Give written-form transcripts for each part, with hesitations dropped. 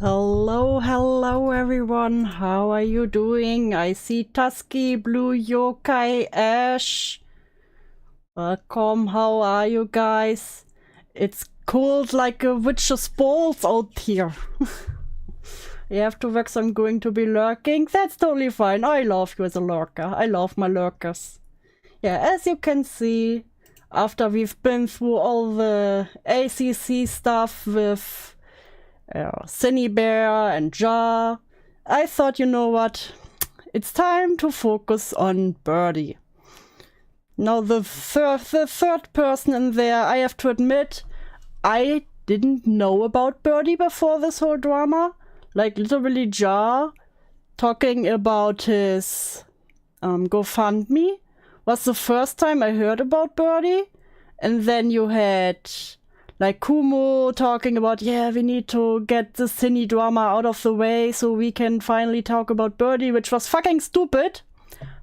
Hello everyone, how are you doing? I see Tusky, Blue, Yokai, Ash. Welcome, how are you guys? It's cold like a witch's balls out here. You have to work, so I'm going to be lurking. That's totally fine. I love you as a lurker. I love my lurkers. Yeah, as you can see, after we've been through all the ACC stuff with Synni Bear and Jar, I thought, you know what? It's time to focus on Birdie. Now the third person in there, I have to admit, I didn't know about Birdie before this whole drama. Like literally Jar talking about his GoFundMe was the first time I heard about Birdie. And then you had like Kumo talking about, yeah, we need to get the Synni drama out of the way so we can finally talk about Birdie, which was fucking stupid.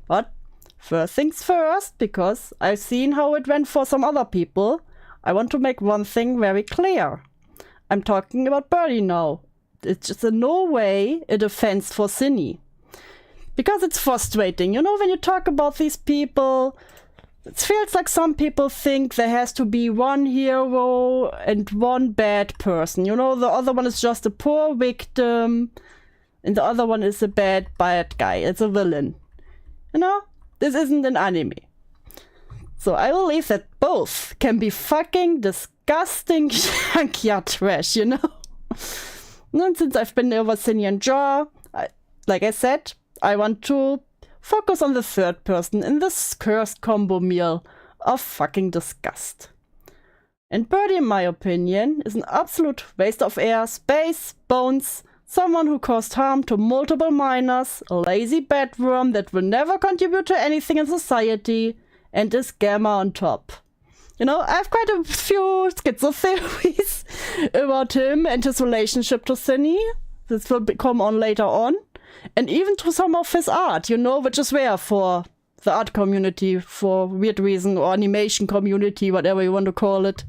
But first things first, because I've seen how it went for some other people, I want to make one thing very clear. I'm talking about Birdie now. It's just in no way a defense for Synni. Because it's frustrating. You know, when you talk about these people, it feels like some people think there has to be one hero and one bad person. You know, the other one is just a poor victim and the other one is a bad guy. It's a villain. You know, this isn't an anime. So I believe that both can be fucking disgusting junkyard trash, you know? And since I've been over Synni and Jar, like I said, I want to focus on the third person in this cursed combo meal of fucking disgust. And Birdie, in my opinion, is an absolute waste of air, space, bones, someone who caused harm to multiple minors, a lazy bedworm that will never contribute to anything in society, and a scammer on top. You know, I have quite a few schizo theories about him and his relationship to Synni. This will come on later on. And even to some of his art, you know, which is rare for the art community for weird reason, or animation community, whatever you want to call it.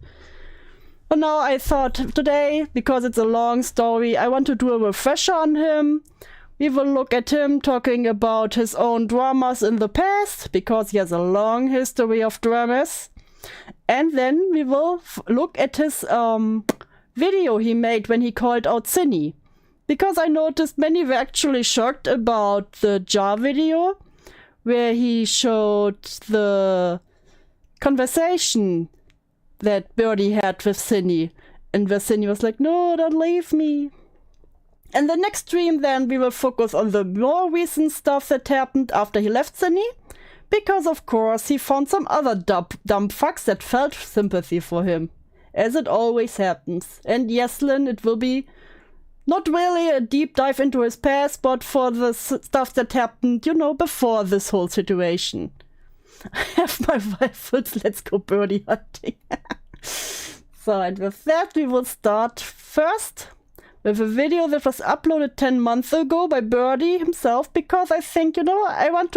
But now I thought today, because it's a long story, I want to do a refresher on him. We will look at him talking about his own dramas in the past, because he has a long history of dramas. And then we will look at his video he made when he called out Synni. Because I noticed many were actually shocked about the Jar video, where he showed the conversation that Birdie had with Synni. And where Synni was like, no, don't leave me. And the next stream then we will focus on the more recent stuff that happened after he left Synni. Because of course he found some other dumb fucks that felt sympathy for him. As it always happens. And yes, Lynn, it will be not really a deep dive into his past, but for the stuff that happened, you know, before this whole situation. I have my rifles, let's go birdie hunting. So, and with that we will start first with a video that was uploaded 10 months ago by Birdie himself, because I think, you know, I want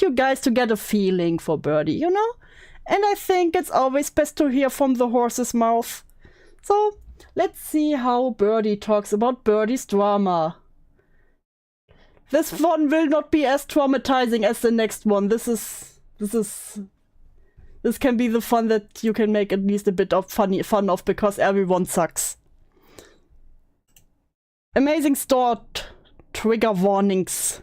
you guys to get a feeling for Birdie, you know? And I think it's always best to hear from the horse's mouth. So, let's see how Birdie talks about Birdie's drama. This one will not be as traumatizing as the next one. This can be the fun that you can make at least a bit of fun of, because everyone sucks. Amazing start. Trigger warnings.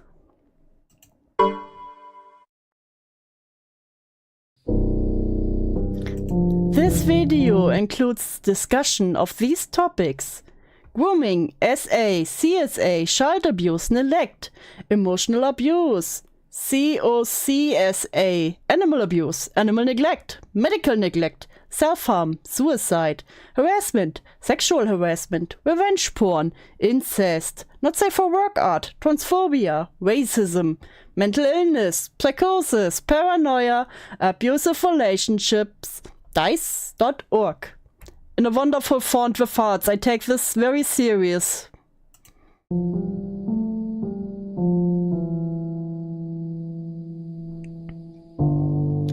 This video includes discussion of these topics: grooming, SA, CSA, child abuse, neglect, emotional abuse, COCSA, animal abuse, animal neglect, medical neglect, self-harm, suicide, harassment, sexual harassment, revenge porn, incest, not safe for work art, transphobia, racism, mental illness, psychosis, paranoia, abusive relationships, dice.org. In a wonderful font with hearts, I take this very serious.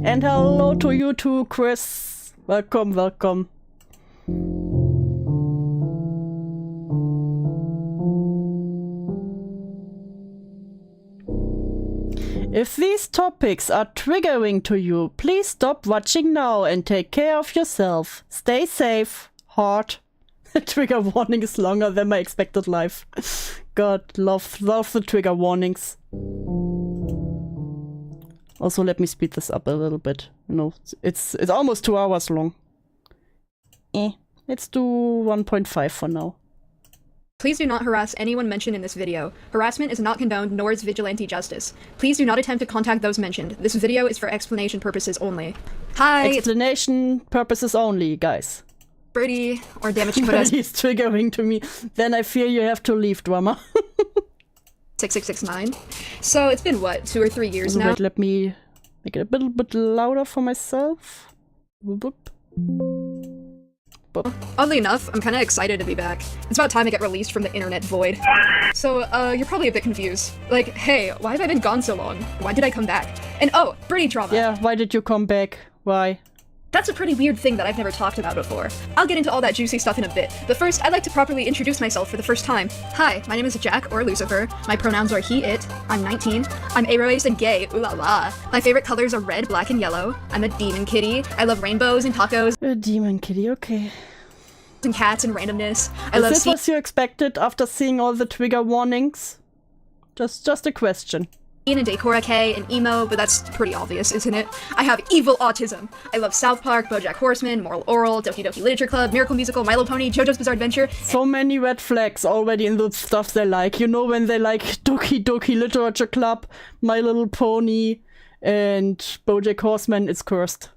And hello to you too, Chris. Welcome, welcome. If these topics are triggering to you, please stop watching now and take care of yourself. Stay safe. Heart. The trigger warning is longer than my expected life. God, love the trigger warnings. Also, let me speed this up a little bit. You know, it's almost 2 hours long. Let's do 1.5 for now. Please do not harass anyone mentioned in this video. Harassment is not condoned, nor is vigilante justice. Please do not attempt to contact those mentioned. This video is for explanation purposes only. Hi, explanation purposes only, guys. Birdie, or damage to put us. He's triggering to me. Then I fear you have to leave, drama. 6669. So it's been what, 2 or 3 years now? Wait, let me make it a little bit louder for myself. Boop. Oddly enough, I'm kind of excited to be back. It's about time I get released from the internet void. So, you're probably a bit confused. Like, hey, why have I been gone so long? Why did I come back? And oh, Birdie drama. Yeah, why did you come back? Why? That's a pretty weird thing that I've never talked about before. I'll get into all that juicy stuff in a bit, but first, I'd like to properly introduce myself for the first time. Hi, my name is Jack, or Lucifer. My pronouns are he, it. I'm 19. I'm A-raised and gay, ooh la la. My favorite colors are red, black, and yellow. I'm a demon kitty. I love rainbows and tacos. A demon kitty, okay. And cats and randomness. Is this what you expected after seeing all the trigger warnings? Just a question. And Decora K and emo, but that's pretty obvious, isn't it? I have evil autism. I love South Park, BoJack Horseman, Moral Oral, Doki Doki Literature Club, Miracle Musical, My Little Pony, JoJo's Bizarre Adventure. So many red flags already in the stuff they like. You know, when they like Doki Doki Literature Club, My Little Pony, and BoJack Horseman, it's cursed.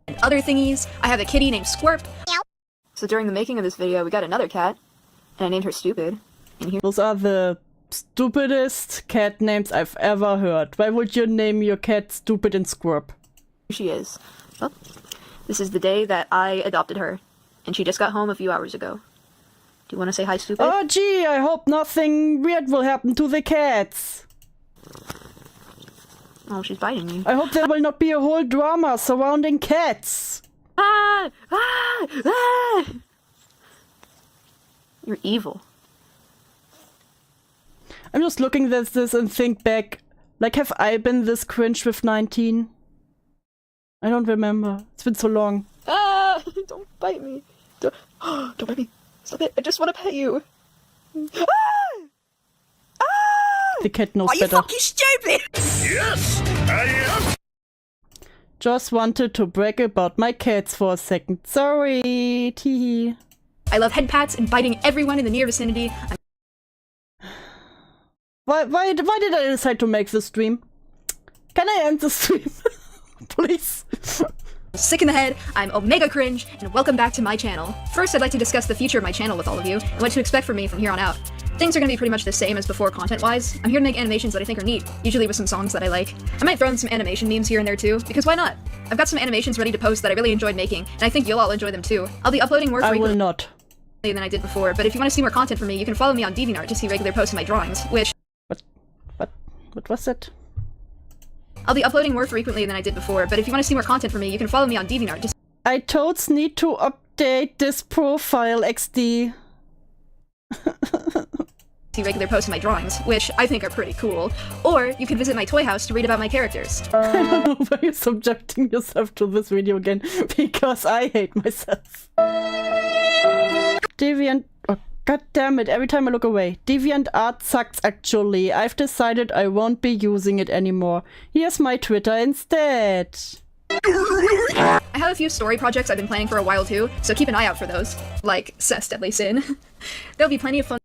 And other thingies. I have a kitty named Squirp. So during the making of this video, we got another cat, and I named her Stupid. And here those are the stupidest cat names I've ever heard. Why would you name your cat Stupid and Squirp? She is. Well, this is the day that I adopted her, and she just got home a few hours ago. Do you want to say hi, Stupid? Oh gee, I hope nothing weird will happen to the cats. Oh, she's biting me. I hope there will not be a whole drama surrounding cats. Ah! Ah! Ah! You're evil. I'm just looking at this and think back, like, have I been this cringe with 19? I don't remember. It's been so long. Ah! Don't bite me. Don't bite me. Stop it. I just want to pet you. Ah! Ah! The cat knows better. Are you fucking stupid? Yes, I am. Just wanted to brag about my cats for a second. Sorry, teehee. I love head pats and biting everyone in the near vicinity. Why did I decide to make this stream? Can I end the stream? Please. Sick in the head, I'm Omega Cringe, and welcome back to my channel. First, I'd like to discuss the future of my channel with all of you, and what to expect from me from here on out. Things are going to be pretty much the same as before content-wise. I'm here to make animations that I think are neat, usually with some songs that I like. I might throw in some animation memes here and there too, because why not? I've got some animations ready to post that I really enjoyed making, and I think you'll all enjoy them too. I'll be uploading more frequently. I will not. Than I did before, but if you want to see more content from me, you can follow me on DeviantArt to see regular posts of my drawings, which... What was that? I'll be uploading more frequently than I did before, but if you want to see more content from me, you can follow me on DeviantArt to I totes need to update this profile XD. see regular posts of my drawings, which I think are pretty cool. Or you can visit my toy house to read about my characters. I don't know why you're subjecting yourself to this video again, because I hate myself. Deviant... Oh, God damn it, every time I look away. DeviantArt sucks actually. I've decided I won't be using it anymore. Here's my Twitter instead. I have a few story projects I've been planning for a while too, so keep an eye out for those. Like, Seth's Deadly Sin. There'll be plenty of fun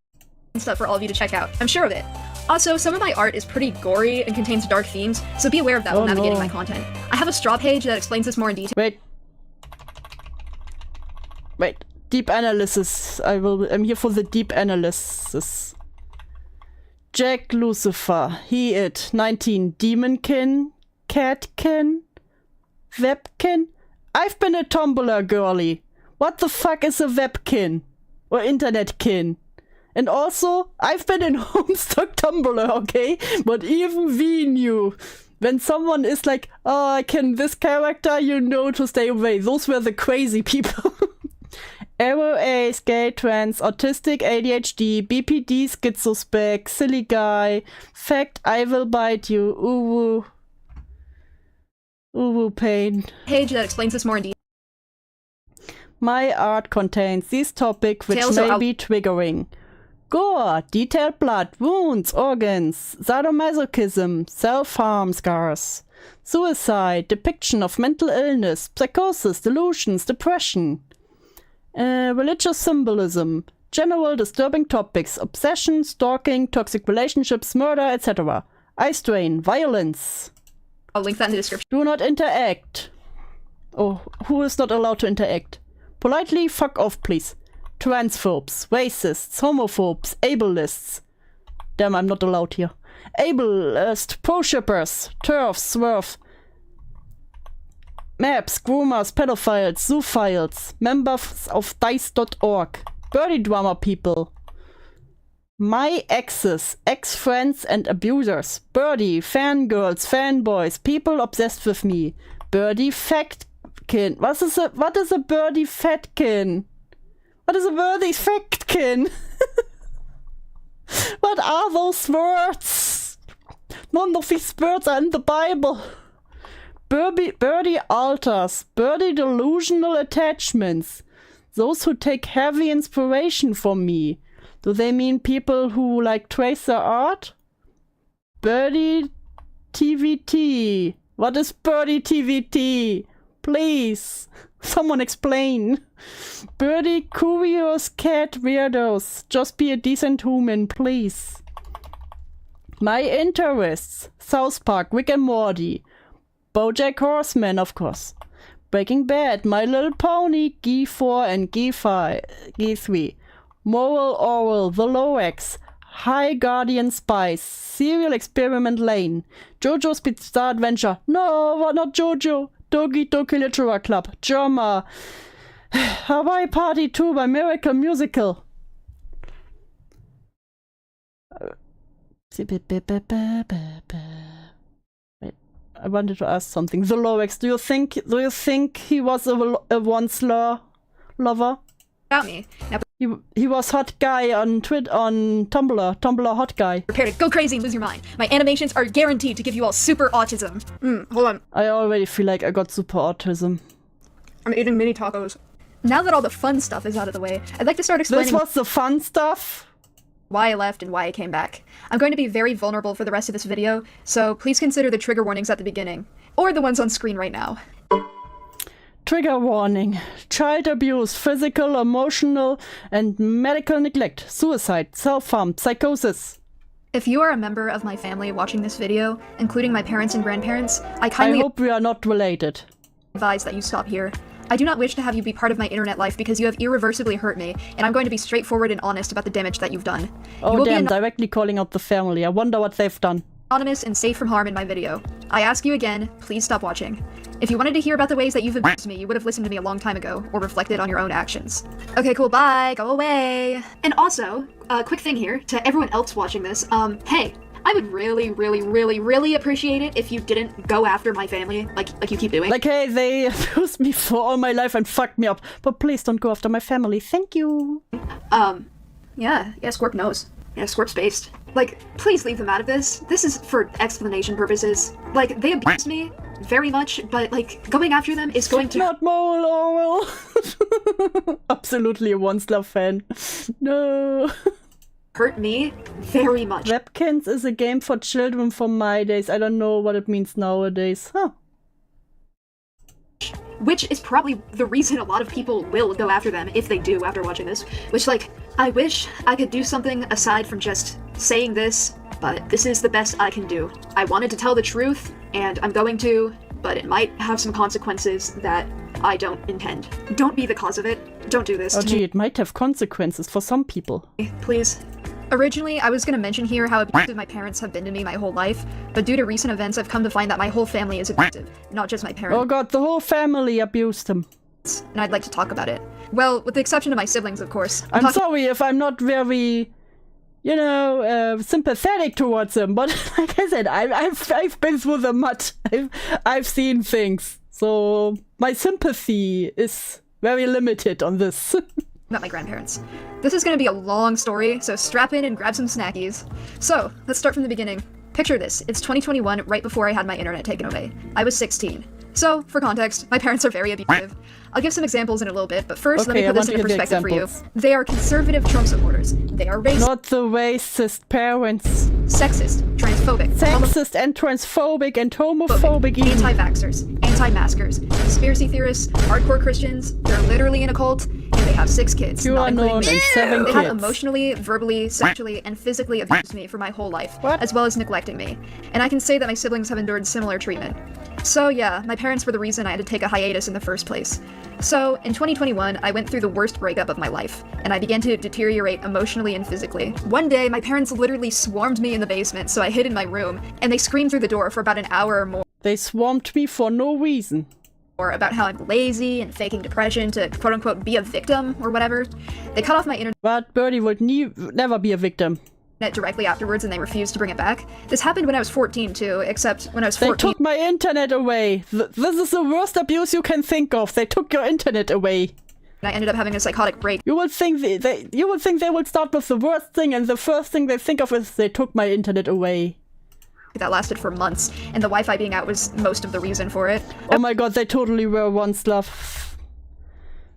stuff for all of you to check out. I'm sure of it. Also, some of my art is pretty gory and contains dark themes, so be aware of that while navigating my content. I have a straw page that explains this more in detail. Wait. Deep analysis. I'm here for the deep analysis. Jack Lucifer. He it. 19. Demonkin. Catkin. Webkin. I've been a Tumblr girly. What the fuck is a webkin? Or internetkin? And also, I've been in Homestuck Tumblr, okay? But even we knew. When someone is like, oh, I can this character, you know to stay away. Those were the crazy people. Aro Ace, gay, trans, autistic, ADHD, BPD, schizospec, silly guy, fact, I will bite you, uwu. Uwu pain. Page that explains this more in detail. My art contains these topics which So may I'll- be triggering. Gore, detailed blood, wounds, organs, sadomasochism, self-harm scars, suicide, depiction of mental illness, psychosis, delusions, depression, religious symbolism, general disturbing topics, obsession, stalking, toxic relationships, murder, etc. Eye strain, violence. I'll link that in the description. Do not interact. Oh, who is not allowed to interact? Politely fuck off, please. Transphobes, racists, homophobes, ableists. Damn, I'm not allowed here. Ableist, pro-shippers, turfs, swerve. Maps, groomers, pedophiles, zoophiles, members of dice.org. Birdie drama people. My exes, ex-friends and abusers. Birdie, fangirls, fanboys, people obsessed with me. Birdie fatkin. What is a Birdie fatkin? What is a Birdie fatkin? What are those words? None of these words are in the Bible. Birdie altars. Birdie delusional attachments. Those who take heavy inspiration from me. Do they mean people who like trace their art? Birdie TVT. What is Birdie TVT? Please, someone explain. Birdie curious cat weirdos. Just be a decent human, please. My interests. South Park, Rick and Morty. BoJack Horseman, of course. Breaking Bad, My Little Pony, G4 and G3. Moral Oral, The Lorax, High Guardian Spice, Serial Experiment Lane, JoJo's Bizarre Adventure, no, not JoJo, Dogi Doki Literature Club, Drama, Hawaii Party 2 by Miracle Musical. Wait, I wanted to ask something. The Lorax, do you think he was a once lover? About me. Now He was hot guy on Tumblr hot guy. prepare to go crazy and lose your mind. My animations are guaranteed to give you all super autism. Hold on. I already feel like I got super autism. I'm eating mini tacos. Now that all the fun stuff is out of the way, I'd like to start This explaining was the fun stuff? why I left and why I came back. I'm going to be very vulnerable for the rest of this video, so please consider the trigger warnings at the beginning, or the ones on screen right now. Trigger warning. Child abuse, physical, emotional, and medical neglect, suicide, self-harm, psychosis. If you are a member of my family watching this video, including my parents and grandparents, I I kindly hope we are not related. advise that you stop here. I do not wish to have you be part of my internet life because you have irreversibly hurt me, and I'm going to be straightforward and honest about the damage that you've done. You Oh will damn, be directly calling out the family. I wonder what they've done. anonymous and safe from harm in my video. I ask you again, please stop watching. If you wanted to hear about the ways that you've abused me, you would have listened to me a long time ago, or reflected on your own actions. Okay, cool, bye, go away. And also, quick thing here, to everyone else watching this, hey, I would really appreciate it if you didn't go after my family, like you keep doing. Like, hey, they abused me for all my life and fucked me up, but please don't go after my family. Thank you. Yeah, Scorp knows. Yeah, Scorp's based. Like, please leave them out of this. This is for explanation purposes. Like, they abused me very much, but, like, going after them is going to- Not Moral Oral. Absolutely a Once Love fan. No. hurt me very much. Webkins is a game for children from my days. I don't know what it means nowadays. Huh. Which is probably the reason a lot of people will go after them if they do after watching this. Which, like, I wish I could do something aside from just saying this, but this is the best I can do. I wanted to tell the truth, and I'm going to, but it might have some consequences that I don't intend. Don't be the cause of it. Don't do this Oh to gee, it might have consequences for some people. me, please. Originally, I was going to mention here how abusive my parents have been to me my whole life, but due to recent events, I've come to find that my whole family is abusive, not just my parents. Oh god, the whole family abused him. And I'd like to talk about it. Well, with the exception of my siblings, of course. I'm sorry if I'm not very, you know, sympathetic towards him, but like I said, I've been through the mud. I've seen things, so my sympathy is very limited on this. Met my grandparents. This is gonna be a long story, so strap in and grab some snackies. So, let's start from the beginning. Picture this, it's 2021, right before I had my internet taken away. I was 16. So, for context, my parents are very abusive. I'll give some examples in a little bit, but first, let me put this into perspective for you. They are conservative Trump supporters. They are racist. Not the racist parents. Sexist, transphobic. Sexist and transphobic and homophobic even. Anti-vaxxers, anti-maskers, conspiracy theorists, hardcore Christians. They're literally in a cult, and they have 6 kids. You are known and 7 They kids. have emotionally, verbally, sexually, and physically abused me for my whole life, What? as well as neglecting me. And I can say that my siblings have endured similar treatment. So yeah, my parents were the reason I had to take a hiatus in the first place. So, in 2021, I went through the worst breakup of my life, and I began to deteriorate emotionally and physically. One day, my parents literally swarmed me in the basement, so I hid in my room, and they screamed through the door for about an hour or more. They swarmed me for no reason. Or about how I'm lazy and faking depression to quote-unquote be a victim or whatever. They cut off my internet But Birdie would never be a victim. directly afterwards and they refused to bring it back. This happened when I was 14 too, except when I was They 14 took my internet away. This is the worst abuse you can think of. They took your internet away. I ended up having a psychotic break. You would think you would think they would start with the worst thing, and the first thing they think of is they took my internet away. That lasted for months, and the Wi-Fi being out was most of the reason for it. Oh my god, they totally were once, love.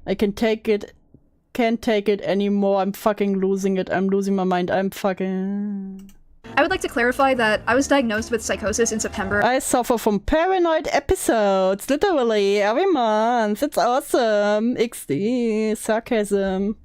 I can't take it anymore. I'm fucking losing it. I'm losing my mind. I'm fucking... I would like to clarify that I was diagnosed with psychosis in September I suffer from paranoid episodes, literally, every month. It's awesome. XD. Sarcasm.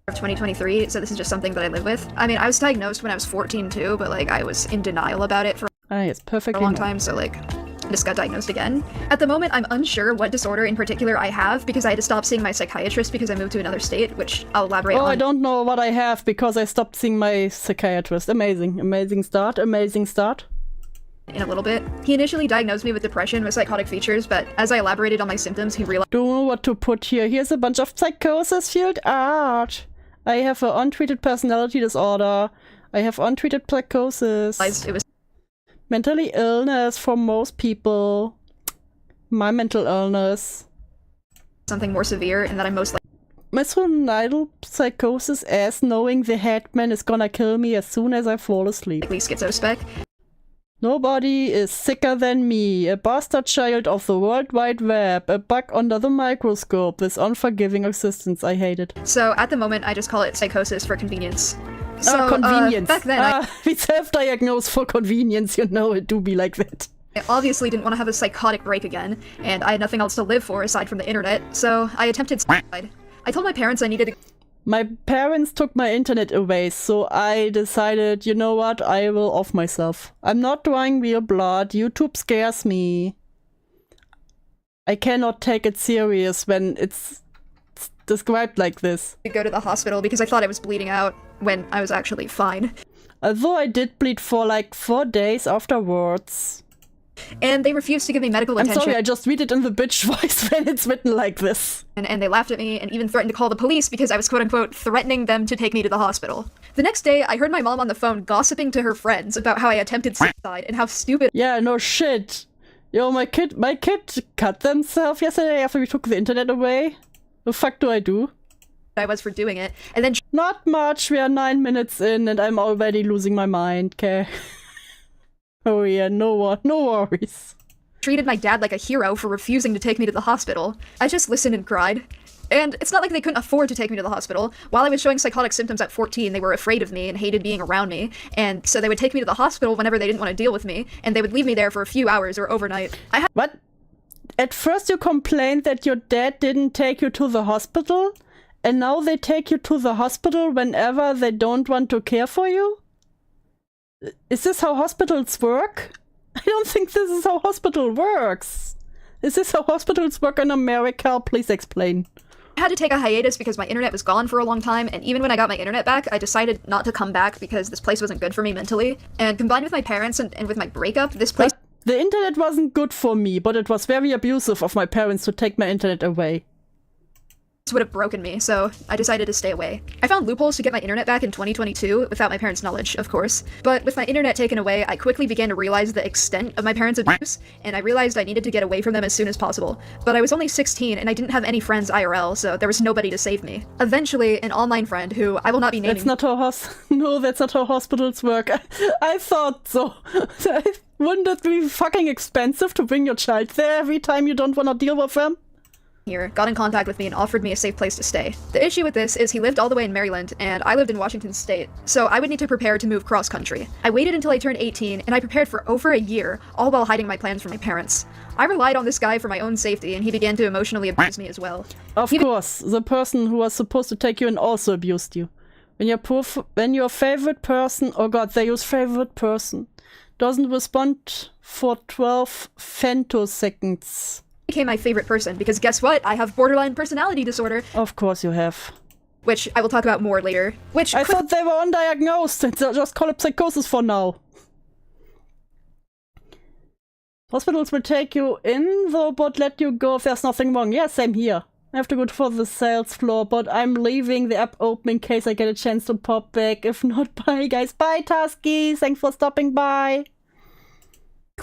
of 2023, so this is just something that I live with. I mean, I was diagnosed when I was 14 too, but like I was in denial about it for It's a perfectly long normal. time, so like I just got diagnosed again. At the moment, I'm unsure what disorder in particular I have because I had to stop seeing my psychiatrist because I moved to another state, which I'll elaborate Oh, on I don't know what I have because I stopped seeing my psychiatrist. Amazing. Amazing start. Amazing start. in a little bit. He initially diagnosed me with depression with psychotic features, but as I elaborated on my symptoms, he realized Don't know what to put here. Here's a bunch of psychosis field art. I have an untreated personality disorder. I have untreated psychosis. it was Mentally illness for most people. My mental illness. something more severe and that I'm most My suicidal psychosis as knowing the headman is gonna kill me as soon as I fall asleep. likely schizospec. Nobody is sicker than me. A bastard child of the World Wide Web. A bug under the microscope. This unforgiving existence. I hate it. So at the moment, I just call it psychosis for convenience. So, convenience. back then, we self-diagnose for convenience, you know, it do be like that. I obviously didn't want to have a psychotic break again, and I had nothing else to live for aside from the internet, so I attempted suicide. I told my parents I needed to My parents took my internet away, so I decided, you know what, I will off myself. I'm not drawing real blood, YouTube scares me. I cannot take it serious when it's described like this. go to the hospital because I thought I was bleeding out when I was actually fine. Although I did bleed for like 4 days afterwards. And they refused to give me medical I'm attention. sorry, I just read it in the bitch voice when it's written like this. And they laughed at me and even threatened to call the police because I was quote-unquote threatening them to take me to the hospital. The next day, I heard my mom on the phone gossiping to her friends about how I attempted suicide and how stupid Yeah, no shit. Yo, my kid cut themselves yesterday after we took the internet away. The fuck do I do? I was for doing it. And then Not much, we are 9 minutes in and I'm already losing my mind, okay? Oh yeah, no worries. treated my dad like a hero for refusing to take me to the hospital. I just listened and cried. And it's not like they couldn't afford to take me to the hospital. While I was showing psychotic symptoms at 14, they were afraid of me and hated being around me. And so they would take me to the hospital whenever they didn't want to deal with me, and they would leave me there for a few hours or overnight. I had What? At first you complained that your dad didn't take you to the hospital, and now they take you to the hospital whenever they don't want to care for you? Is this how hospitals work? I don't think this is how hospital works. Is this how hospitals work in America? Please explain. had to take a hiatus because my internet was gone for a long time, and even when I got my internet back, I decided not to come back because this place wasn't good for me mentally. And combined with my parents and with my breakup, this place The internet wasn't good for me, but it was very abusive of my parents to take my internet away. This would have broken me, so I decided to stay away. I found loopholes to get my internet back in 2022, without my parents' knowledge, of course. But with my internet taken away, I quickly began to realize the extent of my parents' abuse, and I realized I needed to get away from them as soon as possible. But I was only 16, and I didn't have any friends IRL, so there was nobody to save me. Eventually, an online friend, who I will not be naming— That's not how no, that's not how hospitals work. I thought so. Wouldn't it be fucking expensive to bring your child there every time you don't want to deal with them? Here, got in contact with me and offered me a safe place to stay. The issue with this is he lived all the way in Maryland, and I lived in Washington State, so I would need to prepare to move cross-country. I waited until I turned 18, and I prepared for over a year, all while hiding my plans from my parents. I relied on this guy for my own safety, and he began to emotionally abuse me as well. Of course, the person who was supposed to take you in also abused you. When your favorite person, oh god, they use favorite person, doesn't respond for 12 femtoseconds. Became my favorite person, because guess what? I have borderline personality disorder. Of course you have. Which I will talk about more later. Which I thought they were undiagnosed, and they'll just call it psychosis for now. Hospitals will take you in, though, but let you go if there's nothing wrong. Yeah, same here. I have to go for the sales floor, but I'm leaving the app open in case I get a chance to pop back. If not, bye guys. Bye, Tusky. Thanks for stopping by.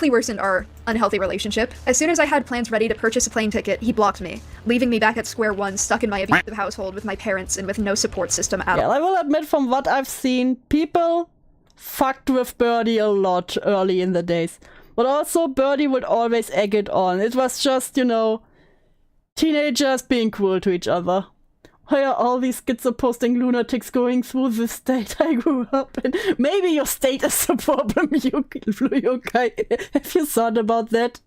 Worsened our unhealthy relationship. As soon as I had plans ready to purchase a plane ticket, he blocked me, leaving me back at square one, stuck in my abusive household with my parents and with no support system at all. Yeah, I will admit from what I've seen, people fucked with Birdie a lot early in the days. But also, Birdie would always egg it on. It was just, you know, teenagers being cruel to each other. Why are all these schizo-posting lunatics going through the state I grew up in? Maybe your state is the problem, you guy. Have you thought about that?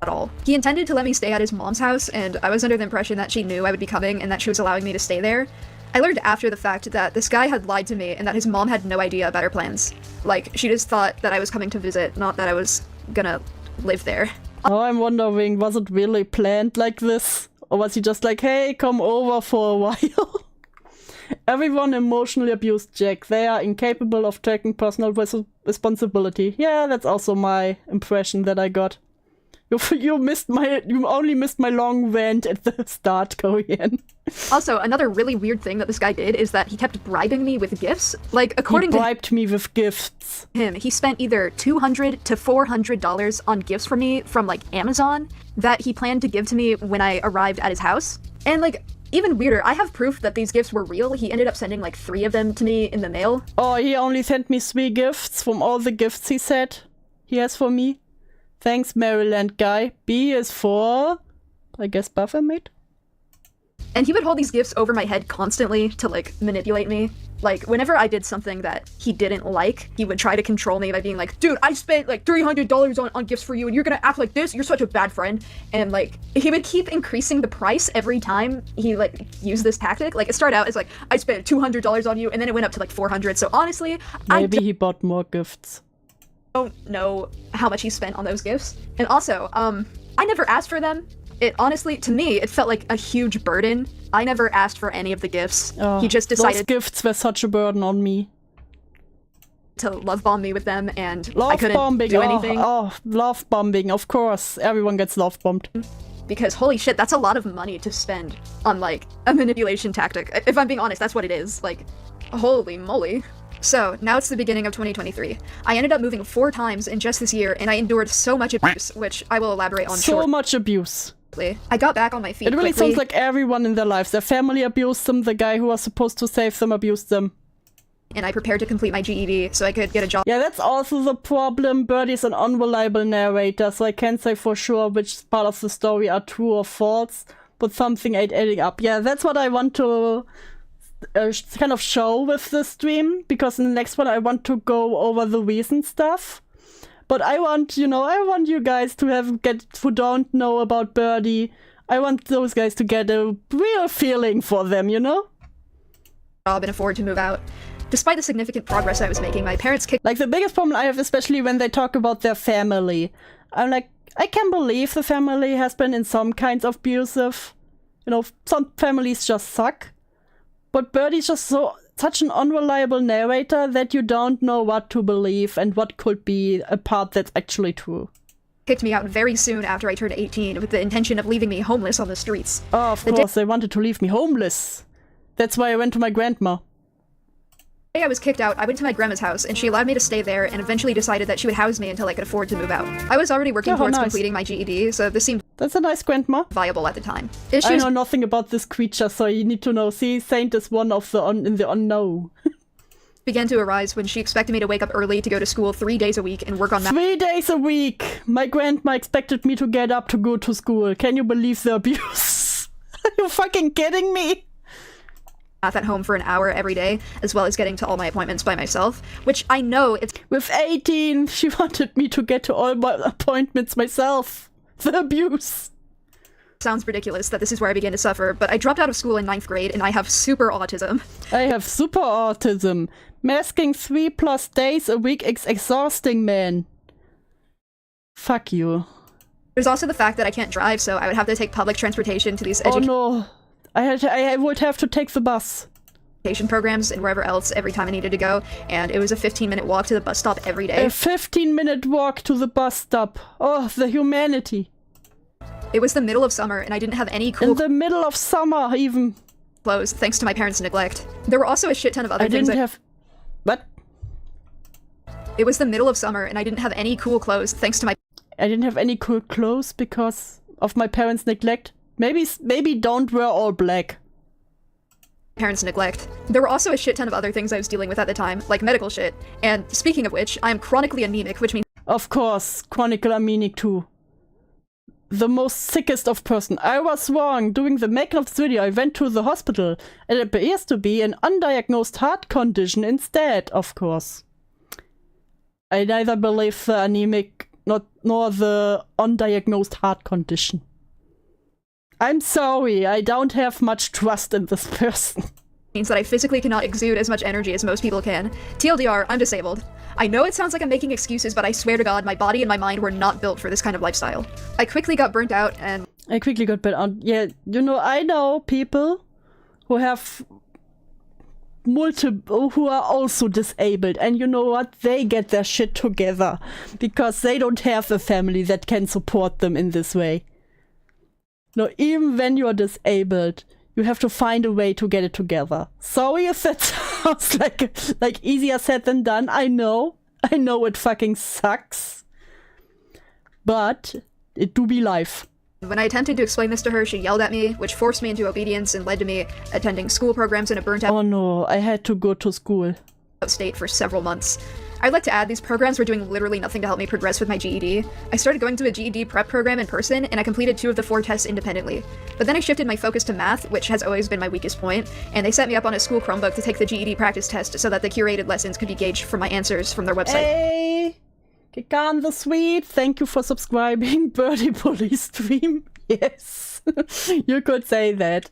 At all. He intended to let me stay at his mom's house, and I was under the impression that she knew I would be coming and that she was allowing me to stay there. I learned after the fact that this guy had lied to me and that his mom had no idea about her plans. Like, she just thought that I was coming to visit, not that I was gonna live there. Oh, I'm wondering, was it really planned like this? Or was he just like, hey, come over for a while? Everyone emotionally abused Jack. They are incapable of taking personal responsibility. Yeah, that's also my impression that I got. You only missed my long rant at the start, Korean. Also, another really weird thing that this guy did is that he kept bribing me with gifts. Like, according to— He bribed me with gifts. Him, he spent either $200 to $400 on gifts for me from, like, Amazon that he planned to give to me when I arrived at his house. And, like, even weirder, I have proof that these gifts were real. He ended up sending, like, 3 of them to me in the mail. Oh, he only sent me 3 gifts from all the gifts he said he has for me. Thanks, Maryland guy. B is for, I guess, Buffermate? And he would hold these gifts over my head constantly to, like, manipulate me. Like, whenever I did something that he didn't like, he would try to control me by being like, dude, I spent, like, $300 on gifts for you, and you're gonna act like this? You're such a bad friend. And, like, he would keep increasing the price every time he, like, used this tactic. Like, it started out as, like, I spent $200 on you, and then it went up to, like, $400. So, honestly, maybe he bought more gifts. Don't know how much he spent on those gifts. And also, I never asked for them. It honestly, to me, it felt like a huge burden. I never asked for any of the gifts. Oh, he just decided— those gifts were such a burden on me. To love bomb me with them, and love I couldn't bombing. do anything. Oh, love bombing, of course. Everyone gets love bombed. Because holy shit, that's a lot of money to spend on, like, a manipulation tactic. If I'm being honest, that's what it is. Like, holy moly. So, now it's the beginning of 2023. I ended up moving 4 times in just this year, and I endured so much abuse, which I will elaborate on shortly. So much abuse. I got back on my feet It really quickly. sounds like everyone in their lives. Their family abused them, the guy who was supposed to save them abused them. And I prepared to complete my GED so I could get a job. Yeah, that's also the problem. Birdie's an unreliable narrator, so I can't say for sure which part of the story are true or false, but something ain't adding up. Yeah, that's what I want to kind of show with this stream, because in the next one I want to go over the recent stuff. But I want, you know, I want you guys to who don't know about Birdie, I want those guys to get a real feeling for them, you know? Job and afford to move out. Despite the significant progress I was making, my parents kicked— Like, the biggest problem I have, especially when they talk about their family, I'm like, I can believe the family has been in some kinds of abusive. You know, some families just suck. But Birdie's just such an unreliable narrator that you don't know what to believe and what could be a part that's actually true. kicked me out very soon after I turned 18 with the intention of leaving me homeless on the streets. Oh, of course, they wanted to leave me homeless. That's why I went to my grandma. The day I was kicked out, I went to my grandma's house, and she allowed me to stay there and eventually decided that she would house me until I could afford to move out. I was already working towards completing my GED, so this seemed That's a nice grandma. viable at the time. I know nothing about this creature, so you need to know. See, Saint is one of the in the unknown. began to arise when she expected me to wake up early to go to school 3 days a week and work on math 3 days a week! My grandma expected me to get up to go to school. Can you believe the abuse? Are you fucking kidding me? at home for an hour every day, as well as getting to all my appointments by myself, which I know it's— With 18, she wanted me to get to all my appointments myself. The abuse. sounds ridiculous that this is where I began to suffer, but I dropped out of school in 9th grade and I have super autism. I have super autism. Masking 3+ days a week is exhausting, man. Fuck you. There's also the fact that I can't drive, so I would have to take public transportation to these Oh no. I would have to take the bus. education programs and wherever else every time I needed to go, and it was a 15-minute walk to the bus stop every day. A 15-minute walk to the bus stop. Oh, the humanity. It was the middle of summer, and I didn't have any In cool the middle of summer, even. clothes, thanks to my parents' neglect. There were also a shit ton of other I things didn't have... What? It was the middle of summer, and I didn't have any cool clothes, thanks to my I didn't have any cool clothes because of my parents' neglect. Maybe don't wear all black. parents' neglect. There were also a shit ton of other things I was dealing with at the time, like medical shit. And speaking of which, I am chronically anemic, which means Of course, chronicle anemic too. The most sickest of person. I was wrong. During the making of this video, I went to the hospital, and it appears to be an undiagnosed heart condition instead, of course. I neither believe the anemic nor the undiagnosed heart condition. I'm sorry, I don't have much trust in this person. means that I physically cannot exude as much energy as most people can. TLDR, I'm disabled. I know it sounds like I'm making excuses, but I swear to God, my body and my mind were not built for this kind of lifestyle. I quickly got burnt out and Yeah, you know, I know people who have who are also disabled, and you know what? They get their shit together because they don't have a family that can support them in this way. No, even when you're disabled, you have to find a way to get it together. Sorry if that sounds like easier said than done. I know it fucking sucks, but it do be life. when I attempted to explain this to her, she yelled at me, which forced me into obedience and led to me attending school programs in a burnt out Oh no, I had to go to school. state for several months. I'd like to add, these programs were doing literally nothing to help me progress with my GED. I started going to a GED prep program in person, and I completed 2 of the 4 tests independently. But then I shifted my focus to math, which has always been my weakest point, and they set me up on a school Chromebook to take the GED practice test so that the curated lessons could be gauged from my answers from their website. Hey, Kikan the Sweet, thank you for subscribing. Birdie Police Stream. Yes, you could say that.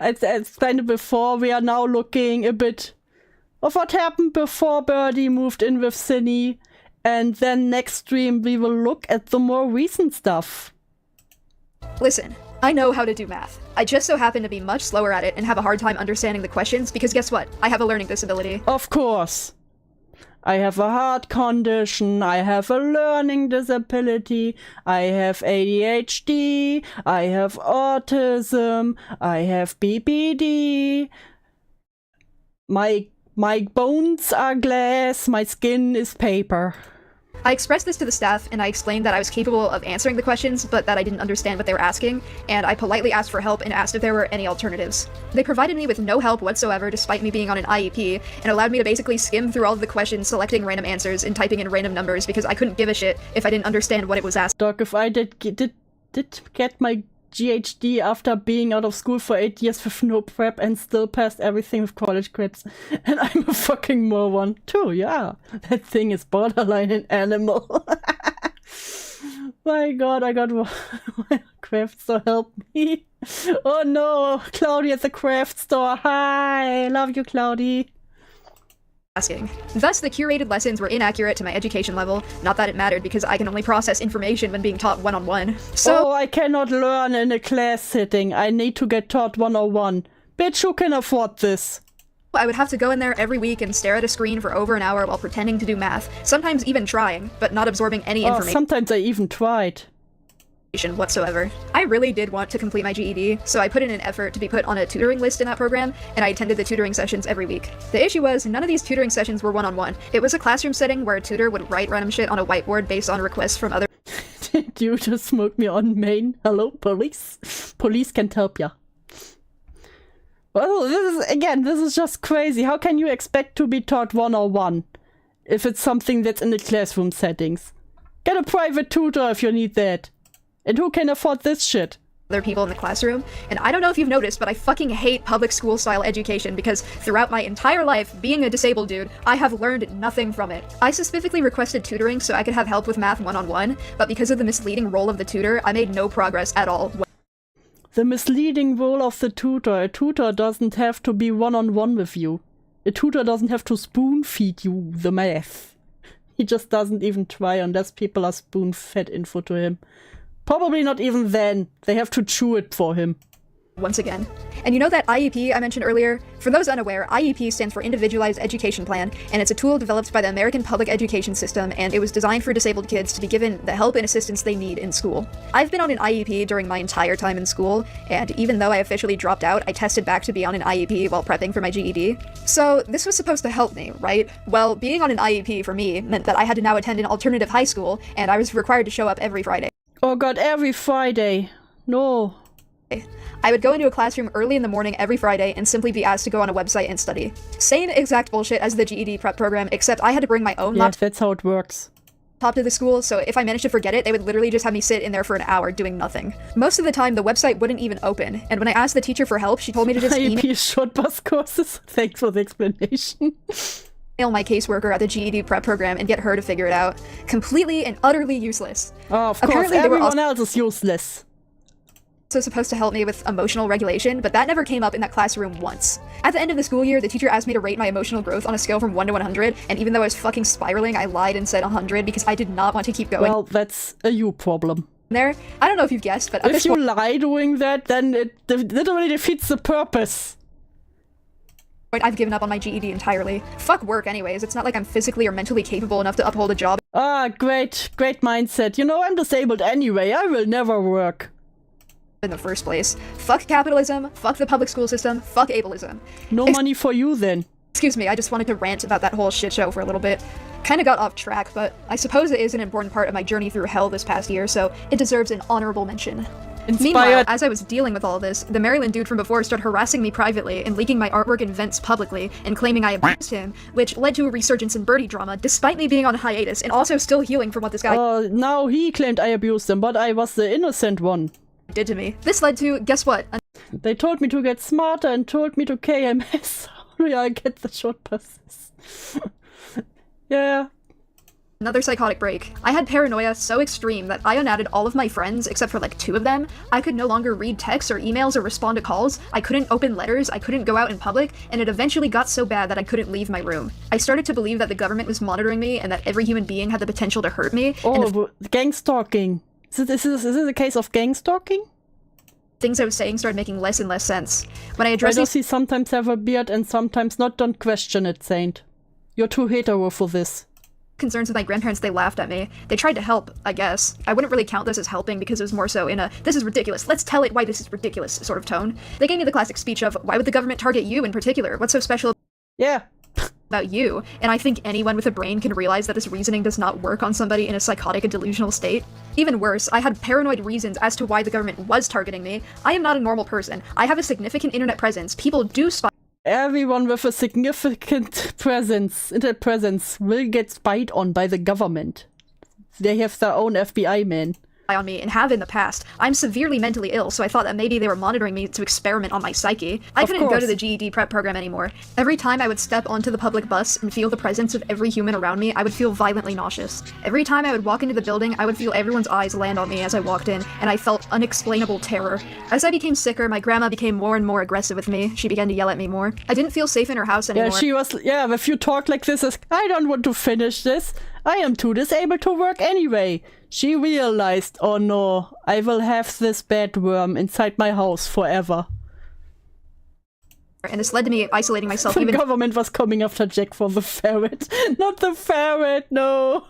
As explained before, we are now looking a bit of what happened before Birdie moved in with Synni, and then next stream we will look at the more recent stuff. Listen, I know how to do math. I just so happen to be much slower at it and have a hard time understanding the questions because guess what? I have a learning disability. Of course. I have a heart condition, I have a learning disability, I have ADHD, I have autism, I have BPD. My bones are glass, my skin is paper. I expressed this to the staff, and I explained that I was capable of answering the questions, but that I didn't understand what they were asking, and I politely asked for help and asked if there were any alternatives. They provided me with no help whatsoever despite me being on an IEP, and allowed me to basically skim through all of the questions, selecting random answers, and typing in random numbers because I couldn't give a shit if I didn't understand what it was asking. Doc, if I did get my GHD after being out of school for 8 years with no prep and still passed everything with college grades. And I'm a fucking moron too, yeah. That thing is borderline an animal. My god, I got my craft store, help me. Oh no, Cloudy at the craft store. Hi, love you, Cloudy. Thus, the curated lessons were inaccurate to my education level, not that it mattered because I can only process information when being taught one-on-one. So, Oh, I cannot learn in a class sitting. I need to get taught 101. Bitch, who can afford this? I would have to go in there every week and stare at a screen for over an hour while pretending to do math, sometimes even trying, but not absorbing any information. Sometimes I even tried. Whatsoever. I really did want to complete my GED, so I put in an effort to be put on a tutoring list in that program, and I attended the tutoring sessions every week. The issue was, none of these tutoring sessions were one-on-one. It was a classroom setting where a tutor would write random shit on a whiteboard based on requests from other— Did you just smoke me on main? Hello, police? Police can't help ya. Well, this is just crazy. How can you expect to be taught one-on-one if it's something that's in the classroom settings? Get a private tutor if you need that. And who can afford this shit? Other people in the classroom, and I don't know if you've noticed, but I fucking hate public school style education because throughout my entire life, being a disabled dude, I have learned nothing from it. I specifically requested tutoring so I could have help with math one-on-one, but because of the misleading role of the tutor, I made no progress at all. The misleading role of the tutor. A tutor doesn't have to be one-on-one with you. A tutor doesn't have to spoon-feed you the math. He just doesn't even try unless people are spoon-fed info to him. Probably not even then. They have to chew it for him. Once again. And you know that IEP I mentioned earlier? For those unaware, IEP stands for Individualized Education Plan, and it's a tool developed by the American public education system, and it was designed for disabled kids to be given the help and assistance they need in school. I've been on an IEP during my entire time in school, and even though I officially dropped out, I tested back to be on an IEP while prepping for my GED. So this was supposed to help me, right? Well, being on an IEP for me meant that I had to now attend an alternative high school, and I was required to show up every Friday. Oh god, every Friday. No. I would go into a classroom early in the morning every Friday and simply be asked to go on a website and study. Same exact bullshit as the GED prep program, except I had to bring my own laptop. That's how it works. To the school, so if I managed to forget it, they would literally just have me sit in there for an hour doing nothing. Most of the time, the website wouldn't even open, and when I asked the teacher for help, she told me to just IEP short bus courses. Thanks for the explanation. Email my caseworker at the GED prep program and get her to figure it out. Completely and utterly useless. Oh, of course, everyone else is useless. Also supposed to help me with emotional regulation, but that never came up in that classroom once. At the end of the school year, the teacher asked me to rate my emotional growth on a scale from 1 to 100, and even though I was fucking spiraling, I lied and said 100 because I did not want to keep going. Well, that's a you problem. There, I don't know if you've guessed, but at if you lie doing that, then it literally defeats the purpose. I've given up on my GED entirely. Fuck work anyways, it's not like I'm physically or mentally capable enough to uphold a job. Ah, great mindset. You know, I'm disabled anyway, I will never work. In the first place. Fuck capitalism, fuck the public school system, fuck ableism. No money for you then. Excuse me, I just wanted to rant about that whole shit show for a little bit. Kinda got off track, but I suppose it is an important part of my journey through hell this past year, so it deserves an honorable mention. Inspired. Meanwhile, as I was dealing with all of this, the Maryland dude from before started harassing me privately and leaking my artwork and events publicly and claiming I abused him, which led to a resurgence in Birdie drama, despite me being on hiatus and also still healing from what this guy now he claimed I abused him, but I was the innocent one. Did to me. This led to, guess what? They told me to get smarter and told me to KMS. How do I get the short passes? Yeah. Another psychotic break. I had paranoia so extreme that I unadded all of my friends except for like 2 of them. I could no longer read texts or emails or respond to calls. I couldn't open letters, I couldn't go out in public, and it eventually got so bad that I couldn't leave my room. I started to believe that the government was monitoring me and that every human being had the potential to hurt me. Oh, gang stalking. Is this a case of gang stalking? Things I was saying started making less and less sense. When I addressed Why does he sometimes have a beard and sometimes not? Don't question it, Saint. You're too hetero for this. Concerns with my grandparents, they laughed at me. They tried to help, I guess. I wouldn't really count this as helping because it was more so in a, this is ridiculous, let's tell it why this is ridiculous sort of tone. They gave me the classic speech of, why would the government target you in particular? What's so special Yeah. about you? And I think anyone with a brain can realize that this reasoning does not work on somebody in a psychotic and delusional state. Even worse, I had paranoid reasons as to why the government was targeting me. I am not a normal person. I have a significant internet presence. People do spy. Everyone with a significant internet presence, will get spied on by the government. They have their own FBI man. On me and have in the past. I'm severely mentally ill, so I thought that maybe they were monitoring me to experiment on my psyche. I couldn't go to the GED prep program anymore. Every time I would step onto the public bus and feel the presence of every human around me, I would feel violently nauseous. Every time I would walk into the building, I would feel everyone's eyes land on me as I walked in, and I felt unexplainable terror. As I became sicker, my grandma became more and more aggressive with me. She began to yell at me more. I didn't feel safe in her house anymore. Yeah, she was, if you talk like this, I don't want to finish this. I am too disabled to work anyway. She realized, oh no, I will have this bad worm inside my house forever. and this led to me isolating myself The even government was coming after Jack for the ferret. Not the ferret, no.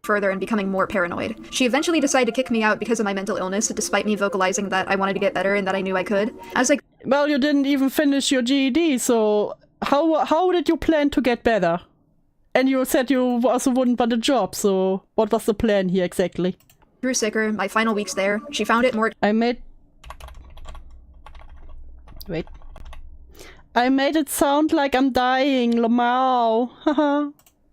further and becoming more paranoid. She eventually decided to kick me out because of my mental illness, despite me vocalizing that I wanted to get better and that I knew I could. I was like, well, you didn't even finish your GED, so how did you plan to get better? And you said you also wouldn't want a job, so what was the plan here exactly? grew sicker, my final weeks there. She found it more I made it sound like I'm dying, Lamau. Haha.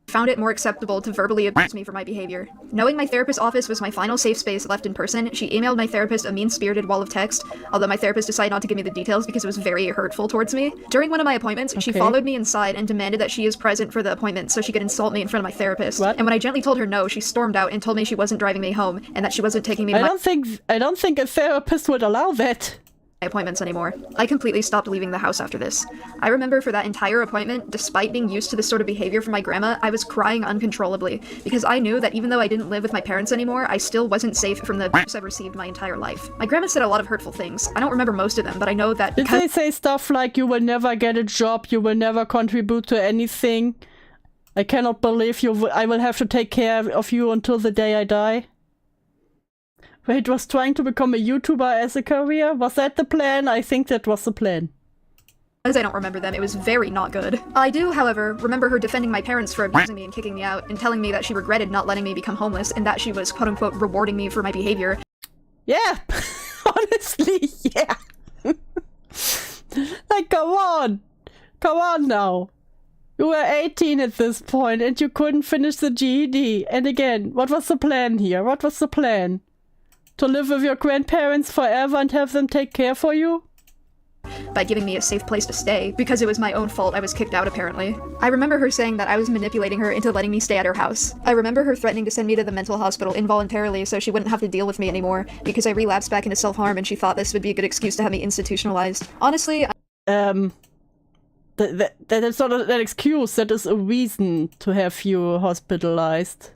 found it more acceptable to verbally abuse me for my behavior. Knowing my therapist's office was my final safe space left in person, she emailed my therapist a mean-spirited wall of text, although my therapist decided not to give me the details because it was very hurtful towards me. During one of my appointments, she followed me inside and demanded that she is present for the appointment so she could insult me in front of my therapist. What? And when I gently told her no, she stormed out and told me she wasn't driving me home and that she wasn't taking me to I don't think a therapist would allow that. my appointments anymore. I completely stopped leaving the house after this. I remember for that entire appointment, despite being used to this sort of behavior from my grandma, I was crying uncontrollably because I knew that even though I didn't live with my parents anymore, I still wasn't safe from the abuse I've received my entire life. My grandma said a lot of hurtful things. I don't remember most of them, but I know that Did they say stuff like you will never get a job, you will never contribute to anything? I cannot believe I will have to take care of you until the day I die? Wait, was trying to become a YouTuber as a career? Was that the plan? I think that was the plan. as I don't remember them, it was very not good. I do, however, remember her defending my parents for abusing me and kicking me out and telling me that she regretted not letting me become homeless and that she was quote-unquote rewarding me for my behavior. Yeah, honestly, yeah. Like, come on now. You were 18 at this point and you couldn't finish the GED. And again, what was the plan here? What was the plan? To live with your grandparents forever and have them take care for you? By giving me a safe place to stay, because it was my own fault I was kicked out apparently. I remember her saying that I was manipulating her into letting me stay at her house. I remember her threatening to send me to the mental hospital involuntarily so she wouldn't have to deal with me anymore, because I relapsed back into self-harm and she thought this would be a good excuse to have me institutionalized. Honestly, that is not an excuse, that is a reason to have you hospitalized.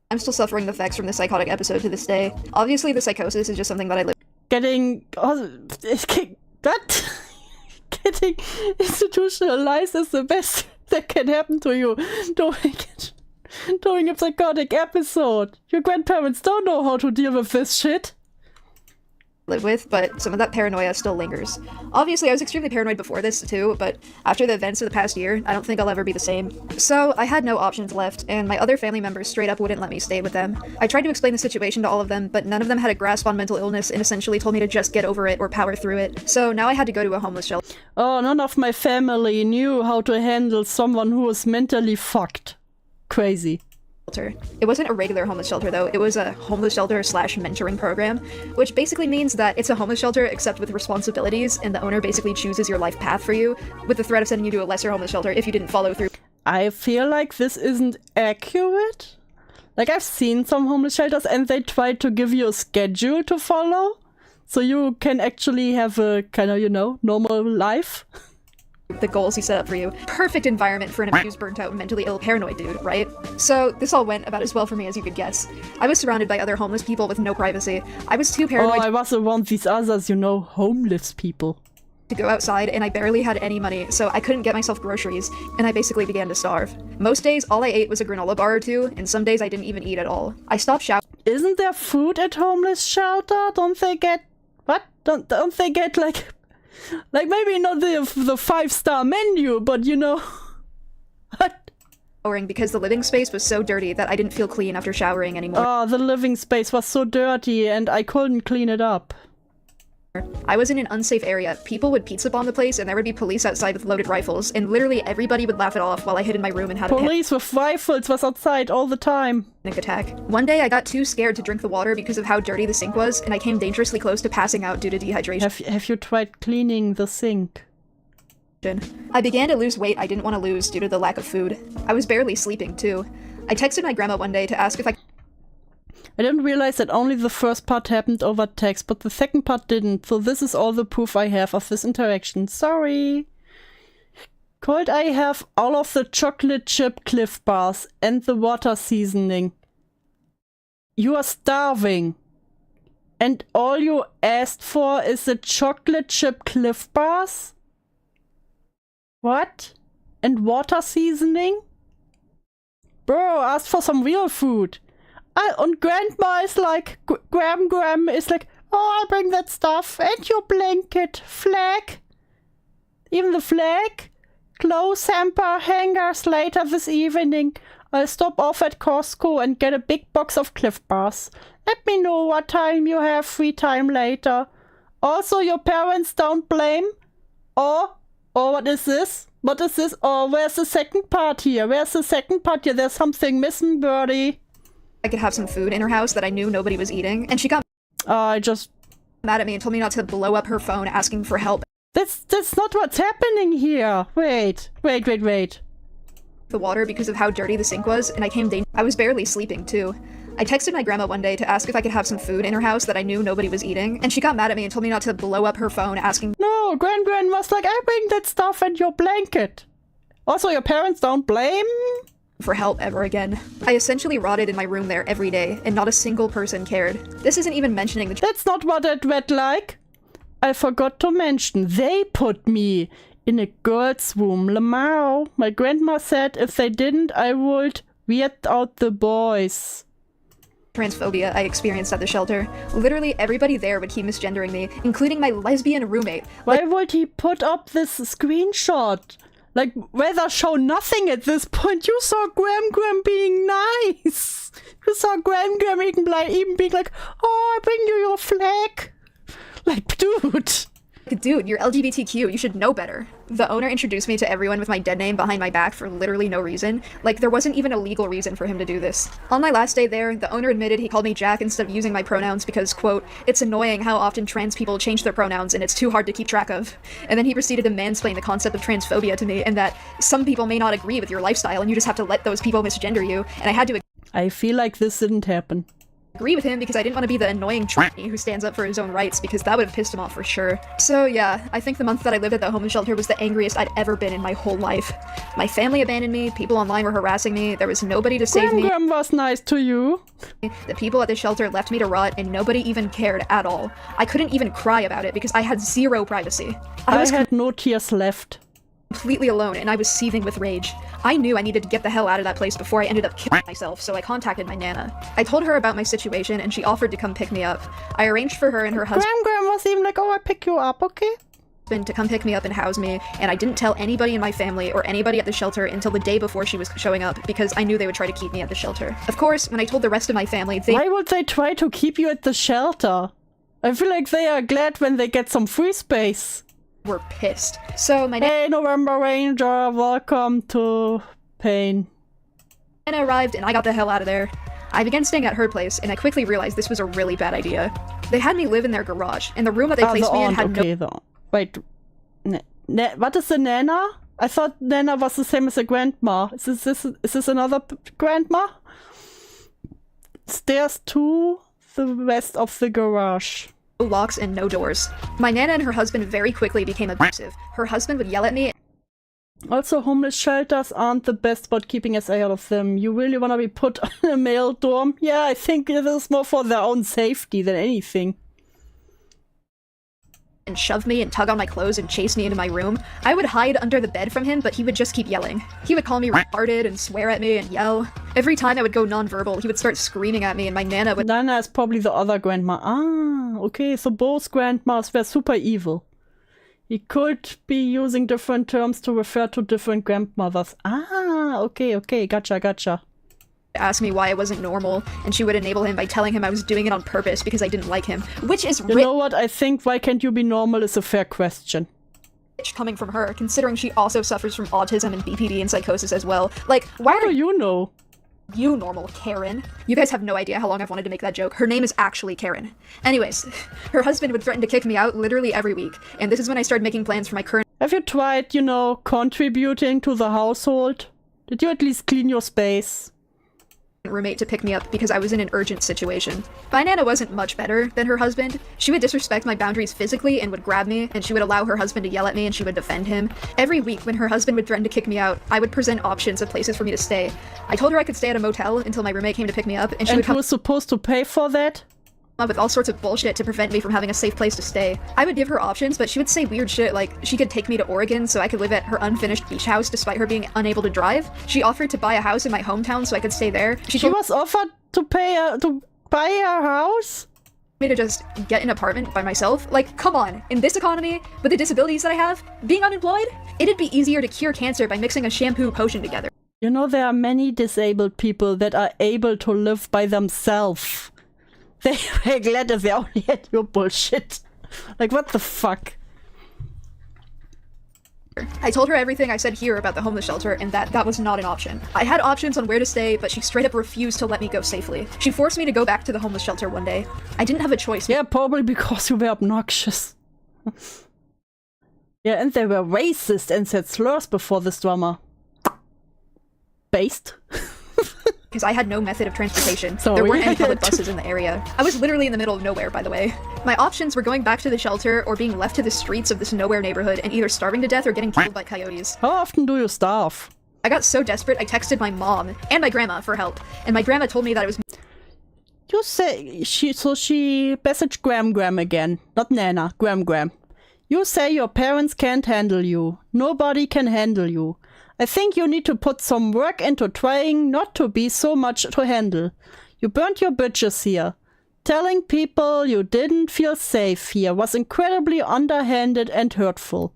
I'm still suffering the effects from the psychotic episode to this day. Obviously, the psychosis is just something that I live Getting institutionalized is the best that can happen to you during a psychotic episode. Your grandparents don't know how to deal with this shit. with, but some of that paranoia still lingers. Obviously, I was extremely paranoid before this, too, but after the events of the past year, I don't think I'll ever be the same. So, I had no options left, and my other family members straight up wouldn't let me stay with them. I tried to explain the situation to all of them, but none of them had a grasp on mental illness and essentially told me to just get over it or power through it. So, now I had to go to a homeless shelter. Oh, none of my family knew how to handle someone who was mentally fucked. Crazy. It wasn't a regular homeless shelter though, it was a homeless shelter / mentoring program, which basically means that it's a homeless shelter except with responsibilities, and the owner basically chooses your life path for you, with the threat of sending you to a lesser homeless shelter if you didn't follow through. I feel like this isn't accurate. Like, I've seen some homeless shelters and they try to give you a schedule to follow, so you can actually have a kind of, you know, normal life. The goals he set up for you. Perfect environment for an abused, burnt out, mentally ill, paranoid dude, right? So this all went about as well for me as you could guess. I was surrounded by other homeless people with no privacy. I was too paranoid I was around these others, you know, homeless people. to go outside, and I barely had any money, so I couldn't get myself groceries, and I basically began to starve. Most days, all I ate was a granola bar or two, and some days I didn't even eat at all. I stopped showering. Isn't there food at homeless shelter? Don't they get... What? Don't they get, like maybe not the 5-star menu, but you know... What? Because the living space was so dirty that I didn't feel clean after showering anymore. Oh, the living space was so dirty and I couldn't clean it up. I was in an unsafe area. People would pizza bomb the place, and there would be police outside with loaded rifles, and literally everybody would laugh it off while I hid in my room and had a Police with rifles was outside all the time. panic attack. One day I got too scared to drink the water because of how dirty the sink was, and I came dangerously close to passing out due to dehydration. Have you tried cleaning the sink? I began to lose weight I didn't want to lose due to the lack of food. I was barely sleeping, too. I texted my grandma one day to ask if I didn't realize that only the first part happened over text, but the second part didn't, so this is all the proof I have of this interaction. Sorry. Could I have all of the chocolate chip Cliff Bars and the water seasoning? You are starving. And all you asked for is the chocolate chip Cliff Bars? What? And water seasoning? Bro, ask for some real food. And Grandma is like, Gram is like, oh, I'll bring that stuff. And your blanket. Flag. Even the flag. Clothes hamper hangers later this evening. I'll stop off at Costco and get a big box of Cliff Bars. Let me know what time you have free time later. Also, your parents don't blame. Or what is this? What is this? Oh, where's the second part here? Where's the second part here? There's something missing, Birdie. I could have some food in her house that I knew nobody was eating, and she got I just... mad at me and told me not to blow up her phone asking for help. That's not what's happening here. Wait. The water because of how dirty the sink was, and I was barely sleeping too. I texted my grandma one day to ask if I could have some food in her house that I knew nobody was eating, and she got mad at me and told me not to blow up her phone asking No, Gran was like, I bring that stuff and your blanket. Also, your parents don't blame? for help ever again. I essentially rotted in my room there every day, and not a single person cared. This isn't even mentioning the That's not what it read like. I forgot to mention, they put me in a girl's room. Lamau. My grandma said if they didn't, I would weird out the boys. transphobia I experienced at the shelter. Literally everybody there would keep misgendering me, including my lesbian roommate. Why would he put up this screenshot? Like, rather show nothing at this point. You saw Gram being nice. You saw Gram even being like, oh, I bring you your flag. Like, Dude, you're LGBTQ, you should know better. The owner introduced me to everyone with my dead name behind my back for literally no reason. Like, there wasn't even a legal reason for him to do this. On my last day there, the owner admitted he called me Jack instead of using my pronouns because, quote, it's annoying how often trans people change their pronouns and it's too hard to keep track of. And then he proceeded to mansplain the concept of transphobia to me and that some people may not agree with your lifestyle and you just have to let those people misgender you. And I had to I feel like this didn't happen. agree with him because I didn't want to be the annoying tranny who stands up for his own rights because that would have pissed him off for sure. So yeah, I think the month that I lived at the homeless shelter was the angriest I'd ever been in my whole life. My family abandoned me, people online were harassing me, there was nobody to save me. Gram was nice to you. The people at the shelter left me to rot and nobody even cared at all. I couldn't even cry about it because I had zero privacy. I was had no tears left. completely alone and I was seething with rage. I knew I needed to get the hell out of that place before I ended up killing myself, so I contacted my Nana. I told her about my situation and she offered to come pick me up. I arranged for her and her husband Gram was even like, oh, I pick you up, okay? to come pick me up and house me, and I didn't tell anybody in my family or anybody at the shelter until the day before she was showing up because I knew they would try to keep me at the shelter. Of course, when I told the rest of my family, Why would they try to keep you at the shelter? I feel like they are glad when they get some free space. were pissed. So my Hey, November Ranger, welcome to Pain. Nana arrived and I got the hell out of there. I began staying at her place, and I quickly realized this was a really bad idea. They had me live in their garage, and the room that they placed me in had Wait, what is the Nana? I thought Nana was the same as a grandma. Is this another grandma? Stairs to the west of the garage. no locks and no doors. My Nana and her husband very quickly became abusive. Her husband would yell at me. Also, homeless shelters aren't the best about keeping us out of them. You really want to be put in a male dorm? Yeah, I think it is more for their own safety than anything. And shove me and tug on my clothes and chase me into my room. I would hide under the bed from him, but he would just keep yelling. He would call me retarded and swear at me and yell. Every time I would go nonverbal, he would start screaming at me and my Nana would— Nana is probably the other grandma. Ah, okay, so both grandmas were super evil. He could be using different terms to refer to different grandmothers. Ah, okay, gotcha. ask me why I wasn't normal, and she would enable him by telling him I was doing it on purpose because I didn't like him, which is You know what? I think why can't you be normal is a fair question. rich coming from her, considering she also suffers from autism and BPD and psychosis as well. Like, why How are do you know? you normal, Karen? You guys have no idea how long I've wanted to make that joke. Her name is actually Karen. Anyways, her husband would threaten to kick me out literally every week, and this is when I started making plans for my current Have you tried, contributing to the household? Did you at least clean your space? roommate to pick me up because I was in an urgent situation. My Nana wasn't much better than her husband. She would disrespect my boundaries physically and would grab me, and she would allow her husband to yell at me and she would defend him. Every week when her husband would threaten to kick me out, I would present options of places for me to stay. I told her I could stay at a motel until my roommate came to pick me up, and she And would come who was supposed to pay for that? up with all sorts of bullshit to prevent me from having a safe place to stay. I would give her options, but she would say weird shit like she could take me to Oregon so I could live at her unfinished beach house despite her being unable to drive. She offered to buy a house in my hometown so I could stay there. She was offered to buy a house? Me to just get an apartment by myself. Like, come on, in this economy, with the disabilities that I have, being unemployed, it'd be easier to cure cancer by mixing a shampoo potion together. You know, there are many disabled people that are able to live by themselves. They were glad if they only had your bullshit. Like, what the fuck? I told her everything I said here about the homeless shelter and that was not an option. I had options on where to stay, but she straight up refused to let me go safely. She forced me to go back to the homeless shelter one day. I didn't have a choice. Yeah, probably because you were obnoxious. Yeah, and they were racist and said slurs before this drama. Based. Because I had no method of transportation. Sorry. There weren't any public buses in the area. I was literally in the middle of nowhere, by the way. My options were going back to the shelter or being left to the streets of this nowhere neighborhood and either starving to death or getting killed by coyotes. How often do you starve? I got so desperate I texted my mom and my grandma for help, and my grandma told me that it was— You say she messaged Gram again, not Nana, Gram. You say your parents can't handle you. Nobody can handle you. I think you need to put some work into trying not to be so much to handle. You burnt your bridges here. Telling people you didn't feel safe here was incredibly underhanded and hurtful.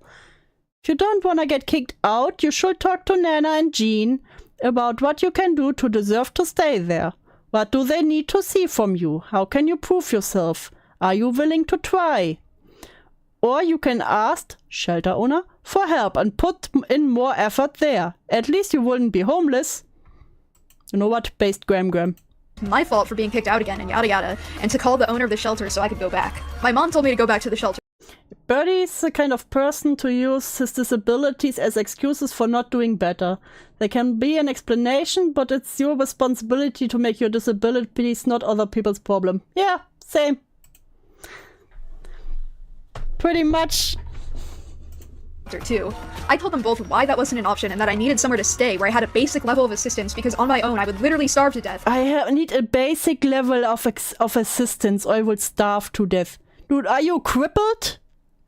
If you don't want to get kicked out, you should talk to Nana and Jean about what you can do to deserve to stay there. What do they need to see from you? How can you prove yourself? Are you willing to try? Or you can ask shelter owner for help and put in more effort there. At least you wouldn't be homeless. You know what? Based Gram. my fault for being kicked out again and yada yada, and to call the owner of the shelter so I could go back. My mom told me to go back to the shelter. Birdie's the kind of person to use his disabilities as excuses for not doing better. They can be an explanation, but it's your responsibility to make your disabilities not other people's problem. Yeah, same. Pretty much. Too. I told them both why that wasn't an option and that I needed somewhere to stay where I had a basic level of assistance because on my own I would literally starve to death. I need a basic level of assistance or I will starve to death. Dude, are you crippled?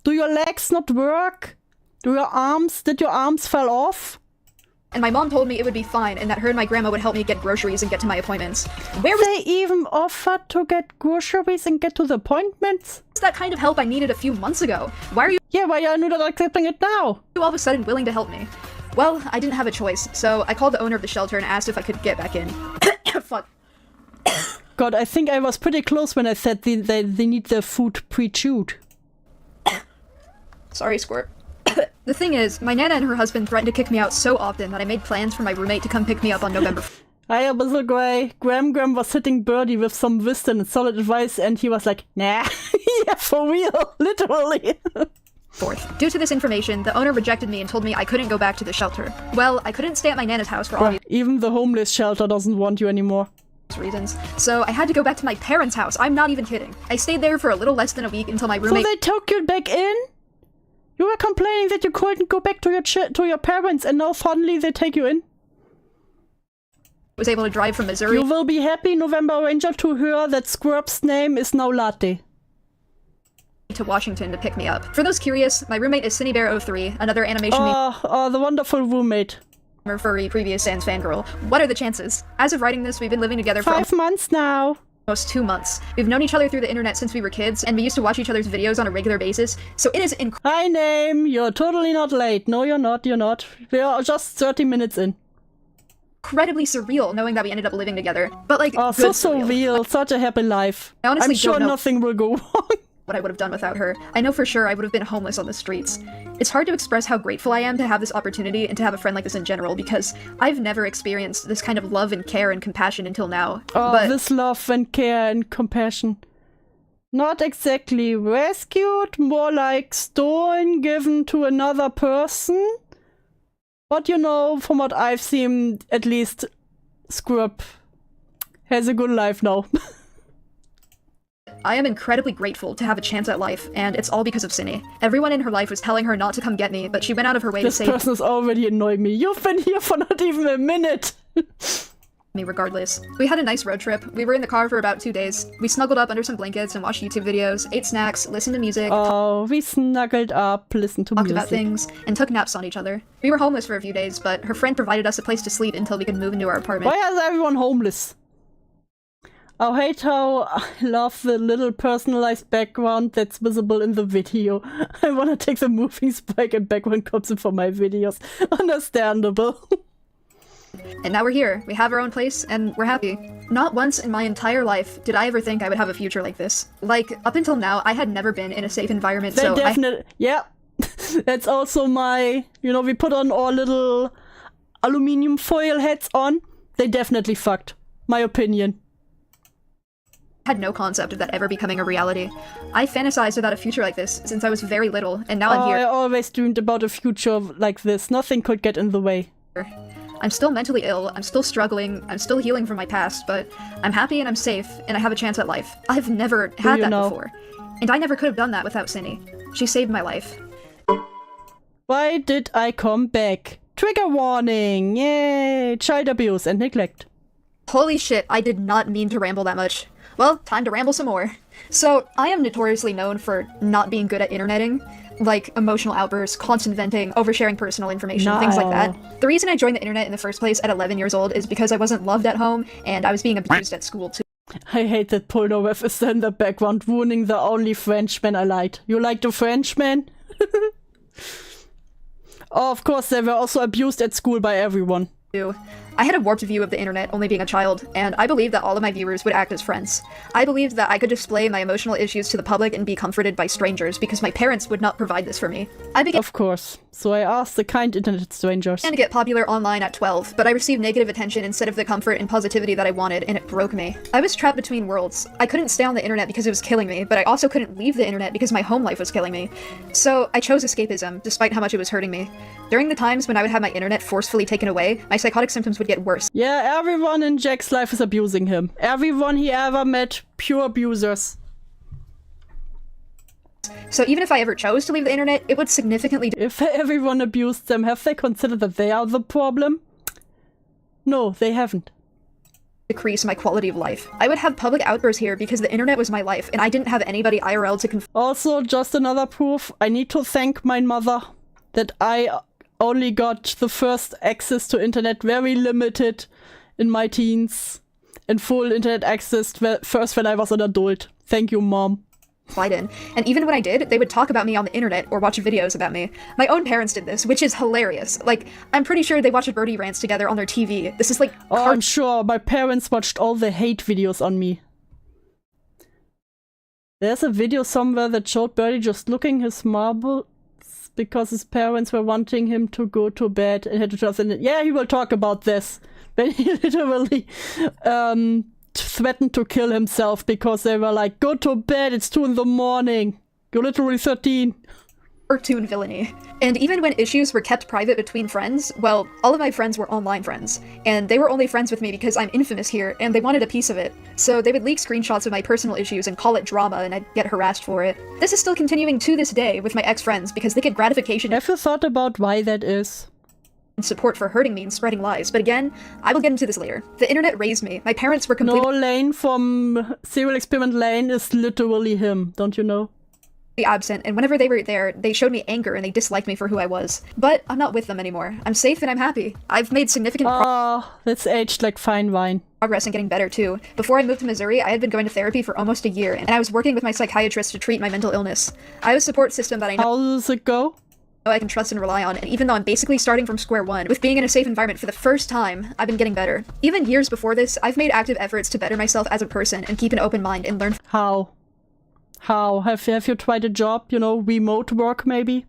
Do your legs not work? Did your arms fall off? And my mom told me it would be fine and that her and my grandma would help me get groceries and get to my appointments. Where was they even offered to get groceries and get to the appointments? that kind of help I needed a few months ago? Why are you— Yeah, why are you not accepting it now? all of a sudden willing to help me? Well, I didn't have a choice, so I called the owner of the shelter and asked if I could get back in. Fuck. God, I think I was pretty close when I said they need the food pre-chewed. Sorry, Squirt. The thing is, my nana and her husband threatened to kick me out so often that I made plans for my roommate to come pick me up on November Hiya, Bizzle Gray. Gram was hitting Birdie with some wisdom and solid advice, and he was like, nah, yeah, for real, literally. 4th. Due to this information, the owner rejected me and told me I couldn't go back to the shelter. Well, I couldn't stay at my nana's house for obvious Even the homeless shelter doesn't want you anymore. reasons, so I had to go back to my parents' house. I'm not even kidding. I stayed there for a little less than a week until my roommate— So they took you back in? You were complaining that you couldn't go back to your parents, and now suddenly they take you in? was able to drive from Missouri You will be happy, November Ranger, to hear that Squirp's name is now Latte. to Washington to pick me up. For those curious, my roommate is Synni Bear 03, another animation Oh, the wonderful roommate. furry previous Sans fangirl. What are the chances? As of writing this, we've been living together for 5 months now. almost 2 months. We've known each other through the internet since we were kids, and we used to watch each other's videos on a regular basis, so it is Hi, name. You're totally not late. No, you're not. You're not. We're just 30 minutes in. incredibly surreal knowing that we ended up living together. But like, Oh, good so surreal. real. Such a happy life. I honestly I'm sure don't know nothing will go wrong. what I would have done without her. I know for sure I would have been homeless on the streets. It's hard to express how grateful I am to have this opportunity and to have a friend like this in general, because I've never experienced this kind of love and care and compassion until now. Oh, but this love and care and compassion. Not exactly rescued, more like stolen, given to another person. But you know, from what I've seen, at least Scrub has a good life now. I am incredibly grateful to have a chance at life, and it's all because of Synni. Everyone in her life was telling her not to come get me, but she went out of her way This to save— person is already annoying me. You've been here for not even a minute. me regardless. We had a nice road trip. We were in the car for about 2 days. We snuggled up under some blankets and watched YouTube videos, ate snacks, listened to music, Oh, we snuggled up, listened to talked music. about things, and took naps on each other. We were homeless for a few days, but her friend provided us a place to sleep until we could move into our apartment. Why is everyone homeless? I hate how I love the little personalized background that's visible in the video. I wanna take the moving spike and background concept for my videos. Understandable. And now we're here. We have our own place, and we're happy. Not once in my entire life did I ever think I would have a future like this. Like, up until now, I had never been in a safe environment, They so definitely, yeah. That's also my, you know, we put on our little aluminium foil hats on. They definitely fucked. My opinion. I had no concept of that ever becoming a reality. I fantasized about a future like this since I was very little, and now I'm I here. always dreamed about a future like this. Nothing could get in the way. I'm still mentally ill, I'm still struggling, I'm still healing from my past, but I'm happy and I'm safe, and I have a chance at life. I've never had you that know? before. And I never could have done that without Synni. She saved my life. Why did I come back? Trigger warning! Yay! Child abuse and neglect. Holy shit, I did not mean to ramble that much. Well, time to ramble some more. So, I am notoriously known for not being good at interneting. Like, emotional outbursts, constant venting, oversharing personal information, things like that. The reason I joined the internet in the first place at 11 years old is because I wasn't loved at home, and I was being abused at school too. I hate that porno with is in the background ruining the only Frenchman I liked. You like the Frenchman? Oh, of course, they were also abused at school by everyone. I had a warped view of the internet only being a child, and I believed that all of my viewers would act as friends. I believed that I could display my emotional issues to the public and be comforted by strangers because my parents would not provide this for me. I began Of course. So I asked the kind internet strangers. to get popular online at 12, but I received negative attention instead of the comfort and positivity that I wanted, and it broke me. I was trapped between worlds. I couldn't stay on the internet because it was killing me, but I also couldn't leave the internet because my home life was killing me. So I chose escapism, despite how much it was hurting me. During the times when I would have my internet forcefully taken away, my psychotic symptoms would get worse. Yeah, everyone in Jack's life is abusing him. Everyone he ever met, pure abusers. So even if I ever chose to leave the internet, it would significantly If everyone abused them, have they considered that they are the problem? No, they haven't. decrease my quality of life. I would have public outbursts here because the internet was my life, and I didn't have anybody IRL to confront. Also, just another proof, I need to thank my mother that I only got the first access to internet very limited in my teens. And full internet access first when I was an adult. Thank you, Mom. In. And even when I did, they would talk about me on the internet or watch videos about me. My own parents did this, which is hilarious. Like, I'm pretty sure they watched Birdie rants together on their TV. This is like Oh, I'm sure my parents watched all the hate videos on me. There's a video somewhere that showed Birdie just looking his marbles because his parents were wanting him to go to bed and had to trust in it. Yeah, he will talk about this. When he literally threatened to kill himself because they were like, go to bed, it's 2 in the morning. You're literally 13. cartoon villainy. And even when issues were kept private between friends, well, all of my friends were online friends, and they were only friends with me because I'm infamous here, and they wanted a piece of it. So they would leak screenshots of my personal issues and call it drama, and I'd get harassed for it. This is still continuing to this day with my ex-friends because they get gratification Have you thought about why that is? and support for hurting me and spreading lies. But again, I will get into this later. The internet raised me. My parents were completely No, Lane from Serial Experiment Lane is literally him, don't you know? absent, and whenever they were there, they showed me anger and they disliked me for who I was. But I'm not with them anymore. I'm safe and I'm happy. I've made significant Ah, that's aged like fine wine. progress and getting better too. Before I moved to Missouri, I had been going to therapy for almost a year, and I was working with my psychiatrist to treat my mental illness. I have a support system that I know How does it go? I can trust and rely on, and even though I'm basically starting from square one, with being in a safe environment for the first time, I've been getting better. Even years before this, I've made active efforts to better myself as a person and keep an open mind and learn How? How? Have you tried a job, you know, remote work maybe?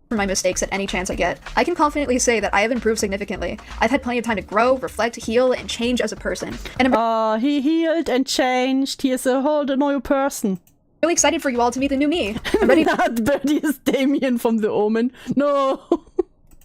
from my mistakes at any chance I get. I can confidently say that I have improved significantly. I've had plenty of time to grow, reflect, heal, and change as a person. And I'm He healed and changed. He is a whole new person. really excited for you all to meet the new me. I'm ready Not Birdie is Damien from The Omen. No!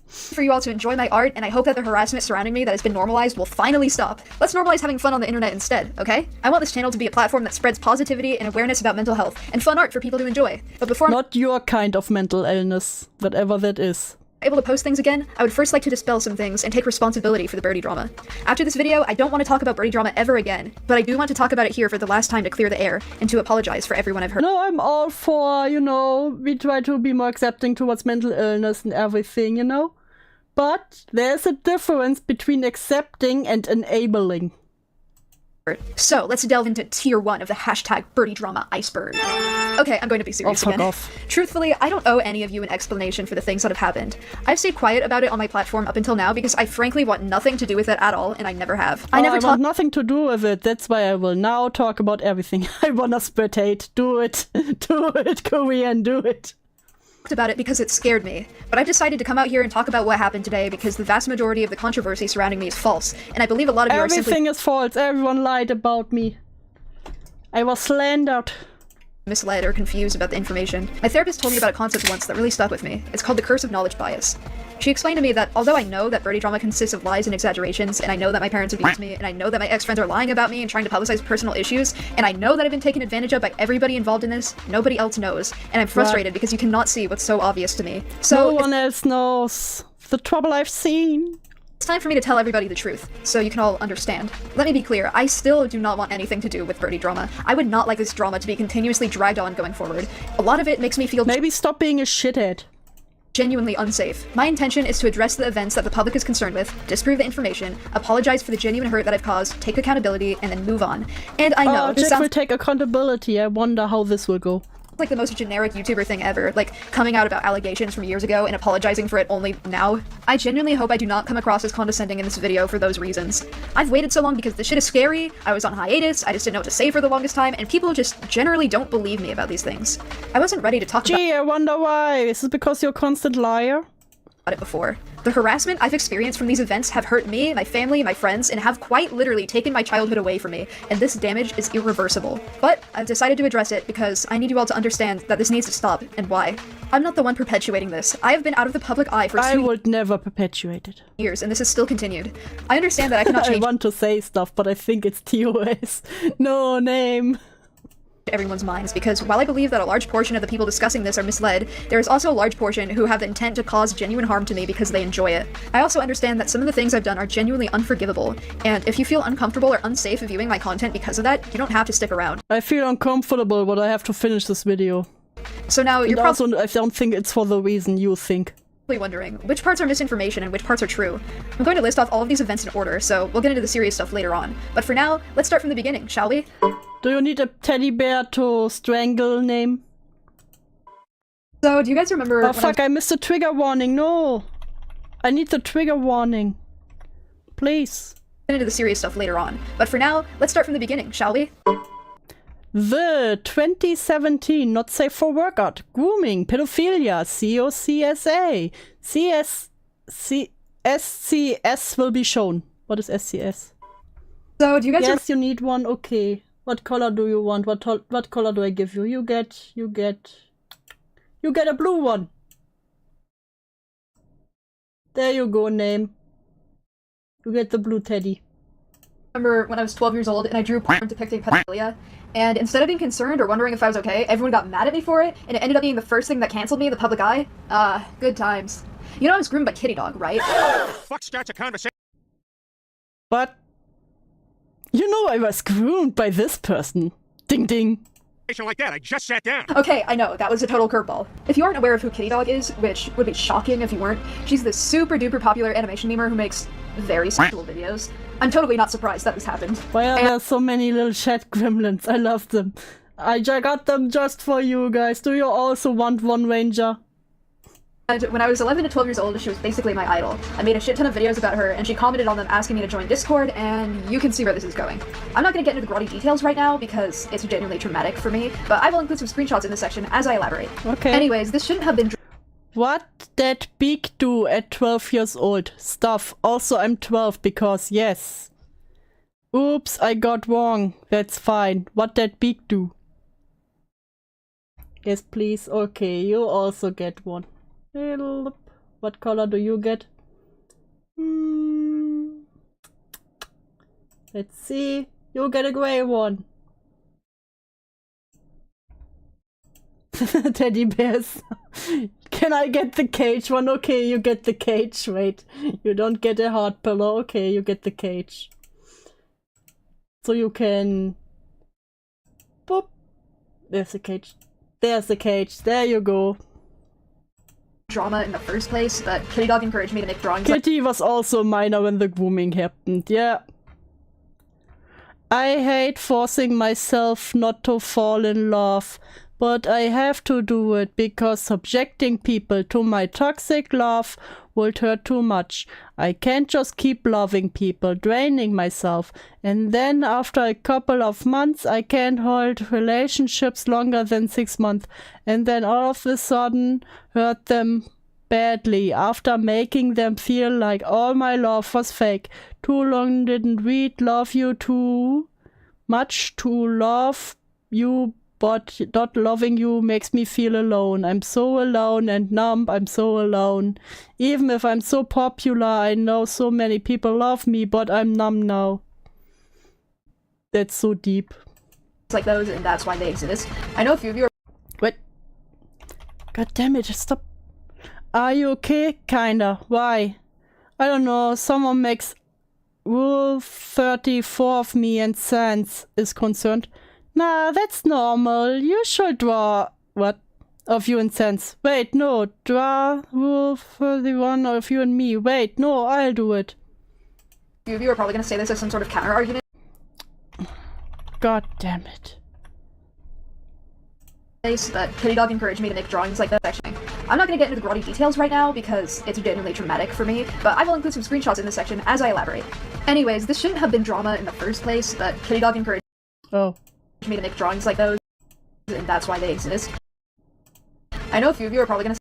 for you all to enjoy my art, and I hope that the harassment surrounding me that has been normalized will finally stop. Let's normalize having fun on the internet instead, okay? I want this channel to be a platform that spreads positivity and awareness about mental health, and fun art for people to enjoy. But before Not your kind of mental illness, whatever that is. able to post things again, I would first like to dispel some things and take responsibility for the Birdie drama. After this video, I don't want to talk about Birdie drama ever again, but I do want to talk about it here for the last time to clear the air and to apologize for everyone I've hurt. No, I'm all for, you know, we try to be more accepting towards mental illness and everything, you know? But there's a difference between accepting and enabling. So let's delve into tier 1 of the hashtag Birdie drama iceberg. Okay, I'm going to be serious again. Off. Truthfully, I don't owe any of you an explanation for the things that have happened. I've stayed quiet about it on my platform up until now because I frankly want nothing to do with it at all, and I never have. I want nothing to do with it. That's why I will now talk about everything. I wanna spectate. Do it. Do it, Korean. Do it. About it because it scared me, but I decided to come out here and talk about what happened today because the vast majority of the controversy surrounding me is false, and I believe a lot of you are simply— Everything is false. Everyone lied about me. I was slandered. Misled or confused about the information. My therapist told me about a concept once that really stuck with me. It's called the curse of knowledge bias. She explained to me that although I know that Birdie drama consists of lies and exaggerations, and I know that my parents abused me, and I know that my ex-friends are lying about me and trying to publicize personal issues, and I know that I've been taken advantage of by everybody involved in this, nobody else knows, and I'm frustrated because you cannot see what's so obvious to me. So no one else knows the trouble I've seen. It's time for me to tell everybody the truth, so you can all understand. Let me be clear, I still do not want anything to do with Birdie drama. I would not like this drama to be continuously dragged on going forward. A lot of it makes me feel— Maybe stop being a shithead. Genuinely unsafe. My intention is to address the events that the public is concerned with, disprove the information, apologize for the genuine hurt that I've caused, take accountability, and then move on. And I know this Jack will take accountability. I wonder how this will go. Like the most generic YouTuber thing ever, like coming out about allegations from years ago and apologizing for it only now. I genuinely hope I do not come across as condescending in this video for those reasons. I've waited so long because this shit is scary, I was on hiatus, I just didn't know what to say for the longest time, and people just generally don't believe me about these things. I wasn't ready to talk about— Gee, I wonder why. Is it because you're a constant liar? It before. The harassment I've experienced from these events have hurt me, my family, my friends, and have quite literally taken my childhood away from me, and this damage is irreversible. But I've decided to address it because I need you all to understand that this needs to stop, and why. I'm not the one perpetuating this. I have been out of the public eye for— I would never perpetuate it. —years, and this has still continued. I understand that I cannot change— I want to say stuff, but I think it's TOS. No name. Everyone's minds, because while I believe that a large portion of the people discussing this are misled, there is also a large portion who have the intent to cause genuine harm to me because they enjoy it. I also understand that some of the things I've done are genuinely unforgivable, and if you feel uncomfortable or unsafe viewing my content because of that, you don't have to stick around. I feel uncomfortable, but I have to finish this video. So now you're also, I don't think it's for the reason you think. Wondering which parts are misinformation and which parts are true. I'm going to list off all of these events in order, so we'll get into the serious stuff later on. But for now, let's start from the beginning, shall we? Do you need a teddy bear to strangle name? So, do you guys remember— Oh fuck, I missed the trigger warning, no! I need the trigger warning. Please. Get into the serious stuff later on. But for now, let's start from the beginning, shall we? The 2017 Not Safe for Workout, Grooming, Pedophilia, COCSA, SCS will be shown. What is SCS? So, do you guys— Yes, you need one, okay. What color do you want? What color do I give you? You get a blue one. There you go, name. You get the blue teddy. Remember when I was 12 years old and I drew porn depicting pedophilia, and instead of being concerned or wondering if I was okay, everyone got mad at me for it, and it ended up being the first thing that canceled me in the public eye? Good times. You know I was groomed by Kitty Dog, right? Fuck starts a conversation. But you know I was groomed by this person. Ding ding. Like that, I just sat down. Okay, I know, that was a total curveball. If you aren't aware of who Kitty Dog is, which would be shocking if you weren't, she's this super duper popular animation memer who makes very sexual videos. I'm totally not surprised that this happened. Why are there so many little chat gremlins? I love them. I got them just for you guys. Do you also want one, Ranger? And when I was 11 to 12 years old, she was basically my idol. I made a shit ton of videos about her, and she commented on them asking me to join Discord, and you can see where this is going. I'm not going to get into the grotty details right now, because it's genuinely traumatic for me, but I will include some screenshots in this section as I elaborate. Okay. Anyways, this shouldn't have been— What that beak do at 12 years old? Stuff. Also, I'm 12 because yes. Oops, I got wrong. That's fine. What that beak do? Yes, please. Okay, you also get one. What color do you get? Let's see. You get a gray one. Teddy bears. Can I get the cage one? Okay, you get the cage. Wait, you don't get a hard pillow. Okay, you get the cage. So you can... Boop. There's the cage. There's the cage. There you go. Drama in the first place, but Kitty Dog encouraged me to make drawings. Kitty was also minor when the grooming happened. Yeah. I hate forcing myself not to fall in love, but I have to do it because subjecting people to my toxic love would hurt too much. I can't just keep loving people, draining myself, and then after a couple of months I can't hold relationships longer than 6 months, and then all of a sudden hurt them badly after making them feel like all my love was fake. Too long didn't read love you too much to love you, but not loving you makes me feel alone. I'm so alone and numb. I'm so alone. Even if I'm so popular, I know so many people love me, but I'm numb now. That's so deep. Like those, and that's why they exist. I know a few of you are— What? God damn it, stop. Are you okay? Kinda. Why? I don't know. Someone makes Rule 34 of me and Sans is concerned. Nah, that's normal. You should draw... What? Of you and Sans. Wait, no. Draw Rule 31 of you and me. Wait, no, I'll do it. a few of you are probably going to say this as some sort of counter-argument. God damn it. But Kitty Dog encouraged me to make drawings like that, actually. I'm not going to get into the grotty details right now because it's genuinely traumatic for me, but I will include some screenshots in this section as I elaborate. Anyways, this shouldn't have been drama in the first place, but Kitty Dog encouraged me to make drawings like those, and that's why they exist. I know a few of you are probably going to—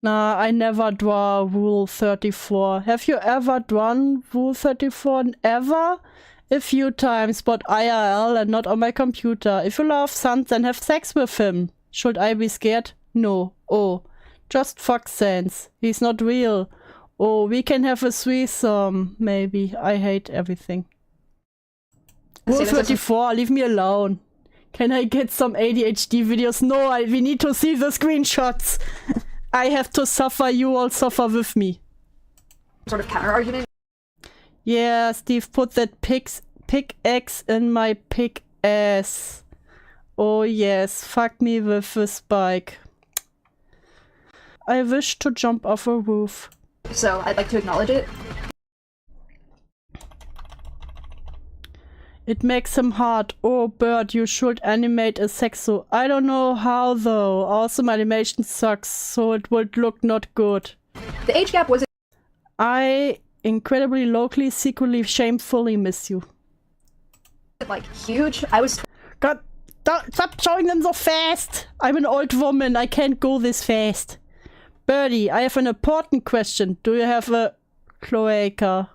Nah, I never draw Rule 34. Have you ever drawn Rule 34? Ever? A few times, but IRL and not on my computer. If you love Sans, then have sex with him. Should I be scared? No. Oh. Just fuck Sans. He's not real. Oh, we can have a threesome. Maybe. I hate everything. Rule 34, leave me alone. Can I get some ADHD videos? No, we need to see the screenshots. I have to suffer, you all suffer with me. Sort of counter-argument. Yeah, Steve, put that pickaxe in my pick ass. Oh yes, fuck me with a spike. I wish to jump off a roof. So, I'd like to acknowledge it. It makes him hard. Oh, Bird, you should animate a sexo. I don't know how though. Awesome animation sucks, so it would look not good. The age gap wasn't— I incredibly locally, secretly, shamefully miss you. like huge. I was— God, stop showing them so fast! I'm an old woman, I can't go this fast. Birdie, I have an important question. Do you have a cloaca?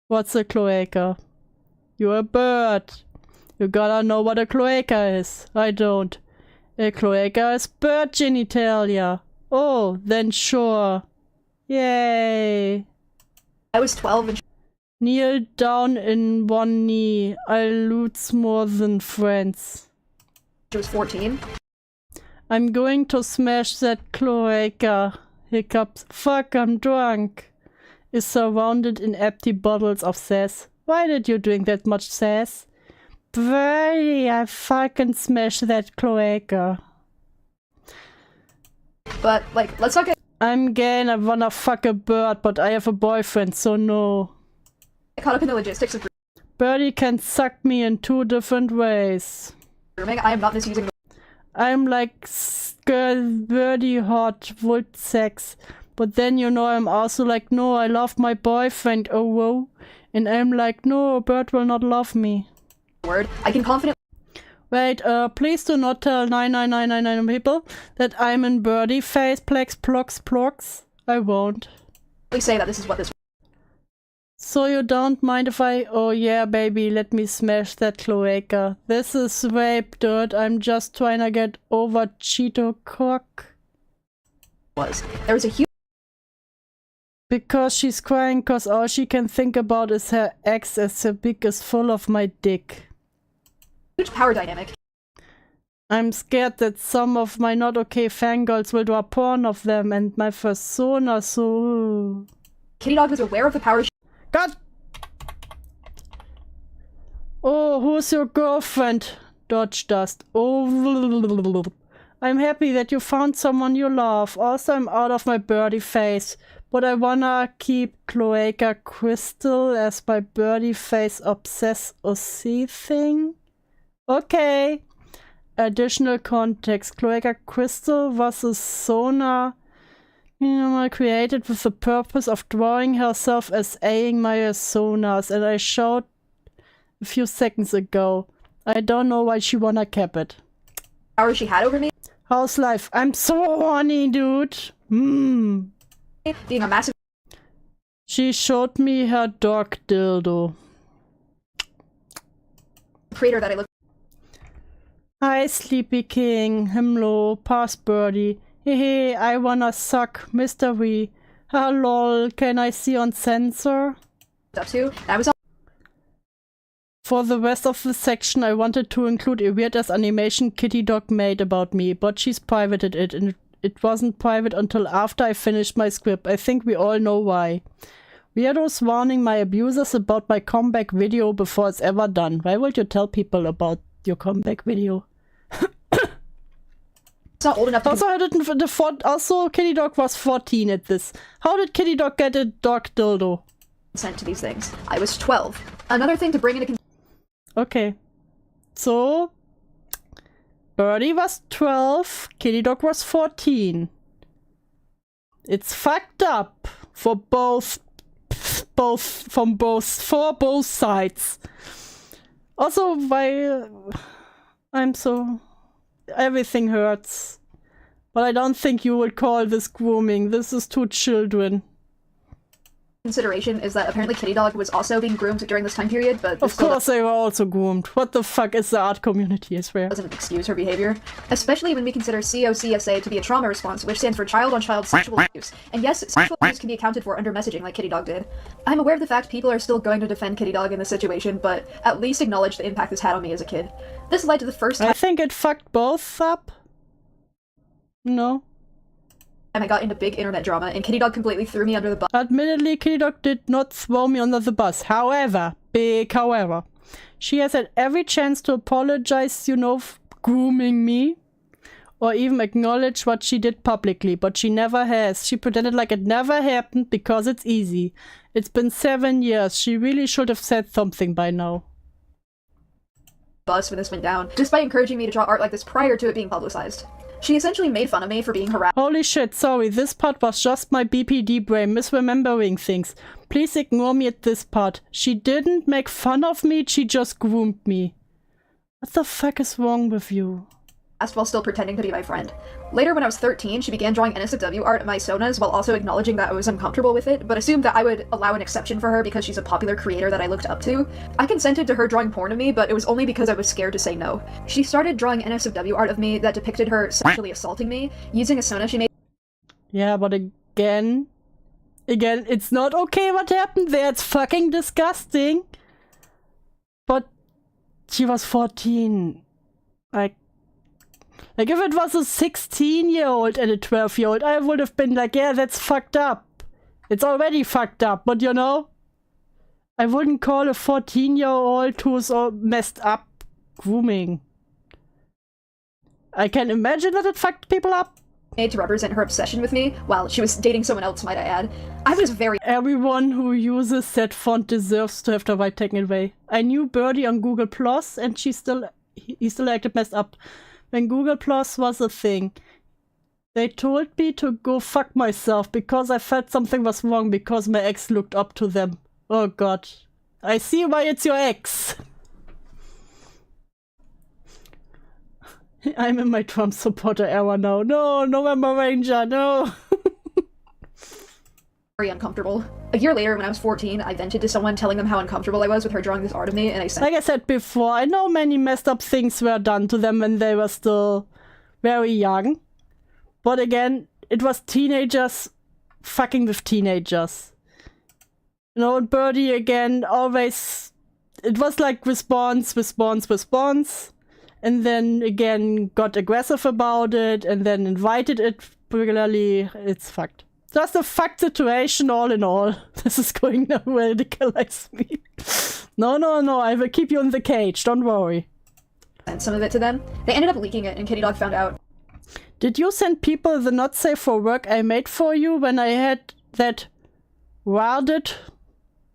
What's a cloaca? You're a bird. You gotta know what a cloaca is. I don't. A cloaca is bird genitalia. Oh, then sure. Yay. I was 12 and Kneel down in one knee. I lose more than friends. she was 14. I'm going to smash that cloaca. Hiccups. Fuck, I'm drunk. Is surrounded in empty bottles of sass. Why did you drink that much sass? Birdie, I fucking smash that cloaca. But, like, let's not get I'm gay and I wanna fuck a bird, but I have a boyfriend, so no. caught up in the logistics of Birdie can suck me in 2 different ways. grooming. I am not misusing the— I'm like Birdie hot wood sex. But then, you know, I'm also like, no, I love my boyfriend, oh whoa. And I'm like, no, Bird will not love me. word. I can confidently Wait, please do not tell 99999 people that I'm in Birdie face, plex, plox. I won't. say that this is what this— So you don't mind if I... Oh yeah, baby, let me smash that cloaca. This is rape, dude. I'm just trying to get over Cheeto cock. was. There was a huge Because she's crying cause all she can think about is her ex as her dick is full of my dick. power dynamic. I'm scared that some of my not okay fangirls will draw porn of them and my persona, so... Kitty Dog was aware of the power God! Oh, who's your girlfriend? Dodge dust. Oh, I'm happy that you found someone you love. Also, I'm out of my birdie phase. But I wanna keep Cloaca Crystal as my birdie phase obsess OC thing. Okay. Additional context. Cloaca Crystal was a Sona created with the purpose of drawing herself as Aing my Sonas, and I showed a few seconds ago. I don't know why she wanna cap it. power she had over me. How's life? I'm so horny, dude. Being a massive She showed me her dog dildo. creator that I look Hi, Sleepy King. Hello, past Birdie. Hehe, I wanna suck. Mystery. Lol, can I see on sensor? up to. And I was For the rest of the section, I wanted to include a weird-ass animation Kitty Dog made about me, but she's privated it, and it wasn't private until after I finished my script. I think we all know why. Weirdos warning my abusers about my comeback video before it's ever done. Why would you tell people about your comeback video? not old enough to Also, I didn't. Also, Kitty Dog was 14 at this. How did Kitty Dog get a dog dildo? consent to these things. I was 12. Another thing to bring into Okay. So, Birdie was 12, Kitty Dog was 14. It's fucked up for both sides. Also, why I'm so... Everything hurts. But I don't think you would call this grooming. This is two children. consideration is that apparently Kitty Dog was also being groomed during this time period, but this Of course they were also groomed. What the fuck is the art community, I swear. doesn't excuse her behavior, especially when we consider COCSA to be a trauma response, which stands for child-on-child sexual abuse. And yes, sexual abuse can be accounted for under messaging like Kitty Dog did. I'm aware of the fact people are still going to defend Kitty Dog in this situation, but at least acknowledge the impact this had on me as a kid. This led to the first I time think it fucked both up. No. I got into big internet drama, and Kitty Dog completely threw me under the bus. Admittedly, Kitty Dog did not throw me under the bus. However, big however, she has had every chance to apologize, grooming me, or even acknowledge what she did publicly, but she never has. She pretended like it never happened because it's easy. It's been 7 years. She really should have said something by now. When this went down, just by encouraging me to draw art like this prior to it being publicized. She essentially made fun of me for being harassed. Holy shit, sorry, this part was just my BPD brain misremembering things. Please ignore me at this part. She didn't make fun of me, she just groomed me. What the fuck is wrong with you? While still pretending to be my friend. Later, when I was 13, she began drawing NSFW art at my sonas while also acknowledging that I was uncomfortable with it, but assumed that I would allow an exception for her because she's a popular creator that I looked up to. I consented to her drawing porn of me, but it was only because I was scared to say no. She started drawing NSFW art of me that depicted her sexually assaulting me, using a sona she made. Yeah, but again, it's not okay what happened there, it's fucking disgusting. But she was 14. Like, if it was a 16-year-old and a 12-year-old, I would have been like, yeah, that's fucked up. It's already fucked up, but I wouldn't call a 14-year-old who's all messed up grooming. I can imagine that it fucked people up. Made to represent her obsession with me, while she was dating someone else, might I add. I was very- Everyone who uses that font deserves to have their right taken away. I knew Birdie on Google Plus, and he still acted messed up. When Google Plus was a thing, they told me to go fuck myself because I felt something was wrong because my ex looked up to them. Oh god. I see why it's your ex. I'm in my Trump supporter era now. No, November Ranger, no. very uncomfortable. A year later, when I was 14, I vented to someone telling them how uncomfortable I was with her drawing this art of me, and I said, like I said before, I know many messed up things were done to them when they were still very young. But again, it was teenagers fucking with teenagers. And Birdie again, always, it was like response. and then again got aggressive about it, and then invited it regularly. It's fucked. Just a fucked situation all in all. This is going to radicalize me. No, I will keep you in the cage, don't worry. And some of it to them. They ended up leaking it, and Kitty Dog found out. Did you send people the not safe for work I made for you when I had that warded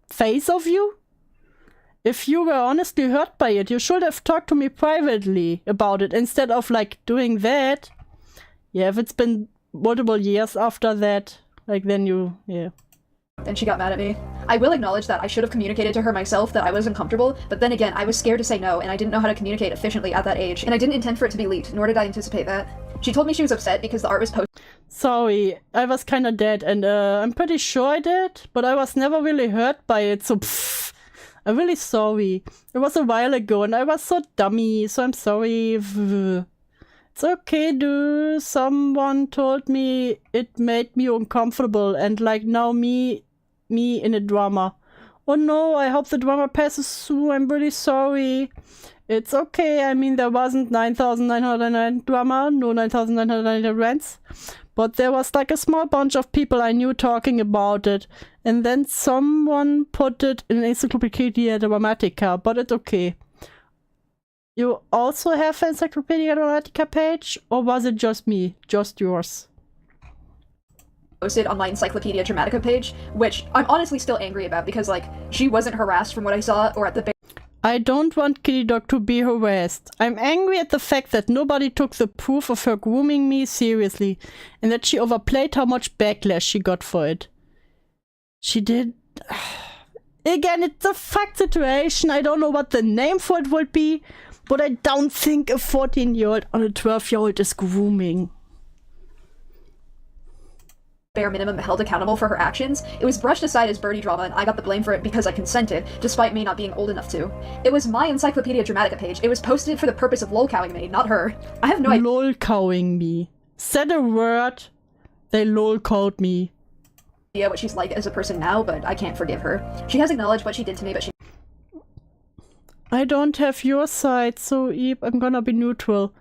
face of you? If you were honestly hurt by it, you should have talked to me privately about it instead of, like, doing that. Yeah, if it's been multiple years after that, like, then you, yeah. And she got mad at me. I will acknowledge that I should have communicated to her myself that I was uncomfortable, but then again, I was scared to say no, and I didn't know how to communicate efficiently at that age, and I didn't intend for it to be leaked, nor did I anticipate that. She told me she was upset because the art was posted. Sorry, I was kinda dead, and I'm pretty sure I did, but I was never really hurt by it, so pfft. I'm really sorry. It was a while ago, and I was so dummy, so I'm sorry. It's okay, dude. Someone told me it made me uncomfortable, and like now me in a drama. Oh no, I hope the drama passes through. I'm really sorry. It's okay. I mean, there wasn't 9,909 drama, no 9,909 rants. But there was like a small bunch of people I knew talking about it. And then someone put it in Encyclopedia Dramatica, but it's okay. You also have an Encyclopedia Dramatica page? Or was it just me? Just yours? Posted on my Encyclopedia Dramatica page, which I'm honestly still angry about because, like, she wasn't harassed from what I saw or at the I don't want Kitty Dog to be harassed. I'm angry at the fact that nobody took the proof of her grooming me seriously, and that she overplayed how much backlash she got for it. She did... Again, it's a fucked situation. I don't know what the name for it would be, but I don't think a 14-year-old on a 12-year-old is grooming. Bare minimum held accountable for her actions. It was brushed aside as Birdie drama, and I got the blame for it because I consented, despite me not being old enough to. It was my Encyclopedia Dramatica page. It was posted for the purpose of lolcowing me, not her. I have no idea. Lolcowing me. Said a word, they lolcowed me. What she's like as a person now, but I can't forgive her. She has acknowledged what she did to me, but she... I don't have your side, so Eve, I'm gonna be neutral.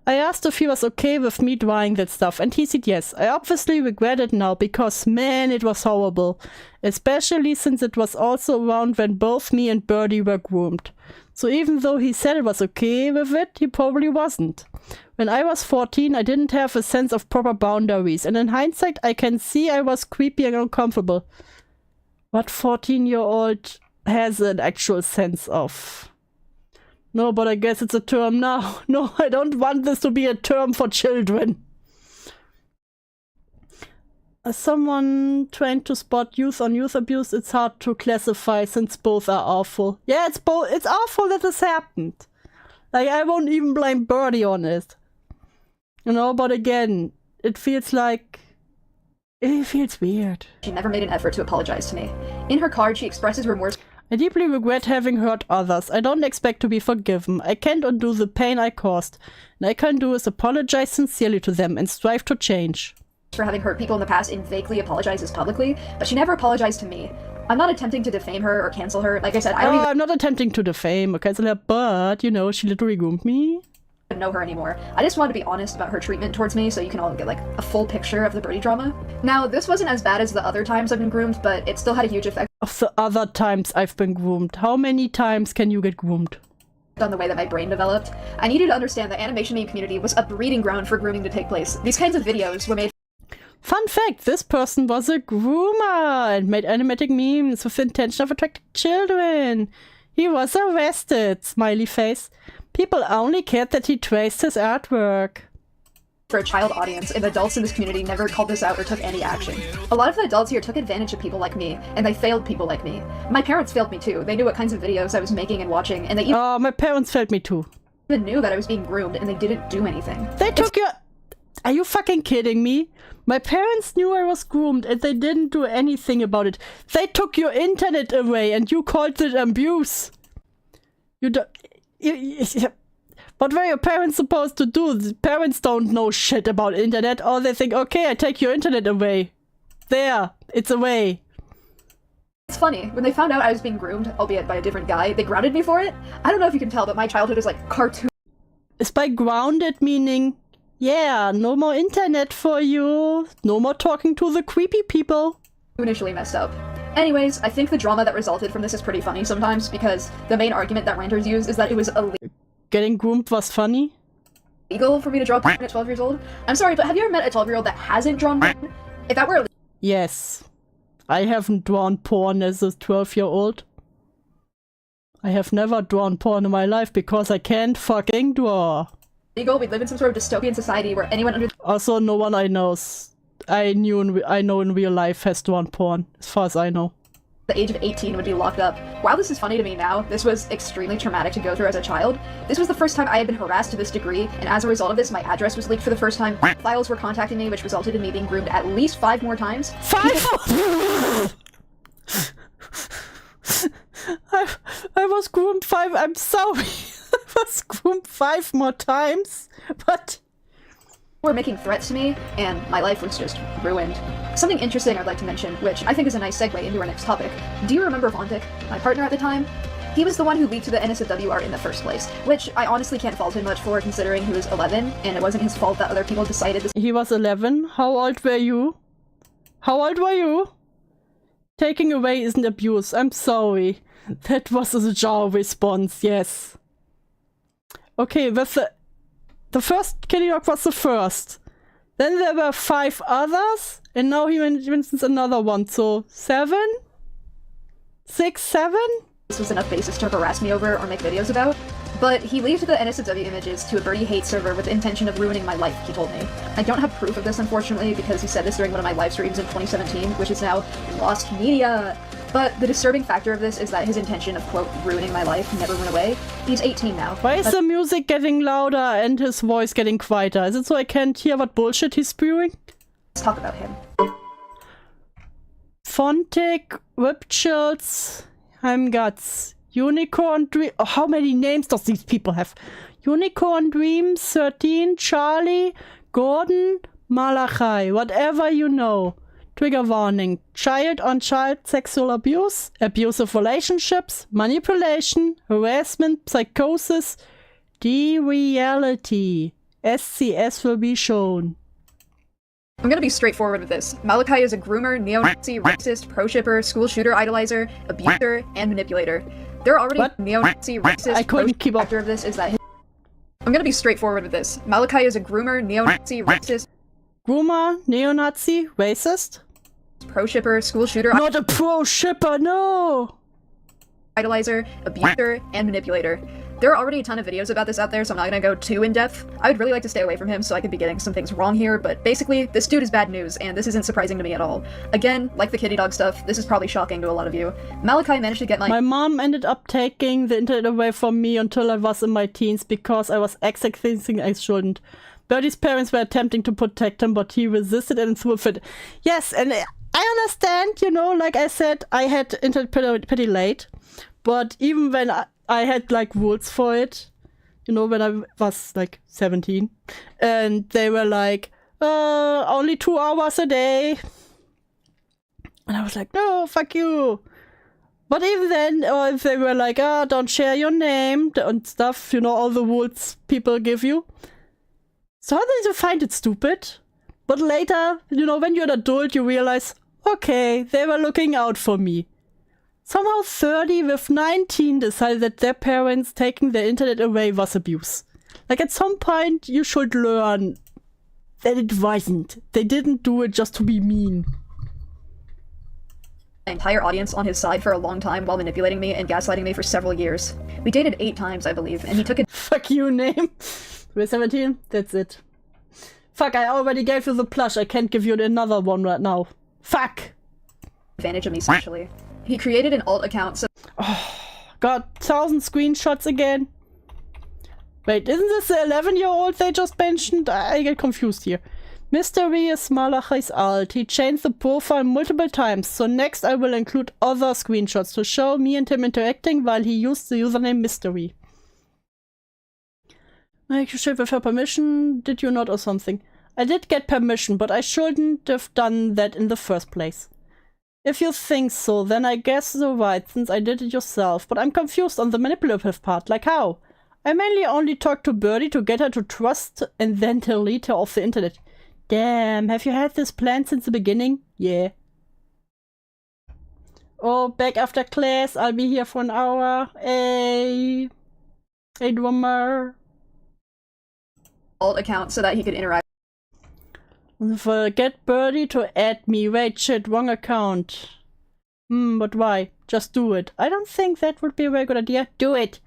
I asked if he was okay with me drawing that stuff, and he said yes. I obviously regret it now, because man, it was horrible. Especially since it was also around when both me and Birdie were groomed. So even though he said it was okay with it, he probably wasn't. When I was 14, I didn't have a sense of proper boundaries, and in hindsight, I can see I was creepy and uncomfortable. What 14-year-old has an actual sense of? No, but I guess it's a term now. No, I don't want this to be a term for children. As someone trained to spot youth on youth abuse, it's hard to classify since both are awful. Yeah, it's awful that this happened. Like, I won't even blame Birdie on it. You know, but again, it feels like... It feels weird. She never made an effort to apologize to me. In her card, she expresses remorse. I deeply regret having hurt others. I don't expect to be forgiven. I can't undo the pain I caused. And I can do is apologize sincerely to them and strive to change. For having hurt people in the past and vaguely apologizes publicly, but she never apologized to me. I'm not attempting to defame her or cancel her. Like I said, I'm not attempting to defame or cancel her, but, you know, she literally groomed me. Know her anymore. I just wanted to be honest about her treatment towards me so you can all get like a full picture of the Birdie drama. Now, this wasn't as bad as the other times I've been groomed, but it still had a huge effect of the other times I've been groomed. How many times can you get groomed? On the way that my brain developed. I needed to understand the animation meme community was a breeding ground for grooming to take place. These kinds of videos were made. Fun fact, this person was a groomer and made animatic memes with the intention of attracting children. He was arrested, smiley face. People only cared that he traced his artwork. For a child audience, and adults in this community never called this out or took any action. A lot of the adults here took advantage of people like me, and they failed people like me. My parents failed me too. They knew what kinds of videos I was making and watching, and they even my parents failed me too. Even knew that I was being groomed, and they didn't do anything. They took your... Are you fucking kidding me? My parents knew I was groomed, and they didn't do anything about it. They took your internet away, and you called it abuse. You don't... What were your parents supposed to do? The parents don't know shit about internet, or they think, okay, I take your internet away. There, it's away. It's funny, when they found out I was being groomed, albeit by a different guy, they grounded me for it. I don't know if you can tell, but my childhood is like cartoon. is by grounded meaning, yeah, no more internet for you. No more talking to the creepy people. Who initially messed up. Anyways, I think the drama that resulted from this is pretty funny sometimes, because the main argument that ranters use is that it was Getting groomed was funny. illegal for me to draw porn at 12 years old. I'm sorry, but have you ever met a 12-year-old that hasn't drawn porn? If that were illegal, Yes. I haven't drawn porn as a 12-year-old. I have never drawn porn in my life because I can't fucking draw. we'd live in some sort of dystopian society where anyone under Also, no one I know in real life has drawn porn, as far as I know. the age of 18 would be locked up. While this is funny to me now, this was extremely traumatic to go through as a child. This was the first time I had been harassed to this degree, and as a result of this, my address was leaked for the first time. Files were contacting me, which resulted in me being groomed at least 5 more times. 5? I was groomed 5. I'm sorry. I was groomed 5 more times. But Were making threats to me, and my life was just ruined. Something interesting I'd like to mention, which I think is a nice segue into our next topic. Do you remember Vontic, my partner at the time? He was the one who leaked to the NSFW art in the first place, which I honestly can't fault him much for, considering he was 11, and it wasn't his fault that other people decided this. he was 11. How old were you? How old were you? Taking away isn't abuse. I'm sorry. That was a jar response, yes. Okay, with the first kitty dog was the first. Then there were 5 others, and now he mentions another one. So 7? 6, 7? This was enough basis to harass me over or make videos about, but he leaked the NSFW images to a Birdie hate server with the intention of ruining my life, he told me. I don't have proof of this, unfortunately, because he said this during one of my live streams in 2017, which is now lost media. But the disturbing factor of this is that his intention of, quote, ruining my life never went away. He's 18 now. Why is the music getting louder and his voice getting quieter? Is it so I can't hear what bullshit he's spewing? Let's talk about him. Fontic, Whipchills, Heimguts, Unicorn Dream. Oh, how many names does these people have? Unicorn Dreams, 13, Charlie, Gordon, Malachi, whatever you know. Trigger warning. Child on child sexual abuse, abusive relationships, manipulation, harassment, psychosis, de-reality. SCS will be shown. I'm gonna be straightforward with this. Malachi is a groomer, neo-Nazi, racist, pro-shipper, school shooter idolizer, abuser, and manipulator. There are already What? neo-Nazi, racist, I couldn't keep up. factor of this is that I'm gonna be straightforward with this. Malachi is a groomer, neo-Nazi, racist, Groomer, neo-Nazi, racist? pro-shipper, school shooter Not a pro-shipper, no! idolizer, abuser, and manipulator. There are already a ton of videos about this out there, so I'm not gonna go too in-depth. I would really like to stay away from him, so I could be getting some things wrong here, but basically, this dude is bad news, and this isn't surprising to me at all. Again, like the kitty dog stuff, this is probably shocking to a lot of you. Malachi managed to get My mom ended up taking the internet away from me until I was in my teens because I was exactly things I shouldn't. Birdie's parents were attempting to protect him, but he resisted and threw a fit. Yes, and I understand, you know, like I said, I had internet pretty late, but even when I had like rules for it, you know, when I was like 17, and they were like, only 2 hours a day. And I was like, no, fuck you. But even then, or if they were like, don't share your name and stuff, you know, all the rules people give you. Sometimes you find it stupid, but later, you know, when you're an adult, you realize, okay, they were looking out for me. Somehow 30 with 19 decided that their parents taking their internet away was abuse. Like, at some point, you should learn that it wasn't. They didn't do it just to be mean. my entire audience on his side for a long time while manipulating me and gaslighting me for several years. We dated 8 times, I believe, and he took Fuck you, name. We're 17? That's it. Fuck, I already gave you the plush. I can't give you another one right now. Fuck! advantage of me sexually. He created an alt account so Got 1,000 screenshots again. Wait, isn't this the 11-year-old they just mentioned? I get confused here. Mystery is Malachi's alt. He changed the profile multiple times, so next I will include other screenshots to show me and him interacting while he used the username Mystery. Make you ship with her permission, did you not, or something? I did get permission, but I shouldn't have done that in the first place. If you think so, then I guess you're right, since I did it yourself, but I'm confused on the manipulative part, like how? I mainly only talk to Birdie to get her to trust and then delete her off the internet. Damn, have you had this plan since the beginning? Yeah. Oh, back after class. I'll be here for an hour. Hey. Hey, drummer. Alt account so that he could interact. Forget Birdie to add me. Wait, shit, wrong account. But why? Just do it. I don't think that would be a very good idea. Do it.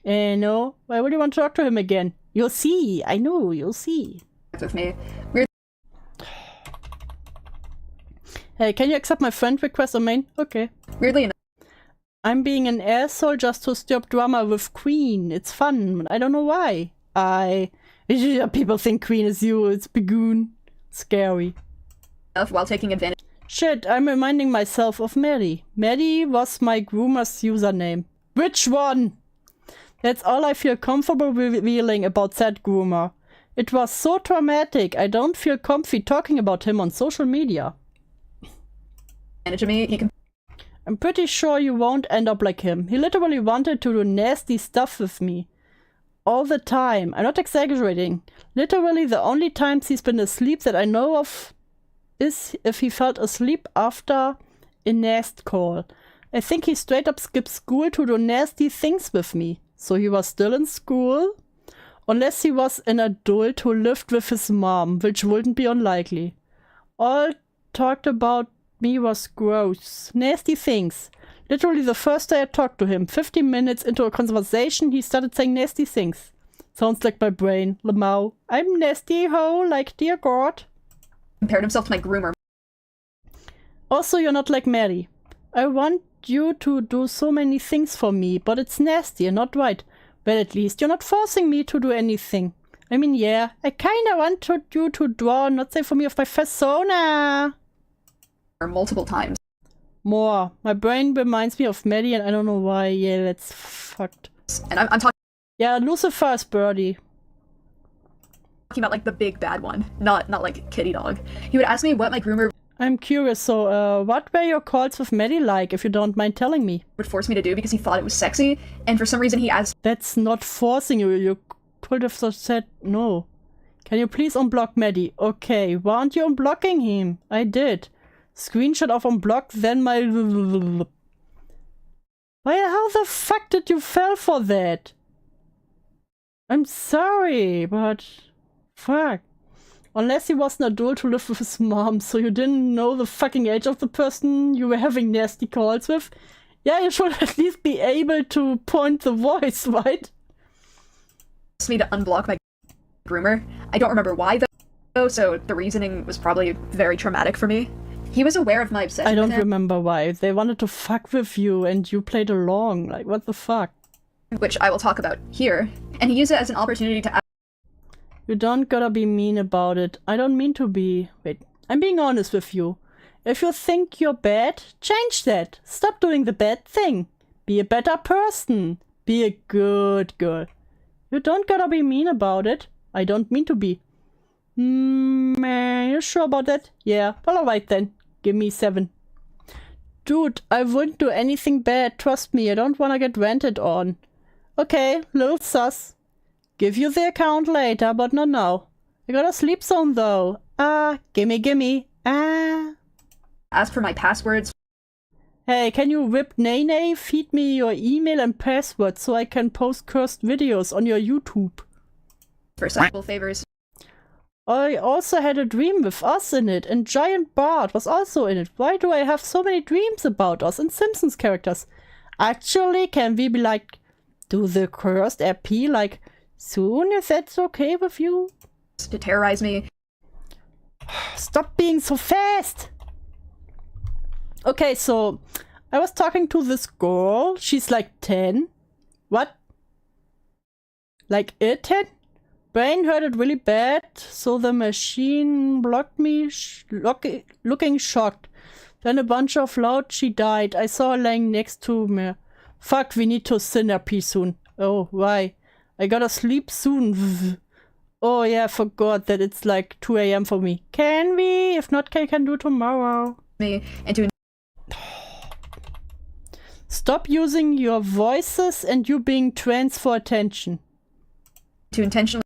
No. Why would you want to talk to him again? You'll see. I know, you'll see. With me. Weird. Hey, can you accept my friend request on main? Okay. Weirdly enough. I'm being an asshole just to stop drama with Queen. It's fun. I don't know why. People think Queen is you. It's Begoon. Scary. While taking advantage. Shit, I'm reminding myself of Maddie. Maddie was my groomer's username. Which one? That's all I feel comfortable revealing about that groomer. It was so traumatic. I don't feel comfy talking about him on social media. Of me, he can. I'm pretty sure you won't end up like him. He literally wanted to do nasty stuff with me. All the time. I'm not exaggerating. Literally the only times he's been asleep that I know of is if he felt asleep after a nest call. I think he straight up skipped school to do nasty things with me. So he was still in school? Unless he was an adult who lived with his mom, which wouldn't be unlikely. All talked about me was gross. Nasty things. Literally the first day I talked to him, 15 minutes into a conversation, he started saying nasty things. Sounds like my brain. Lamau. I'm nasty ho, like dear God. Compared himself to my groomer. Also, you're not like Mary. I want you to do so many things for me, but it's nasty and not right. Well, at least you're not forcing me to do anything. I mean, yeah, I kinda want you to draw, not say for me of my persona. Multiple times. More. My brain reminds me of Maddie and I don't know why. Yeah, that's fucked. And I'm talking Yeah, Lucifer's Birdie. about like the big bad one, not like Kitty Dog. He would ask me what my groomer I'm curious, so what were your calls with Maddie like, if you don't mind telling me? would force me to do because he thought it was sexy, and for some reason he asked. That's not forcing you. You could have just said no. Can you please unblock Maddie? Okay, why aren't you unblocking him? I did. Screenshot of unblock, then my... Why, how the fuck did you fall for that? I'm sorry, but... Fuck. Unless he was an adult who lived with his mom, so you didn't know the fucking age of the person you were having nasty calls with. Yeah, you should at least be able to point the voice, right? Asked me to unblock my groomer. I don't remember why though, so the reasoning was probably very traumatic for me. He was aware of my obsession. I don't with him, remember why. They wanted to fuck with you and you played along. Like, what the fuck? which I will talk about here, and he used it as an opportunity to ask. You don't gotta be mean about it. I don't mean to be. Wait, I'm being honest with you. If you think you're bad, change that. Stop doing the bad thing. Be a better person. Be a good girl. You don't gotta be mean about it. I don't mean to be. You sure about that? Yeah, well, alright then. Give me 7. Dude, I wouldn't do anything bad, trust me. I don't wanna get ranted on. Okay, little sus. Give you the account later, but not now. I got a sleep zone though. Gimme. Ask for my passwords. Hey, can you whip Nene? Feed me your email and password so I can post cursed videos on your YouTube. For sexual favors. I also had a dream with us in it, and Giant Bart was also in it. Why do I have so many dreams about us and Simpsons characters? Actually, can we be like, do the cursed RP like soon if that's okay with you? To terrorize me. Stop being so fast! Okay, so I was talking to this girl. She's like 10. What? Like 10? Brain heard it really bad, so the machine blocked me, looking shocked. Then a bunch of loud, she died. I saw her laying next to me. Fuck, we need to synapse soon. Oh, why? I gotta sleep soon. Oh yeah, I forgot that it's like 2 AM for me. Can we? If not, I can do tomorrow. Me into. Stop using your voices and you being trans for attention. to intentionally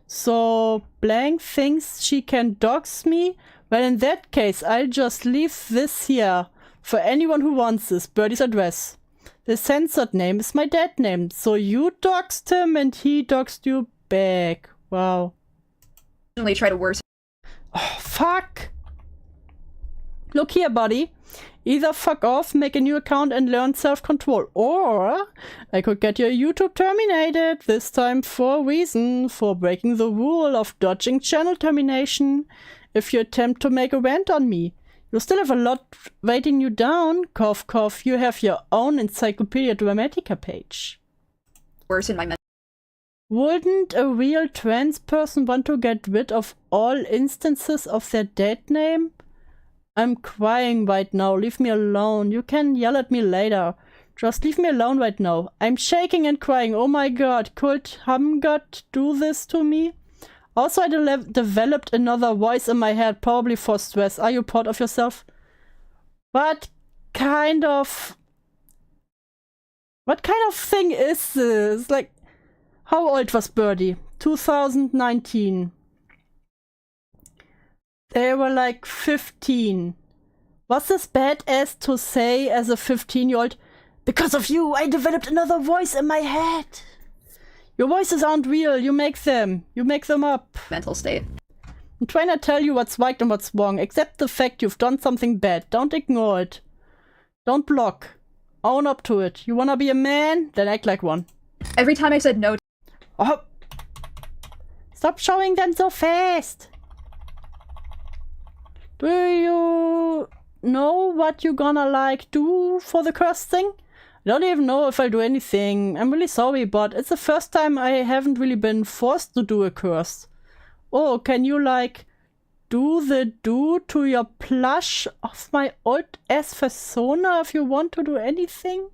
So, blank thinks she can dox me? Well, in that case, I'll just leave this here for anyone who wants this. Birdie's address. The censored name is my dead name. So you doxed him and he doxed you back. Wow. try to worsen. Oh, fuck. Look here, buddy. Either fuck off, make a new account and learn self-control, or I could get your YouTube terminated, this time for a reason, for breaking the rule of dodging channel termination if you attempt to make a rant on me. You still have a lot waiting you down, cough cough, you have your own Encyclopedia Dramatica page. Worsen my mental. Wouldn't a real trans person want to get rid of all instances of their dead name? I'm crying right now, leave me alone. You can yell at me later. Just leave me alone right now. I'm shaking and crying. Oh my god, could Hamgut do this to me? Also, I developed another voice in my head, probably for stress. Are you proud of yourself? What kind of thing is this? Like, how old was Birdie? 2019. They were like 15. Was this badass to say as a 15-year-old, because of you, I developed another voice in my head? Your voices aren't real, you make them. You make them up. Mental state. I'm trying to tell you what's right and what's wrong. Accept the fact you've done something bad. Don't ignore it. Don't block. Own up to it. You wanna be a man? Then act like one. Every time I said no. Oh! Stop showing them so fast! Do you know what you're gonna like do for the curse thing? I don't even know if I'll do anything. I'm really sorry, but it's the first time I haven't really been forced to do a curse. Oh, can you like do the do to your plush of my old ass persona if you want to do anything?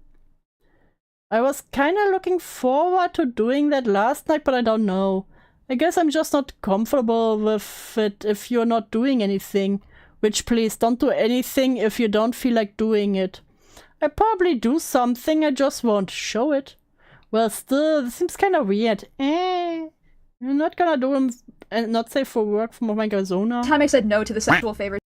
I was kinda looking forward to doing that last night, but I don't know. I guess I'm just not comfortable with it if you're not doing anything. Which, please, don't do anything if you don't feel like doing it. I probably do something, I just won't show it. Well, still, this seems kinda weird. You're not gonna do them and not safe for work from my persona. Time I said no to the sexual favors.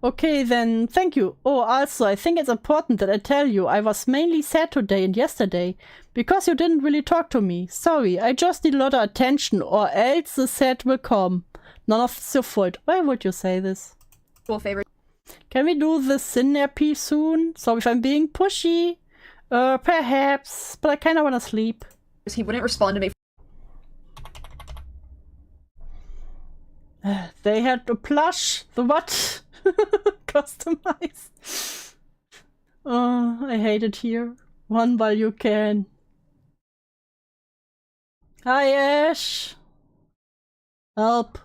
Okay, then, thank you. Oh, also, I think it's important that I tell you I was mainly sad today and yesterday, because you didn't really talk to me. Sorry, I just need a lot of attention, or else the sad will come. None of it's your fault. Why would you say this? Favors. Can we do the Synapy soon? Sorry if I'm being pushy. Perhaps, but I kinda wanna sleep. He wouldn't respond to me. They had to plush. The what? Customize. Oh, I hate it here. Run while you can. Hi, Ash. Help.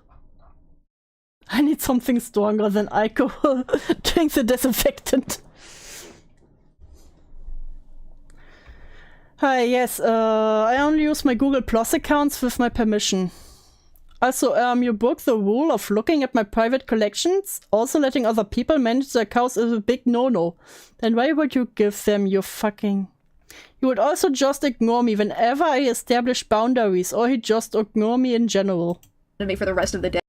I need something stronger than alcohol. Drink the disinfectant. Hi, yes, I only use my Google Plus accounts with my permission. Also, you broke the rule of looking at my private collections. Also, letting other people manage their accounts is a big no-no. Then why would you give them your fucking... You would also just ignore me whenever I establish boundaries, or he'd just ignore me in general. Me for the rest of the day.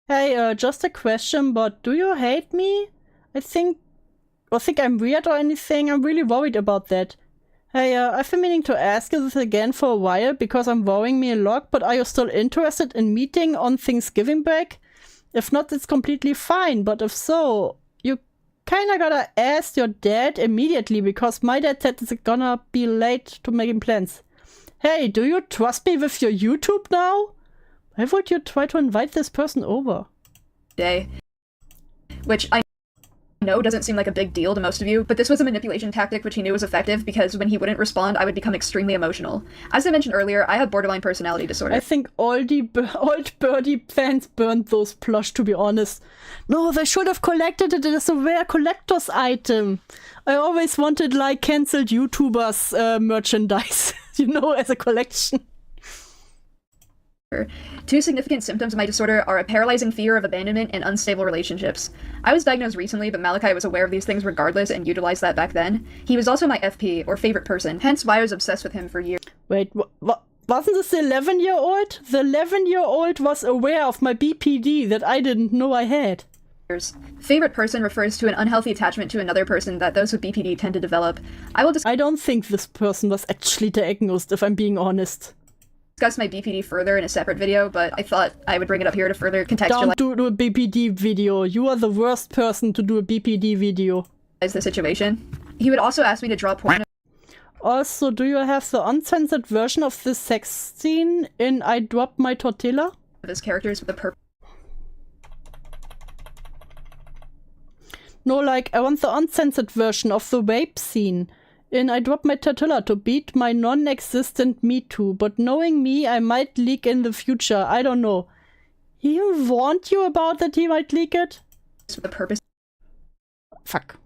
Hey, just a question, but do you hate me? I think I'm weird or anything? I'm really worried about that. Hey, I've been meaning to ask you this again for a while because I'm worrying me a lot, but are you still interested in meeting on Thanksgiving break? If not, it's completely fine, but if so, you kinda gotta ask your dad immediately because my dad said it's gonna be late to making plans. Hey, do you trust me with your YouTube now? Why would you try to invite this person over? Day. Which I know doesn't seem like a big deal to most of you, but this was a manipulation tactic which he knew was effective because when he wouldn't respond, I would become extremely emotional. As I mentioned earlier, I have borderline personality disorder. I think all the old Birdie fans burned those plush, to be honest. No, they should have collected it as a rare collector's item. I always wanted, like, cancelled YouTubers merchandise, you know, as a collection. Two significant symptoms of my disorder are a paralyzing fear of abandonment and unstable relationships. I was diagnosed recently, but Malachi was aware of these things regardless and utilized that back then. He was also my FP, or favorite person, hence why I was obsessed with him for years. Wait, wasn't this the 11-year-old? The 11-year-old was aware of my BPD that I didn't know I had. Favorite person refers to an unhealthy attachment to another person that those with BPD tend to develop. I don't think this person was actually diagnosed, if I'm being honest. Discuss my BPD further in a separate video, but I thought I would bring it up here to further contextualize. Don't do a BPD video. You are the worst person to do a BPD video. The situation. He would also ask me to draw porn. Also, do you have the uncensored version of this sex scene in I Dropped My Tortilla? Of his characters with a purpose. No, like, I want the uncensored version of the rape scene in I Dropped My Tortilla to beat my non-existent Me Too, but knowing me, I might leak in the future. I don't know. He warned you about that he might leak it? With a purpose. Fuck.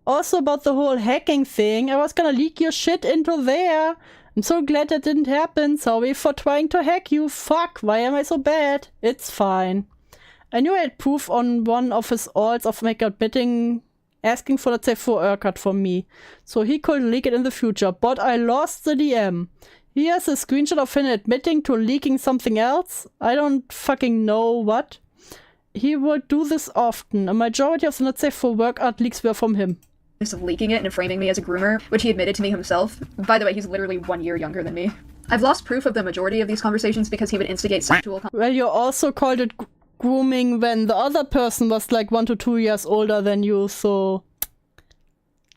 Also about the whole hacking thing, I was gonna leak your shit into there. I'm so glad that didn't happen. Sorry for trying to hack you. Fuck, why am I so bad? It's fine. I knew I had proof on one of his alts of make admitting asking for, let's say, 4 Urquhart from me. So he could leak it in the future, but I lost the DM. Here's a screenshot of him admitting to leaking something else. I don't fucking know what. He would do this often. A majority of the, let's say, 4 Urquhart leaks were from him. Of leaking it and framing me as a groomer, which he admitted to me himself. By the way, he's literally 1 year younger than me. I've lost proof of the majority of these conversations because he would instigate sexual. Well, you also called it grooming when the other person was like 1 to 2 years older than you, so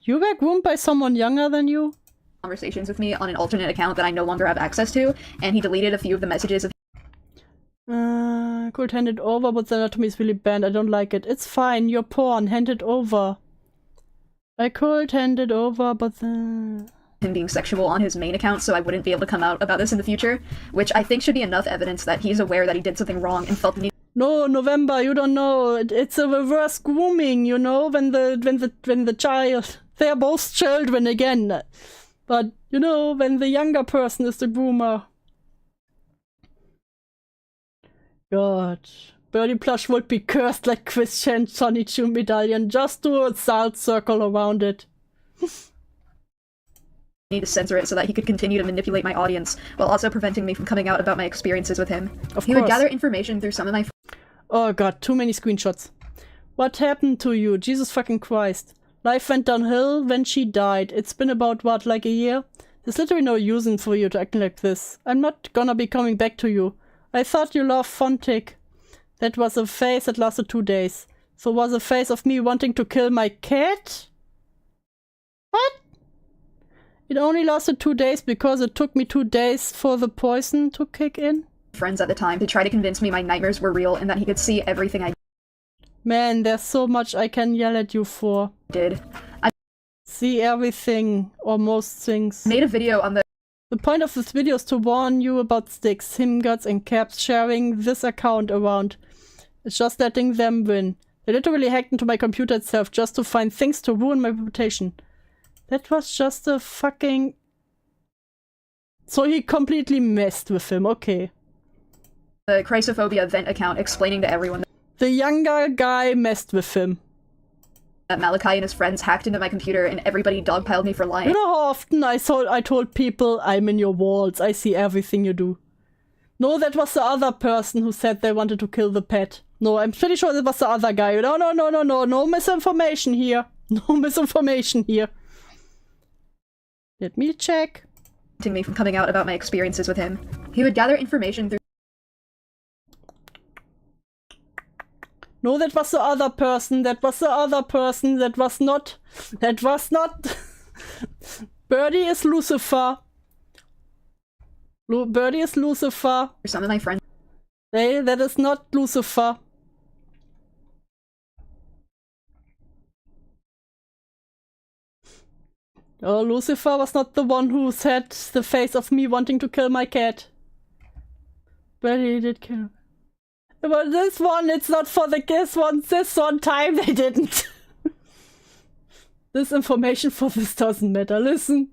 you were groomed by someone younger than you? Conversations with me on an alternate account that I no longer have access to, and he deleted a few of the messages of I could hand it over, but the anatomy is really banned. I don't like it. It's fine, you're porn, hand it over. I could hand it over, but him being sexual on his main account, so I wouldn't be able to come out about this in the future, which I think should be enough evidence that he's aware that he did something wrong and felt the need. No, November, you don't know. It's a reverse grooming, you know, when the child, they're both children again. But, you know, when the younger person is the groomer. God. Birdie plush would be cursed like Christian Sonny Chu medallion. Just do a salt circle around it. Need to censor it so that he could continue to manipulate my audience, while also preventing me from coming out about my experiences with him. He would gather information through some of my Oh god, too many screenshots. What happened to you? Jesus fucking Christ. Life went downhill when she died. It's been about, what, like a year? There's literally no reason for you to act like this. I'm not gonna be coming back to you. I thought you loved Fontic. That was a phase that lasted 2 days. So was a phase of me wanting to kill my cat? What? It only lasted 2 days because it took me 2 days for the poison to kick in? Friends at the time to try to convince me my nightmares were real and that he could see everything I Man, there's so much I can yell at you for. did. I See everything, or most things. made a video on the point of this video is to warn you about sticks, him guts, and caps sharing this account around. It's just letting them win. They literally hacked into my computer itself just to find things to ruin my reputation. That was just a fucking... So he completely messed with him, okay. the Chrysophobia vent account explaining to everyone The younger guy messed with him. that Malachi and his friends hacked into my computer and everybody dogpiled me for lying. You know how often I told people, I'm in your walls, I see everything you do. No, that was the other person who said they wanted to kill the pet. No, I'm pretty sure that was the other guy. No misinformation here. No misinformation here. Let me check. Preventing me from coming out about my experiences with him. He would gather information through No, that was the other person. That was the other person. That was not... Birdie is Lucifer. Birdie is Lucifer. some of my friends. Hey, that is not Lucifer. Oh, Lucifer was not the one who said the face of me wanting to kill my cat. But he did kill. But this one, it's not for the kiss one. This one time they didn't. This information for this doesn't matter. Listen.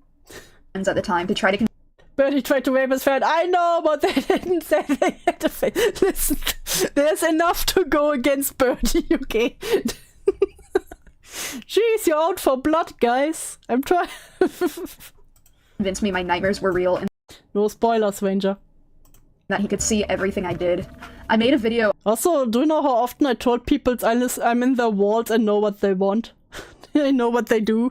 At the time to try to Birdie tried to rape his friend. I know, but they didn't say they had to face. Listen, there's enough to go against Birdie, okay? Jeez, you're out for blood, guys. I'm trying. Convinced me my nightmares were real and No spoilers, Ranger. that he could see everything I did. I made a video Also, do you know how often I told people I'm in their walls and know what they want? I know what they do.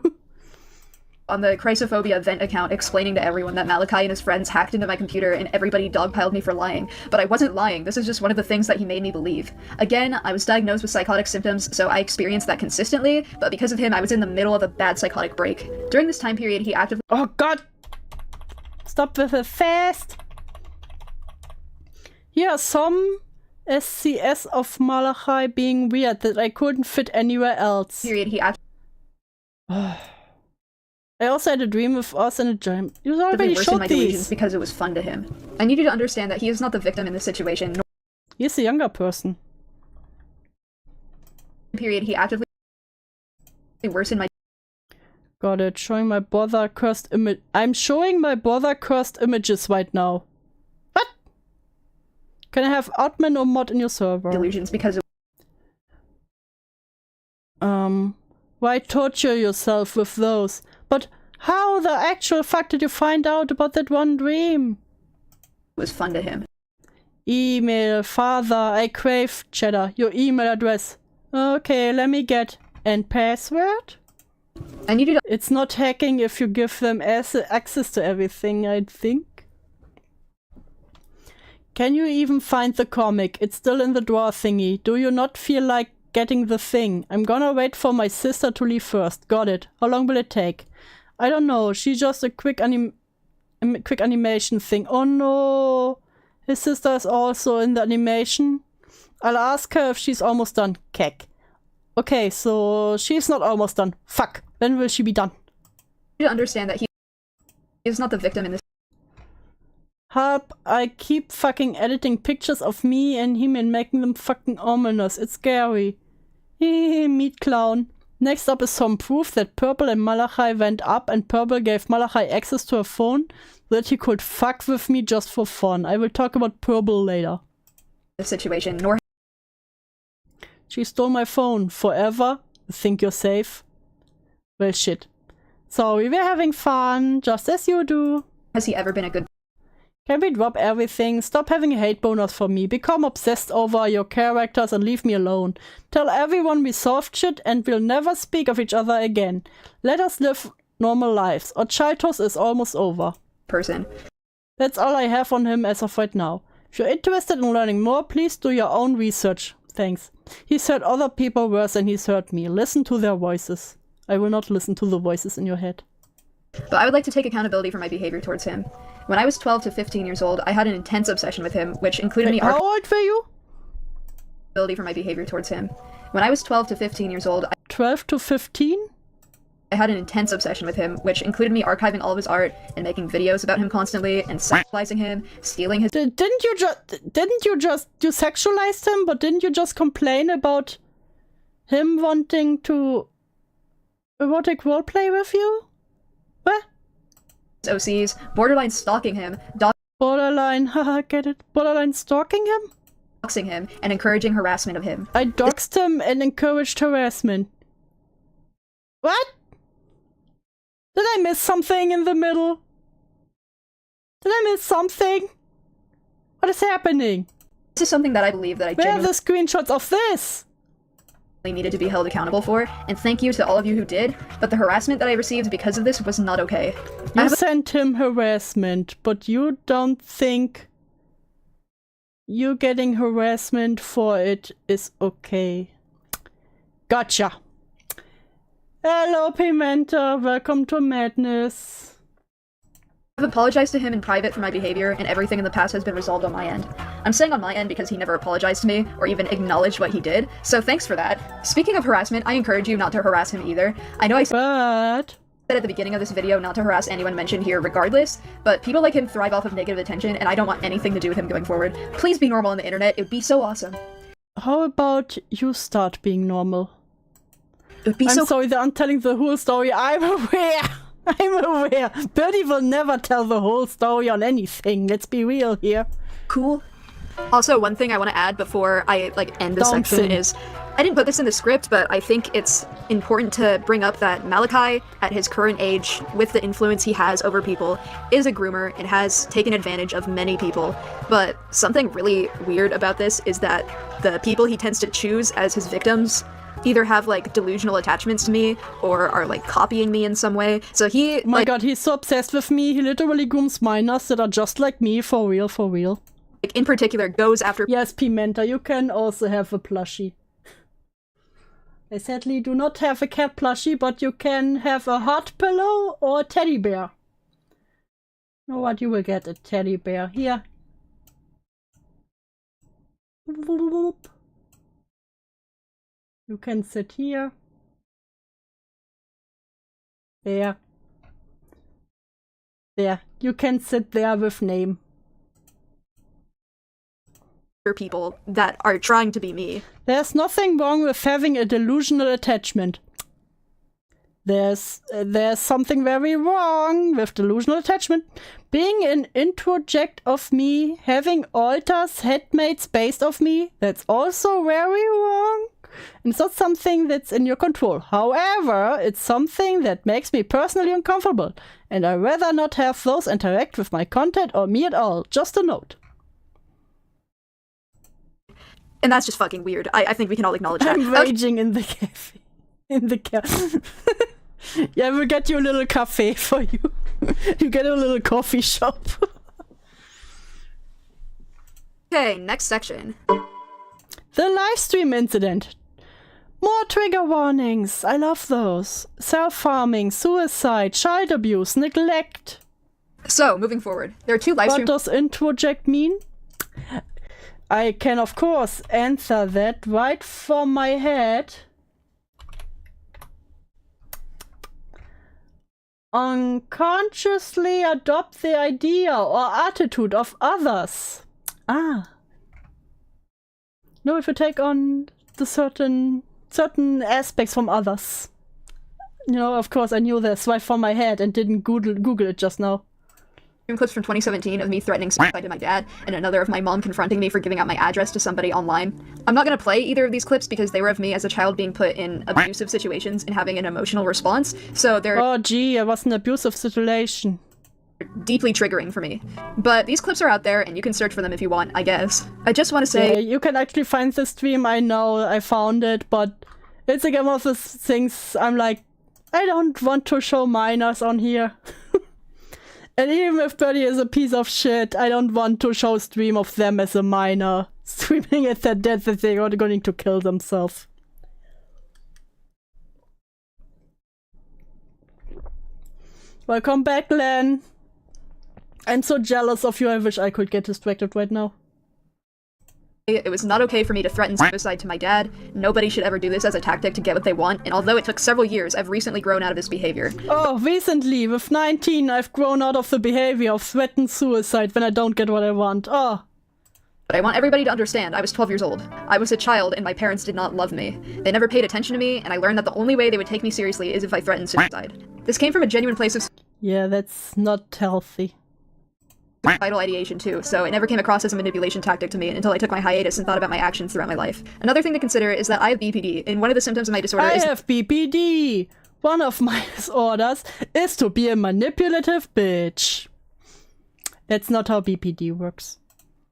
on the Chrysophobia vent account explaining to everyone that Malachi and his friends hacked into my computer and everybody dogpiled me for lying. But I wasn't lying, this is just one of the things that he made me believe. Again, I was diagnosed with psychotic symptoms, so I experienced that consistently, but because of him, I was in the middle of a bad psychotic break. During this time period, he actively— Oh god! Stop with it fast! Here are some SCS of Malachi being weird that I couldn't fit anywhere else. I also had a dream of us and a giant. You already showed my these. delusions because it was fun to him. I need you to understand that he is not the victim in this situation. He's a younger person. Period, he actively worsened my— Got it. Showing my brother cursed image. I'm showing my brother cursed images right now. What? Can I have admin or mod in your server? delusions because of— Why torture yourself with those? But how the actual fuck did you find out about that one dream? was fun to him. Email, father, I crave cheddar. Your email address. Okay, let me get. And password? I need you to— It's not hacking if you give them access to everything, I think. Can you even find the comic? It's still in the drawer thingy. Do you not feel like getting the thing? I'm gonna wait for my sister to leave first. Got it. How long will it take? I don't know. She's just a quick animation thing. Oh no. His sister is also in the animation. I'll ask her if she's almost done. Keck. Okay, so she's not almost done. Fuck. When will she be done? You to understand that he is not the victim in this. Help, I keep fucking editing pictures of me and him and making them fucking ominous. It's scary. Meat clown. Next up is some proof that Purple and Malachi went up and Purple gave Malachi access to her phone so that he could fuck with me just for fun. I will talk about Purple later. The situation, nor— She stole my phone. Forever? You think you're safe? Well, shit. Sorry, we're having fun, just as you do. has he ever been a good— Can we drop everything? Stop having hate bonus for me. Become obsessed over your characters and leave me alone. Tell everyone we solved shit and we'll never speak of each other again. Let us live normal lives. Our childhood is almost over. person. That's all I have on him as of right now. If you're interested in learning more, please do your own research. Thanks. He's hurt other people worse than he's hurt me. Listen to their voices. I will not listen to the voices in your head. But I would like to take accountability for my behavior towards him. When I was 12 to 15 years old, I had an intense obsession with him, which included me— How old were you? Accountability for my behavior towards him. When I was 12 to 15 years old, 12 to 15? I had an intense obsession with him, which included me archiving all of his art and making videos about him constantly and sexualizing him, stealing his— Didn't you sexualized him, but didn't you just complain about him wanting to erotic roleplay with you? What? OCs, borderline stalking him, Borderline, haha, get it? Borderline stalking him? doxing him, and encouraging harassment of him. I doxed him and encouraged harassment. What? Did I miss something in the middle? Did I miss something? What is happening? This is something that I believe that I Where are genuinely the screenshots of this? needed to be held accountable for, and thank you to all of you who did, but the harassment that I received because of this was not okay. You sent him harassment, but you don't think you getting harassment for it is okay. Gotcha. Hello, Pimenta. Welcome to Madness. I've apologized to him in private for my behavior, and everything in the past has been resolved on my end. I'm saying on my end because he never apologized to me, or even acknowledged what he did, so thanks for that. Speaking of harassment, I encourage you not to harass him either. I know I said at the beginning of this video not to harass anyone mentioned here regardless, but people like him thrive off of negative attention, and I don't want anything to do with him going forward. Please be normal on the internet, it would be so awesome. How about you start being normal? It would be I'm sorry that I'm telling the whole story. I'm aware. I'm aware. Birdie will never tell the whole story on anything. Let's be real here. Cool. Also, one thing I want to add before I end this section is, I didn't put this in the script, but I think it's important to bring up that Malachi, at his current age, with the influence he has over people, is a groomer and has taken advantage of many people. But something really weird about this is that the people he tends to choose as his victims either have delusional attachments to me or are copying me in some way. So he Oh my god, he's so obsessed with me. He literally grooms minors that are just like me, for real, for real. in particular goes after— Yes, Pimenta, you can also have a plushie. I sadly do not have a cat plushie, but you can have a hot pillow or a teddy bear. You know what? You will get a teddy bear. Here. You can sit here. There. There. You can sit there with name. people that are trying to be me. There's nothing wrong with having a delusional attachment. There's something very wrong with delusional attachment. Being an introject of me, having alters, headmates based off me, that's also very wrong. And it's not something that's in your control. However, it's something that makes me personally uncomfortable. And I'd rather not have those interact with my content or me at all. Just a note. And that's just fucking weird. I think we can all acknowledge that. I'm raging in the cafe. In the cafe. Yeah, we'll get you a little cafe for you. You get a little coffee shop. Okay, next section. The live stream incident. More trigger warnings. I love those. Self-harming, suicide, child abuse, neglect. So, moving forward, there are two live What stream— does introject mean? I can, of course, answer that right from my head. Unconsciously adopt the idea or attitude of others. Ah. No, if you take on the certain aspects from others. You know, of course, I knew this right from my head and didn't Google it just now. clips from 2017 of me threatening suicide to my dad, and another of my mom confronting me for giving out my address to somebody online. I'm not gonna play either of these clips because they were of me as a child being put in abusive situations and having an emotional response, so they're Oh gee, I was in an abusive situation. deeply triggering for me. But these clips are out there, and you can search for them if you want, I guess. I just want to say— Yeah, you can actually find the stream, I know, I found it, but it's again one of those things I'm like, I don't want to show minors on here. And even if Birdie is a piece of shit, I don't want to show stream of them as a minor. Screaming at their death that they are going to kill themselves. Welcome back, Len. I'm so jealous of you, I wish I could get distracted right now. it was not okay for me to threaten suicide to my dad. Nobody should ever do this as a tactic to get what they want, and although it took several years, I've recently grown out of this behavior. Oh, recently, with 19, I've grown out of the behavior of threatened suicide when I don't get what I want. Oh. But I want everybody to understand, I was 12 years old. I was a child, and my parents did not love me. They never paid attention to me, and I learned that the only way they would take me seriously is if I threatened suicide. This came from a genuine place of Yeah, that's not healthy. suicidal ideation too, so it never came across as a manipulation tactic to me until I took my hiatus and thought about my actions throughout my life. Another thing to consider is that I have BPD, and one of the symptoms of my disorder I is— have BPD! One of my disorders is to be a manipulative bitch. That's not how BPD works.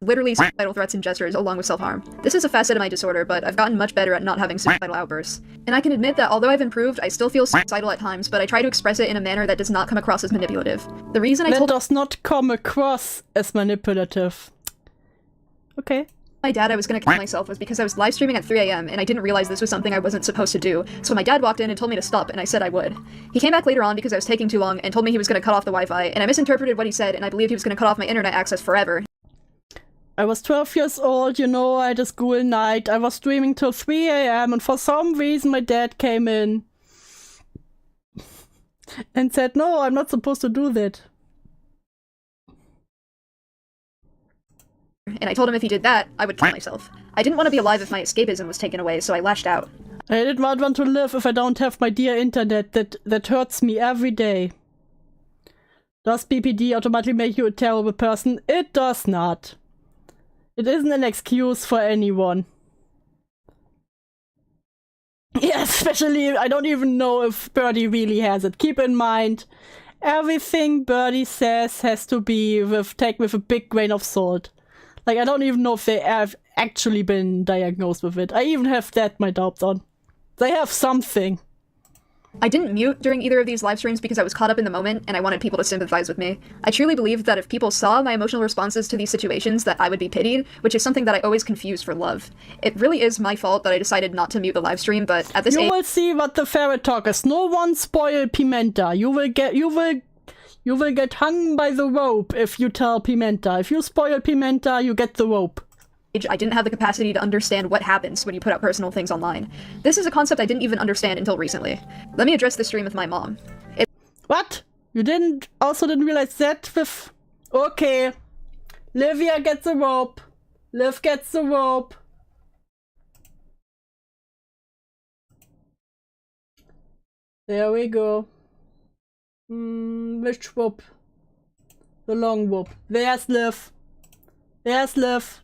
literally suicidal threats and gestures along with self-harm. This is a facet of my disorder, but I've gotten much better at not having suicidal outbursts. And I can admit that although I've improved, I still feel suicidal at times, but I try to express it in a manner that does not come across as manipulative. The reason I That told does not come across as manipulative. Okay. my dad I was gonna kill myself was because I was live streaming at 3 AM and I didn't realize this was something I wasn't supposed to do, so my dad walked in and told me to stop, and I said I would. He came back later on because I was taking too long and told me he was gonna cut off the Wi-Fi, and I misinterpreted what he said and I believed he was gonna cut off my internet access forever. I was 12 years old, you know, I had a school night. I was streaming till 3 AM and for some reason my dad came in and said, no, I'm not supposed to do that. And I told him if he did that, I would kill myself. I didn't want to be alive if my escapism was taken away, so I lashed out. I did not want to live if I don't have my dear internet that hurts me every day. Does BPD automatically make you a terrible person? It does not. It isn't an excuse for anyone. Yeah, especially, I don't even know if Birdie really has it. Keep in mind, everything Birdie says has to be taken with a big grain of salt. Like, I don't even know if they have actually been diagnosed with it. I even have that my doubts on. They have something. I didn't mute during either of these live streams because I was caught up in the moment and I wanted people to sympathize with me. I truly believed that if people saw my emotional responses to these situations that I would be pitied, which is something that I always confuse for love. It really is my fault that I decided not to mute the live stream, but at this You will see what the ferret talk is. No one spoil Pimenta. You will get hung by the rope if you tell Pimenta. If you spoil Pimenta, you get the rope. I didn't have the capacity to understand what happens when you put out personal things online. This is a concept I didn't even understand until recently. Let me address this stream with my mom. What? You didn't realize that with... Okay. Livia gets the rope. Liv gets the rope. There we go. Which rope? The long rope. There's Liv. There's Liv.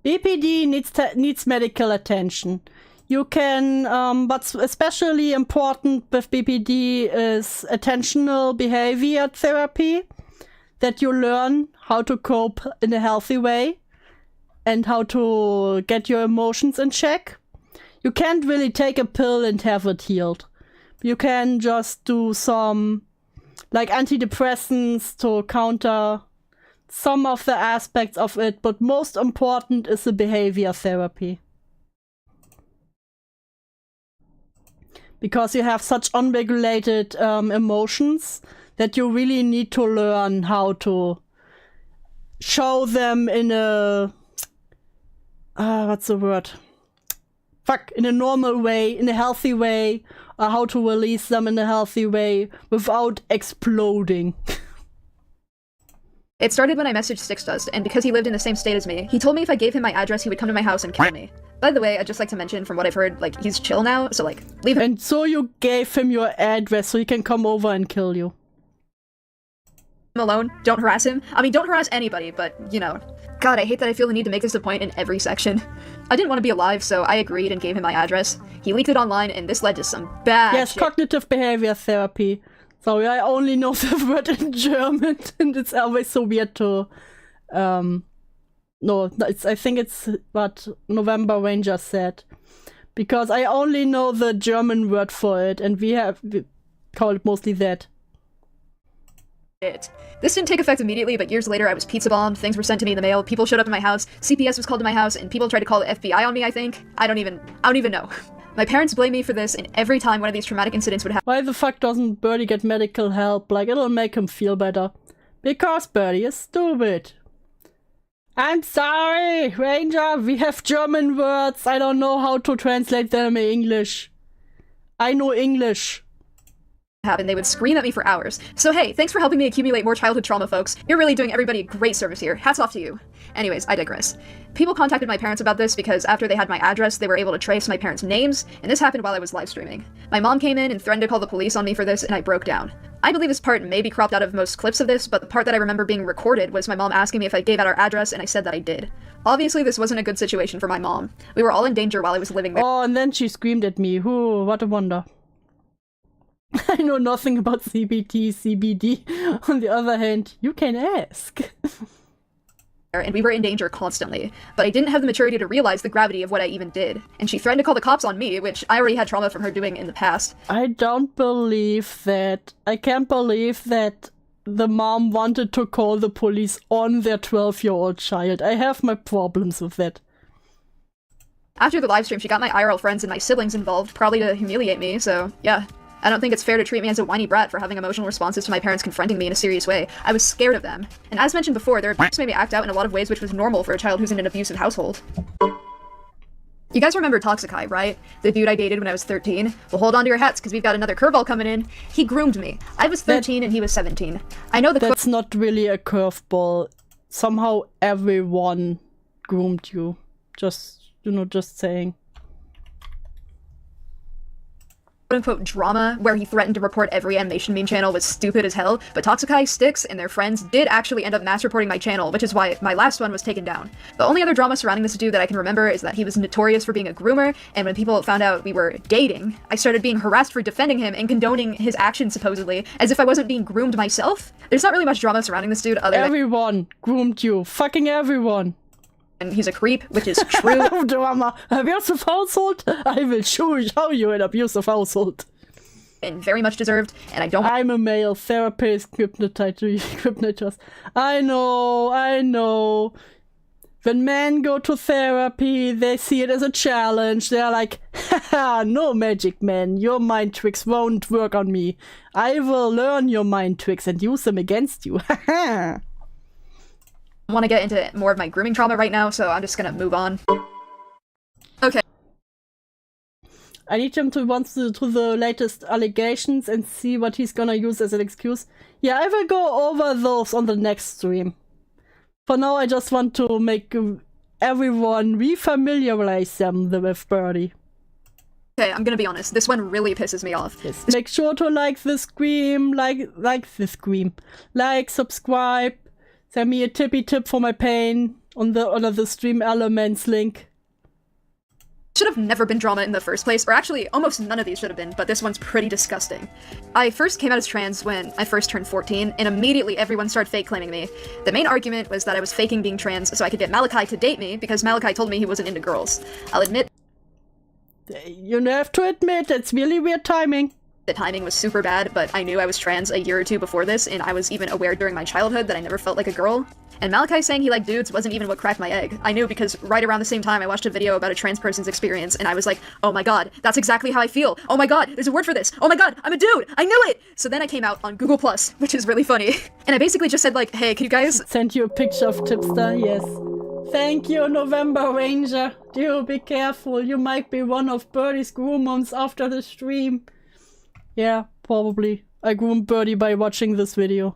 BPD needs medical attention. You can, what's especially important with BPD is attentional behavior therapy, that you learn how to cope in a healthy way and how to get your emotions in check. You can't really take a pill and have it healed. You can just do some, like, antidepressants to counter some of the aspects of it, but most important is the behavior therapy. Because you have such unregulated emotions that you really need to learn how to show them in a... what's the word? In a normal way, in a healthy way, or how to release them in a healthy way without exploding. It started when I messaged Sixdust, and because he lived in the same state as me, he told me if I gave him my address, he would come to my house and kill me. By the way, I'd just like to mention, from what I've heard, like, he's chill now, so, like, leave him. And so you gave him your address so he can come over and kill you. Alone. Don't harass him. I mean, don't harass anybody, but, you know. God, I hate that I feel the need to make this a point in every section. I didn't want to be alive, so I agreed and gave him my address. He leaked it online, and this led to some bad Yes, shit. cognitive behavior therapy. Sorry, I only know the word in German, and it's always so weird to... No, I think it's what November Ranger said. Because I only know the German word for it, and we call it mostly that. This didn't take effect immediately, but years later I was pizza bombed, things were sent to me in the mail, people showed up at my house, CPS was called to my house, and people tried to call the FBI on me, I think. I don't even know. My parents blame me for this, and every time one of these traumatic incidents would happen. Why the fuck doesn't Birdie get medical help? Like, it'll make him feel better. Because Birdie is stupid. I'm sorry, Ranger, we have German words. I don't know how to translate them in English. I know English. They would scream at me for hours. So hey, thanks for helping me accumulate more childhood trauma, folks. You're really doing everybody a great service here. Hats off to you. Anyways, I digress. People contacted my parents about this because after they had my address, they were able to trace my parents' names, and this happened while I was live streaming. My mom came in and threatened to call the police on me for this, and I broke down. I believe this part may be cropped out of most clips of this, but the part that I remember being recorded was my mom asking me if I gave out our address, and I said that I did. Obviously, this wasn't a good situation for my mom. We were all in danger while I was living there. Oh, and then she screamed at me. Ooh, what a wonder. I know nothing about CBT, CBD. On the other hand, you can ask. And we were in danger constantly, but I didn't have the maturity to realize the gravity of what I even did. And she threatened to call the cops on me, which I already had trauma from her doing in the past. I don't believe that. I can't believe that the mom wanted to call the police on their 12-year-old child. I have my problems with that. After the livestream, she got my IRL friends and my siblings involved, probably to humiliate me, so yeah. I don't think it's fair to treat me as a whiny brat for having emotional responses to my parents confronting me in a serious way. I was scared of them. And as mentioned before, their abuse made me act out in a lot of ways which was normal for a child who's in an abusive household. You guys remember Toxikai, right? The dude I dated when I was 13? Well, hold on to your hats, because we've got another curveball coming in. He groomed me. I was 13 and he was 17. I know that's not really a curveball. Somehow everyone groomed you. Just saying. quote-unquote drama where he threatened to report every animation meme channel was stupid as hell, but Toxikai, Styx, and their friends did actually end up mass reporting my channel, which is why my last one was taken down. The only other drama surrounding this dude that I can remember is that he was notorious for being a groomer, and when people found out we were dating, I started being harassed for defending him and condoning his actions supposedly, as if I wasn't being groomed myself. There's not really much drama surrounding this dude other than Everyone groomed you. Fucking everyone. and he's a creep, which is true. Drama. Abusive household? I will show you an abusive household. And very much deserved, and I don't- I'm a male therapist, hypnotist. I know. When men go to therapy, they see it as a challenge. They're like, haha, no magic man, your mind tricks won't work on me. I will learn your mind tricks and use them against you. Haha. want to get into more of my grooming trauma right now, so I'm just gonna move on. Okay. I need him to run to the latest allegations and see what he's gonna use as an excuse. Yeah, I will go over those on the next stream. For now, I just want to make everyone refamiliarize them with Birdie. Okay, I'm gonna be honest, this one really pisses me off. Yes. Make sure to like the stream, like, subscribe, send me a tippy tip for my pain on the stream elements link. Should have never been drama in the first place, or actually, almost none of these should have been, but this one's pretty disgusting. I first came out as trans when I first turned 14, and immediately everyone started fake claiming me. The main argument was that I was faking being trans so I could get Malachi to date me, because Malachi told me he wasn't into girls. I'll admit You have to admit, it's really weird timing. the timing was super bad, but I knew I was trans a year or two before this, and I was even aware during my childhood that I never felt like a girl. And Malachi saying he liked dudes wasn't even what cracked my egg. I knew because right around the same time I watched a video about a trans person's experience, and I was like, oh my god, that's exactly how I feel. Oh my god, there's a word for this. Oh my god, I'm a dude. I knew it. So then I came out on Google+, which is really funny. And I basically just said like, hey, can you guys Send you a picture of Tipster, yes. Thank you, November Ranger. Do be careful, you might be one of Birdie's groomers after the stream. Yeah, probably. I groomed Birdie by watching this video.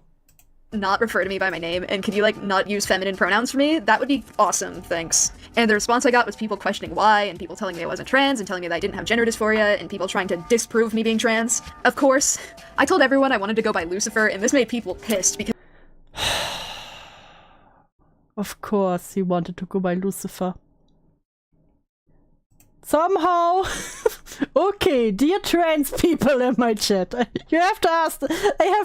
not refer to me by my name, and can you like not use feminine pronouns for me? That would be awesome, thanks. And the response I got was people questioning why, and people telling me I wasn't trans, and telling me that I didn't have gender dysphoria, and people trying to disprove me being trans. Of course, I told everyone I wanted to go by Lucifer, and this made people pissed because Of course he wanted to go by Lucifer. Somehow. Okay, dear trans people in my chat, I have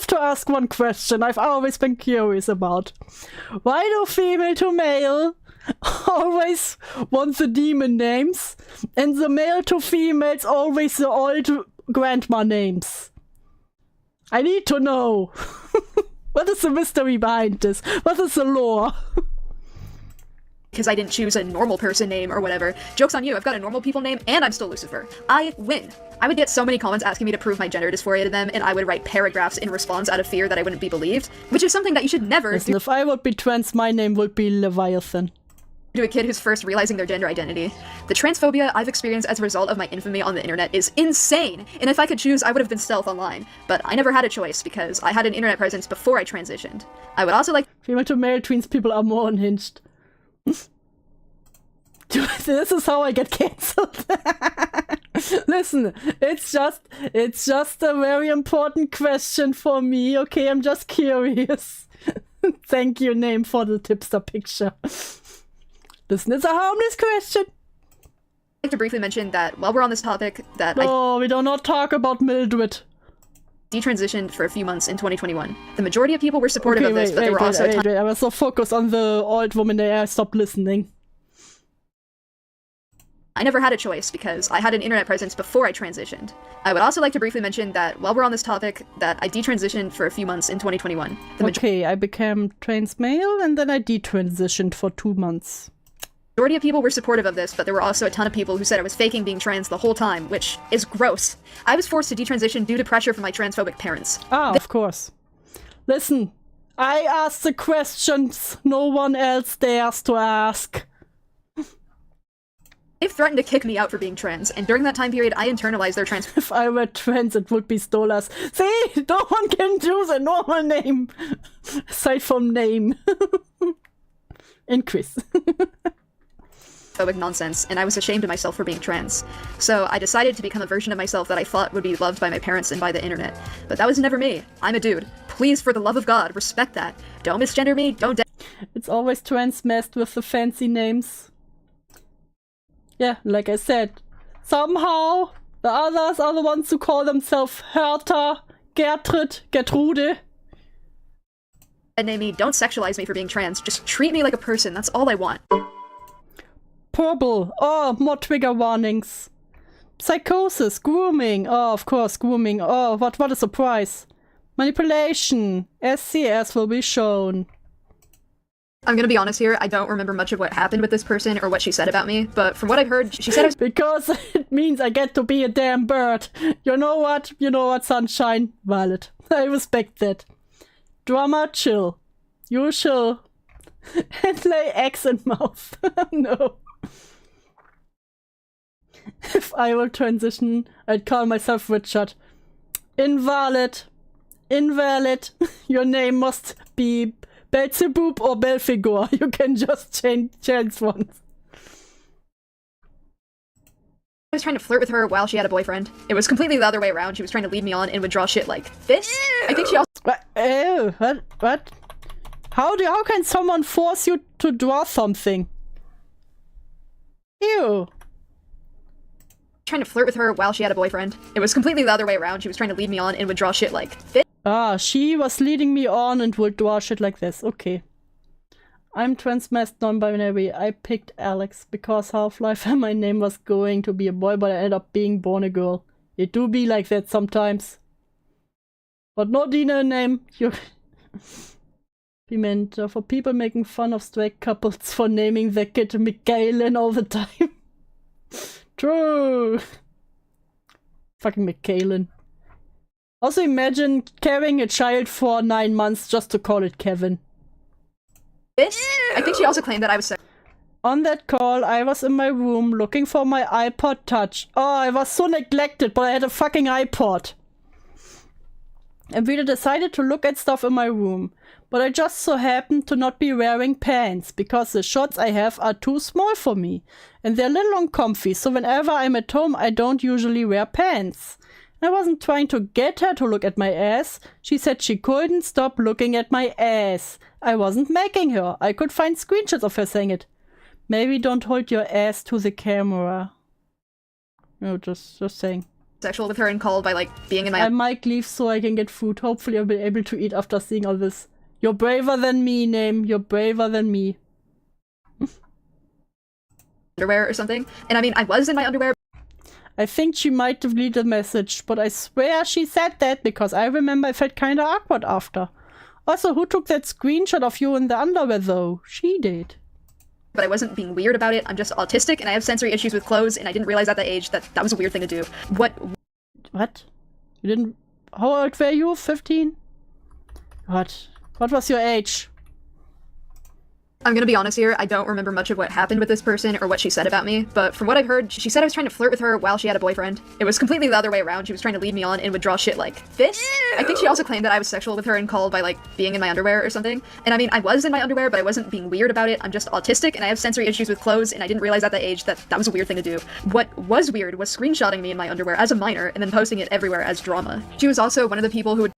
to ask one question I've always been curious about. Why do female to male always want the demon names, and the male to females always the old grandma names? I need to know. What is the mystery behind this? What is the lore? I didn't choose a normal person name or whatever. Joke's on you, I've got a normal people name, and I'm still Lucifer. I win. I would get so many comments asking me to prove my gender dysphoria to them, and I would write paragraphs in response out of fear that I wouldn't be believed, which is something that you should never Listen, do if I would be trans, my name would be Leviathan. to a kid who's first realizing their gender identity. The transphobia I've experienced as a result of my infamy on the internet is insane, and if I could choose, I would have been stealth online. But I never had a choice because I had an internet presence before I transitioned. I would also like Female to male trans people are more unhinged. This is how I get cancelled. Listen, it's just a very important question for me, okay? I'm just curious. Thank you, name, for the tipster picture. Listen, it's a harmless question. to briefly mention that while we're on this topic, that I No, we do not talk about Mildred. detransitioned for a few months in 2021. The majority of people were supportive of this, but there were also a ton I was so focused on the old woman that I stopped listening. I never had a choice because I had an internet presence before I transitioned. I would also like to briefly mention that while we're on this topic, that I detransitioned for a few months in 2021. The Okay, I became trans male and then I detransitioned for 2 months. majority of people were supportive of this, but there were also a ton of people who said I was faking being trans the whole time, which is gross. I was forced to detransition due to pressure from my transphobic parents. Ah, of course. Listen, I ask the questions no one else dares to ask. They've threatened to kick me out for being trans, and during that time period, I internalized their trans- If I were trans, it would be Stolas. See, no one can choose a normal name. Aside from name. And Chris. phobic nonsense, and I was ashamed of myself for being trans. So I decided to become a version of myself that I thought would be loved by my parents and by the internet. But that was never me. I'm a dude. Please, for the love of God, respect that. Don't misgender me, don't It's always trans messed with the fancy names. Yeah, like I said, somehow the others are the ones who call themselves Hertha, Gertrude, Gertrude. name me, don't sexualize me for being trans. Just treat me like a person, that's all I want. Purple. Oh, more trigger warnings. Psychosis, grooming. Oh, of course, grooming. Oh, what a surprise. Manipulation. SCS will be shown. I'm gonna be honest here, I don't remember much of what happened with this person or what she said about me, but from what I've heard, she said I was- Because it means I get to be a damn bird. You know what? You know what, sunshine? Valid. I respect that. Drama, chill. You chill. And lay eggs in mouth. No. If I will transition, I'd call myself Richard. Invalid. Invalid. Your name must be Beelzebub or Belphegor. You can just change once. I was trying to flirt with her while she had a boyfriend. It was completely the other way around. She was trying to lead me on and would draw shit like this. I think she also- What? Ew, what? How can someone force you to draw something? Ew. trying to flirt with her while she had a boyfriend. It was completely the other way around. She was trying to lead me on and would draw shit like this. Ah, she was leading me on and would draw shit like this. Okay. I'm transmessed non-binary. I picked Alex because Half-Life and my name was going to be a boy, but I ended up being born a girl. It do be like that sometimes. But no Dina name. You meant for people making fun of straight couples for naming their kid Michaelin all the time. True. Fucking Michaelin. Also imagine carrying a child for 9 months just to call it Kevin. This? I think she also claimed that I was On that call, I was in my room looking for my iPod Touch. Oh, I was so neglected, but I had a fucking iPod. And we decided to look at stuff in my room. But I just so happened to not be wearing pants, because the shorts I have are too small for me. And they're a little uncomfy, so whenever I'm at home, I don't usually wear pants. I wasn't trying to get her to look at my ass. She said she couldn't stop looking at my ass. I wasn't making her. I could find screenshots of her saying it. Maybe don't hold your ass to the camera. No, just saying. sexual with her and called by like being in my I might leave so I can get food. Hopefully I'll be able to eat after seeing all this. You're braver than me, Name. You're braver than me. underwear or something. And I mean, I was in my underwear. I think she might have deleted the message, but I swear she said that because I remember I felt kinda awkward after. Also, who took that screenshot of you in the underwear though? She did. But I wasn't being weird about it. I'm just autistic and I have sensory issues with clothes and I didn't realize at that age that that was a weird thing to do. What? You didn't... How old were you? 15? What? What was your age? I'm gonna be honest here, I don't remember much of what happened with this person or what she said about me, but from what I've heard, she said I was trying to flirt with her while she had a boyfriend. It was completely the other way around. She was trying to lead me on and would draw shit like this. I think she also claimed that I was sexual with her and called by like being in my underwear or something. And I mean, I was in my underwear, but I wasn't being weird about it. I'm just autistic and I have sensory issues with clothes and I didn't realize at that age that that was a weird thing to do. What was weird was screenshotting me in my underwear as a minor and then posting it everywhere as drama. She was also one of the people who would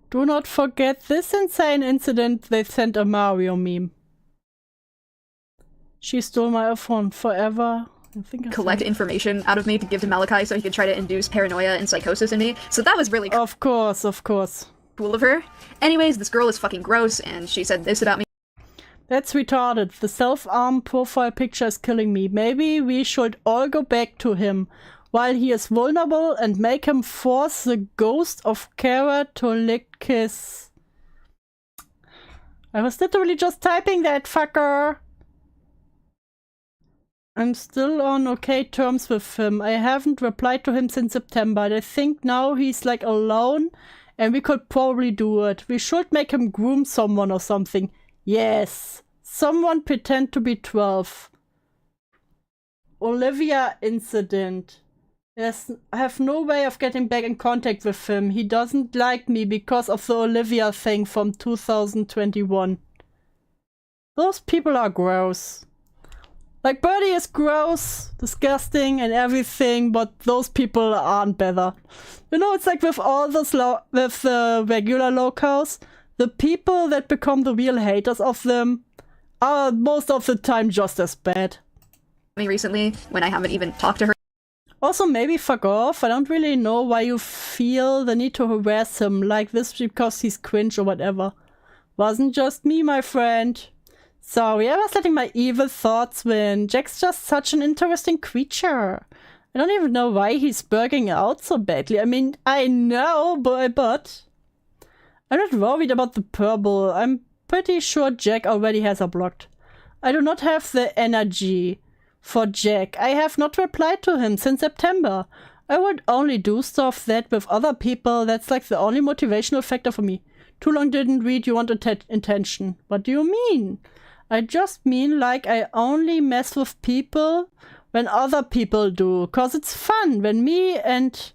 Do not forget this insane incident. They sent a Mario meme. She stole my iPhone forever. I think I collect information out of me to give to Malachi so he could try to induce paranoia and psychosis in me. So that was really Of course. cool of her. Anyways, this girl is fucking gross and she said this about me. That's retarded. The self-harm profile picture is killing me. Maybe we should all go back to him while he is vulnerable and make him force the ghost of Kara to lick his... I was literally just typing that, fucker! I'm still on okay terms with him. I haven't replied to him since September. I think now he's like alone and we could probably do it. We should make him groom someone or something. Yes. Someone pretend to be 12. Olivia incident. Yes, I have no way of getting back in contact with him. He doesn't like me because of the Olivia thing from 2021. Those people are gross. Like, Birdie is gross, disgusting, and everything, but those people aren't better. You know, it's like with all those with the regular locals, the people that become the real haters of them are most of the time just as bad. Me recently when I haven't even talked to her. Also, maybe fuck off. I don't really know why you feel the need to harass him like this because he's cringe or whatever. Wasn't just me, my friend. Sorry, I was letting my evil thoughts win. Jack's just such an interesting creature. I don't even know why he's burning out so badly. I mean, I know, but I'm not worried about the purple. I'm pretty sure Jack already has her blocked. I do not have the energy for Jack. I have not replied to him since September. I would only do stuff that with other people. That's like the only motivational factor for me. Too long didn't read, you want attention. What do you mean? I just mean like I only mess with people when other people do. Cause it's fun. When me and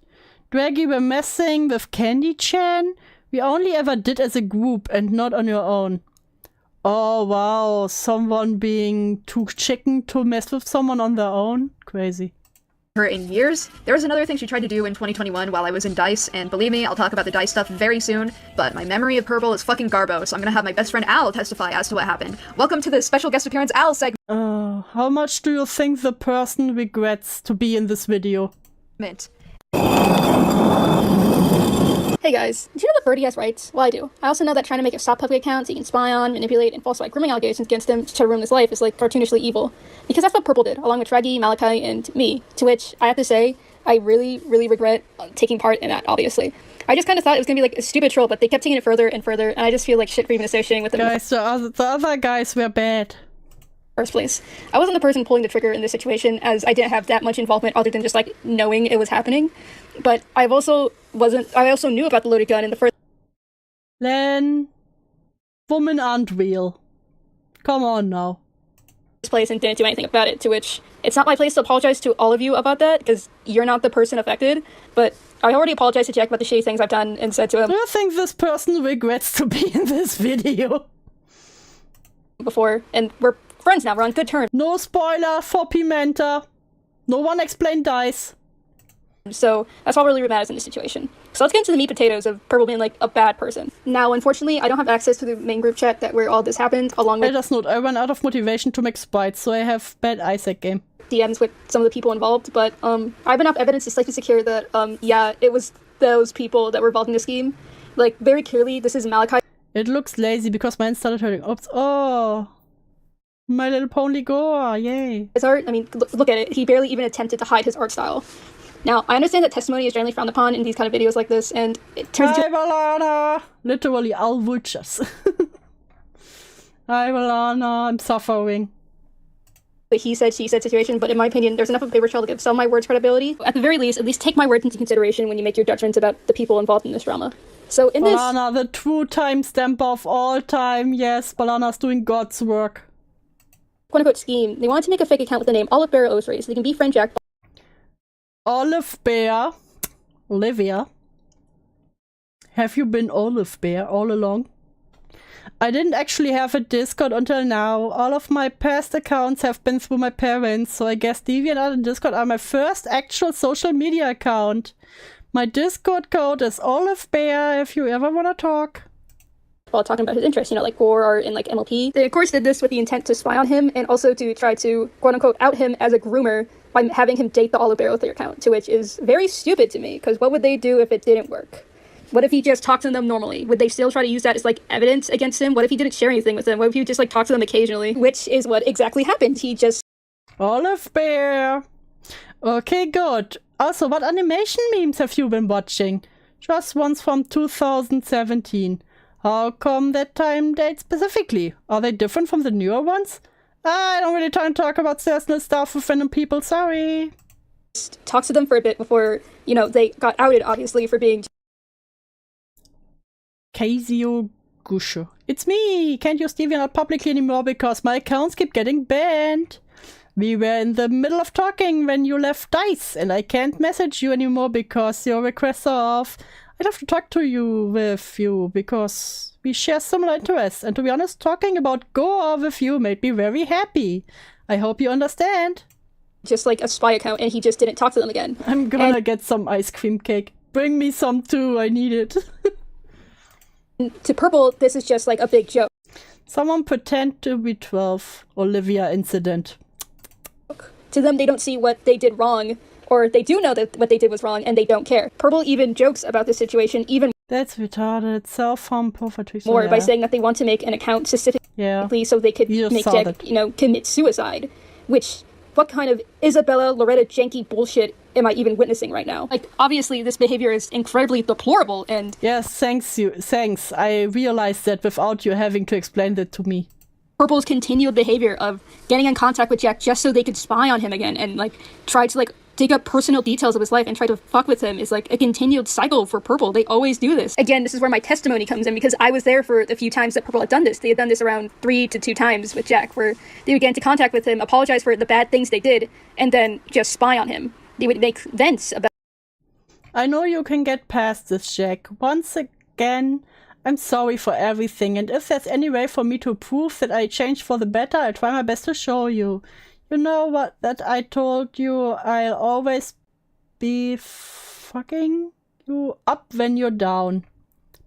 Draggy were messing with Candy-chan, we only ever did as a group and not on your own. Oh wow, someone being too chicken to mess with someone on their own? Crazy. Her in years. There was another thing she tried to do in 2021 while I was in DICE, and believe me, I'll talk about the DICE stuff very soon, but my memory of Purple is fucking garbo, so I'm gonna have my best friend Al testify as to what happened. Welcome to the special guest appearance Al segment. How much do you think the person regrets to be in this video? Hey guys, do you know that Birdie has rights? Well, I do. I also know that trying to make a stop puppy account so you can spy on, manipulate, and falsify grooming allegations against him to ruin his life is like cartoonishly evil. Because that's what Purple did, along with Draggy, Malachi, and me. To which, I have to say, I really, really regret taking part in that, obviously. I just kind of thought it was gonna be like a stupid troll, but they kept taking it further and further, and I just feel like shit for even associating with them. Guys, the other guys were bad. First place. I wasn't the person pulling the trigger in this situation, as I didn't have that much involvement other than just like knowing it was happening. But I also knew about the loaded gun in the first Then women aren't real. Come on now. place and didn't do anything about it, to which it's not my place to apologize to all of you about that, because you're not the person affected, but I already apologized to Jack about the shitty things I've done and said to him. Do you think this person regrets to be in this video? Before, and we're friends now, we're on good terms. No spoiler for Pimenta. No one explained DICE. So that's all really matters in this situation. So let's get into the meat potatoes of Purple being like a bad person. Now, unfortunately, I don't have access to the main group chat where all this happened, along with Just note, I ran out of motivation to make sprites, so I have bad Isaac game. DMs with some of the people involved, but I have enough evidence to safely secure that, yeah, it was those people that were involved in the scheme. Like, very clearly, this is Malachi. It looks lazy because mine started hurting. Oops. Oh. My Little Pony Goa, yay. His art, I mean, look at it. He barely even attempted to hide his art style. Now, I understand that testimony is generally frowned upon in these kind of videos like this, and it turns Hi, into- Valana! Literally, all witches. Hi, Valana, I'm suffering. a he said, she said situation, but in my opinion, there's enough of a paper trail to give some of my words credibility. At the very least, at least take my words into consideration when you make your judgments about the people involved in this drama. So in this- Balana, the true timestamp of all time. Yes, Balana's doing God's work. quote-unquote scheme, they wanted to make a fake account with the name Olive Bear Osprey so they can befriend Jack. Olive Bear. Olivia. Have you been Olive Bear all along? I didn't actually have a Discord until now. All of my past accounts have been through my parents, so I guess DeviantArt and Discord are my first actual social media account. My Discord code is Olive Bear if you ever want to talk. While talking about his interests, like gore art and like MLP. They of course did this with the intent to spy on him and also to try to quote-unquote out him as a groomer by having him date the Olive Bear with their account, to which is very stupid to me, because what would they do if it didn't work? What if he just talked to them normally? Would they still try to use that as like evidence against him? What if he didn't share anything with them? What if he just like talked to them occasionally? Which is what exactly happened. He just Olive Bear. Okay, good. Also, what animation memes have you been watching? Just ones from 2017. How come that time date specifically? Are they different from the newer ones? I don't really try to talk about personal stuff with random people, sorry. talked to them for a bit before, they got outed, obviously, for being Casio Gusho. It's me! Can't use DeviantArt publicly anymore because my accounts keep getting banned. We were in the middle of talking when you left DICE, and I can't message you anymore because your requests are off. I'd love to talk to you with you because we share similar interests, and to be honest, talking about Goa with you made me very happy. I hope you understand. just like a spy account, and he just didn't talk to them again. I'm gonna get some ice cream cake. Bring me some too, I need it. To Purple, this is just like a big joke. Someone pretend to be 12. Olivia incident. To them, they don't see what they did wrong, or they do know that what they did was wrong, and they don't care. Purple even jokes about the situation even That's retarded. Self-harm poverty. more by saying that they want to make an account specifically so they could You make saw Jack, that. commit suicide. Which, what kind of Isabella Loretta janky bullshit am I even witnessing right now? Like, obviously, this behavior is incredibly deplorable, and Yes, thanks. I realized that without you having to explain that to me. Purple's continued behavior of getting in contact with Jack just so they could spy on him again and, like, try to, like, dig up personal details of his life and try to fuck with him is, like, a continued cycle for Purple. They always do this. Again, this is where my testimony comes in, because I was there for the few times that Purple had done this. They had done this around 3 to 2 times with Jack, where they would get into contact with him, apologize for the bad things they did, and then just spy on him. They would make vents about I know you can get past this, Jack. Once again, I'm sorry for everything, and if there's any way for me to prove that I changed for the better, I'll try my best to show you. You know what that I told you, I'll always be fucking you up when you're down.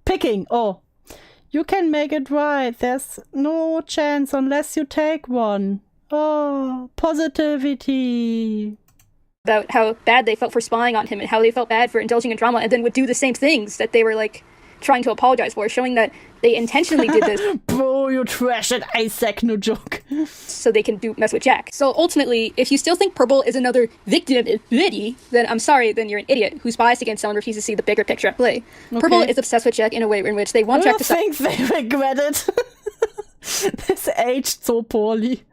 Picking, oh. You can make it right, there's no chance unless you take one. Oh, positivity. about how bad they felt for spying on him and how they felt bad for indulging in drama, and then would do the same things that they were, like, trying to apologize for, showing that they intentionally did this Bro, you trash it, Isaac, no joke. so they can mess with Jack. So ultimately, if you still think Purple is another victim of Birdie, then I'm sorry, then you're an idiot who's biased against someone who refuses to see the bigger picture at play. Okay. Purple is obsessed with Jack in a way in which they want I Jack to think they regret it. This aged so poorly.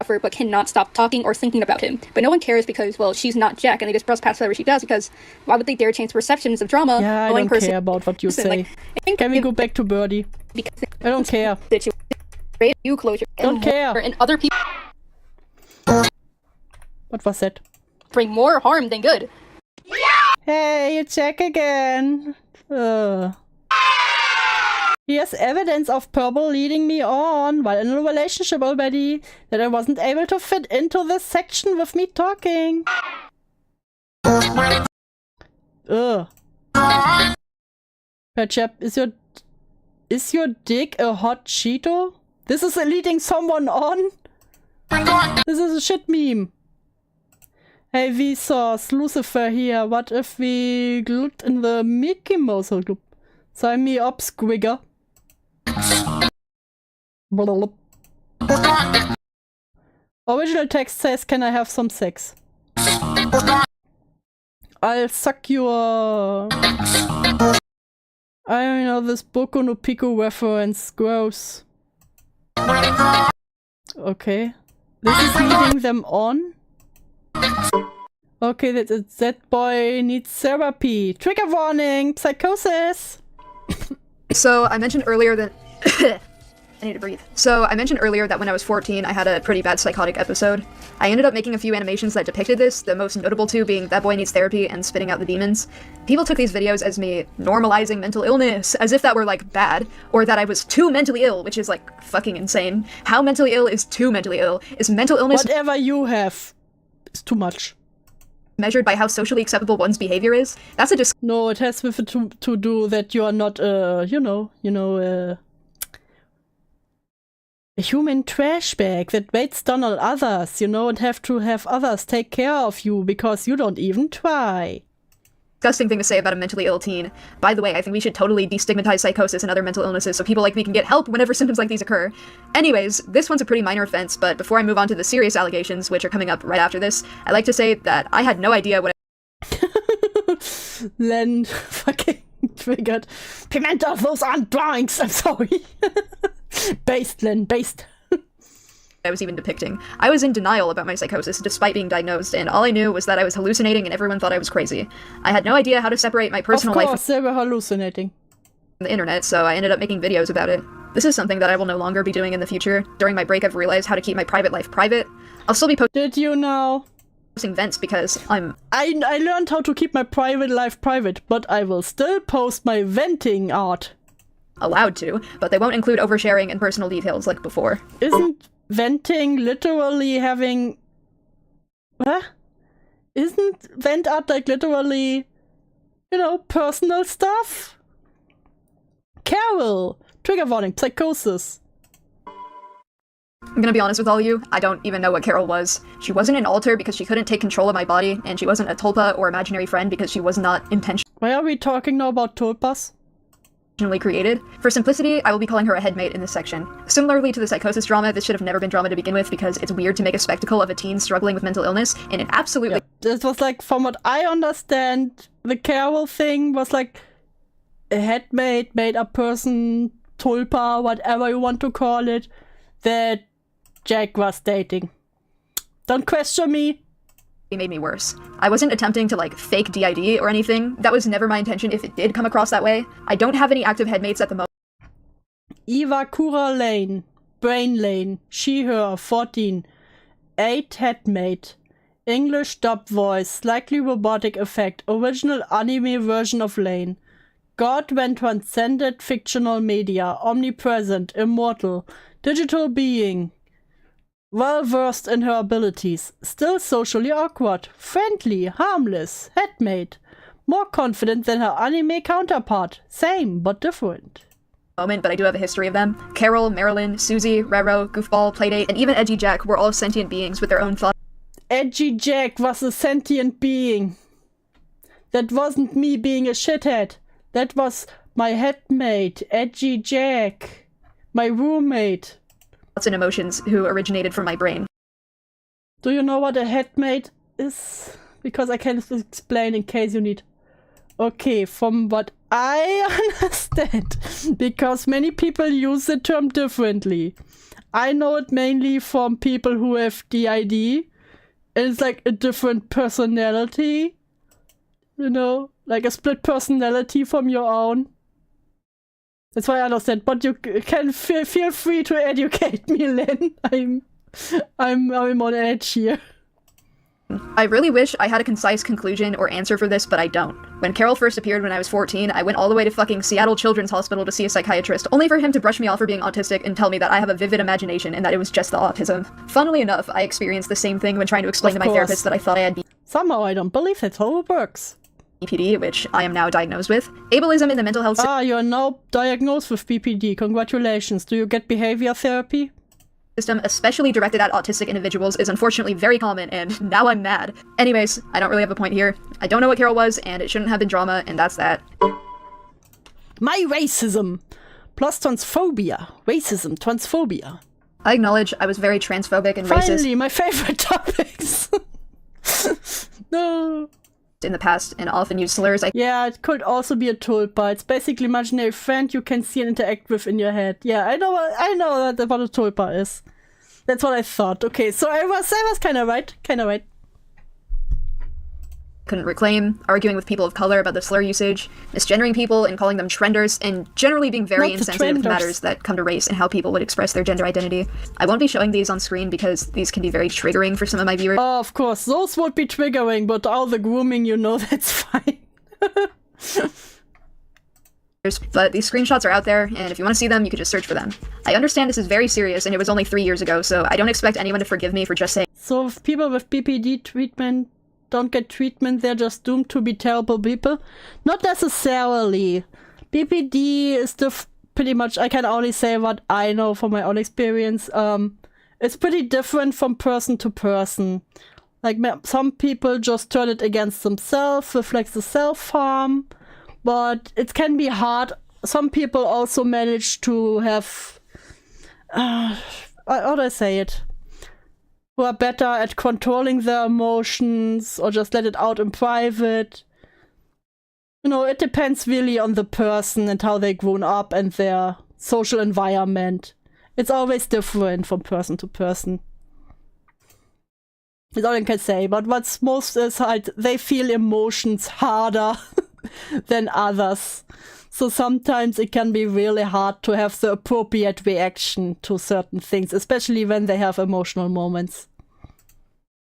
suffer but cannot stop talking or thinking about him. But no one cares because, well, she's not Jack, and they just brush past whatever she does, because why would they dare change perceptions of drama? Yeah, I knowing don't care about what you person, say. like, I think Can we go back to Birdie? because I don't care. that you create you closure Don't care. and other people What was that? bring more harm than good. Hey, Jack again. Here's evidence of Purple leading me on while in a relationship already that I wasn't able to fit into this section with me talking. Chap, is your dick a hot Cheeto? This is leading someone on? This is a shit meme. Hey, Vsauce, Lucifer here. What if we looked in the Mickey Mouse Club? Sign me up, Squigger. Original text says, can I have some sex? I'll suck your... I don't know this Boku no Pico reference. Gross. Okay. This is leading them on. Okay, that boy needs therapy. Trigger warning! Psychosis! So I mentioned earlier that I need to breathe. So I mentioned earlier that when I was 14, I had a pretty bad psychotic episode. I ended up making a few animations that depicted this, the most notable two being That Boy Needs Therapy and Spitting Out the Demons. People took these videos as me normalizing mental illness, as if that were, like, bad, or that I was too mentally ill, which is, like, fucking insane. How mentally ill is too mentally ill? Is mental illness Whatever you have is too much. measured by how socially acceptable one's behavior is? That's a No, it has with it to do that you are not, a human trash bag that waits down on others, and have to have others take care of you because you don't even try. disgusting thing to say about a mentally ill teen. By the way, I think we should totally destigmatize psychosis and other mental illnesses so people like me can get help whenever symptoms like these occur. Anyways, this one's a pretty minor offense, but before I move on to the serious allegations, which are coming up right after this, I'd like to say that I had no idea what Len fucking triggered. Pimento, those aren't drawings, I'm sorry. Based, Len, based. I was even depicting. I was in denial about my psychosis despite being diagnosed, and all I knew was that I was hallucinating and everyone thought I was crazy. I had no idea how to separate my personal Of life course, they were hallucinating. from the internet, so I ended up making videos about it. This is something that I will no longer be doing in the future. During my break, I've realized how to keep my private life private. I'll still be Did you know? posting vents because I'm I learned how to keep my private life private, but I will still post my venting art. allowed to, but they won't include oversharing and personal details like before. Isn't venting literally having... What? Isn't vent art like literally, you know, personal stuff? Carol! Trigger warning, psychosis. I'm gonna be honest with all of you, I don't even know what Carol was. She wasn't an alter because she couldn't take control of my body, and she wasn't a tulpa or imaginary friend because she was not intentionally Why are we talking now about tulpas? created. For simplicity, I will be calling her a headmate in this section. Similarly to the psychosis drama, this should have never been drama to begin with because it's weird to make a spectacle of a teen struggling with mental illness, and it absolutely— This was like, from what I understand, the Carol thing was like a headmate, made-up person, tulpa, whatever you want to call it, that Jack was dating. Don't question me. It made me worse. I wasn't attempting to, like, fake DID or anything. That was never my intention if it did come across that way. I don't have any active headmates at the moment. Iwakura Lane. Brain Lane. She, her. 14. 8 headmate. English dub voice. Likely robotic effect. Original anime version of Lane. God when transcended fictional media. Omnipresent. Immortal. Digital being. Well versed in her abilities, still socially awkward, friendly, harmless, headmate, more confident than her anime counterpart, same but different. But I do have a history of them. Carol, Marilyn, Susie, Rero, Goofball, Playdate, and even Edgy Jack were all sentient beings with their own thoughts. Edgy Jack was a sentient being. That wasn't me being a shithead. That was my headmate, Edgy Jack, my roommate. And emotions who originated from my brain. Do you know what a headmate is? Because I can explain in case you need. Okay, from what I understand, because many people use the term differently. I know it mainly from people who have DID, and it's like a different personality. You know, like a split personality from your own. That's why I understand, but you can feel free to educate me, Lynn. I'm on edge here. I really wish I had a concise conclusion or answer for this, but I don't. When Carol first appeared when I was 14, I went all the way to fucking Seattle Children's Hospital to see a psychiatrist, only for him to brush me off for being autistic and tell me that I have a vivid imagination and that it was just the autism. Funnily enough, I experienced the same thing when trying to explain to my therapist that I thought I had Somehow I don't believe that's how it works. BPD, which I am now diagnosed with. Ableism in the mental health you are now diagnosed with BPD. Congratulations. Do you get behavior therapy? System, especially directed at autistic individuals, is unfortunately very common, and now I'm mad. Anyways, I don't really have a point here. I don't know what Carol was, and it shouldn't have been drama, and that's that. My racism. Plus transphobia. Racism, transphobia. I acknowledge I was very transphobic and racist. Finally, my favorite topics. No. In the past, and often used slurs. Yeah, it could also be a tulpa. It's basically imaginary friend you can see and interact with in your head. Yeah, I know what a tulpa is. That's what I thought. Okay, so I was kind of right. Couldn't reclaim, arguing with people of color about the slur usage, misgendering people and calling them trenders, and generally being very insensitive to matters that come to race and how people would express their gender identity. I won't be showing these on screen because these can be very triggering for some of my viewers. Oh, of course, those would be triggering, but all the grooming, you know, that's fine. But these screenshots are out there, and if you want to see them, you can just search for them. I understand this is very serious, and it was only 3 years ago, so I don't expect anyone to forgive me for just saying. So if people with BPD treatment don't get treatment, they're just doomed to be terrible people? Not necessarily. BPD is pretty much, I can only say what I know from my own experience. It's pretty different from person to person. Like, some people just turn it against themselves, reflects the self-harm, but it can be hard. Some people also manage to have, how do I say it? Who are better at controlling their emotions or just let it out in private. You know, it depends really on the person and how they've grown up and their social environment. It's always different from person to person. That's all I can say. But what's most is like they feel emotions harder than others. So sometimes it can be really hard to have the appropriate reaction to certain things, especially when they have emotional moments.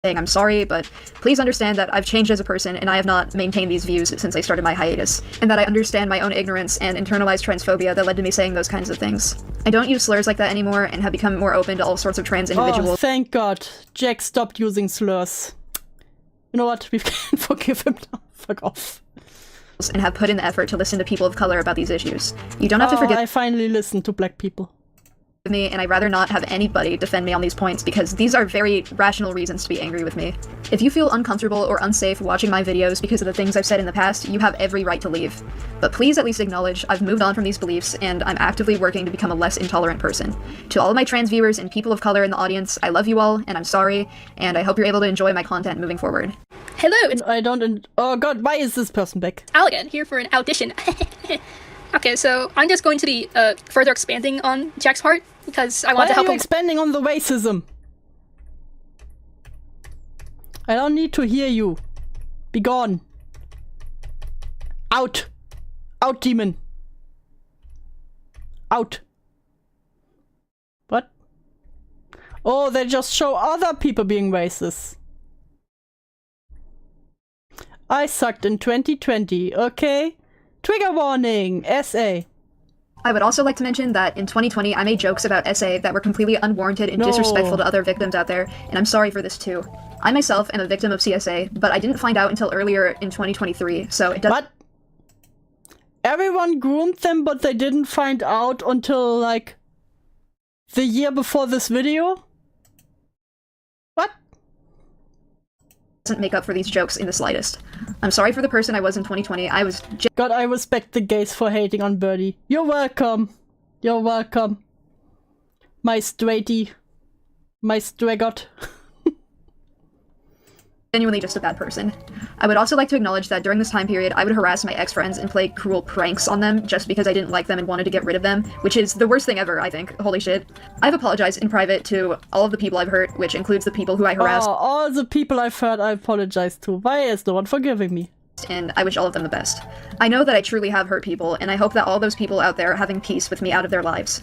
saying I'm sorry, but please understand that I've changed as a person and I have not maintained these views since I started my hiatus, and that I understand my own ignorance and internalized transphobia that led to me saying those kinds of things. I don't use slurs like that anymore and have become more open to all sorts of trans individuals. Oh, thank God. Jack stopped using slurs. You know what? We can forgive him now. Fuck off. And have put in the effort to listen to people of color about these issues. You don't have to forget I finally listened to black people. me, and I'd rather not have anybody defend me on these points because these are very rational reasons to be angry with me. If you feel uncomfortable or unsafe watching my videos because of the things I've said in the past, you have every right to leave. But please at least acknowledge I've moved on from these beliefs and I'm actively working to become a less intolerant person. To all of my trans viewers and people of color in the audience, I love you all and I'm sorry, and I hope you're able to enjoy my content moving forward. Hello, it's I don't. Oh God, why is this person back? Allegan here for an audition. Okay, so I'm just going to be further expanding on Jack's part because I want Why to are help you him. expanding on the racism? I don't need to hear you. Be gone. Out. Out, demon. Out. What? Oh, they just show other people being racist. I sucked in 2020, okay? Trigger warning, SA. I would also like to mention that in 2020 I made jokes about SA that were completely unwarranted and No. disrespectful to other victims out there, and I'm sorry for this too. I myself am a victim of CSA, but I didn't find out until earlier in 2023, so it does- What? Everyone groomed them, but they didn't find out until, like, the year before this video? What? doesn't make up for these jokes in the slightest. I'm sorry for the person I was in 2020. I was God, I respect the gays for hating on Birdie. You're welcome. You're welcome. My straighty. My straggot. genuinely just a bad person. I would also like to acknowledge that during this time period, I would harass my ex-friends and play cruel pranks on them just because I didn't like them and wanted to get rid of them, which is the worst thing ever, I think. Holy shit. I've apologized in private to all of the people I've hurt, which includes the people who I harassed, Oh, all the people I've hurt, I apologize to. Why is no one forgiving me? and I wish all of them the best. I know that I truly have hurt people, and I hope that all those people out there are having peace with me out of their lives.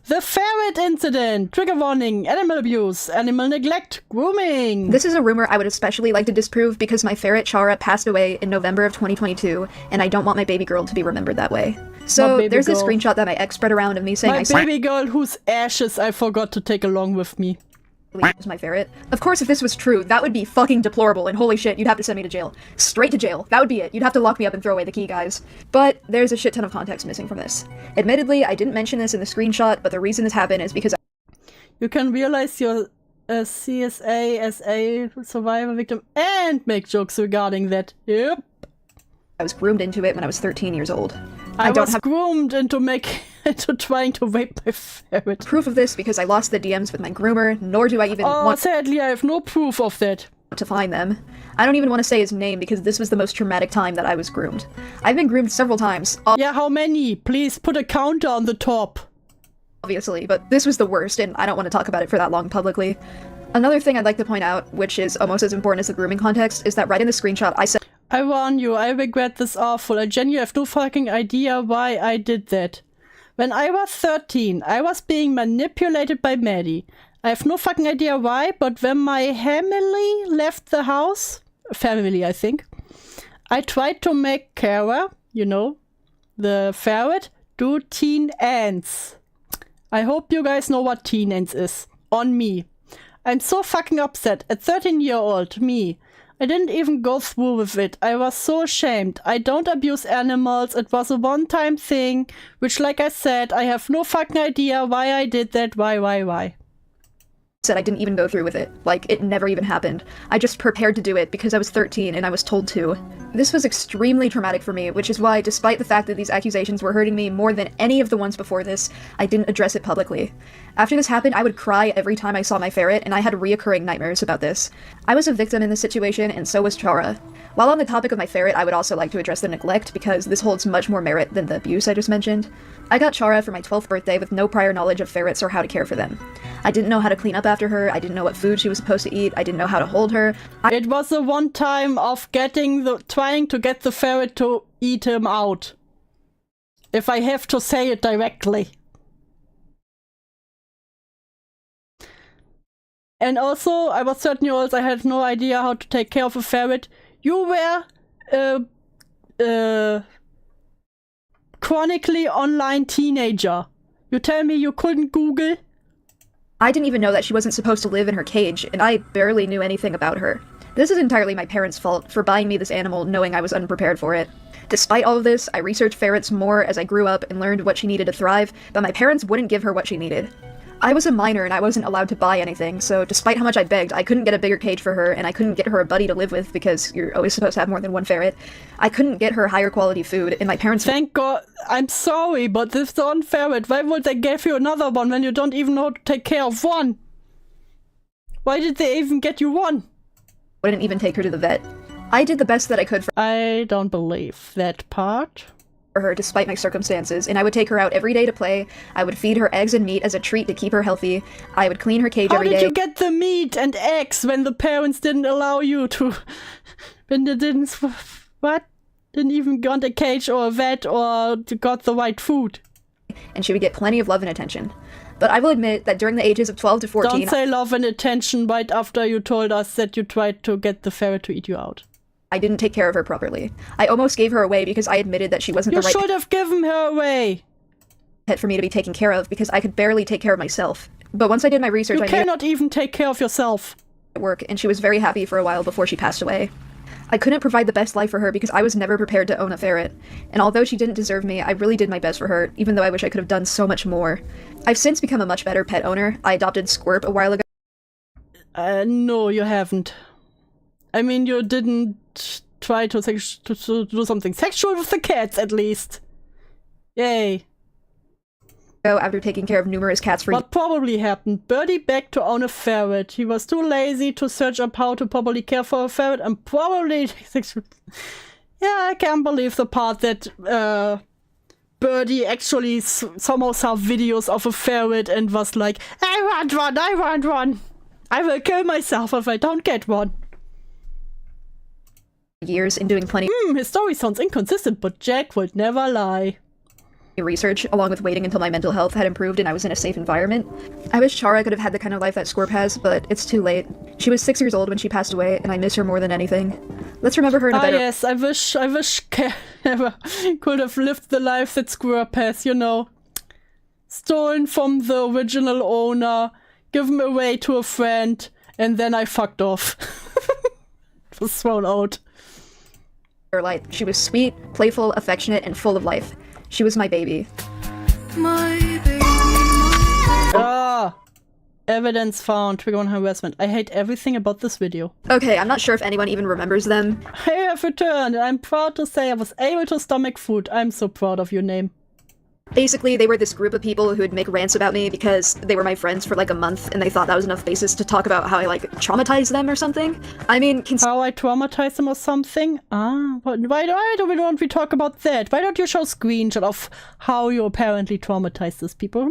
The ferret incident! Trigger warning, animal abuse, animal neglect, grooming! This is a rumor I would especially like to disprove because my ferret Chara passed away in November of 2022, and I don't want my baby girl to be remembered that way. My So baby there's this girl. screenshot that my ex spread around of me saying My I baby girl whose ashes I forgot to take along with me. was my ferret. Of course, if this was true, that would be fucking deplorable, and holy shit, you'd have to send me to jail. Straight to jail. That would be it. You'd have to lock me up and throw away the key, guys. But there's a shit ton of context missing from this. Admittedly, I didn't mention this in the screenshot, but the reason this happened is because You can realize you're a CSA, SA, survivor victim, and make jokes regarding that. Yep. I was groomed into it when I was 13 years old. I don't was have groomed into trying to rape my ferret. proof of this because I lost the DMs with my groomer, nor do I even Oh, want sadly, I have no proof of that. to find them. I don't even want to say his name because this was the most traumatic time that I was groomed. I've been groomed several times, Yeah, how many? Please put a counter on the top. obviously, but this was the worst, and I don't want to talk about it for that long publicly. Another thing I'd like to point out, which is almost as important as the grooming context, is that right in the screenshot I said I warn you, I regret this awful. I genuinely have no fucking idea why I did that. When I was 13, I was being manipulated by Maddie. I have no fucking idea why, but when my family left the house, family I think, I tried to make Kara, you know, the ferret, do teen ants. I hope you guys know what teen ants is. On me. I'm so fucking upset. At 13-year-old me. I didn't even go through with it. I was so ashamed. I don't abuse animals. It was a one-time thing, which, like I said, I have no fucking idea why I did that. Why? said I didn't even go through with it. Like, it never even happened. I just prepared to do it because I was 13 and I was told to. This was extremely traumatic for me, which is why, despite the fact that these accusations were hurting me more than any of the ones before this, I didn't address it publicly. After this happened, I would cry every time I saw my ferret, and I had reoccurring nightmares about this. I was a victim in this situation, and so was Chara. While on the topic of my ferret, I would also like to address the neglect, because this holds much more merit than the abuse I just mentioned. I got Chara for my 12th birthday with no prior knowledge of ferrets or how to care for them. I didn't know how to clean up after her, I didn't know what food she was supposed to eat, I didn't know how to hold her. It was the one time of trying to get the ferret to eat him out. If I have to say it directly. And also, I was 13 years old, I had no idea how to take care of a ferret. You were chronically online teenager. You tell me you couldn't Google? I didn't even know that she wasn't supposed to live in her cage, and I barely knew anything about her. This is entirely my parents' fault for buying me this animal knowing I was unprepared for it. Despite all of this, I researched ferrets more as I grew up and learned what she needed to thrive, but my parents wouldn't give her what she needed. I was a minor and I wasn't allowed to buy anything, so despite how much I begged, I couldn't get a bigger cage for her, and I couldn't get her a buddy to live with because you're always supposed to have more than one ferret. I couldn't get her higher quality food, and my parents— Thank God. I'm sorry, but this one ferret, why would they give you another one when you don't even know how to take care of one? Why did they even get you one? wouldn't even take her to the vet. I did the best that I could for I don't believe that part. her despite my circumstances, and I would take her out every day to play. I would feed her eggs and meat as a treat to keep her healthy. I would clean her cage How every did day. you get the meat and eggs when the parents didn't allow you to? When they didn't... What? Didn't even want a cage or a vet or got the right food. And she would get plenty of love and attention. But I will admit that during the ages of 12 to 14... Don't say love and attention right after you told us that you tried to get the ferret to eat you out. I didn't take care of her properly. I almost gave her away because I admitted that she wasn't You the right should have given her away. pet for me to be taken care of because I could barely take care of myself. But once I did my research, You I knew cannot even take care of yourself. at work, and she was very happy for a while before she passed away. I couldn't provide the best life for her because I was never prepared to own a ferret. And although she didn't deserve me, I really did my best for her, even though I wish I could have done so much more. I've since become a much better pet owner. I adopted Squirp a while ago. No, you haven't. I mean, you didn't try to do something sexual with the cats, at least. Yay. After taking care of numerous cats for What probably happened? Birdie begged to own a ferret. He was too lazy to search up how to properly care for a ferret and probably... Yeah, I can't believe the part that Birdie actually somehow saw videos of a ferret and was like, I want one, I want one. I will kill myself if I don't get one. years in doing plenty His story sounds inconsistent, but Jack would never lie. of research, along with waiting until my mental health had improved and I was in a safe environment. I wish Chara could have had the kind of life that Squirp has, but it's too late. She was 6 years old when she passed away, and I miss her more than anything. Let's remember her in a better— Yes, I wish Kara could have lived the life that Squirp has, you know. Stolen from the original owner, given away to a friend, and then I fucked off. It was thrown out. her life. She was sweet, playful, affectionate, and full of life. She was my baby. Ah! Evidence found. Trigger on harassment. I hate everything about this video. Okay, I'm not sure if anyone even remembers them. I have returned, and I'm proud to say I was able to stomach food. I'm so proud of your name. Basically, they were this group of people who would make rants about me because they were my friends for like a month and they thought that was enough basis to talk about how I like traumatized them or something. I mean, How I traumatized them or something? Why don't we talk about that? Why don't you show screenshot of how you apparently traumatized these people?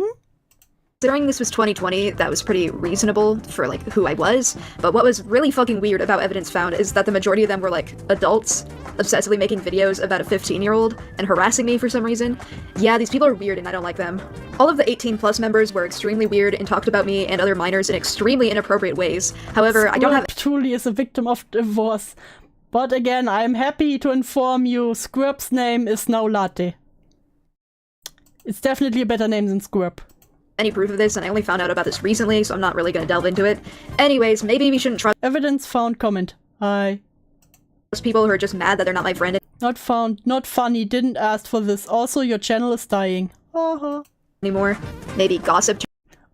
considering this was 2020, that was pretty reasonable for like who I was. But what was really fucking weird about evidence found is that the majority of them were like adults obsessively making videos about a 15-year-old and harassing me for some reason. Yeah, these people are weird and I don't like them. All of the 18+ members were extremely weird and talked about me and other minors in extremely inappropriate ways. However, I don't have Squirp truly is a victim of divorce. But again, I'm happy to inform you, Squirp's name is now Latte. It's definitely a better name than Squirp. any proof of this, and I only found out about this recently, so I'm not really gonna delve into it. Anyways, maybe we shouldn't trust Evidence found comment. Hi. people who are just mad that they're not my friend Not found. Not funny. Didn't ask for this. Also, your channel is dying. Haha. anymore. Maybe gossip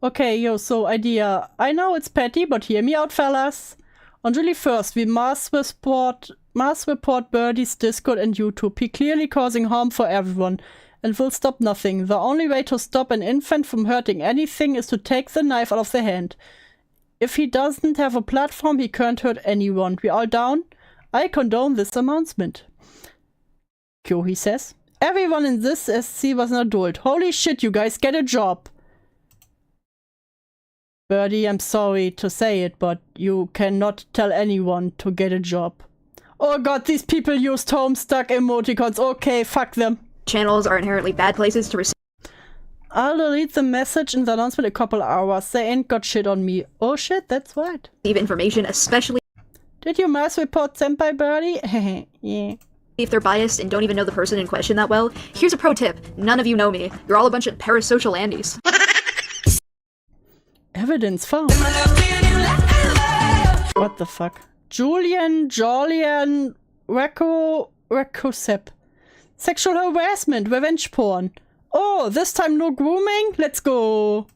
Okay, yo, so idea. I know it's petty, but hear me out, fellas. On July 1st, we mass report Birdie's Discord and YouTube. He clearly causing harm for everyone and will stop nothing. The only way to stop an infant from hurting anything is to take the knife out of the hand. If he doesn't have a platform, he can't hurt anyone. We all down? I condone this announcement. Q, he says. Everyone in this SC was an adult. Holy shit, you guys, get a job. Birdie, I'm sorry to say it, but you cannot tell anyone to get a job. Oh god, these people used Homestuck emoticons. Okay, fuck them. channels are inherently bad places to receive I'll delete the message in the announcement a couple hours. They ain't got shit on me. Oh shit, that's right. Information, especially Did you mouse report Senpai Birdie? Yeah. if they're biased and don't even know the person in question that well. Here's a pro tip. None of you know me. You're all a bunch of parasocial Andes. Evidence found. What the fuck? Jolian, Recosep. Sexual harassment, revenge porn. Oh, this time no grooming? Let's go.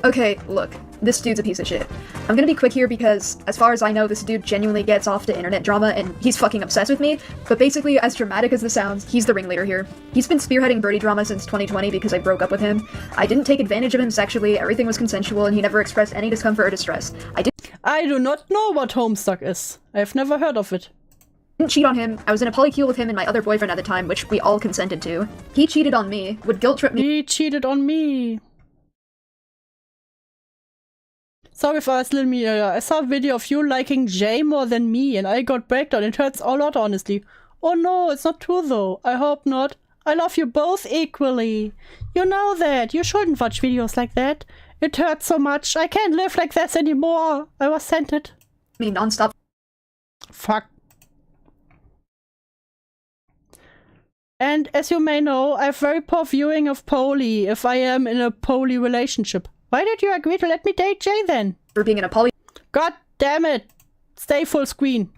Okay, look. This dude's a piece of shit. I'm gonna be quick here because, as far as I know, this dude genuinely gets off to internet drama and he's fucking obsessed with me. But basically, as dramatic as this sounds, he's the ringleader here. He's been spearheading Birdie drama since 2020 because I broke up with him. I didn't take advantage of him sexually, everything was consensual, and he never expressed any discomfort or distress. I do not know what Homestuck is. I've never heard of it. Didn't cheat on him. I was in a polycule with him and my other boyfriend at the time, which we all consented to. He cheated on me, would guilt trip me. He cheated on me. Sorry for us, little me. I saw a video of you liking Jay more than me, and I got breakdown. It hurts a lot, honestly. Oh no, it's not true though. I hope not. I love you both equally. You know that. You shouldn't watch videos like that. It hurts so much. I can't live like this anymore. I was sent it. Me non-stop. Fuck. And as you may know, I have very poor viewing of poly if I am in a poly relationship. Why did you agree to let me date Jay then? For being in a poly. God damn it. Stay full screen.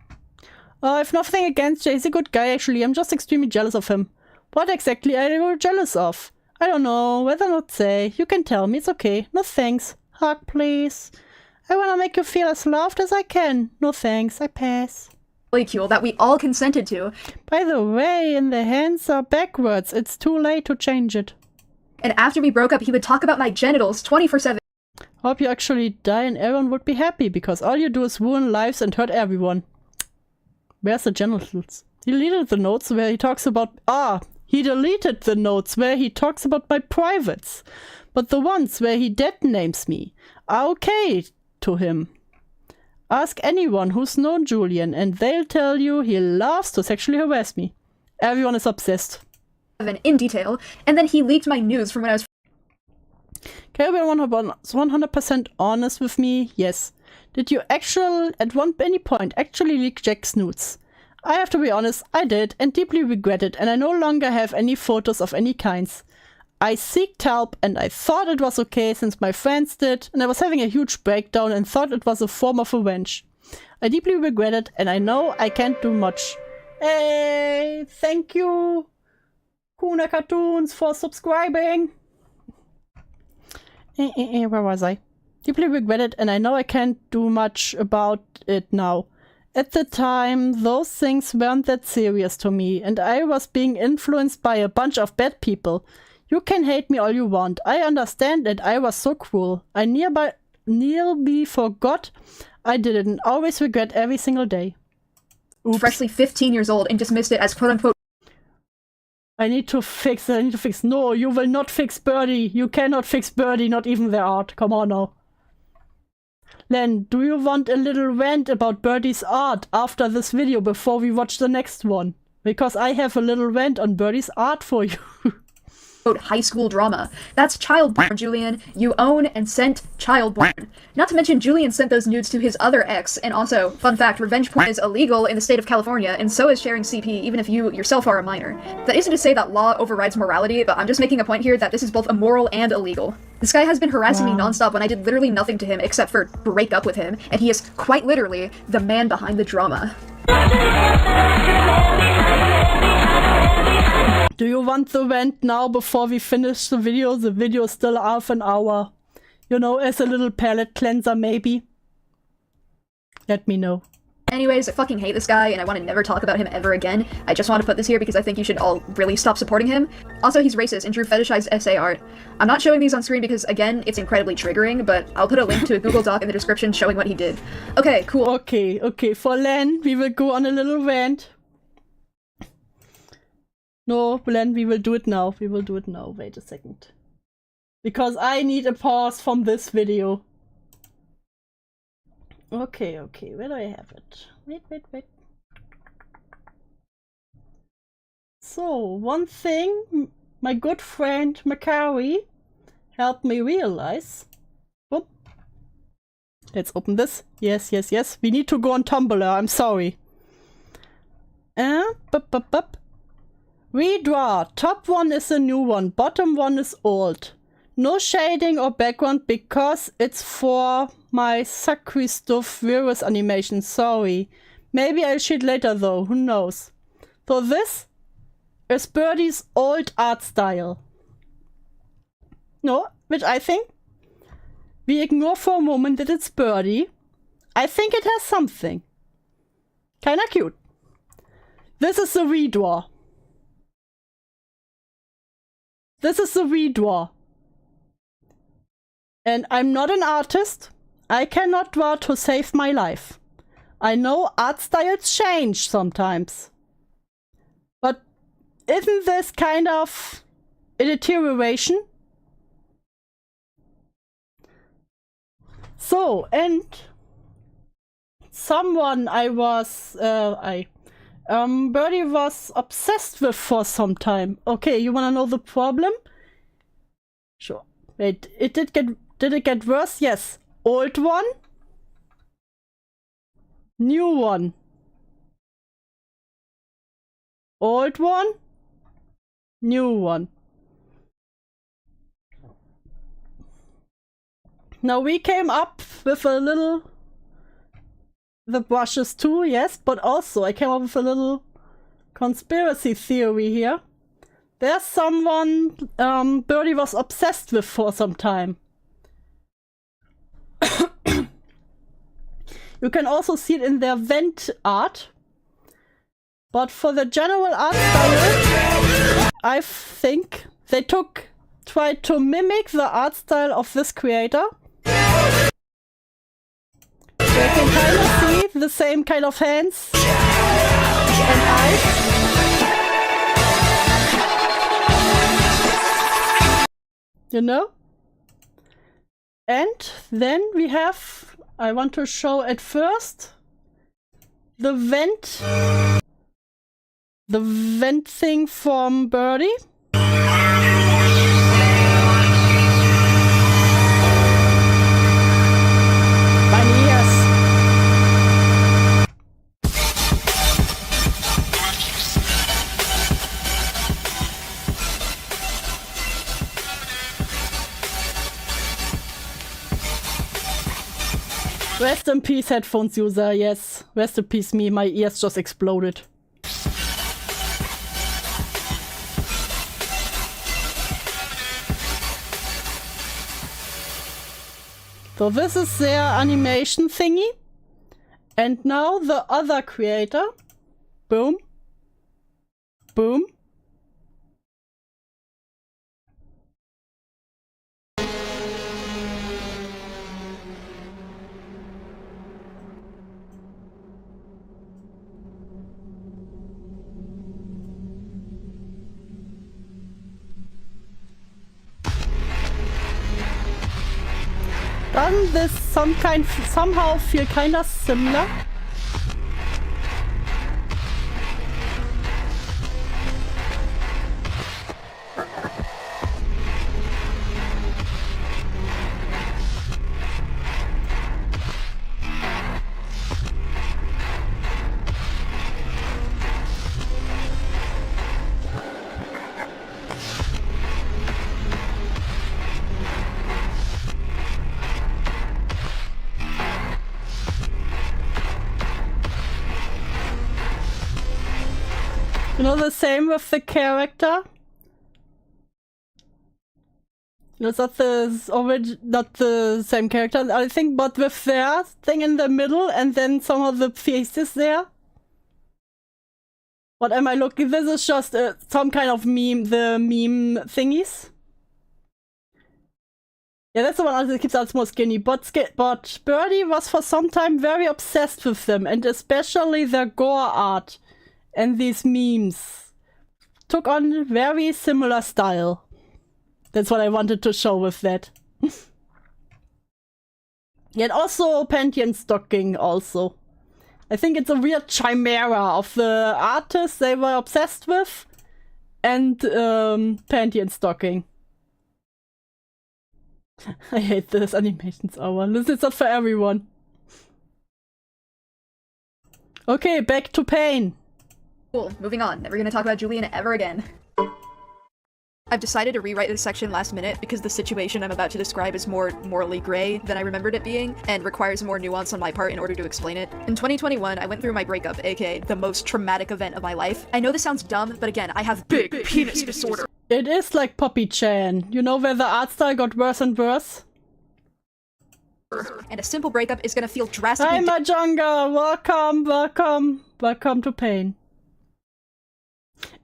I've nothing against Jay. He's a good guy actually. I'm just extremely jealous of him. What exactly are you jealous of? I don't know. Whether not say. You can tell me. It's okay. No thanks. Hug please. I wanna make you feel as loved as I can. No thanks. I pass. Polycule that we all consented to. By the way, in the hands are backwards. It's too late to change it. And after we broke up, he would talk about my genitals 24/7. Hope you actually die and everyone would be happy, because all you do is ruin lives and hurt everyone. Where's the genitals? He deleted the notes where he talks about... He deleted the notes where he talks about my privates. But the ones where he dead names me are okay to him. Ask anyone who's known Julian and they'll tell you he loves to sexually harass me. Everyone is obsessed. In detail, and then he leaked my news from when I was... Can you be 100% honest with me? Yes. Did you any point actually leak Jack's nudes? I have to be honest, I did, and deeply regret it, and I no longer have any photos of any kinds. I seeked help, and I thought it was okay since my friends did, and I was having a huge breakdown and thought it was a form of revenge. I deeply regret it, and I know I can't do much. Hey, thank you, Kuna Cartoons, for subscribing. Where was I? Deeply regret it, and I know I can't do much about it now. At the time, those things weren't that serious to me, and I was being influenced by a bunch of bad people. You can hate me all you want. I understand that I was so cruel. I nearly forgot I did it and always regret every single day. Oops. Freshly 15 years old and dismissed it as quote-unquote... I need to fix. No, you will not fix Birdie. You cannot fix Birdie, not even their art. Come on now. Len, do you want a little rant about Birdie's art after this video before we watch the next one? Because I have a little rant on Birdie's art for you. High school drama. That's child porn, Julian. You own and sent child porn. Not to mention, Julian sent those nudes to his other ex, and also, fun fact, revenge porn is illegal in the state of California, and so is sharing CP, even if you yourself are a minor. That isn't to say that law overrides morality, but I'm just making a point here that this is both immoral and illegal. This guy has been harassing me nonstop when I did literally nothing to him except for break up with him, and he is quite literally the man behind the drama. Do you want the rant now before we finish the video? The video is still half an hour. You know, as a little palate cleanser maybe. Let me know. Anyways, I fucking hate this guy and I want to never talk about him ever again. I just want to put this here because I think you should all really stop supporting him. Also, he's racist and drew fetishized essay art. I'm not showing these on screen because, again, it's incredibly triggering, but I'll put a link to a Google Doc in the description showing what he did. Okay, cool. Okay, for Len, we will go on a little rant. No, Len, we will do it now. Wait a second. Because I need a pause from this video. Okay, where do I have it? Wait. So, one thing, my good friend Macari help me realize. Boop. Let's open this. Yes, yes, yes. We need to go on Tumblr. I'm sorry. Redraw. Top one is a new one. Bottom one is old. No shading or background because it's for my Sakri stuff virus animation. Sorry. Maybe I'll shade later though. Who knows? So this is Birdie's old art style. No, which I think we ignore for a moment that it's Birdie. I think it has something. Kinda cute. This is the redraw. This is the redraw. And I'm not an artist. I cannot draw to save my life. I know art styles change sometimes. But isn't this kind of a deterioration? So, and someone Birdie was obsessed with for some time. Okay, you wanna know the problem? Sure. Wait, did it get worse? Yes. Old one. New one. Old one. New one. Now we came up with a little... The brushes too, yes, but also I came up with a little conspiracy theory here. There's someone Birdie was obsessed with for some time. You can also see it in their vent art. But for the general art style, I think they tried to mimic the art style of this creator. You can kind of see the same kind of hands and eyes. You know? And then we have, I want to show at first the vent thing from Birdie. Rest in peace, headphones user, yes. Rest in peace me, my ears just exploded. So this is their animation thingy. And now the other creator. Boom. Boom. Doesn't this somehow feel kinda similar? You know, the same with the character. It's not not the same character, I think, but with their thing in the middle and then some of the faces there. What am I looking? This is just some kind of meme, the meme thingies. Yeah, that's the one that keeps us more skinny. But Birdie was for some time very obsessed with them, and especially their gore art. And these memes took on very similar style. That's what I wanted to show with that. Yet also panty and stocking also. I think it's a weird chimera of the artists they were obsessed with and panty and stocking. I hate this animations hour. This is not for everyone. Okay, back to pain. Cool, moving on. Never gonna talk about Julian ever again. I've decided to rewrite this section last minute because the situation I'm about to describe is more morally gray than I remembered it being, and requires more nuance on my part in order to explain it. In 2021, I went through my breakup, aka the most traumatic event of my life. I know this sounds dumb, but again, I have big penis disorder. It is like Poppy-chan. You know where the art style got worse and worse? And a simple breakup is gonna feel drastically Hi Majanga! Welcome, welcome, welcome to pain.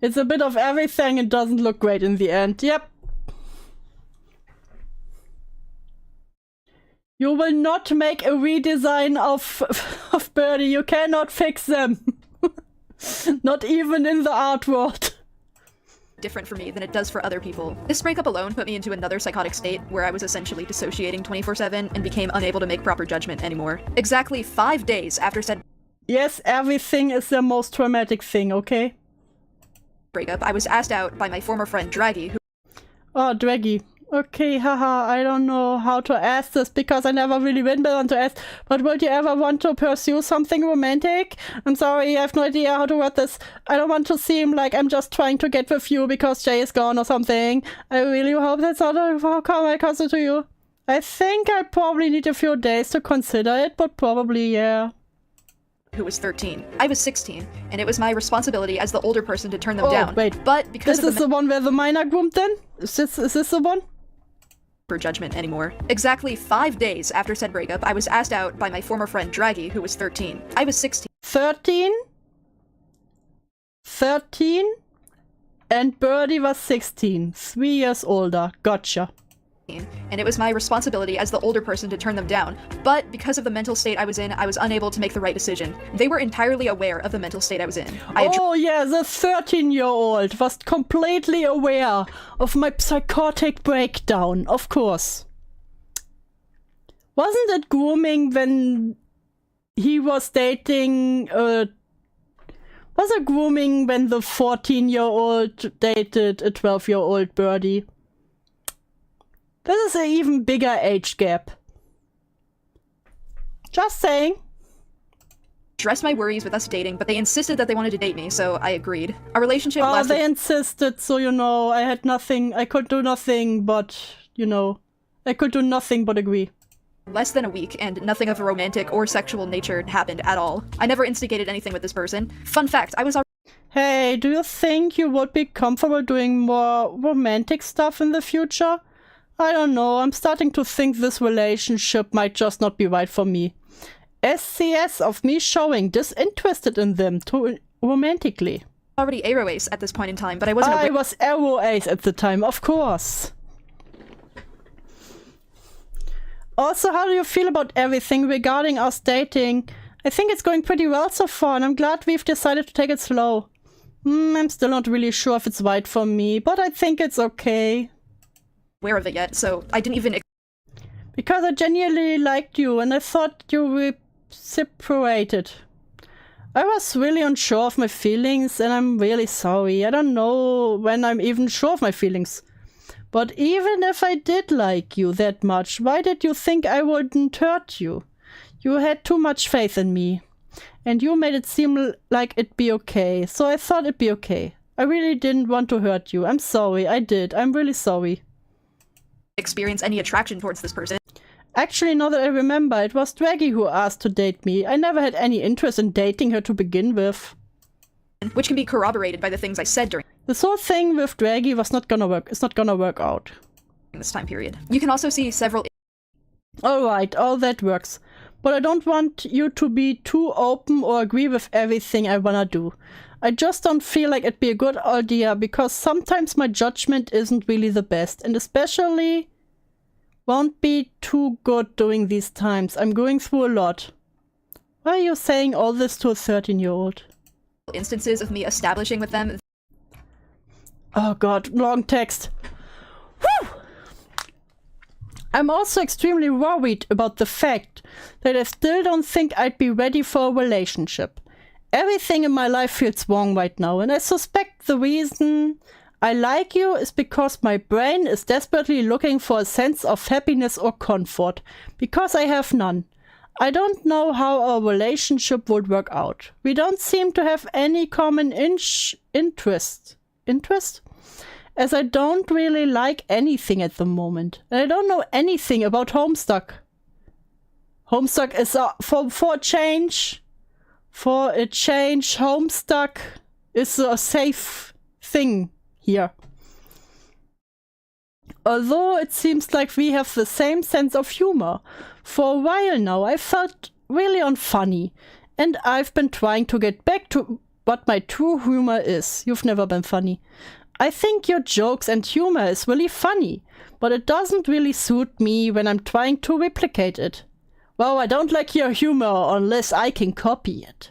It's a bit of everything, it doesn't look great in the end. Yep. You will not make a redesign of Birdie. You cannot fix them. Not even in the art world. different for me than it does for other people. This breakup alone put me into another psychotic state where I was essentially dissociating 24/7 and became unable to make proper judgment anymore. Exactly 5 days after said Yes, everything is the most traumatic thing, okay? breakup, I was asked out by my former friend Draggy, who Oh, Draggy. Okay, haha, I don't know how to ask this because I never really been on to ask, but would you ever want to pursue something romantic? I'm sorry, I have no idea how to word this. I don't want to seem like I'm just trying to get with you because Jay is gone or something. I really hope that's not how come I caused it to you. I think I probably need a few days to consider it, but probably, yeah. who was 13. I was 16, and it was my responsibility as the older person to turn them Oh, down. wait. But because This of is the one where the minor groomed then? Is this the one? for judgment anymore. Exactly 5 days after said breakup, I was asked out by my former friend Draggy, who was 13. I was 16. 13? 13? And Birdie was 16. 3 years older. Gotcha. And it was my responsibility as the older person to turn them down. But because of the mental state I was in, I was unable to make the right decision. They were entirely aware of the mental state I was in. Oh yeah, the 13-year-old was completely aware of my psychotic breakdown, of course. Wasn't it grooming when he was dating, was it grooming when the 14-year-old dated a 12-year-old Birdie? This is an even bigger age gap. Just saying. Addressed my worries with us dating, but they insisted that they wanted to date me, so I agreed. Our relationship Oh, lasted they insisted, so you know, I had nothing, I could do nothing but, you know, I could do nothing but agree. less than a week, and nothing of a romantic or sexual nature happened at all. I never instigated anything with this person. Fun fact, I was Hey, do you think you would be comfortable doing more romantic stuff in the future? I don't know, I'm starting to think this relationship might just not be right for me. SCS of me showing disinterested in them too romantically. already Aero Ace at this point in time, but I wasn't I aware- was Arrow Ace at the time, of course. Also, how do you feel about everything regarding us dating? I think it's going pretty well so far, and I'm glad we've decided to take it slow. I'm still not really sure if it's right for me, but I think it's okay. aware of it yet, so I didn't even Because I genuinely liked you, and I thought you reciprocated. I was really unsure of my feelings, and I'm really sorry. I don't know when I'm even sure of my feelings. But even if I did like you that much, why did you think I wouldn't hurt you? You had too much faith in me. And you made it seem like it'd be okay, so I thought it'd be okay. I really didn't want to hurt you. I'm sorry, I did. I'm really sorry. experience any attraction towards this person. Actually, now that I remember, it was Draggy who asked to date me. I never had any interest in dating her to begin with. Which can be corroborated by the things I said during This whole thing with Draggy was not gonna work. It's not gonna work out. this time period. You can also see several Alright, all that works. But I don't want you to be too open or agree with everything I wanna do. I just don't feel like it'd be a good idea because sometimes my judgment isn't really the best, and especially won't be too good during these times. I'm going through a lot. Why are you saying all this to a 13-year-old? instances of me establishing with them Oh god, long text. Whew! I'm also extremely worried about the fact that I still don't think I'd be ready for a relationship. Everything in my life feels wrong right now, and I suspect the reason I like you is because my brain is desperately looking for a sense of happiness or comfort, because I have none. I don't know how our relationship would work out. We don't seem to have any common interest? As I don't really like anything at the moment. And I don't know anything about Homestuck. Homestuck is for a change. For a change, Homestuck is a safe thing here. Although it seems like we have the same sense of humor. For a while now, I felt really unfunny. And I've been trying to get back to what my true humor is. You've never been funny. I think your jokes and humor is really funny, but it doesn't really suit me when I'm trying to replicate it. Well, I don't like your humor unless I can copy it.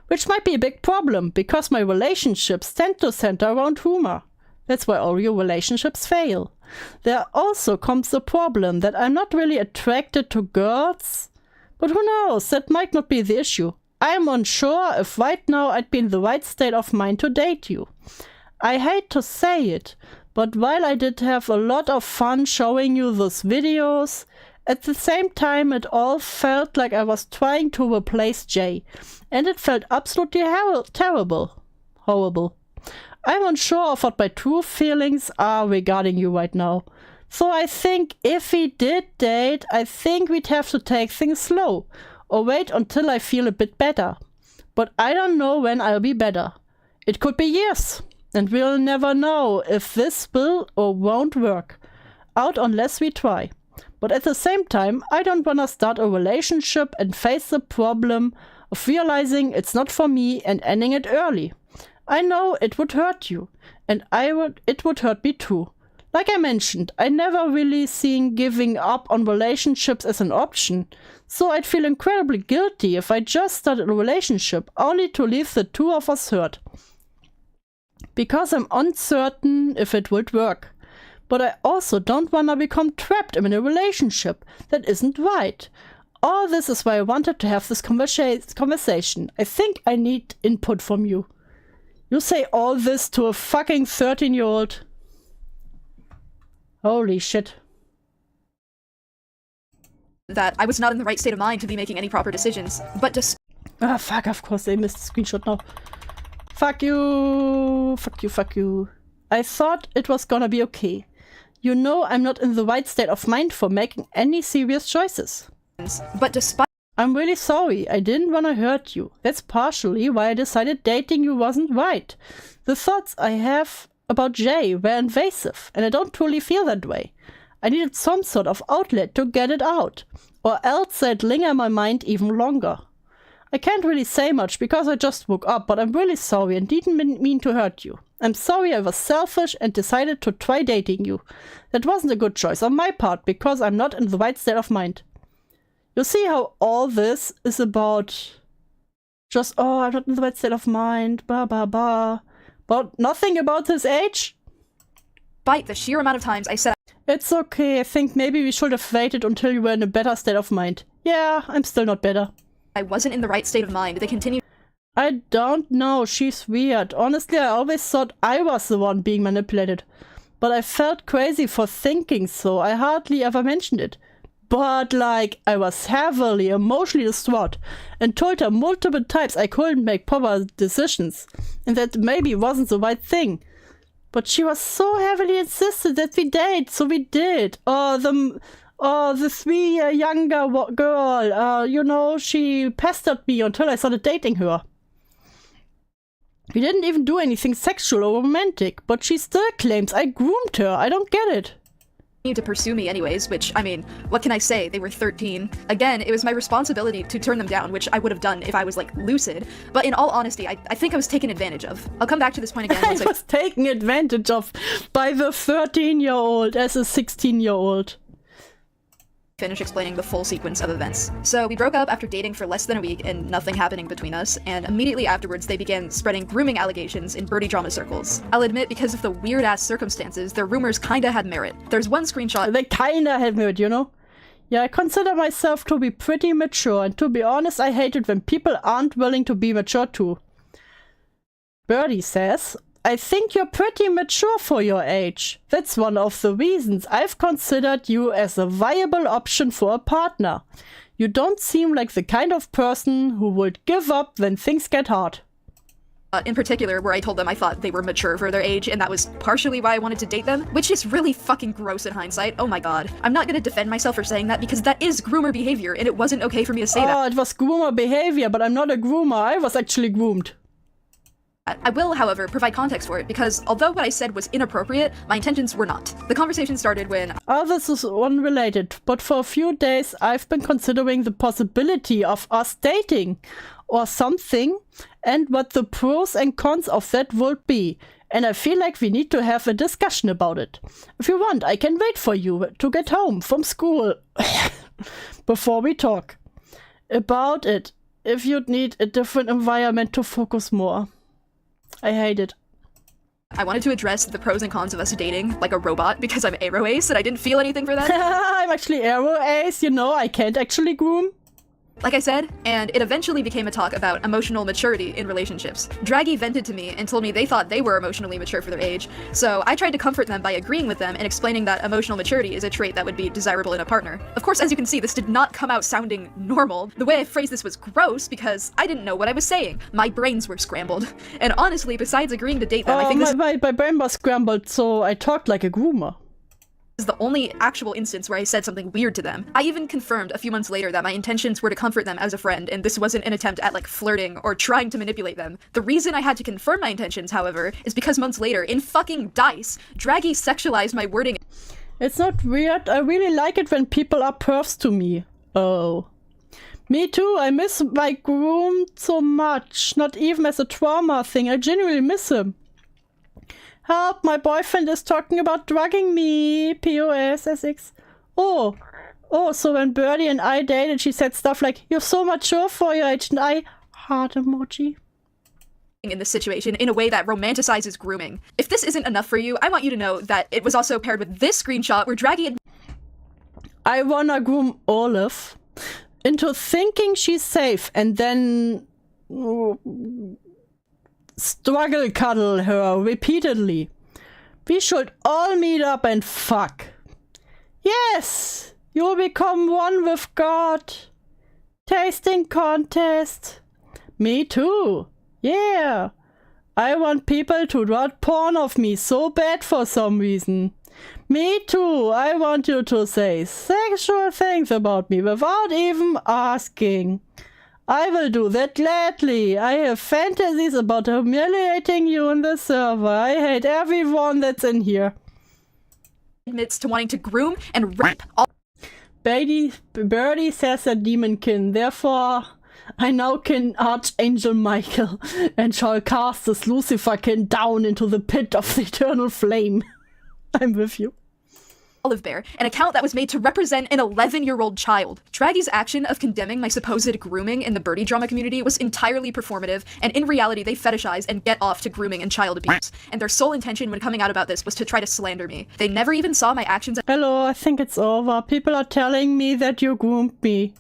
Which might be a big problem, because my relationships tend to center around humor. That's why all your relationships fail. There also comes the problem that I'm not really attracted to girls. But who knows, that might not be the issue. I am unsure if right now I'd be in the right state of mind to date you. I hate to say it, but while I did have a lot of fun showing you those videos, at the same time it all felt like I was trying to replace Jay, and it felt absolutely terrible. Horrible. I'm unsure of what my true feelings are regarding you right now. So I think if we did date, I think we'd have to take things slow, or wait until I feel a bit better. But I don't know when I'll be better. It could be years. And we'll never know if this will or won't work out unless we try. But at the same time, I don't want to start a relationship and face the problem of realizing it's not for me and ending it early. I know it would hurt you, and it would hurt me too. Like I mentioned, I never really seen giving up on relationships as an option, so I'd feel incredibly guilty if I just started a relationship only to leave the two of us hurt. Because I'm uncertain if it would work. But I also don't want to become trapped in a relationship that isn't right. All this is why I wanted to have this conversation. I think I need input from you. You say all this to a fucking 13-year-old. Holy shit. That I was not in the right state of mind to be making any proper decisions, but Ah, fuck, of course they missed the screenshot now. Fuck you. Fuck you, fuck you. I thought it was gonna be okay. You know I'm not in the right state of mind for making any serious choices. But despite I'm really sorry. I didn't want to hurt you. That's partially why I decided dating you wasn't right. The thoughts I have about Jay were invasive, and I don't truly feel that way. I needed some sort of outlet to get it out, or else I'd linger in my mind even longer. I can't really say much because I just woke up, but I'm really sorry and didn't mean to hurt you. I'm sorry I was selfish and decided to try dating you. That wasn't a good choice on my part because I'm not in the right state of mind. You see how all this is about just, oh, I'm not in the right state of mind, blah, blah, blah. But nothing about his age? despite the sheer amount of times I said It's okay. I think maybe we should have waited until you were in a better state of mind. Yeah, I'm still not better. I wasn't in the right state of mind, they continued. I don't know. She's weird. Honestly, I always thought I was the one being manipulated. But I felt crazy for thinking so. I hardly ever mentioned it. But, like, I was heavily emotionally distraught and told her multiple times I couldn't make proper decisions and that maybe it wasn't the right thing. But she was so heavily insistent that we date, so we did. The 3 year younger girl, you know, she pestered me until I started dating her. We didn't even do anything sexual or romantic, but she still claims I groomed her. I don't get it. To pursue me anyways, which, I mean, what can I say? They were 13. Again, it was my responsibility to turn them down, which I would have done if I was, like, lucid. But in all honesty, I think I was taken advantage of. I'll come back to this point again once I was taken advantage of by the 13-year-old as a 16-year-old. Finish explaining the full sequence of events. So we broke up after dating for less than a week and nothing happening between us, and immediately afterwards they began spreading grooming allegations in Birdie drama circles. I'll admit, because of the weird-ass circumstances, their rumors kinda had merit. There's one screenshot— They kinda had merit, you know? Yeah, I consider myself to be pretty mature, and to be honest, I hate it when people aren't willing to be mature too. Birdie says, I think you're pretty mature for your age. That's one of the reasons I've considered you as a viable option for a partner. You don't seem like the kind of person who would give up when things get hard. In particular, where I told them I thought they were mature for their age, and that was partially why I wanted to date them, which is really fucking gross in hindsight. Oh my god. I'm not gonna defend myself for saying that because that is groomer behavior, and it wasn't okay for me to say that. Oh, it was groomer behavior, but I'm not a groomer. I was actually groomed. I will, however, provide context for it, because although what I said was inappropriate, my intentions were not. The conversation started when— This is unrelated, but for a few days I've been considering the possibility of us dating or something, and what the pros and cons of that would be. And I feel like we need to have a discussion about it. If you want, I can wait for you to get home from school before we talk about it, if you'd need a different environment to focus more. I hate it. I wanted to address the pros and cons of us dating like a robot because I'm Aero Ace and I didn't feel anything for that. I'm actually Aero Ace, you know, I can't actually groom. Like I said, and it eventually became a talk about emotional maturity in relationships. Draggy vented to me and told me they thought they were emotionally mature for their age, so I tried to comfort them by agreeing with them and explaining that emotional maturity is a trait that would be desirable in a partner. Of course, as you can see, this did not come out sounding normal. The way I phrased this was gross because I didn't know what I was saying. My brains were scrambled. And honestly, besides agreeing to date them, I think my brain was scrambled, so I talked like a groomer. Is the only actual instance where I said something weird to them. I even confirmed a few months later that my intentions were to comfort them as a friend, and this wasn't an attempt at like flirting or trying to manipulate them. The reason I had to confirm my intentions, however, is because months later, in fucking Dice, Draggy sexualized my wording. It's not weird. I really like it when people are pervs to me. Oh. Me too. I miss my groom so much. Not even as a trauma thing. I genuinely miss him. Help, my boyfriend is talking about drugging me. POS, SX. Oh, so when Birdie and I dated, she said stuff like, "You're so mature for your age," and I, heart emoji. In this situation in a way that romanticizes grooming. If this isn't enough for you, I want you to know that it was also paired with this screenshot where Draggy— I wanna groom Olive into thinking she's safe and then struggle cuddle her repeatedly. We should all meet up and fuck. Yes, you'll become one with God. Tasting contest. Me too. Yeah. I want people to write porn of me so bad for some reason. Me too. I want you to say sexual things about me without even asking. I will do that gladly. I have fantasies about humiliating you in the server. I hate everyone that's in here. Admits to wanting to groom and rape all— Birdie says a demonkin. Therefore, I now kin Archangel Michael and shall cast this Luciferkin down into the pit of the eternal flame. I'm with you. Olive Bear, an account that was made to represent an 11-year-old child. Draggy's action of condemning my supposed grooming in the Birdie drama community was entirely performative, and in reality they fetishize and get off to grooming and child abuse. And their sole intention when coming out about this was to try to slander me. They never even saw my actions Hello, I think it's over. People are telling me that you groomed me.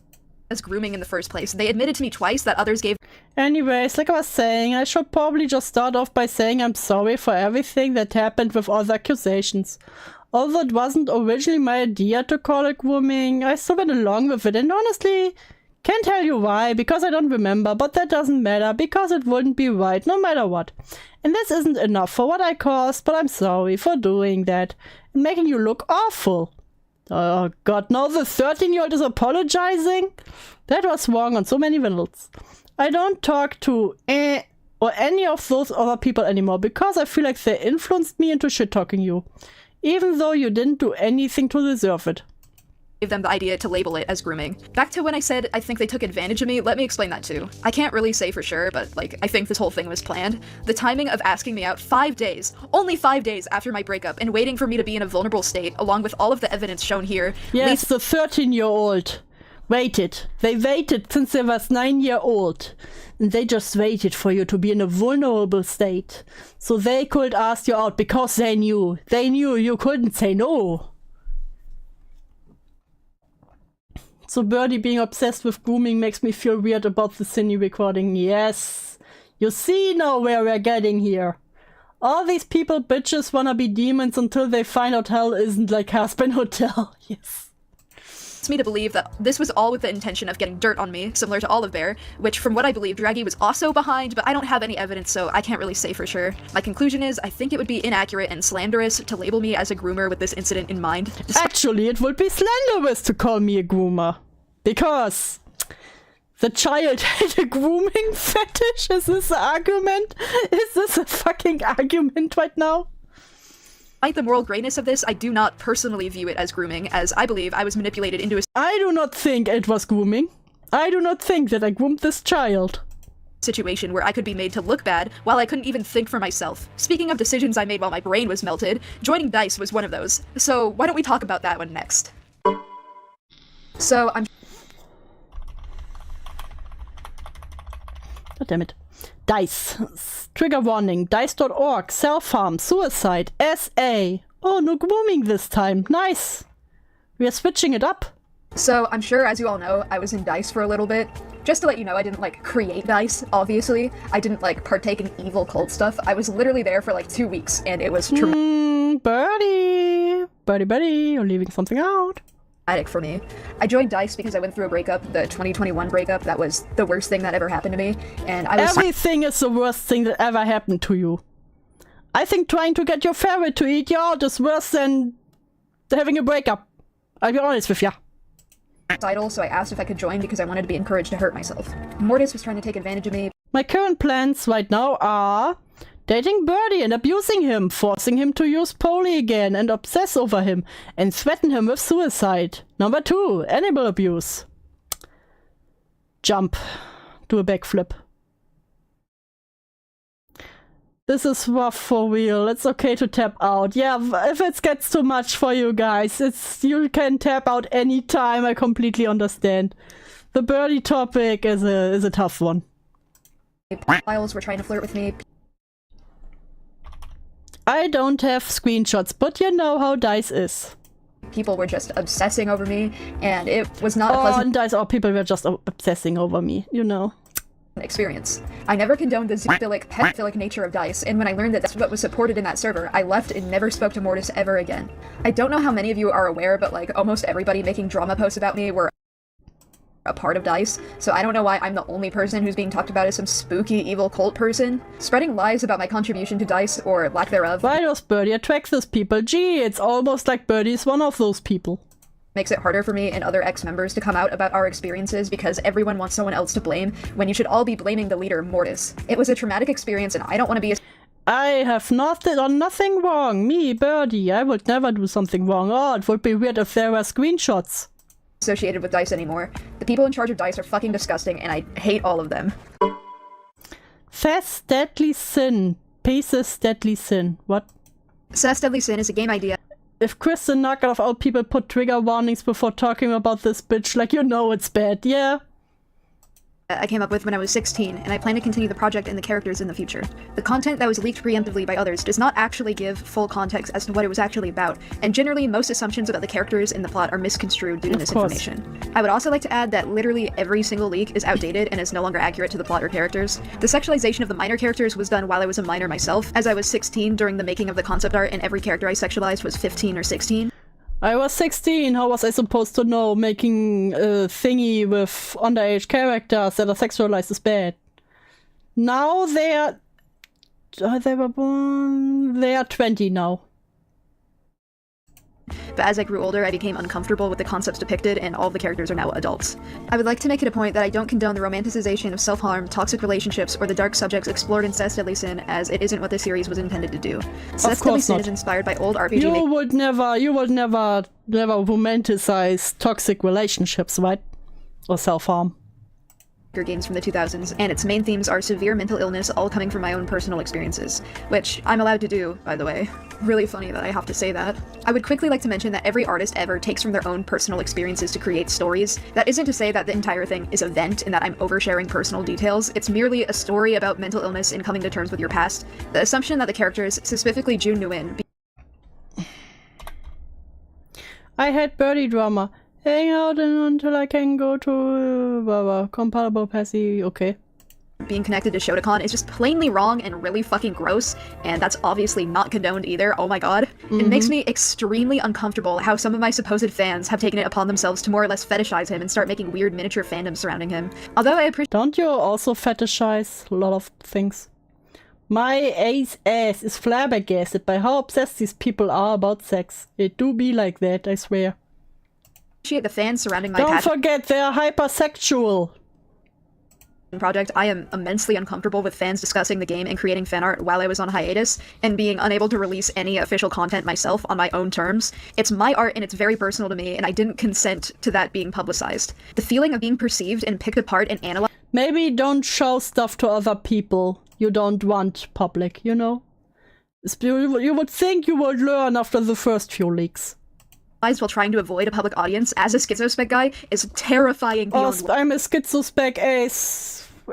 as grooming in the first place. They admitted to me twice that others gave— Anyways, like I was saying, I should probably just start off by saying I'm sorry for everything that happened with all the accusations. Although it wasn't originally my idea to call it grooming, I still went along with it, and honestly, can't tell you why, because I don't remember, but that doesn't matter, because it wouldn't be right, no matter what. And this isn't enough for what I caused, but I'm sorry for doing that, and making you look awful. Oh god, now the 13-year-old is apologizing? That was wrong on so many levels. I don't talk to or any of those other people anymore, because I feel like they influenced me into shit-talking you. Even though you didn't do anything to deserve it. Gave them the idea to label it as grooming. Back to when I said I think they took advantage of me, let me explain that too. I can't really say for sure, but like, I think this whole thing was planned. The timing of asking me out 5 days, only 5 days after my breakup, and waiting for me to be in a vulnerable state, along with all of the evidence shown here— Yes, the 13-year-old waited. They waited since they was 9-year-old. And they just waited for you to be in a vulnerable state. So they could ask you out because they knew. They knew you couldn't say no. So Birdie being obsessed with grooming makes me feel weird about the Synni recording. Yes. You see now where we're getting here. All these people bitches wanna be demons until they find out hell isn't like Hazbin Hotel. Yes. It's me to believe that this was all with the intention of getting dirt on me, similar to Olive Bear, which from what I believe, Draggy was also behind, but I don't have any evidence, so I can't really say for sure. My conclusion is, I think it would be inaccurate and slanderous to label me as a groomer with this incident in mind. Actually, it would be slanderous to call me a groomer. Because the child had a grooming fetish? Is this an argument? Is this a fucking argument right now? Despite the moral grayness of this, I do not personally view it as grooming, as I believe I was manipulated into a I do not think it was grooming. I do not think that I groomed this child. Situation where I could be made to look bad while I couldn't even think for myself. Speaking of decisions I made while my brain was melted, joining DICE was one of those. So why don't we talk about that one next? So I'm... God damn it. DICE. Trigger warning. DICE.org. Self-harm. Suicide. SA. Oh, no grooming this time. Nice. We are switching it up. So I'm sure, as you all know, I was in DICE for a little bit. Just to let you know, I didn't, like, create DICE, obviously. I didn't, like, partake in evil cult stuff. I was literally there for, like, 2 weeks, and it was Birdie. Birdie, you're leaving something out. traumatic for me. I joined DICE because I went through a breakup, the 2021 breakup. That was the worst thing that ever happened to me, and I was- Everything is the worst thing that ever happened to you. I think trying to get your ferret to eat you out is worse than having a breakup. I'll be honest with ya. suicidal, so I asked if I could join because I wanted to be encouraged to hurt myself. Mortis was trying to take advantage of me. My current plans right now are dating Birdie and abusing him, forcing him to use Polly again and obsess over him, and threaten him with suicide. Number 2, animal abuse. Jump. Do a backflip. This is rough for real. It's okay to tap out. Yeah, if it gets too much for you guys, you can tap out anytime. I completely understand. The Birdie topic is a tough one. Files were trying to flirt with me. I don't have screenshots, but you know how DICE is. People were just obsessing over me, and it was not a Oh, pleasant and DICE, or people were just obsessing over me, you know. experience. I never condoned the zoophilic, pedophilic nature of DICE, and when I learned that that's what was supported in that server, I left and never spoke to Mortis ever again. I don't know how many of you are aware, but like almost everybody making drama posts about me were a part of DICE, so I don't know why I'm the only person who's being talked about as some spooky evil cult person. Spreading lies about my contribution to DICE, or lack thereof, Why does Birdie attract these people? Gee, it's almost like Birdie is one of those people. makes it harder for me and other ex-members to come out about our experiences because everyone wants someone else to blame when you should all be blaming the leader, Mortis. It was a traumatic experience and I don't want to be I have not done nothing wrong. Me, Birdie, I would never do something wrong. Oh, it would be weird if there were screenshots. associated with DICE anymore. The people in charge of DICE are fucking disgusting and I hate all of them. Fast Deadly Sin. Pieces Deadly Sin. What? Seth's Deadly Sin is a game idea If Chris the knockout of all people put trigger warnings before talking about this bitch, like you know it's bad, yeah? I came up with when I was 16, and I plan to continue the project and the characters in the future. The content that was leaked preemptively by others does not actually give full context as to what it was actually about, and generally most assumptions about the characters in the plot are misconstrued due to this information. I would also like to add that literally every single leak is outdated and is no longer accurate to the plot or characters. The sexualization of the minor characters was done while I was a minor myself, as I was 16 during the making of the concept art, and every character I sexualized was 15 or 16. I was 16, how was I supposed to know making a thingy with underage characters that are sexualized is bad? Now they are 20 now. But as I grew older, I became uncomfortable with the concepts depicted, and all of the characters are now adults. I would like to make it a point that I don't condone the romanticization of self-harm, toxic relationships, or the dark subjects explored in Seth's Deadly Sin, as it isn't what the series was intended to do. Seth's Deadly Sin is inspired by old RPG You would never romanticize toxic relationships, right? Or self-harm. games from the 2000s, and its main themes are severe mental illness, all coming from my own personal experiences. Which I'm allowed to do, by the way. Really funny that I have to say that. I would quickly like to mention that every artist ever takes from their own personal experiences to create stories. That isn't to say that the entire thing is a vent and that I'm oversharing personal details. It's merely a story about mental illness and coming to terms with your past. The assumption that the characters, specifically Jun Nguyen, I had Birdie drama. Hang out until I can go to compatible Passy. Okay. being connected to Shotokan is just plainly wrong and really fucking gross, and that's obviously not condoned either. Oh my god. It makes me extremely uncomfortable how some of my supposed fans have taken it upon themselves to more or less fetishize him and start making weird miniature fandoms surrounding him. Although I appreciate— Don't you also fetishize a lot of things? My ass is flabbergasted by how obsessed these people are about sex. It do be like that, I swear. the fans surrounding my Don't forget, they're hypersexual. project. I am immensely uncomfortable with fans discussing the game and creating fan art while I was on hiatus, and being unable to release any official content myself on my own terms. It's my art and it's very personal to me, and I didn't consent to that being publicized. The feeling of being perceived and picked apart and analyzed— Maybe don't show stuff to other people you don't want public, you know? You would think you would learn after the first few leaks. while trying to avoid a public audience as a schizospec guy is terrifying beyond— I'm a schizospec,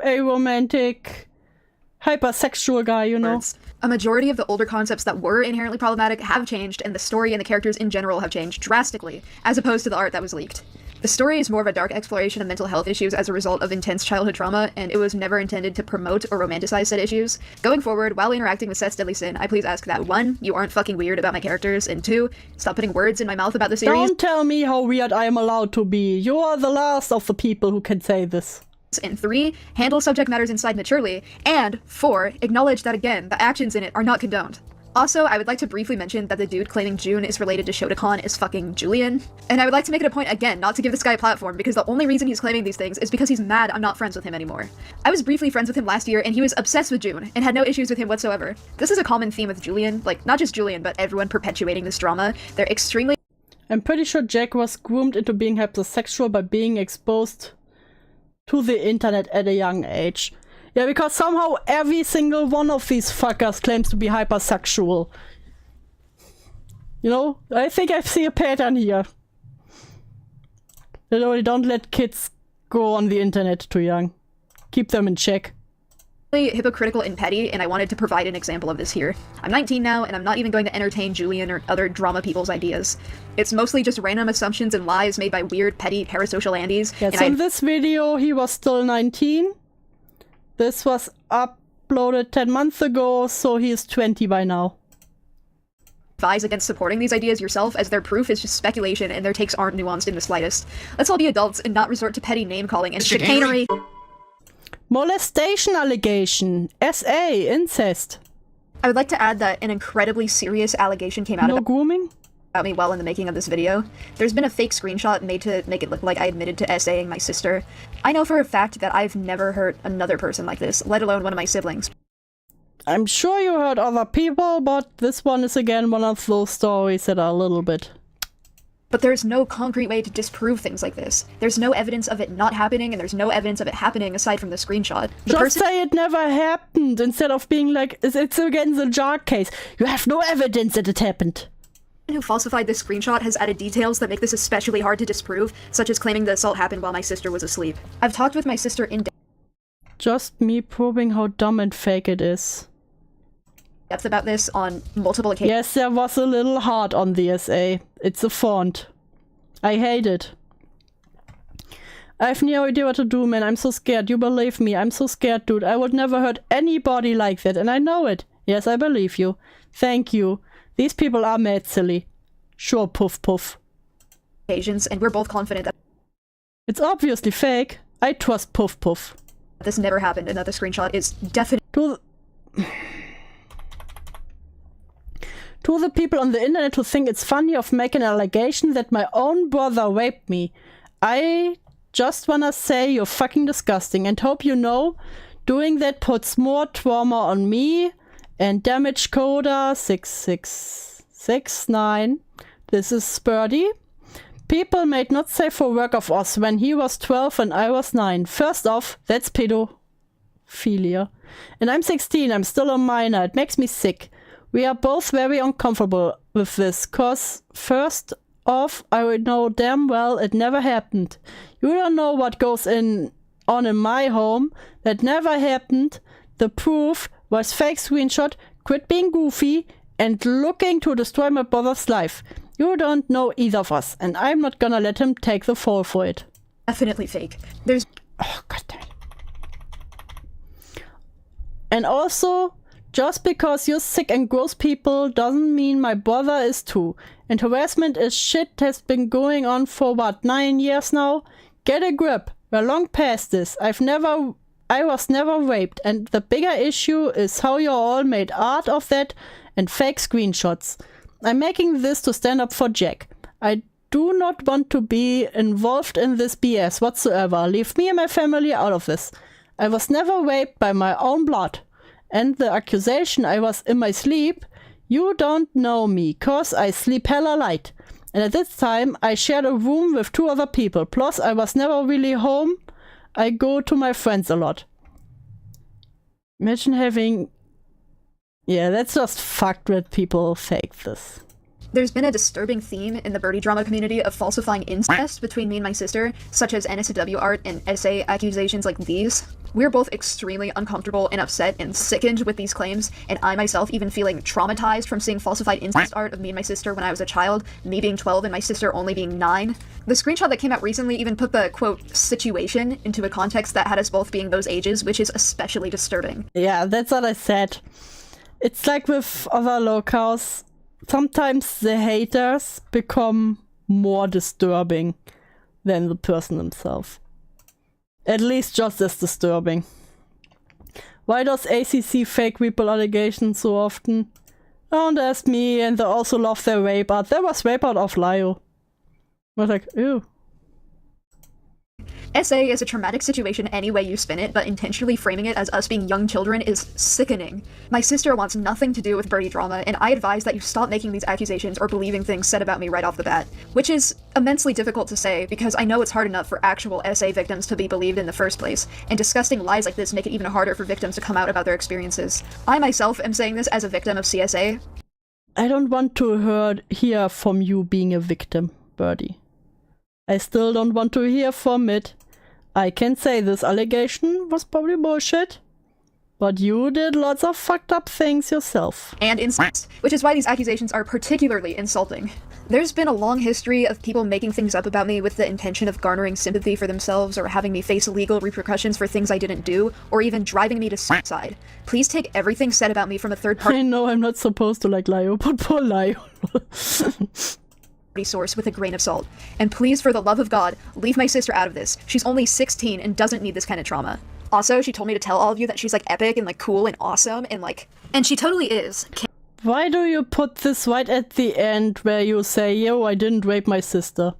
a romantic, hypersexual guy, you know? A majority of the older concepts that were inherently problematic have changed, and the story and the characters in general have changed drastically, as opposed to the art that was leaked. The story is more of a dark exploration of mental health issues as a result of intense childhood trauma, and it was never intended to promote or romanticize said issues. Going forward, while interacting with Seth's Deadly Sin, I please ask that 1, you aren't fucking weird about my characters, and 2, stop putting words in my mouth about the series. Don't tell me how weird I am allowed to be. You are the last of the people who can say this. And 3, handle subject matters inside maturely, and 4, acknowledge that again, the actions in it are not condoned. Also, I would like to briefly mention that the dude claiming June is related to Shotokan is fucking Julian. And I would like to make it a point again not to give this guy a platform, because the only reason he's claiming these things is because he's mad I'm not friends with him anymore. I was briefly friends with him last year, and he was obsessed with June, and had no issues with him whatsoever. This is a common theme with Julian, like, not just Julian, but everyone perpetuating this drama. They're extremely— I'm pretty sure Jack was groomed into being hypersexual by being exposed to the internet at a young age. Yeah, because somehow every single one of these fuckers claims to be hypersexual. You know, I think I see a pattern here. You know, don't let kids go on the internet too young. Keep them in check. hypocritical and petty, and I wanted to provide an example of this here. I'm 19 now, and I'm not even going to entertain Julian or other drama people's ideas. It's mostly just random assumptions and lies made by weird, petty, parasocial Andes. Yeah, so in this video, he was still 19. This was uploaded 10 months ago, so he is 20 by now. Advise against supporting these ideas yourself, as their proof is just speculation and their takes aren't nuanced in the slightest. Let's all be adults and not resort to petty name-calling and chicanery. Molestation allegation. SA. Incest. I would like to add that an incredibly serious allegation came out No grooming? about me while in the making of this video. There's been a fake screenshot made to make it look like I admitted to SAing my sister. I know for a fact that I've never hurt another person like this, let alone one of my siblings. I'm sure you heard other people, but this one is again one of those stories that are a little bit... But there's no concrete way to disprove things like this. There's no evidence of it not happening, and there's no evidence of it happening aside from the screenshot. Just say it never happened, instead of being like, it's again the Jar case. You have no evidence that it happened. Who falsified this screenshot has added details that make this especially hard to disprove, such as claiming the assault happened while my sister was asleep. I've talked with my sister in Just me proving how dumb and fake it is. depth about this on multiple occasions. Yes, there was a little heart on the SA. It's a font. I hate it. I have no idea what to do, man. I'm so scared. You believe me. I'm so scared, dude. I would never hurt anybody like that, and I know it. Yes, I believe you. Thank you. These people are mad silly. Sure, poof poof. And we're both confident that It's obviously fake. I trust poof poof. this never happened, and that the screenshot is definitely To the people on the internet who think it's funny of making an allegation that my own brother raped me, I just wanna say you're fucking disgusting, and hope you know doing that puts more trauma on me and damage coda 6669. This is Birdie. People made not safe for work of us when he was 12 and I was 9. First off, that's pedophilia. And I'm 16, I'm still a minor, it makes me sick. We are both very uncomfortable with this, cause first off, I know damn well it never happened. You don't know what goes on in my home. That never happened. The proof was fake screenshot, quit being goofy, and looking to destroy my brother's life. You don't know either of us, and I'm not gonna let him take the fall for it. definitely fake. There's Oh, god damn it. And also, just because you're sick and gross people doesn't mean my brother is too. And harassment is shit has been going on for what, 9 years now? Get a grip. We're long past this. I was never raped, and the bigger issue is how you all made art of that and fake screenshots. I'm making this to stand up for Jack. I do not want to be involved in this BS whatsoever. Leave me and my family out of this. I was never raped by my own blood. And the accusation I was in my sleep, you don't know me, cause I sleep hella light. And at this time, I shared a room with 2 other people. Plus, I was never really home. I go to my friends a lot. Imagine having... Yeah, that's just fucked that people fake this. There's been a disturbing theme in the Birdie drama community of falsifying incest between me and my sister, such as NSW art and essay accusations like these. We're both extremely uncomfortable and upset and sickened with these claims, and I myself even feeling traumatized from seeing falsified incest art of me and my sister when I was a child, me being 12 and my sister only being 9. The screenshot that came out recently even put the, quote, situation into a context that had us both being those ages, which is especially disturbing. Yeah, that's what I said. It's like with other locals. Sometimes the haters become more disturbing than the person himself. At least just as disturbing. Why does ACC fake people allegations so often? Don't ask me, and they also love their rape art. There was rape art of Lio. I was like, ew. SA is a traumatic situation any way you spin it, but intentionally framing it as us being young children is sickening. My sister wants nothing to do with Birdie drama, and I advise that you stop making these accusations or believing things said about me right off the bat. Which is immensely difficult to say, because I know it's hard enough for actual SA victims to be believed in the first place, and disgusting lies like this make it even harder for victims to come out about their experiences. I myself am saying this as a victim of CSA. I don't want to hear from you being a victim, Birdie. I still don't want to hear from it. I can say this allegation was probably bullshit, but you did lots of fucked up things yourself. And incest, which is why these accusations are particularly insulting. There's been a long history of people making things up about me with the intention of garnering sympathy for themselves or having me face legal repercussions for things I didn't do, or even driving me to suicide. Please take everything said about me from a third party. I know I'm not supposed to like Lio, but poor Lio. Source with a grain of salt. And please, for the love of God, leave my sister out of this. She's only 16 and doesn't need this kind of trauma. Also, she told me to tell all of you that she's like epic and like cool and awesome and like... And she totally is. Why do you put this right at the end where you say, yo, I didn't rape my sister?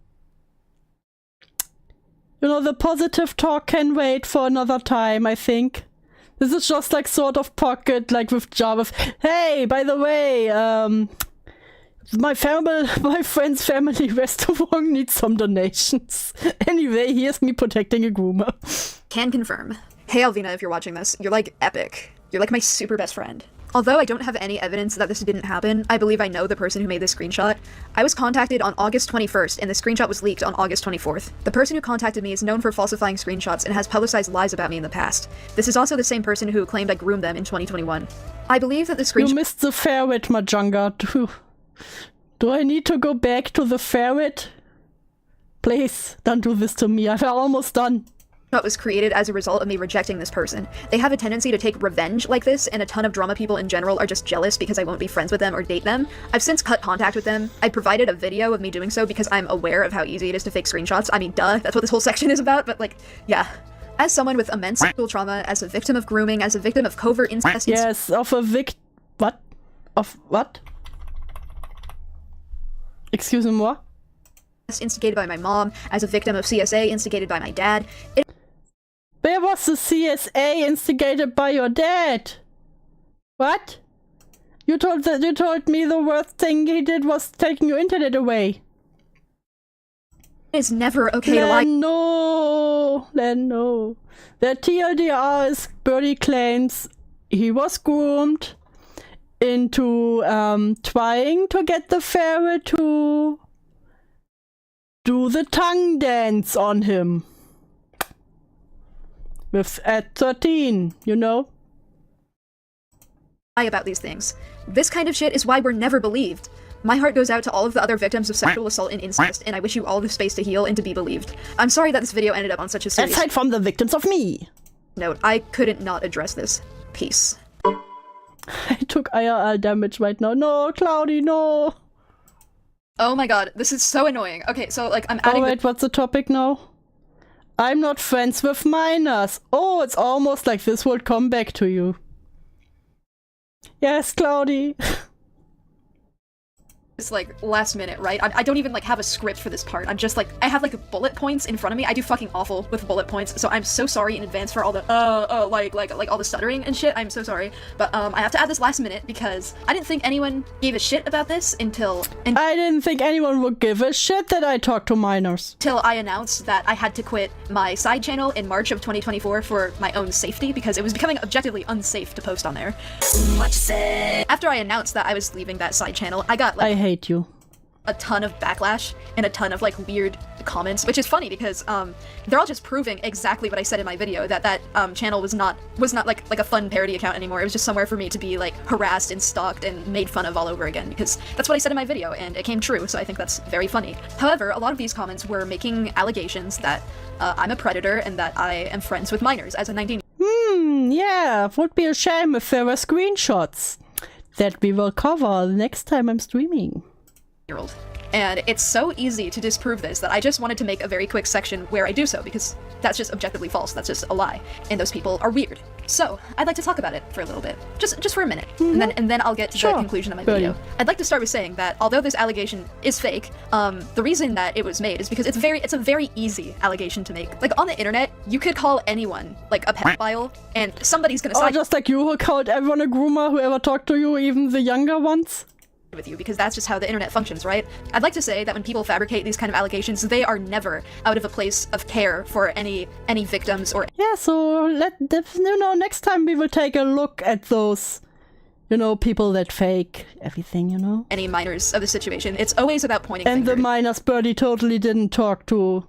You know, the positive talk can wait for another time, I think. This is just like sort of pocket, like with Jar with, hey, by the way, my friend's family restaurant needs some donations. Anyway, here's me protecting a groomer. Can confirm. Hey Alvina, if you're watching this, you're like epic. You're like my super best friend. Although I don't have any evidence that this didn't happen, I believe I know the person who made this screenshot. I was contacted on August 21st, and the screenshot was leaked on August 24th. The person who contacted me is known for falsifying screenshots and has publicized lies about me in the past. This is also the same person who claimed I groomed them in 2021. I believe that the screenshot— You missed the ferret, Majanga. Do I need to go back to the ferret? Please, don't do this to me. I'm almost done. Was created as a result of me rejecting this person. They have a tendency to take revenge like this, and a ton of drama people in general are just jealous because I won't be friends with them or date them. I've since cut contact with them. I provided a video of me doing so because I'm aware of how easy it is to fake screenshots. I mean, duh, that's what this whole section is about, but like, yeah. As someone with immense sexual trauma, as a victim of grooming, as a victim of covert incest— Yes, of a what? Of what? Excuse me, what? Instigated by my mom, as a victim of CSA instigated by my dad. Where was the CSA instigated by your dad? What? You told me the worst thing he did was taking your internet away. It's never okay to lie. No. The TLDR is Birdie claims he was groomed into trying to get the ferret to do the tongue dance on him. At 13, you know? About these things. This kind of shit is why we're never believed. My heart goes out to all of the other victims of sexual assault and incest, and I wish you all the space to heal and to be believed. I'm sorry that this video ended up on such a serious— Aside from the victims of me! note, I couldn't not address this. Peace. I took IRL damage right now. No, Cloudy, no. Oh my god, this is so annoying. Okay, so like I'm Oh adding wait, what's the topic now? I'm not friends with minors. Oh, it's almost like this will come back to you. Yes, Cloudy. this like last minute, right? I don't even like have a script for this part. I'm just like, I have like bullet points in front of me. I do fucking awful with bullet points, so I'm so sorry in advance for all the like all the stuttering and shit. I'm so sorry, but I have to add this last minute because I didn't think anyone gave a shit about this until I didn't think anyone would give a shit that I talked to minors. I announced that I had to quit my side channel in March of 2024 for my own safety because it was becoming objectively unsafe to post on there. After I announced that I was leaving that side channel, I got like I hate you. a ton of backlash and a ton of like weird comments, which is funny because they're all just proving exactly what I said in my video, that channel was not like a fun parody account anymore. It was just somewhere for me to be like harassed and stalked and made fun of all over again, because that's what I said in my video and it came true, so I think that's very funny. However, a lot of these comments were making allegations that I'm a predator and that I am friends with minors as a 19 Yeah, would be a shame if there were screenshots that we will cover the next time I'm streaming. year old. And it's so easy to disprove this that I just wanted to make a very quick section where I do so, because that's just objectively false, that's just a lie, and those people are weird. So, I'd like to talk about it for a little bit, just for a minute, and then I'll get to the conclusion of my video. I'd like to start with saying that although this allegation is fake, the reason that it was made is because it's a very easy allegation to make. Like, on the internet, you could call anyone, like, a pedophile, and somebody's gonna Or just like you who called everyone a groomer, whoever talked to you, even the younger ones. with you, because that's just how the internet functions, right? I'd like to say that when people fabricate these kind of allegations, they are never out of a place of care for any victims or Yeah, so next time we will take a look at those, people that fake everything, any minors of the situation. It's always about pointing And fingers. the minors Birdie totally didn't talk to.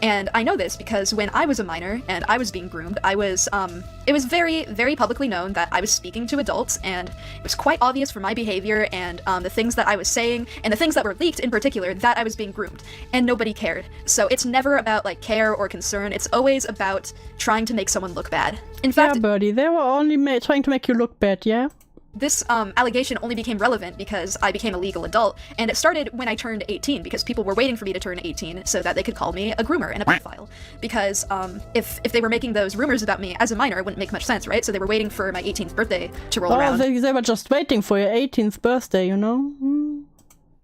And I know this because when I was a minor and I was being groomed, it was very, very publicly known that I was speaking to adults, and it was quite obvious from my behavior and the things that I was saying and the things that were leaked in particular that I was being groomed, and nobody cared. So it's never about like care or concern. It's always about trying to make someone look bad. In fact, Yeah, Birdie, they were only trying to make you look bad, yeah? this allegation only became relevant because I became a legal adult, and it started when I turned 18 because people were waiting for me to turn 18 so that they could call me a groomer and a pedophile. Because if they were making those rumors about me as a minor, it wouldn't make much sense, right? So they were waiting for my 18th birthday to roll around. They were just waiting for your 18th birthday,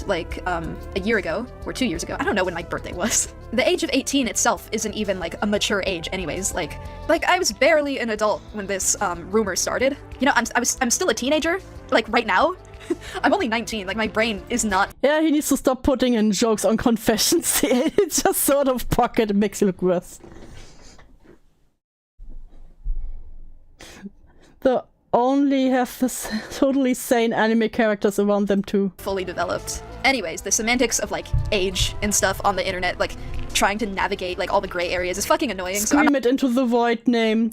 Like a year ago or 2 years ago. I don't know when my birthday was. The age of 18 itself isn't even like a mature age anyways. Like I was barely an adult when this rumor started. I'm still a teenager, like right now. I'm only 19, like my brain is not. Yeah, he needs to stop putting in jokes on confessions. It's just sort of pocket, it makes you look worse. The only have this totally sane anime characters around them too. Fully developed. Anyways, the semantics of like age and stuff on the internet, like trying to navigate like all the gray areas is fucking annoying. So I'm Scream it into the void name.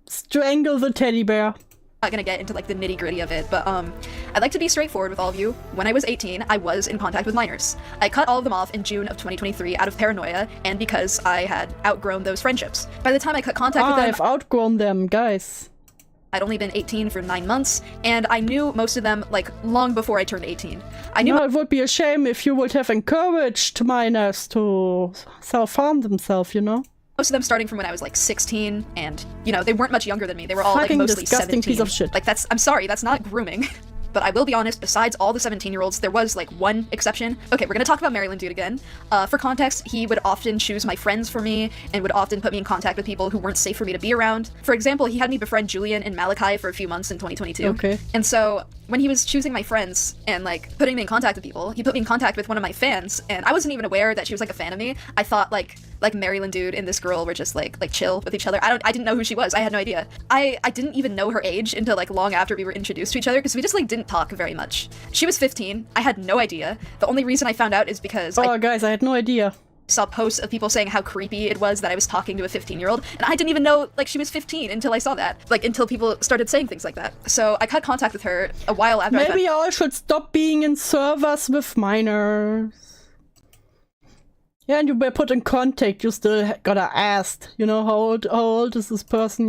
Strangle the teddy bear. not gonna get into like the nitty gritty of it, but I'd like to be straightforward with all of you. When I was 18, I was in contact with minors. I cut all of them off in June of 2023 out of paranoia and because I had outgrown those friendships. By the time I cut contact with them, I've outgrown them, guys. I'd only been 18 for 9 months, and I knew most of them, like, long before I turned 18. I knew It would be a shame if you would have encouraged minors to self-harm themselves, most of them starting from when I was, like, 16, and, they weren't much younger than me. They were all, Fucking like, mostly disgusting 17. piece of shit. Like, I'm sorry, that's not grooming. But I will be honest, besides all the 17-year-olds, there was, like, one exception. Okay, we're gonna talk about Maryland Dude again. For context, he would often choose my friends for me, and would often put me in contact with people who weren't safe for me to be around. For example, he had me befriend Julian and Malachi for a few months in 2022. Okay. And so, when he was choosing my friends and, like, putting me in contact with people, he put me in contact with one of my fans, and I wasn't even aware that she was, like, a fan of me. I thought, like Maryland Dude and this girl were just, like chill with each other. I didn't know who she was. I had no idea. I didn't even know her age until, like, long after we were introduced to each other, because we just, like, didn't talk very much. She was 15. I had no idea. The only reason I found out is because I guys, I had no idea. saw posts of people saying how creepy it was that I was talking to a 15-year-old, and I didn't even know, like, she was 15 until I saw that. Like, until people started saying things like that. So I cut contact with her a while after Maybe I should stop being in servers with minors. Yeah, and you were put in contact, you still gotta ask, how old is this person,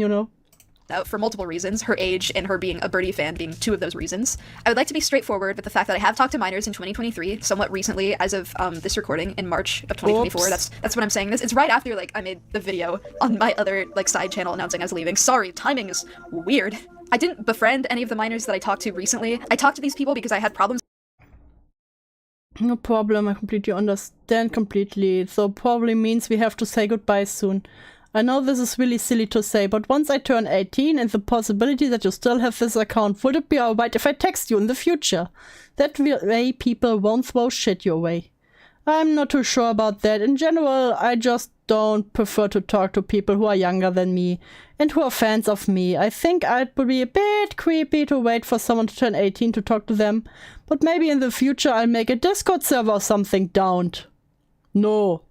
out for multiple reasons, her age and her being a Birdie fan being two of those reasons. I would like to be straightforward with the fact that I have talked to minors in 2023, somewhat recently, as of this recording in March of 2024. Oops. That's what I'm saying. This it's right after like I made the video on my other like side channel announcing I was leaving. Sorry, timing is weird. I didn't befriend any of the minors that I talked to recently. I talked to these people because I had problems. No problem, I completely understand completely. So probably means we have to say goodbye soon. I know this is really silly to say, but once I turn 18 and the possibility that you still have this account, would it be alright if I text you in the future? That way people won't throw shit your way. I'm not too sure about that. In general, I just don't prefer to talk to people who are younger than me and who are fans of me. I think it would be a bit creepy to wait for someone to turn 18 to talk to them, but maybe in the future I'll make a Discord server or something downed. No.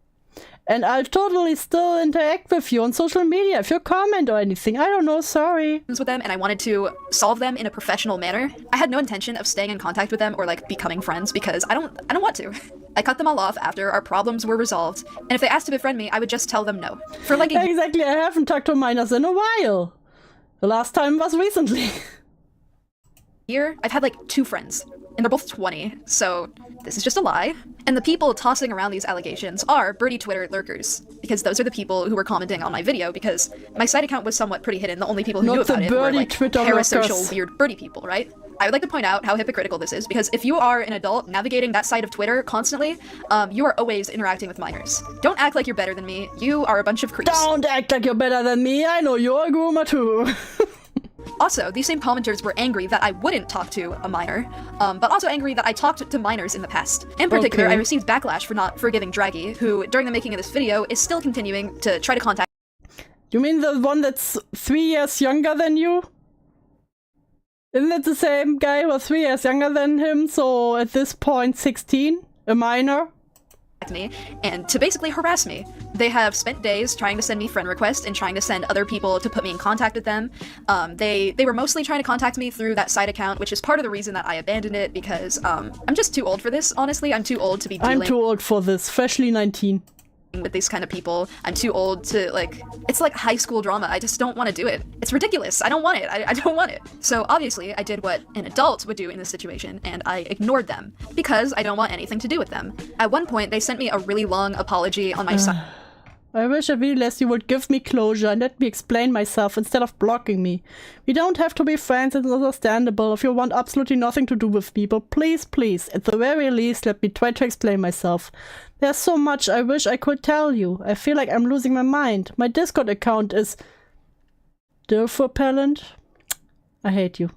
And I'll totally still interact with you on social media if you comment or anything. I don't know, sorry. With them, and I wanted to solve them in a professional manner. I had no intention of staying in contact with them or like becoming friends because I don't want to. I cut them all off after our problems were resolved, and if they asked to befriend me, I would just tell them no. For like a Exactly, I haven't talked to minors in a while. The last time was recently. year, I've had like 2 friends, and they're both 20, so this is just a lie. And the people tossing around these allegations are Birdie Twitter lurkers, because those are the people who were commenting on my video, because my side account was somewhat pretty hidden. The only people who Not knew the about it were Birdie like Twitter parasocial, lurkers. weird Birdie people, right? I would like to point out how hypocritical this is, because if you are an adult navigating that side of Twitter constantly, you are always interacting with minors. Don't act like you're better than me. You are a bunch of creeps. Don't act like you're better than me. I know you're a groomer too. Also, these same commenters were angry that I wouldn't talk to a minor, but also angry that I talked to minors in the past. In particular, Okay. I received backlash for not forgiving Draggy, who, during the making of this video, is still continuing to try to contact You mean the one that's 3 years younger than you? Isn't it the same guy who was 3 years younger than him, so at this point 16? A minor? me and to basically harass me. They have spent days trying to send me friend requests and trying to send other people to put me in contact with them. They were mostly trying to contact me through that side account, which is part of the reason that I abandoned it, because I'm just too old for this, honestly. I'm too old to be dealing I'm too old for this, freshly 19. with these kind of people. I'm too old to, like, it's like high school drama. I just don't want to do it. It's ridiculous. I don't want it. I don't want it. So obviously I did what an adult would do in this situation, and I ignored them because I don't want anything to do with them. At one point, they sent me a really long apology on my side. I wish I realized you would give me closure and let me explain myself instead of blocking me. We don't have to be friends, it's understandable. If you want absolutely nothing to do with me, but please, please, at the very least, let me try to explain myself. There's so much I wish I could tell you. I feel like I'm losing my mind. My Discord account is... Dilfrepellent? I hate you.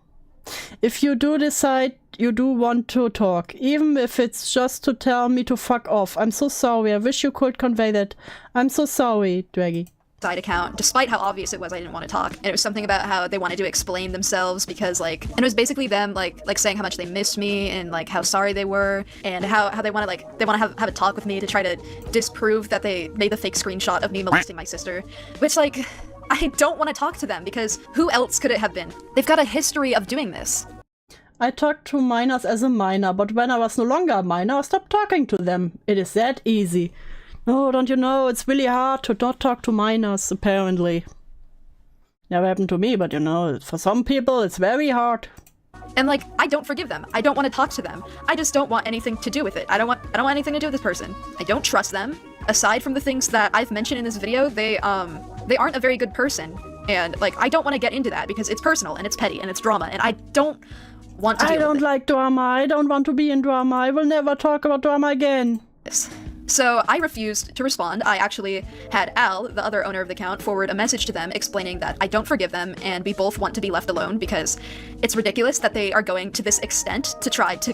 If you do decide you do want to talk, even if it's just to tell me to fuck off, I'm so sorry. I wish you could convey that. I'm so sorry, Draggy. Side account, despite how obvious it was I didn't want to talk. And it was something about how they wanted to explain themselves because, like, and it was basically them like saying how much they missed me and like how sorry they were and how they want to have a talk with me to try to disprove that they made the fake screenshot of me molesting my sister, which, like, I don't want to talk to them because who else could it have been? They've got a history of doing this. I talked to minors as a minor, but when I was no longer a minor, I stopped talking to them. It is that easy. No, don't you know, it's really hard to not talk to minors, apparently. Never happened to me, but you know, for some people it's very hard. And, like, I don't forgive them. I don't want to talk to them. I just don't want anything to do with it. I don't want anything to do with this person. I don't trust them. Aside from the things that I've mentioned in this video, they aren't a very good person. And, like, I don't want to get into that because it's personal and it's petty and it's drama and I don't want to deal I don't with it. like drama. I don't want to be in drama. I will never talk about drama again. So I refused to respond. I actually had Al, the other owner of the account, forward a message to them explaining that I don't forgive them and we both want to be left alone because it's ridiculous that they are going to this extent to try to...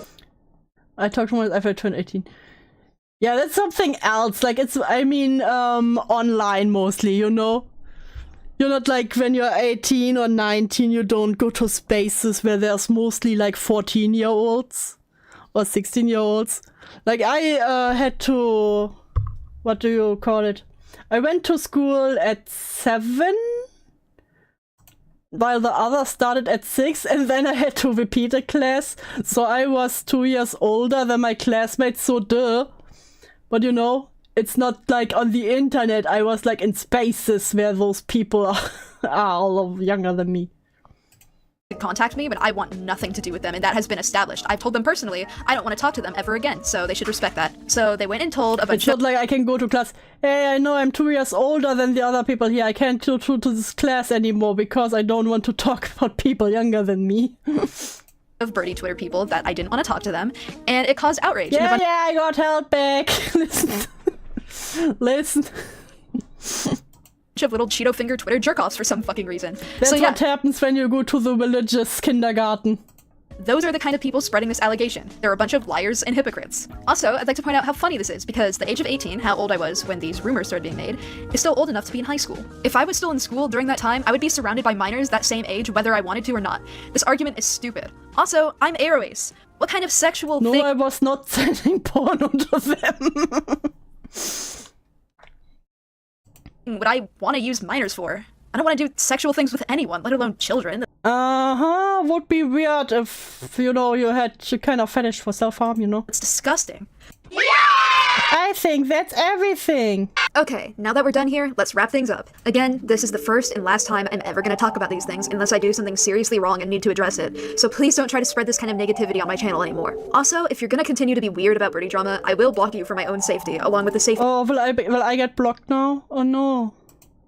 I talked to myself after I turned 18. Yeah, that's something else. Like, it's, I mean, online mostly, you know? You're not like when you're 18 or 19, you don't go to spaces where there's mostly like 14-year-olds or 16-year-olds. Like, I had to, what do you call it? I went to school at 7, while the others started at 6, and then I had to repeat a class. So I was 2 years older than my classmates, so duh. But you know, it's not like on the internet. I was like in spaces where those people are. are all younger than me. Contact me, but I want nothing to do with them, and that has been established. I've told them personally I don't want to talk to them ever again, so they should respect that. So they went and told a bunch It's not like I can go to class. Hey, I know I'm 2 years older than the other people here. I can't go to this class anymore because I don't want to talk about people younger than me. of Birdie Twitter people that I didn't want to talk to them, and it caused outrage. Yeah, I got held back. Listen. Listen. Of little Cheeto finger Twitter jerk-offs for some fucking reason. That's so yeah, what happens when you go to the religious kindergarten. those are the kind of people spreading this allegation. They're a bunch of liars and hypocrites. Also, I'd like to point out how funny this is, because the age of 18, how old I was when these rumors started being made, is still old enough to be in high school. If I was still in school during that time, I would be surrounded by minors that same age whether I wanted to or not. This argument is stupid. Also, I'm Aeroace. What kind of sexual No, thing I was not sending porn onto them. would I want to use minors for? I don't want to do sexual things with anyone, let alone children. Uh-huh, would be weird if, you know, you had a kind of fetish for self-harm, you know? It's disgusting. I think that's everything. Okay, now that we're done here, let's wrap things up. Again, this is the first and last time I'm ever going to talk about these things unless I do something seriously wrong and need to address it. So please don't try to spread this kind of negativity on my channel anymore. Also, if you're going to continue to be weird about Birdie drama, I will block you for my own safety, along with the safety Oh, will I get blocked now? Oh no.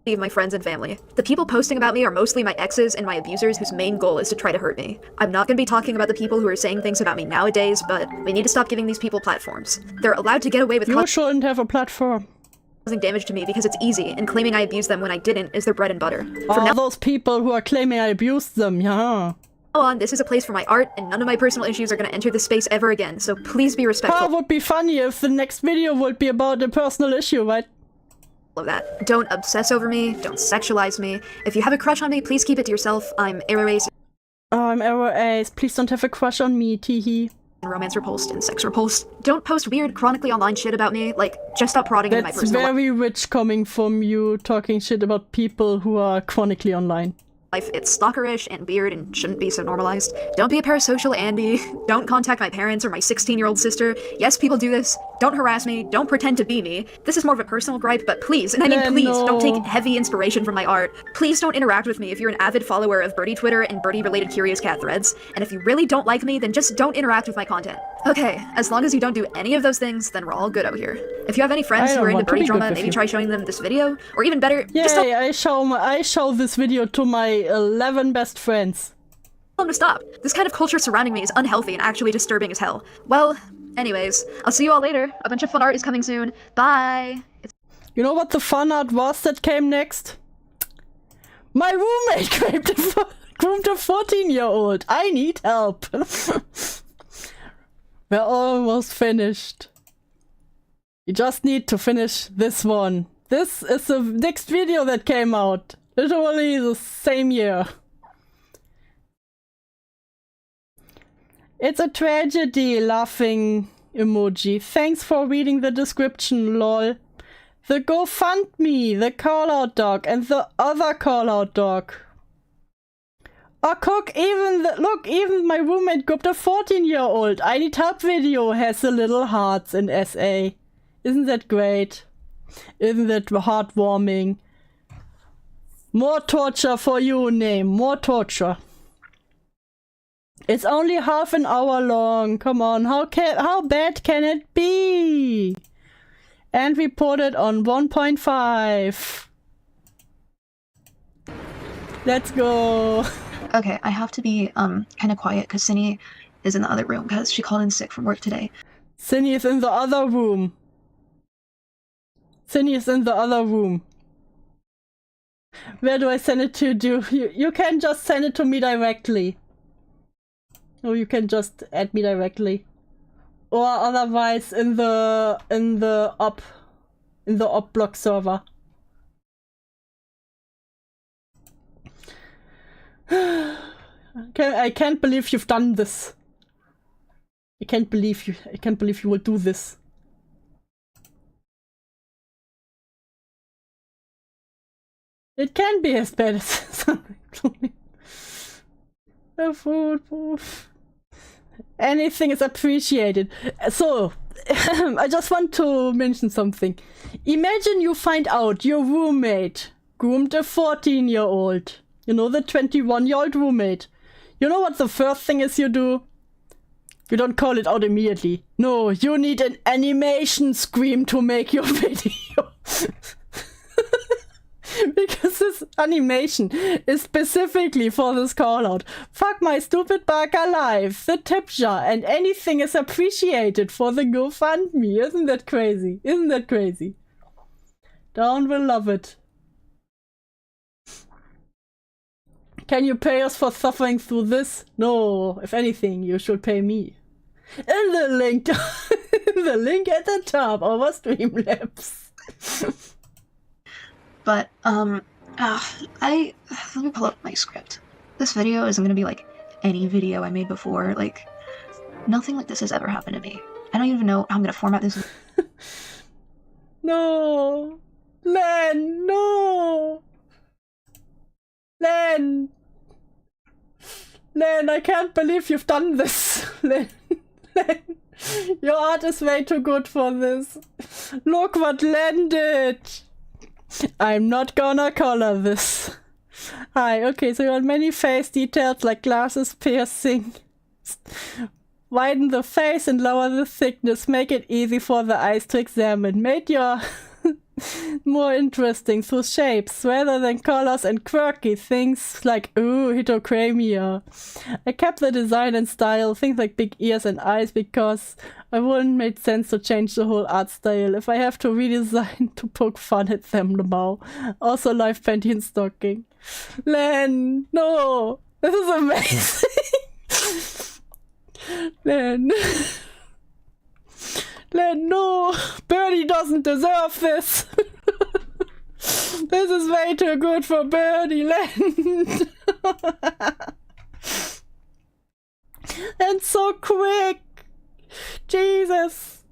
of my friends and family. The people posting about me are mostly my exes and my abusers whose main goal is to try to hurt me. I'm not going to be talking about the people who are saying things about me nowadays, but we need to stop giving these people platforms. They're allowed to get away with You shouldn't have a platform. causing damage to me because it's easy, and claiming I abused them when I didn't is their bread and butter. From now Those people who are claiming I abused them, yeah. on, this is a place for my art, and none of my personal issues are going to enter this space ever again, so please be It respectful would be funny if the next video would be about a personal issue, right? of that. Don't obsess over me, don't sexualize me. If you have a crush on me, please keep it to yourself. I'm Aeroace, I'm Arrow Ace. Please don't have a crush on me, teehee. romance repulsed and sex repulsed. Don't post weird, chronically online shit about me, like, just stop prodding in my That's personal very rich coming from you talking shit about people who are chronically online. life. It's stalkerish and weird and shouldn't be so normalized. Don't be a parasocial Andy. Don't contact my parents or my 16-year-old sister. Yes, people do this. Don't harass me. Don't pretend to be me. This is more of a personal gripe, but please, and I mean please, don't take heavy inspiration from my art. Please don't interact with me if you're an avid follower of Birdie Twitter and Birdie-related Curious Cat threads. And if you really don't like me, then just don't interact with my content. Okay, as long as you don't do any of those things, then we're all good out here. If you have any friends I who don't are into want to Birdie be good drama, with maybe you. try showing them this video. Or even better, just tell Yay, I show this video to my 11 best friends. them to stop. This kind of culture surrounding me is unhealthy and actually disturbing as hell. Well, anyways, I'll see you all later. A bunch of fun art is coming soon. Bye! You know what the fun art was that came next? My roommate groomed a 14-year-old. I need help. We're almost finished. You just need to finish this one. This is the next video that came out. Literally the same year. It's a tragedy, laughing emoji. Thanks for reading the description, lol. The GoFundMe, the call-out dog, and the other call-out dog. Oh, cook, even my roommate grabbed a 14-year-old. I need help video has the little hearts in SA. Isn't that great? Isn't that heartwarming? More torture for you, name. More torture. It's only half an hour long. Come on, how bad can it be? And we put it on 1.5. Let's go. Okay, I have to be kind of quiet because Synni is in the other room because she called in sick from work today. Synni is in the other room. Synni is in the other room. Where do I send it to? You can just send it to me directly. Or you can just add me directly. Or otherwise in the op block server. I can't believe you've done this. I can't believe you will do this. It can be as bad as something. Anything is appreciated. So, I just want to mention something. Imagine you find out your roommate groomed a 14-year-old. You know, the 21-year-old roommate. You know what the first thing is you do? You don't call it out immediately. No, you need an animation scream to make your video. Because this animation is specifically for this call out. Fuck my stupid baka life, the tip jar, and anything is appreciated for the GoFundMe. Isn't that crazy? Isn't that crazy? Dawn will love it. Can you pay us for suffering through this? No, if anything, you should pay me. In the link, the link at the top of our Streamlabs. But, let me pull up my script. This video isn't gonna be like any video I made before. Like, nothing like this has ever happened to me. I don't even know how I'm gonna format this. No! Len, no! Len! Len, I can't believe you've done this. Len, Len, your art is way too good for this. Look what Len did. I'm not gonna color this. Hi, okay, so you want many face details like glasses, piercing. Widen the face and lower the thickness. Make it easy for the eyes to examine. Make your more interesting through shapes rather than colors and quirky things like heterochromia. I kept the design and style, things like big ears and eyes, because I wouldn't make sense to change the whole art style if I have to redesign to poke fun at them now. Also live panty and stocking. Len, no! This is amazing! Len. Len, no! Birdie doesn't deserve this! This is way too good for Birdie, Len! And so quick! Jesus!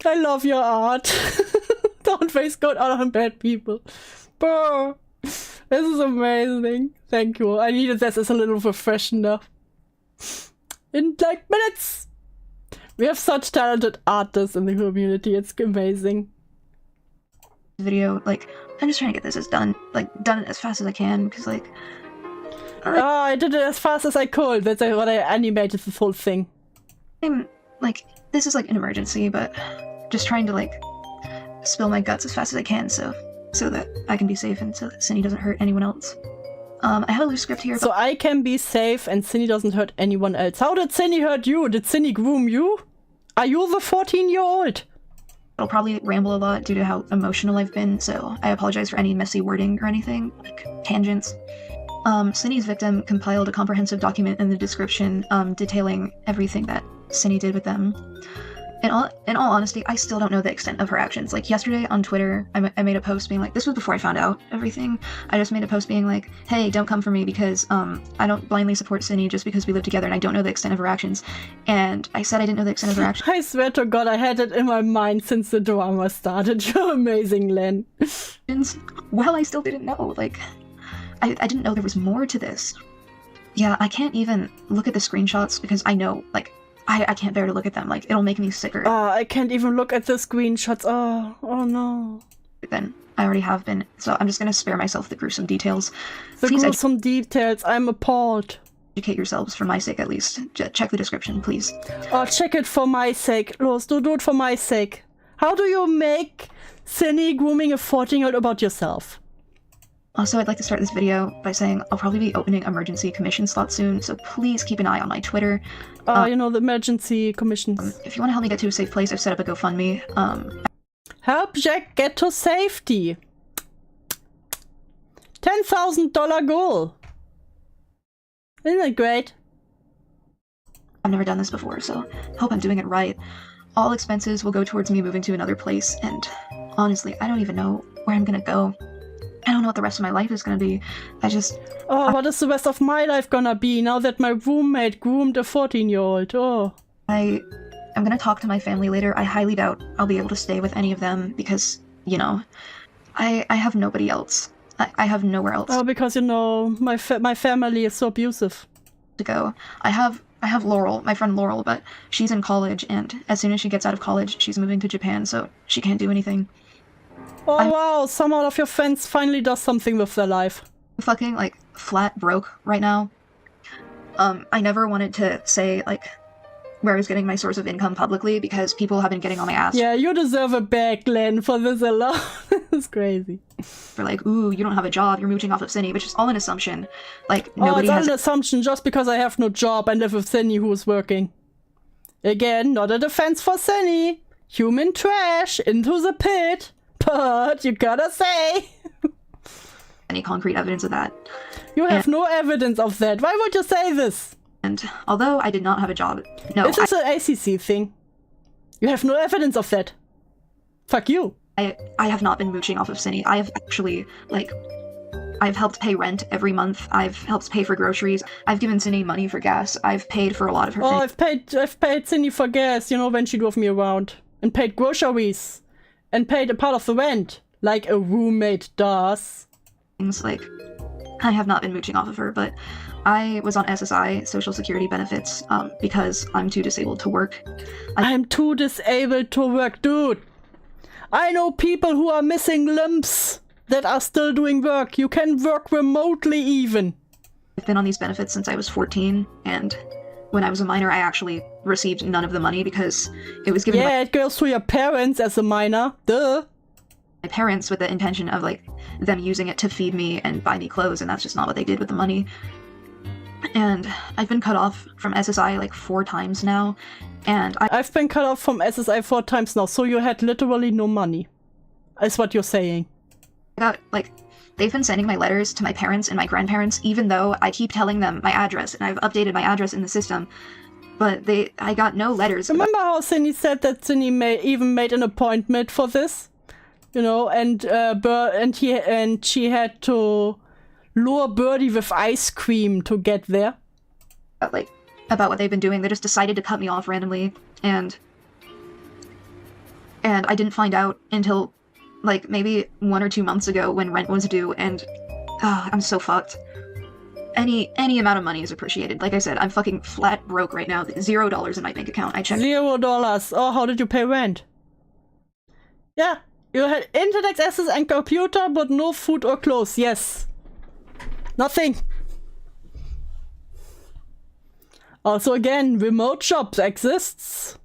I love your art. Don't waste good on bad people. Brr! This is amazing. Thank you. I needed this as a little refreshener. In like minutes! We have such talented artists in the community, it's amazing. Video, like, I'm just trying to get this done as fast as I can, because, like... I did it as fast as I could, that's what I animated this whole thing. I'm, like, this is, like, an emergency, but just trying to, like, spill my guts as fast as I can, so that I can be safe and so that Synni doesn't hurt anyone else. I have a loose script here. So I can be safe and Synni doesn't hurt anyone else. How did Synni hurt you? Did Synni groom you? Are you the 14-year-old? I'll probably ramble a lot due to how emotional I've been, so I apologize for any messy wording or anything, like tangents. Synni's victim compiled a comprehensive document in the description detailing everything that Synni did with them. In all honesty, I still don't know the extent of her actions. Like, yesterday on Twitter, I made a post being like, this was before I found out everything. I just made a post being like, hey, don't come for me because I don't blindly support Synni just because we live together and I don't know the extent of her actions. And I said I didn't know the extent of her actions. I swear to God, I had it in my mind since the drama started. You're amazing, Len. Well, I still didn't know. Like, I didn't know there was more to this. Yeah, I can't even look at the screenshots because I know, like, I can't bear to look at them. Like, it'll make me sicker. I can't even look at the screenshots. Oh no. Then I already have been, so I'm just gonna spare myself the gruesome details. The Please gruesome details. I'm appalled. Educate yourselves, for my sake at least. Check the description, please. Oh, check it for my sake. Los, do it for my sake. How do you make Synni grooming a 14-year-old about yourself? Also, I'd like to start this video by saying I'll probably be opening emergency commission slots soon, so please keep an eye on my Twitter. You know, the emergency commissions. If you want to help me get to a safe place, I've set up a GoFundMe. Help Jack get to safety. $10,000 goal. Isn't that great? I've never done this before, so hope I'm doing it right. All expenses will go towards me moving to another place, and honestly, I don't even know where I'm gonna go. I don't know what the rest of my life is gonna be. What is the rest of my life gonna be now that my roommate groomed a 14-year-old? Oh. I'm gonna talk to my family later. I highly doubt I'll be able to stay with any of them because, you know, I have nobody else. I have nowhere else. Oh, because, you know, my family is so abusive. To go. I have Laurel, my friend Laurel, but she's in college, and as soon as she gets out of college, she's moving to Japan, so she can't do anything. Oh wow, someone of your friends finally does something with their life. fucking, like, flat broke right now. I never wanted to say, like, where I was getting my source of income publicly because people have been getting on my ass Yeah, you deserve a bag, Glenn, for this alone. It's crazy. for like, ooh, you don't have a job, you're mooching off of Synni, which is all an assumption. Like, Oh, nobody it's all has an assumption just because I have no job and live with Synni who is working. Again, not a defense for Synni. Human trash into the pit. But you gotta say. any concrete evidence of that. You have no evidence of that. Why would you say this? And although I did not have a job, no, This is an ACC thing. You have no evidence of that. Fuck you. I have not been mooching off of Synni. I have actually, like, I've helped pay rent every month. I've helped pay for groceries. I've given Synni money for gas. I've paid for a lot of her Oh, things. I've paid Synni for gas, you know, when she drove me around. And paid groceries. And paid a part of the rent. Like a roommate does. Like, I have not been mooching off of her, but I was on SSI, Social Security Benefits, because I'm too disabled to work. I'm too disabled to work, dude. I know people who are missing limbs that are still doing work. You can work remotely even. I've been on these benefits since I was 14, and when I was a minor, I actually received none of the money because it was given Yeah, it goes to your parents as a minor. Duh. my parents with the intention of, like, them using it to feed me and buy me clothes, and that's just not what they did with the money. And I've been cut off from SSI like 4 times now, and I've been cut off from SSI 4 times now, so you had literally no money. Is what you're saying. got, like, they've been sending my letters to my parents and my grandparents, even though I keep telling them my address, and I've updated my address in the system, but I got no letters. Remember how Synni said that Synni even made an appointment for this? You know, and she had to lure Birdie with ice cream to get there. Like, about what they've been doing. They just decided to cut me off randomly, and I didn't find out until, like, maybe 1 or 2 months ago when rent was due, and I'm so fucked. Any amount of money is appreciated. Like I said, I'm fucking flat broke right now. $0 in my bank account. I checked. $0. Oh, how did you pay rent? Yeah, you had internet access and computer, but no food or clothes. Yes. Nothing. Also, again, remote jobs exists.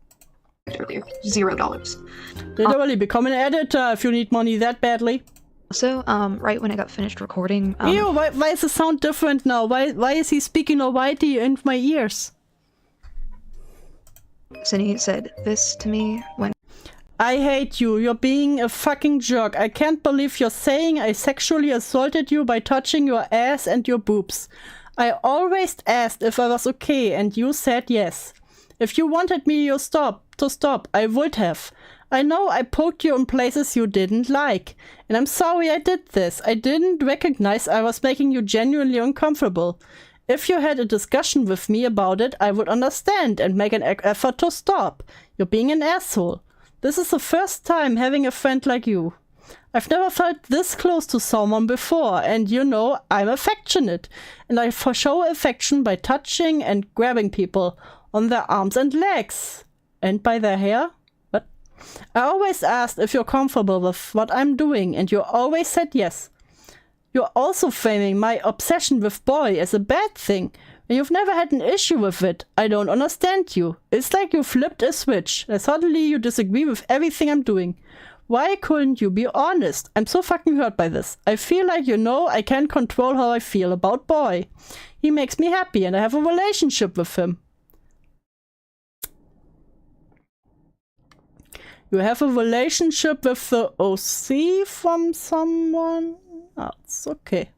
Earlier, $0. Literally, become an editor if you need money that badly. So, right when I got finished recording, Ew, why is the sound different now? Why is he speaking Almighty in my ears? Synni said this to me when I hate you. You're being a fucking jerk. I can't believe you're saying I sexually assaulted you by touching your ass and your boobs. I always asked if I was okay and you said yes. If you wanted me to stop, I would have. I know I poked you in places you didn't like. And I'm sorry I did this. I didn't recognize I was making you genuinely uncomfortable. If you had a discussion with me about it, I would understand and make an effort to stop. You're being an asshole. This is the first time having a friend like you. I've never felt this close to someone before, and you know, I'm affectionate. And I show affection by touching and grabbing people on their arms and legs. And by their hair? What? I always asked if you're comfortable with what I'm doing, and you always said yes. You're also framing my obsession with boy as a bad thing, and you've never had an issue with it. I don't understand you. It's like you flipped a switch, and suddenly you disagree with everything I'm doing. Why couldn't you be honest? I'm so fucking hurt by this. I feel like, you know, I can't control how I feel about boy. He makes me happy, and I have a relationship with him. You have a relationship with the OC from someone? Oh, it's okay.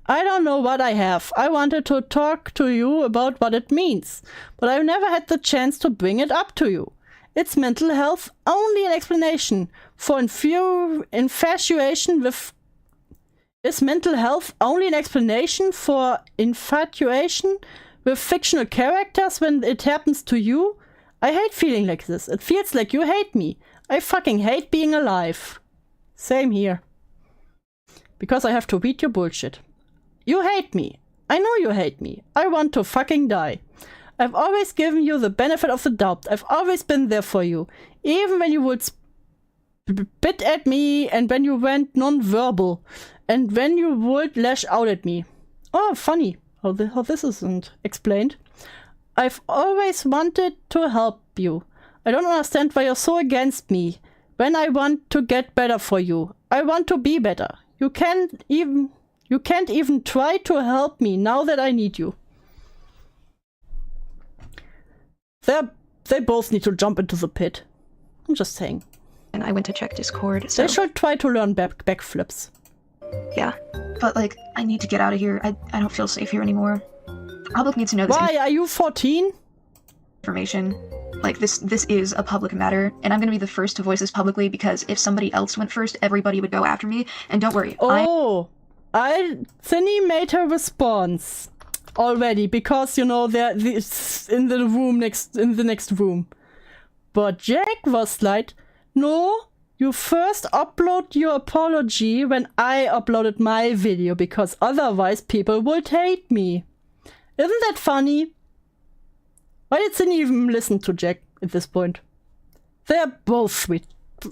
I don't know what I have. I wanted to talk to you about what it means, but I've never had the chance to bring it up to you. It's mental health, only an explanation for infatuation with... Is mental health only an explanation for infatuation with fictional characters when it happens to you? I hate feeling like this. It feels like you hate me. I fucking hate being alive. Same here. Because I have to read your bullshit. You hate me. I know you hate me. I want to fucking die. I've always given you the benefit of the doubt. I've always been there for you. Even when you would bit at me, and when you went non-verbal, and when you would lash out at me. Oh, funny how this isn't explained. I've always wanted to help you. I don't understand why you're so against me. When I want to get better for you, I want to be better. You can't even try to help me now that I need you. They both need to jump into the pit. I'm just saying. And I went to check Discord, so... They should try to learn backflips. Yeah. But, like, I need to get out of here. I don't feel safe here anymore. The public needs to know this Why? Are you 14? information. Like, this is a public matter, and I'm gonna be the first to voice this publicly, because if somebody else went first, everybody would go after me. And don't worry, Synni made her response already, because, you know, they're in the room in the next room. But Jack was like, no, you first upload your apology when I uploaded my video, because otherwise people would hate me. Isn't that funny? Why did Synni even listen to Jack at this point? They're both sweet.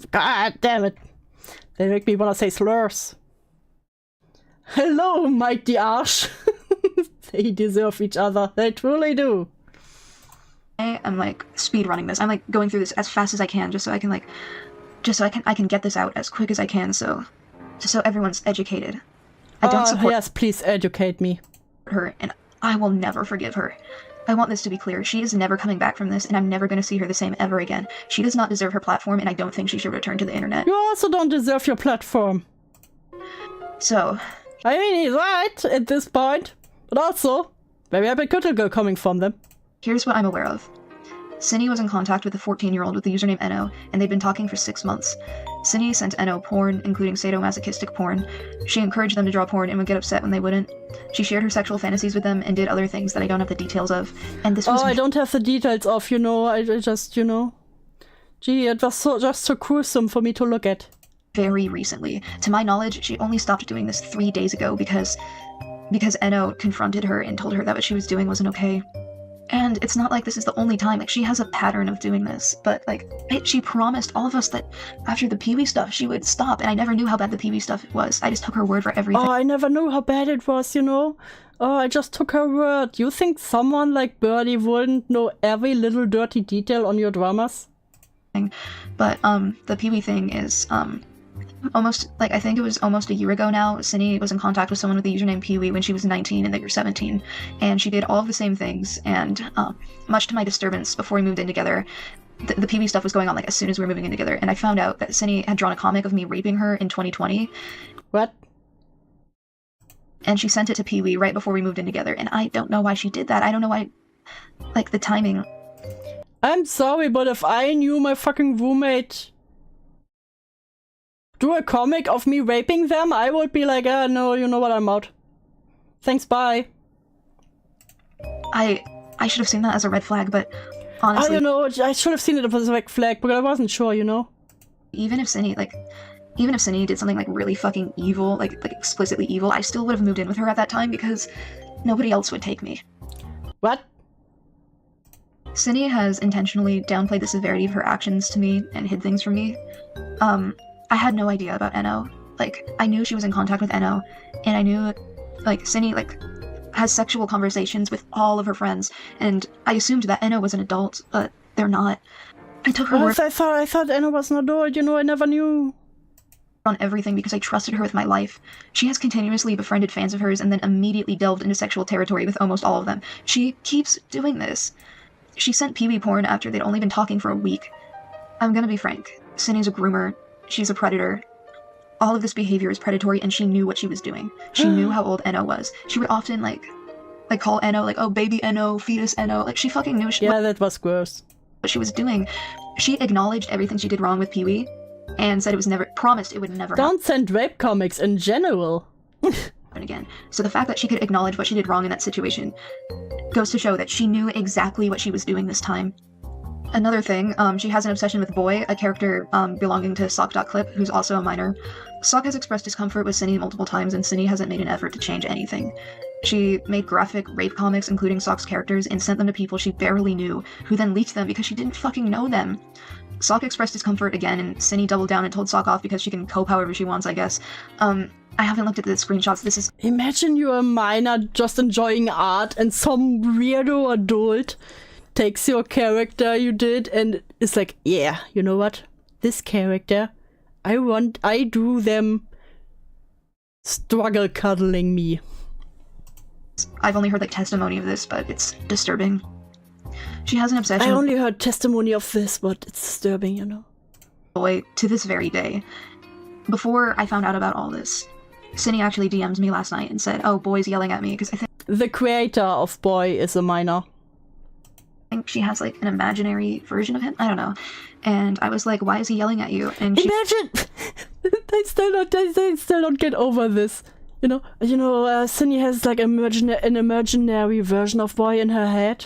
God damn it. They make me want to say slurs. Hello, mighty arse. They deserve each other. They truly do. I'm like speed running this. I'm like going through this as fast as I can, just so I can get this out as quick as I can, just so everyone's educated. I don't support yes, please educate me. her, and I will never forgive her. I want this to be clear. She is never coming back from this, and I'm never going to see her the same ever again. She does not deserve her platform, and I don't think she should return to the internet. You also don't deserve your platform. So... I mean, he's right at this point, but also very hypocritical coming from them. Here's what I'm aware of. Synni was in contact with a 14-year-old with the username Eno, and they'd been talking for 6 months. Synni sent Eno porn, including sadomasochistic porn. She encouraged them to draw porn and would get upset when they wouldn't. She shared her sexual fantasies with them and did other things that I don't have the details of. And this was... I don't have the details of, you know, I just, you know... Gee, it was just so gruesome for me to look at. Very recently. To my knowledge, she only stopped doing this 3 days ago because Eno confronted her and told her that what she was doing wasn't okay. And it's not like this is the only time. Like, she has a pattern of doing this, but like, she promised all of us that after the Pee-wee stuff she would stop, and I never knew how bad the Pee-wee stuff was. I just took her word for everything. Oh, I never knew how bad it was, you know? Oh, I just took her word. You think someone like Birdie wouldn't know every little dirty detail on your dramas? But the Pee-wee thing is almost, like, I think it was almost a year ago now. Synni was in contact with someone with the username Pee-wee when she was 19 and they were 17, and she did all of the same things, and much to my disturbance, before we moved in together, the Pee-wee stuff was going on, like, as soon as we were moving in together, and I found out that Synni had drawn a comic of me raping her in 2020. What? And she sent it to Pee-wee right before we moved in together, and I don't know why she did that. I don't know why, like, the timing. I'm sorry, but if I knew my fucking roommate do a comic of me raping them, I would be like, no, you know what, I'm out. Thanks, bye. I should have seen that as a red flag, but honestly... I don't know, I should have seen it as a red flag, but I wasn't sure, you know? Even if Synni did something, like, really fucking evil, like explicitly evil, I still would have moved in with her at that time, because nobody else would take me. What? Synni has intentionally downplayed the severity of her actions to me and hid things from me. I had no idea about Eno. Like, I knew she was in contact with Eno, and I knew, like, Synni, like, has sexual conversations with all of her friends, and I assumed that Eno was an adult, but they're not. I took her word I thought Eno was an adult, you know, I never knew. On everything because I trusted her with my life. She has continuously befriended fans of hers and then immediately delved into sexual territory with almost all of them. She keeps doing this. She sent Pee-wee porn after they'd only been talking for a week. I'm gonna be frank. Synni's a groomer. She's a predator. All of this behavior is predatory, and she knew what she was doing. She knew how old Eno was. She would often, like call Eno, like, oh, baby Eno, fetus Eno. Like, she fucking knew that was gross. What she was doing. She acknowledged everything she did wrong with Pee-wee, and said promised it would never happen. Don't send rape comics in general. Again. So the fact that she could acknowledge what she did wrong in that situation goes to show that she knew exactly what she was doing this time. Another thing, she has an obsession with Boy, a character belonging to Sock.clip, who's also a minor. Sock has expressed discomfort with Synni multiple times, and Synni hasn't made an effort to change anything. She made graphic rape comics, including Sock's characters, and sent them to people she barely knew, who then leaked them because she didn't fucking know them. Sock expressed discomfort again, and Synni doubled down and told Sock off because she can cope however she wants, I guess. I haven't looked at the screenshots. This is... Imagine you're a minor just enjoying art and some weirdo adult takes your character you did and is like, yeah, you know what? This character, I do them struggle cuddling me. I've only heard like testimony of this, but it's disturbing. She has an obsession. I only heard testimony of this, but it's disturbing, you know. Boy, to this very day. Before I found out about all this, Synni actually DM'd me last night and said, "Oh, boy's yelling at me," because I The creator of Boy is a minor. think she has like an imaginary version of him. I don't know. And I was like, "Why is he yelling at you?" And she... Imagine! they still don't get over this. You know, Synni has like an imaginary version of Boy in her head.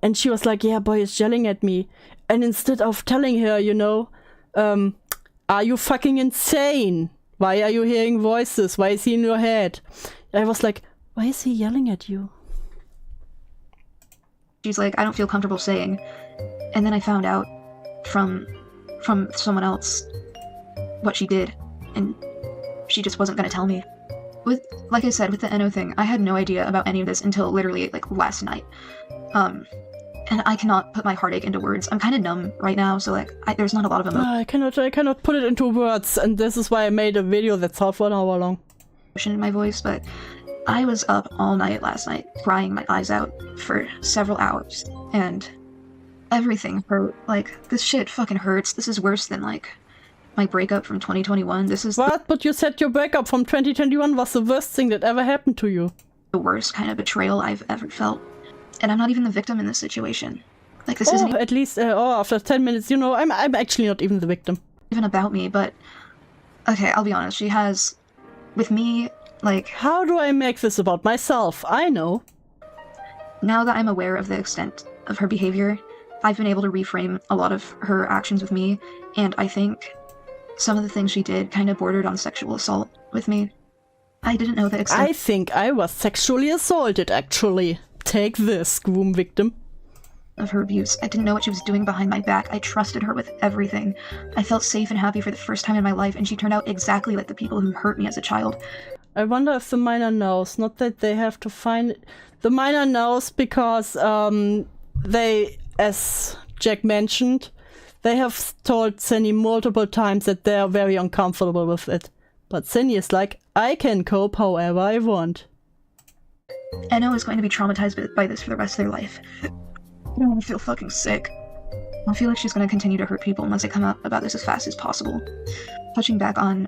And she was like, yeah, Boy is yelling at me. And instead of telling her, you know, are you fucking insane? Why are you hearing voices? Why is he in your head? I was like, why is he yelling at you? She's like, "I don't feel comfortable saying." And then I found out from someone else what she did. And she just wasn't going to tell me. Like I said, with the NO thing, I had no idea about any of this until literally like last night. And I cannot put my heartache into words. I'm kind of numb right now, so like there's not a lot of emotion I cannot put it into words, and this is why I made a video that's half an hour long. in my voice, but I was up all night last night, crying my eyes out for several hours, and everything hurt. Like, this shit fucking hurts. This is worse than like my breakup from 2021. This is What? But you said your breakup from 2021 was the worst thing that ever happened to you. the worst kind of betrayal I've ever felt. And I'm not even the victim in this situation. Like, this isn't At least, after 10 minutes, you know, I'm actually not even the victim. even about me, but okay, I'll be honest. She has, with me, like, How do I make this about myself? I know. now that I'm aware of the extent of her behavior, I've been able to reframe a lot of her actions with me, and I think some of the things she did kind of bordered on sexual assault with me. I didn't know the extent I think I was sexually assaulted, actually. Take this, groom victim. of her abuse. I didn't know what she was doing behind my back. I trusted her with everything. I felt safe and happy for the first time in my life, and she turned out exactly like the people who hurt me as a child. I wonder if the minor knows. Not that they have to find it. The minor knows because they, as Jack mentioned, they have told Synni multiple times that they are very uncomfortable with it. But Synni is like, I can cope however I want. Eno is going to be traumatized by this for the rest of their life. I don't want to feel fucking sick. I feel like she's going to continue to hurt people unless I come out about this as fast as possible. Touching back on,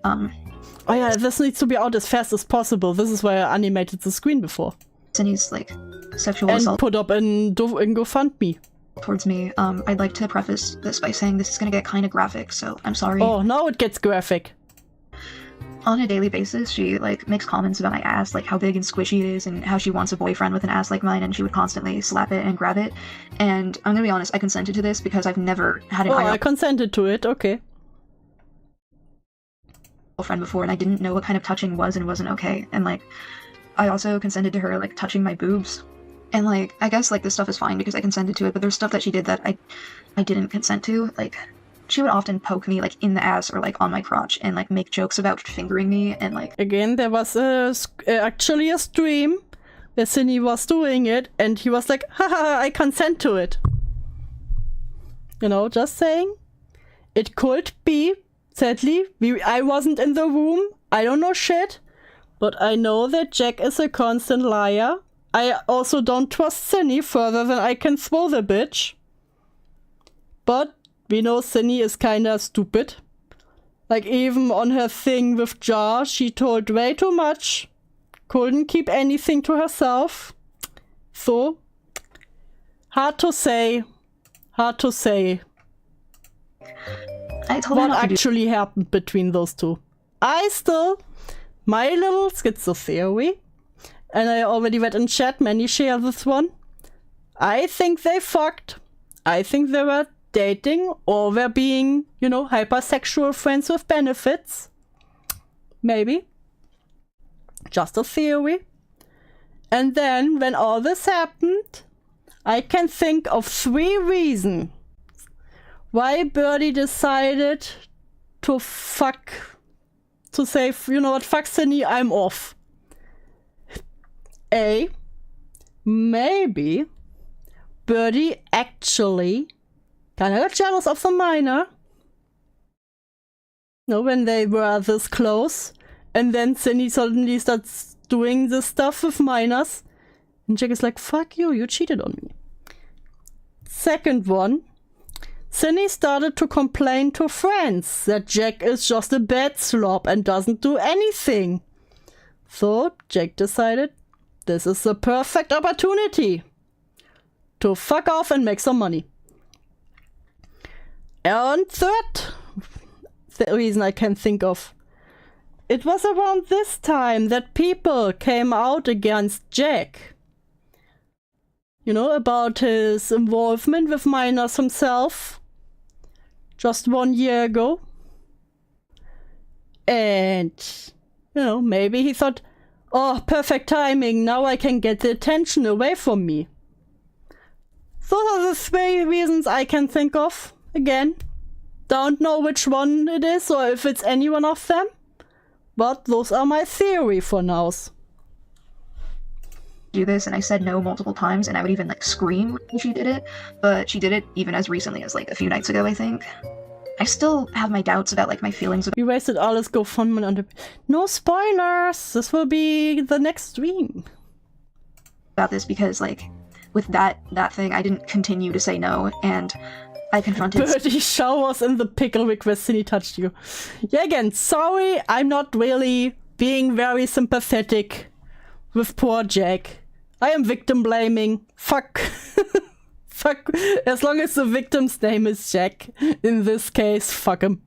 Oh yeah, this needs to be out as fast as possible. This is why I animated the screen before. Synni's, like, sexual And assault put up in GoFundMe. towards me, I'd like to preface this by saying this is going to get kind of graphic, so I'm sorry. Oh, now it gets graphic. On a daily basis, she, like, makes comments about my ass, like how big and squishy it is, and how she wants a boyfriend with an ass like mine, and she would constantly slap it and grab it. And I'm gonna be honest, I consented to this because I've never had an I consented to it, okay. girlfriend before, and I didn't know what kind of touching was and wasn't okay. And, like, I also consented to her, like, touching my boobs. And, like, I guess, like, this stuff is fine because I consented to it, but there's stuff that she did that I didn't consent to. Like, she would often poke me, like, in the ass or, like, on my crotch and, like, make jokes about fingering me and, like... Again, there was actually a stream where Synni was doing it, and he was like, haha, I consent to it. You know, just saying. It could be, sadly, I wasn't in the room, I don't know shit, but I know that Jack is a constant liar. I also don't trust Synni further than I can throw the bitch. But we know Synni is kinda stupid. Like, even on her thing with Jar, she told way too much. Couldn't keep anything to herself. So, hard to say. Hard to say I told her what not to do actually happened between those two. My little schizo theory, and I already read in chat, many share this one. I think they fucked. I think they were dating or were being, you know, hypersexual friends with benefits. Maybe. Just a theory. And then, when all this happened, I can think of 3 reasons why Birdie decided to say, you know what, fuck Synni, I'm off. A, maybe Birdie actually kind of got jealous of the minor. No, when they were this close, and then Synni suddenly starts doing this stuff with minors, and Jack is like, fuck you, you cheated on me. Second one, Synni started to complain to friends that Jack is just a bad slob and doesn't do anything. So Jack decided this is the perfect opportunity to fuck off and make some money. And third, the reason I can think of, it was around this time that people came out against Jack. You know, about his involvement with minors himself. Just 1 year ago. And, you know, maybe he thought, oh, perfect timing, now I can get the attention away from me. Those are the 3 reasons I can think of. Again, don't know which one it is or if it's any one of them. But those are my theory for now. Do this, and I said no multiple times, and I would even like scream when she did it, but she did it even as recently as like a few nights ago, I think. I still have my doubts about like my feelings We wasted all his GoFundMe on the... No spoilers! This will be the next stream. about this because like with that thing I didn't continue to say no, and I confronted Birdie showers in the pickle request Synni touched you. Yeah, again, sorry, I'm not really being very sympathetic with poor Jack. I am victim blaming. Fuck. Fuck. As long as the victim's name is Jack. In this case, fuck him.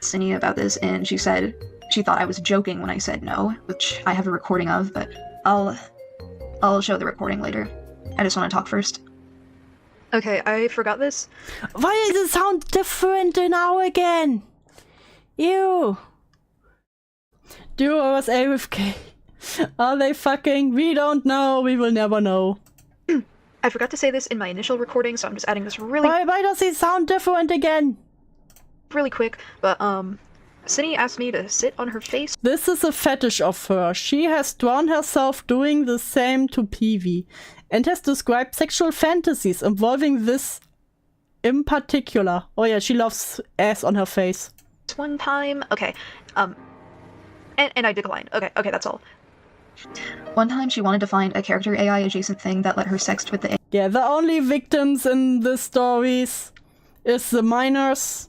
Synni about this, and she said she thought I was joking when I said no, which I have a recording of, but I'll show the recording later. I just want to talk first. Okay, I forgot this. Why does it sound different now again? Ew. Duo was A with K. Are they fucking? We don't know. We will never know. I forgot to say this in my initial recording, so I'm just adding this really Why does it sound different again? quick, but Synni asked me to sit on her face. This is a fetish of her. She has drawn herself doing the same to Peewee and has described sexual fantasies involving this in particular. Oh yeah, she loves ass on her face. One time, okay, and I declined. Okay, that's all. One time she wanted to find a character AI adjacent thing that let her sext with the AI. Yeah, the only victims in the stories is the minors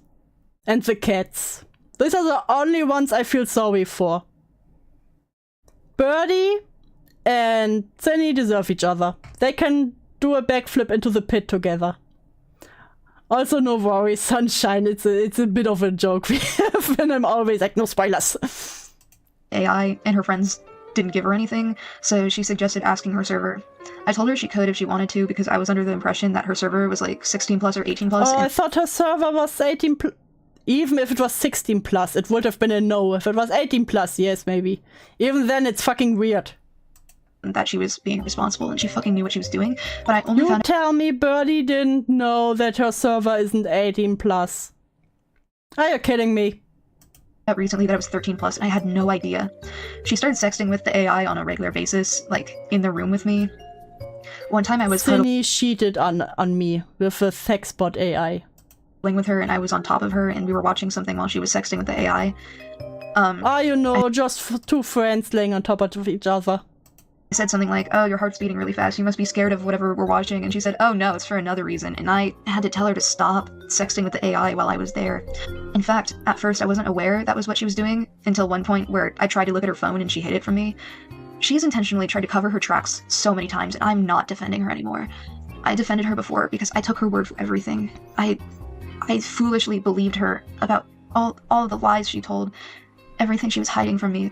and the cats. These are the only ones I feel sorry for. Birdie and Synni deserve each other. They can do a backflip into the pit together. Also, no worries, sunshine. It's a bit of a joke we have, and I'm always like, no spoilers. AI, and her friends didn't give her anything, so she suggested asking her server. I told her she could if she wanted to, because I was under the impression that her server was like 16 plus or 18 plus. Oh, I thought her server was 18 plus. Even if it was 16 plus, it would have been a no. If it was 18 plus, yes, maybe. Even then, it's fucking weird. That she was being responsible and she fucking knew what she was doing, but I only found tell me Birdie didn't know that her server isn't 18 plus. Are you kidding me? out recently that I was 13 plus, and I had no idea. She started sexting with the AI on a regular basis, like, in the room with me. One time I was Synni cheated on me with a sexbot AI. cuddling with her, and I was on top of her, and we were watching something while she was sexting with the AI. You know, just two friends laying on top of each other. I said something like, "Oh, your heart's beating really fast, you must be scared of whatever we're watching," and she said, "Oh no, it's for another reason," and I had to tell her to stop sexting with the AI while I was there. In fact, at first I wasn't aware that was what she was doing, until one point where I tried to look at her phone and she hid it from me. She's intentionally tried to cover her tracks so many times, and I'm not defending her anymore. I defended her before because I took her word for everything. I foolishly believed her about all of the lies she told, everything she was hiding from me.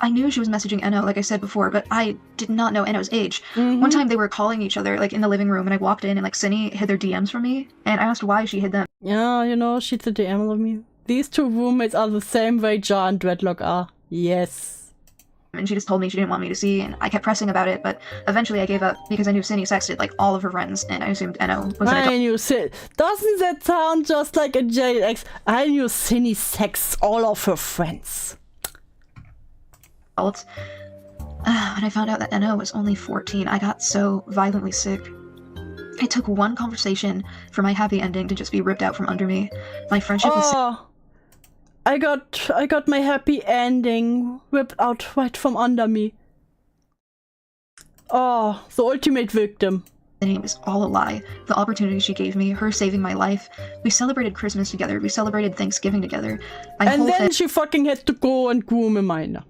I knew she was messaging Enno, like I said before, but I did not know Enno's age. One time they were calling each other, like, in the living room, and I walked in, and, like, Synni hid their DMs from me, and I asked why she hid them. Yeah, you know, she did DMs of me. These two roommates are the same way Jar and Dreadlock are. Yes. and she just told me she didn't want me to see, and I kept pressing about it, but eventually I gave up because I knew Synni sexted like all of her friends, and I assumed Enno was I knew Synni. Doesn't that sound just like a JX? I knew Synni sexts all of her friends. adult. When I found out that Enno was only 14, I got so violently sick. It took one conversation for my happy ending to just be ripped out from under me. My friendship with Oh, I got my happy ending ripped out right from under me. Oh, the ultimate victim. Synni was all a lie. The opportunity she gave me, her saving my life. We celebrated Christmas together. We celebrated Thanksgiving together. My And whole then she fucking had to go and groom a minor.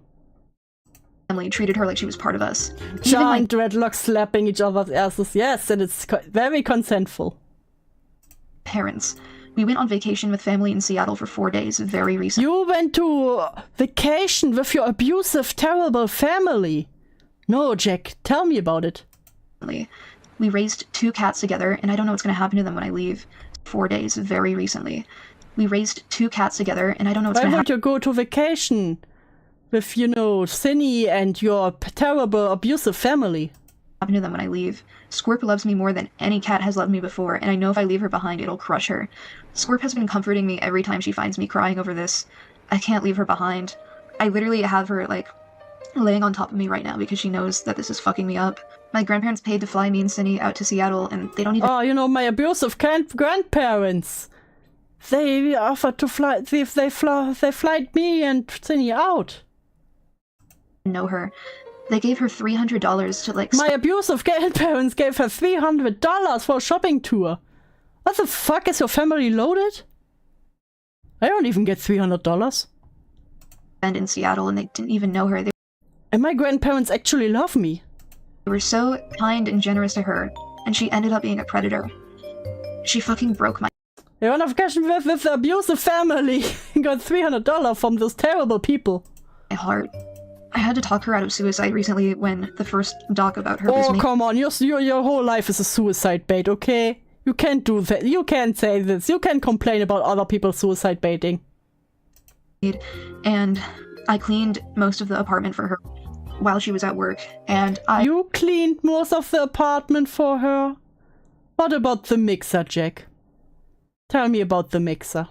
family treated her like she was part of us. Even my Giant dreadlocks slapping each other's asses. Yes, and it's very consentful. parents. We went on vacation with family in Seattle for 4 days very recently. You went to vacation with your abusive, terrible family. No, Jack, tell me about it. We raised 2 cats together, and I don't know what's going to happen to them when I leave. 4 days very recently. We raised 2 cats together, and I don't know what's Why going to would happen you go to vacation with, you know, Synni and your terrible, abusive family? to them when I leave. Squirp loves me more than any cat has loved me before, and I know if I leave her behind, it'll crush her. Squirp has been comforting me every time she finds me crying over this. I can't leave her behind. I literally have her, like, laying on top of me right now because she knows that this is fucking me up. My grandparents paid to fly me and Synni out to Seattle, and they don't even Oh, you know, my abusive grandparents. They offered to fly. They flight me and Synni out. know her. They gave her $300 to, like, My abusive grandparents gave her $300 for a shopping tour. What the fuck, is your family loaded? I don't even get $300. spend in Seattle, and they didn't even know her. They And my grandparents actually love me. were so kind and generous to her, and she ended up being a predator. She fucking broke my You're on a vacation with the abusive family. Got $300 from those terrible people. heart. I had to talk her out of suicide recently when the first doc about her was Oh, made. come on. Your whole life is a suicide bait, okay? You can't do that. You can't say this. You can't complain about other people suicide baiting. And I cleaned most of the apartment for her while she was at work, and You cleaned most of the apartment for her? What about the mixer, Jack? Tell me about the mixer.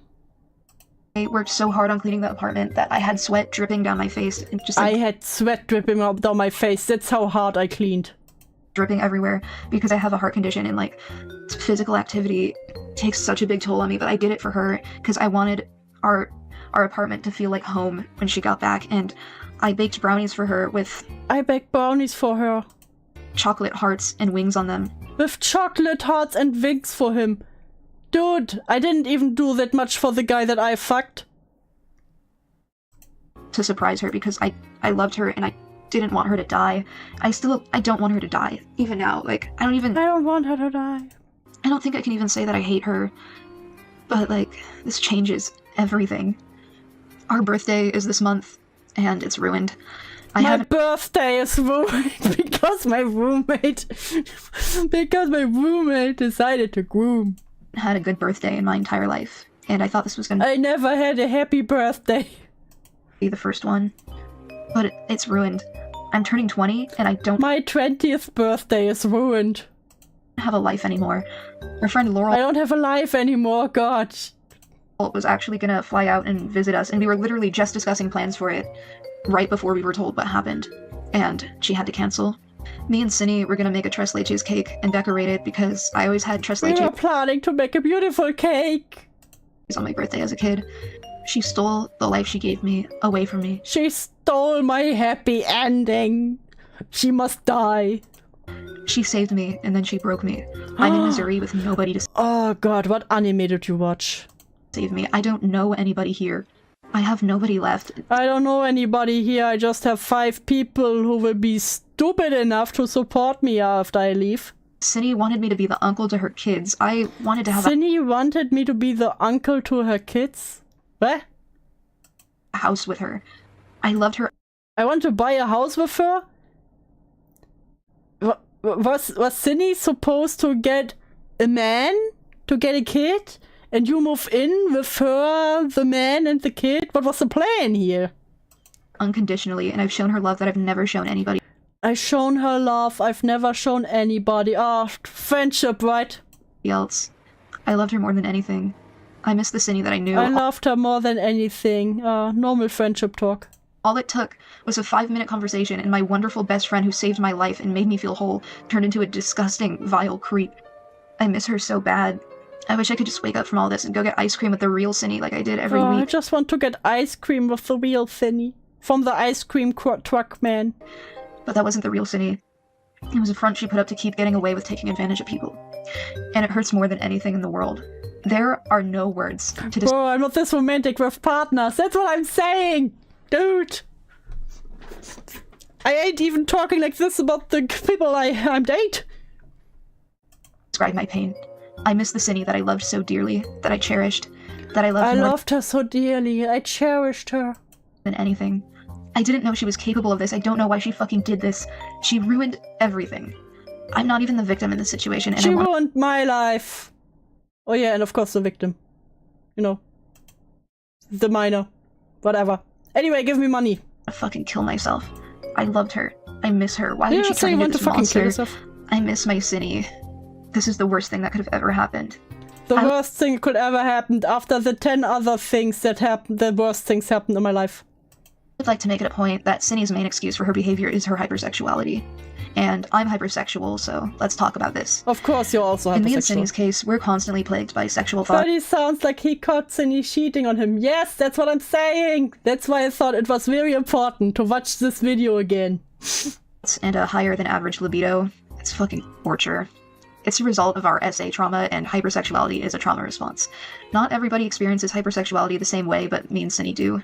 I worked so hard on cleaning the apartment that I had sweat dripping down my face and just I like had sweat dripping up down my face. That's how hard I cleaned. dripping everywhere because I have a heart condition, and like physical activity takes such a big toll on me, but I did it for her because I wanted our apartment to feel like home when she got back, and I baked brownies for her with I baked brownies for her. chocolate hearts and wings on them. With chocolate hearts and wings for him. Dude, I didn't even do that much for the guy that I fucked. To surprise her because I loved her and I didn't want her to die. I don't want her to die. Even now, like, I don't want her to die. I don't think I can even say that I hate her. But, like, this changes everything. Our birthday is this month, and it's ruined. My birthday is ruined because my roommate decided to groom. had a good birthday in my entire life, and I thought this was gonna I never had a happy birthday. be the first one. But it's ruined. I'm turning 20, and I don't My 20th birthday is ruined. have a life anymore. Our friend I Laurel don't have a life anymore, God. was actually gonna fly out and visit us, and we were literally just discussing plans for it right before we were told what happened, and she had to cancel. Me and Synni were gonna make a tres leches cake and decorate it because I always had tres We were leches planning to make a beautiful cake. on my birthday as a kid. She stole the life she gave me away from me. She stole my happy ending. She must die. She saved me, and then she broke me. I'm in Missouri with nobody to Oh God, what anime did you watch? save me. I don't know anybody here. I have nobody left. I don't know anybody here. I just have 5 people who will be stupid enough to support me after I leave. Synni wanted me to be the uncle to her kids. I wanted to have Synni wanted me to be the uncle to her kids? What? a house with her. I loved her. I want to buy a house with her? Was Synni supposed to get a man? To get a kid? And you move in with her, the man and the kid? What was the plan here? unconditionally, and I've shown her love that I've never shown anybody I've shown her love I've never shown anybody. Ah, friendship, right? else. I loved her more than anything. I miss the Synni that I knew. I loved her more than anything. Normal friendship talk. All it took was a 5-minute conversation, and my wonderful best friend who saved my life and made me feel whole turned into a disgusting, vile creep. I miss her so bad. I wish I could just wake up from all this and go get ice cream with the real Synni like I did every I week. just want to get ice cream with the real Synni. From the ice cream truck man. But that wasn't the real Synni. It was a front she put up to keep getting away with taking advantage of people. And it hurts more than anything in the world. There are no words to describe. Bro, I'm not this romantic with partners. That's what I'm saying! Dude! I ain't even talking like this about the people I'm date. Describe my pain. I miss the Synni that I loved so dearly, that I cherished, that I loved I more loved her so dearly. I cherished her. than anything. I didn't know she was capable of this. I don't know why she fucking did this. She ruined everything. I'm not even the victim in this situation, and She I want ruined my life. Oh yeah, and of course the victim. You know. The minor. Whatever. Anyway, give me money. to fucking kill myself. I loved her. I miss her. Why did Yeah, she so turn you into want to this fucking kill monster? yourself. I miss my Synni. This is the worst thing that could have ever happened. The worst thing that could ever happen after the 10 other things that happened. The worst things happened in my life. I'd like to make it a point that Synni's main excuse for her behavior is her hypersexuality. And I'm hypersexual, so let's talk about this. Of course you're also In me and hypersexual. Synni's case, we're constantly plagued by sexual thoughts. Birdie sounds like he caught Synni cheating on him. Yes, that's what I'm saying. That's why I thought it was very important to watch this video again. And a higher than average libido. It's fucking torture. It's a result of our SA trauma, and hypersexuality is a trauma response. Not everybody experiences hypersexuality the same way, but me and Synni do.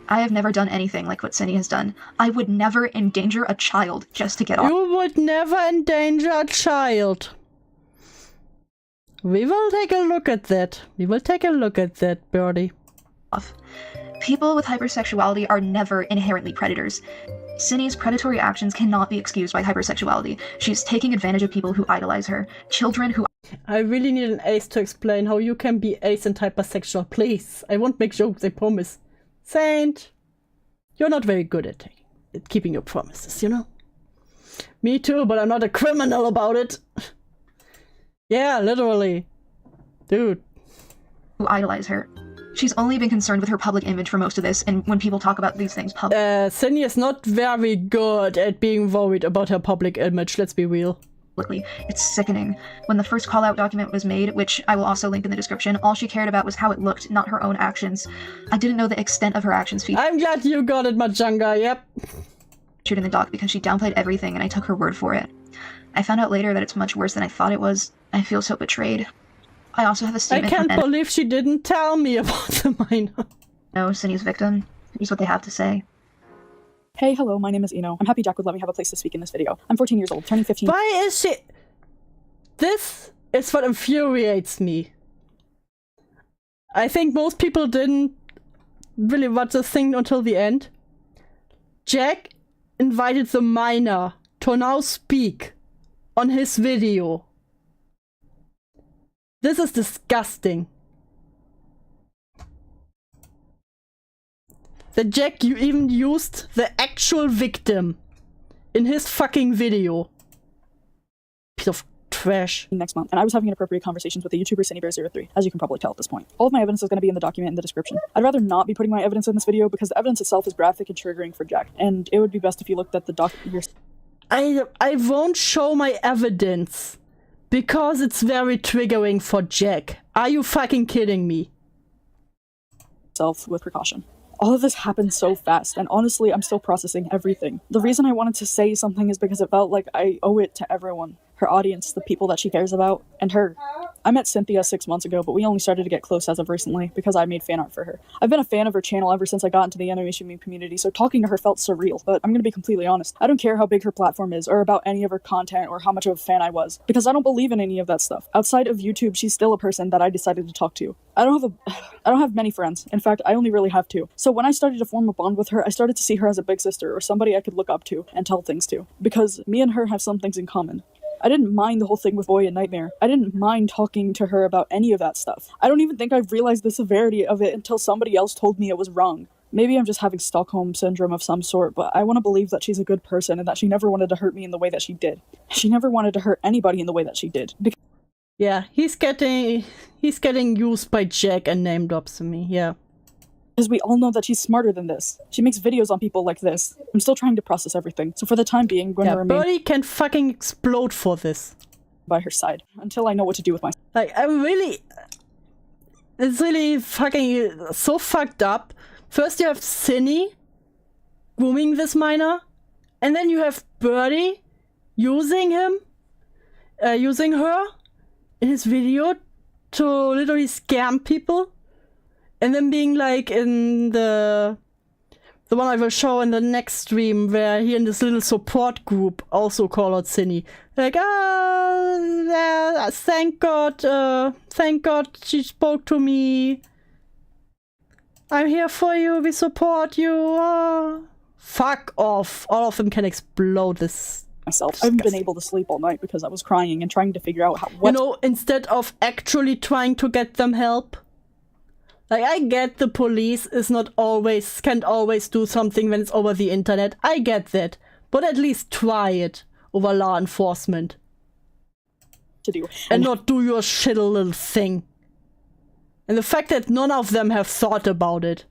I have never done anything like what Synni has done. I would never endanger a child just to get off. You would never endanger a child. We will take a look at that. We will take a look at that, Birdie. People with hypersexuality are never inherently predators. Synni's predatory actions cannot be excused by hypersexuality. She's taking advantage of people who idolize her. Children who... I really need an ace to explain how you can be ace and hypersexual. Please. I won't make jokes, I promise. Saint, you're not very good at keeping your promises, you know? Me too, but I'm not a criminal about it. Yeah, literally. Dude. who idolize her. She's only been concerned with her public image for most of this, and when people talk about these things Synni is not very good at being worried about her public image, let's be real. publicly, it's sickening. When the first call-out document was made, which I will also link in the description, all she cared about was how it looked, not her own actions. I didn't know the extent of her actions I'm glad you got it, Majanga, yep. featured in the doc because she downplayed everything, and I took her word for it. I found out later that it's much worse than I thought it was. I feel so betrayed. I also have a I statement can't from believe she didn't tell me about the minor. No, Synni's victim. Here's what they have to say. Hey, hello, my name is Eno. I'm happy Jack would let me have a place to speak in this video. I'm 14 years old, turning 15. Why is she... This is what infuriates me. I think most people didn't really watch this thing until the end. Jack invited the minor to now speak on his video. This is disgusting. That Jack even used the actual victim in his fucking video. Piece of trash. Next month, and I was having inappropriate conversations with the YouTuber SynniBear03, as you can probably tell at this point. All of my evidence is going to be in the document in the description. I'd rather not be putting my evidence in this video because the evidence itself is graphic and triggering for Jack, and it would be best if you looked at the I won't show my evidence because it's very triggering for Jack. Are you fucking kidding me? yourself with precaution. All of this happened so fast, and honestly, I'm still processing everything. The reason I wanted to say something is because it felt like I owe it to everyone. Her audience, the people that she cares about, and her. I met Cynthia 6 months ago, but we only started to get close as of recently because I made fan art for her. I've been a fan of her channel ever since I got into the animation meme community, so talking to her felt surreal, but I'm gonna be completely honest. I don't care how big her platform is, or about any of her content, or how much of a fan I was, because I don't believe in any of that stuff. Outside of YouTube, she's still a person that I decided to talk to. I don't have many friends. In fact, I only really have 2. So when I started to form a bond with her, I started to see her as a big sister, or somebody I could look up to and tell things to, because me and her have some things in common. I didn't mind the whole thing with Boy and Nightmare. I didn't mind talking to her about any of that stuff. I don't even think I've realized the severity of it until somebody else told me it was wrong. Maybe I'm just having Stockholm syndrome of some sort, but I want to believe that she's a good person and that she never wanted to hurt me in the way that she did. She never wanted to hurt anybody in the way that she did. Yeah, he's getting used by Jack and name drops me, yeah. Because we all know that she's smarter than this. She makes videos on people like this. I'm still trying to process everything, so for the time being, I'm going to remain Birdie can fucking explode for this. by her side until I know what to do with myself. Like, it's really fucking so fucked up. First you have Synni grooming this minor, and then you have Birdie using her in his video to literally scam people, and then being like in the one I will show in the next stream, where he and this little support group also call out Synni. Like, thank God she spoke to me. I'm here for you, we support you. Fuck off. All of them can explode this. I haven't been able to sleep all night because I was crying and trying to figure out what. You know, instead of actually trying to get them help. Like, I get the police can't always do something when it's over the internet. I get that. But at least try it over law enforcement. To do. And not do your shitty little thing. And the fact that none of them have thought about it.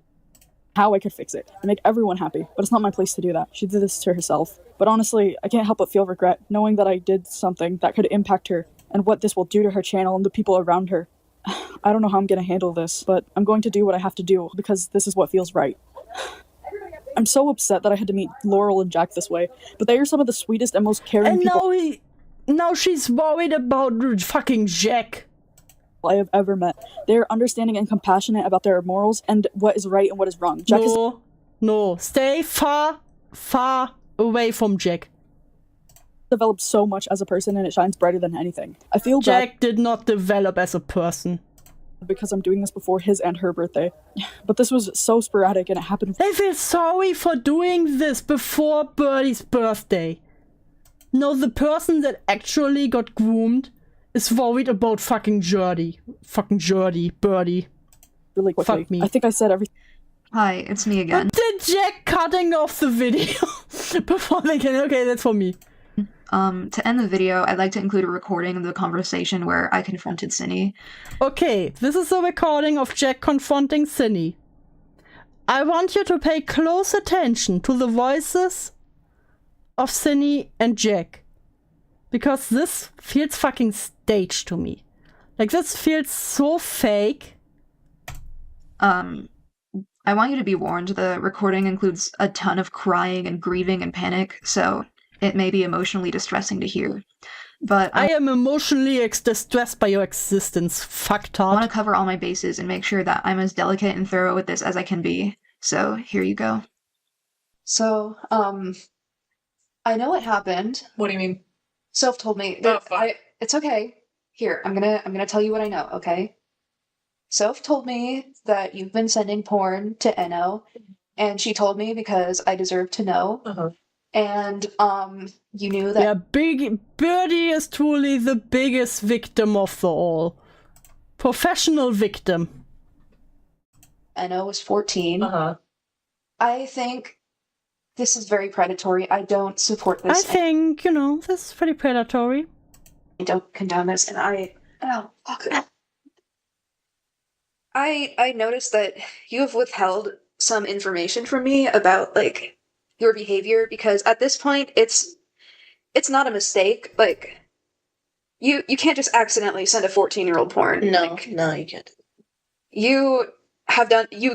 How I could fix it and make everyone happy, but it's not my place to do that. She did this to herself. But honestly, I can't help but feel regret, knowing that I did something that could impact her, and what this will do to her channel and the people around her. I don't know how I'm gonna handle this, but I'm going to do what I have to do, because this is what feels right. I'm so upset that I had to meet Laurel and Jack this way, but they are some of the sweetest and most caring people now she's worried about fucking Jack. I have ever met. They are understanding and compassionate about their morals and what is right and what is wrong. Jack No, stay far away from Jack. Developed so much as a person, and it shines brighter than anything. I feel Jack did not develop as a person. Because I'm doing this before his and her birthday. But this was so sporadic, and it happened. I feel sorry for doing this before Birdie's birthday. No, the person that actually got groomed is worried about fucking Birdie. Birdie. Really quickly. Fuck me. I think I said everything. Hi, it's me again. But did Jack cutting off the video before they can? Okay, that's for me. To end the video, I'd like to include a recording of the conversation where I confronted Synni. Okay, this is a recording of Jack confronting Synni. I want you to pay close attention to the voices of Synni and Jack. Because this feels fucking staged to me. Like, this feels so fake. I want you to be warned, the recording includes a ton of crying and grieving and panic, so it may be emotionally distressing to hear. But I am emotionally distressed by your existence, fucktard. I want to cover all my bases and make sure that I'm as delicate and thorough with this as I can be. So, here you go. So, I know what happened. What do you mean? Soph told me that it's okay. Here, I'm gonna tell you what I know, okay? Soph told me that you've been sending porn to Enno, and she told me because I deserve to know. Uh-huh. And you knew that. Yeah, Birdie is truly the biggest victim of the all. Professional victim. Enno was 14. Uh-huh. I think this is very predatory. I don't support this. I think, this is pretty predatory. I don't condone this, and I noticed that you have withheld some information from me about, like, your behavior, because at this point, it's not a mistake. Like, you can't just accidentally send a 14-year-old porn. No, like, no, you can't. You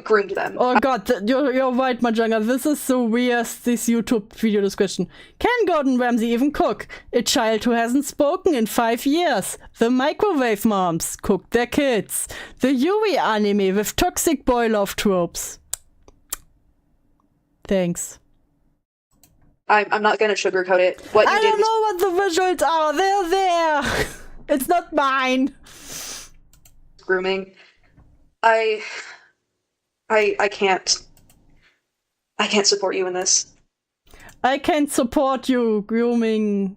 groomed them. Oh god, you're right, Majanga. This is the weirdest, this YouTube video discussion. Can Gordon Ramsay even cook? A child who hasn't spoken in 5 years. The microwave moms cooked their kids. The Yuri anime with toxic boy love tropes. Thanks. I'm not gonna sugarcoat it. What you I did don't know what the visuals are. They're there. It's not mine. grooming. I can't support you in this. I can't support you grooming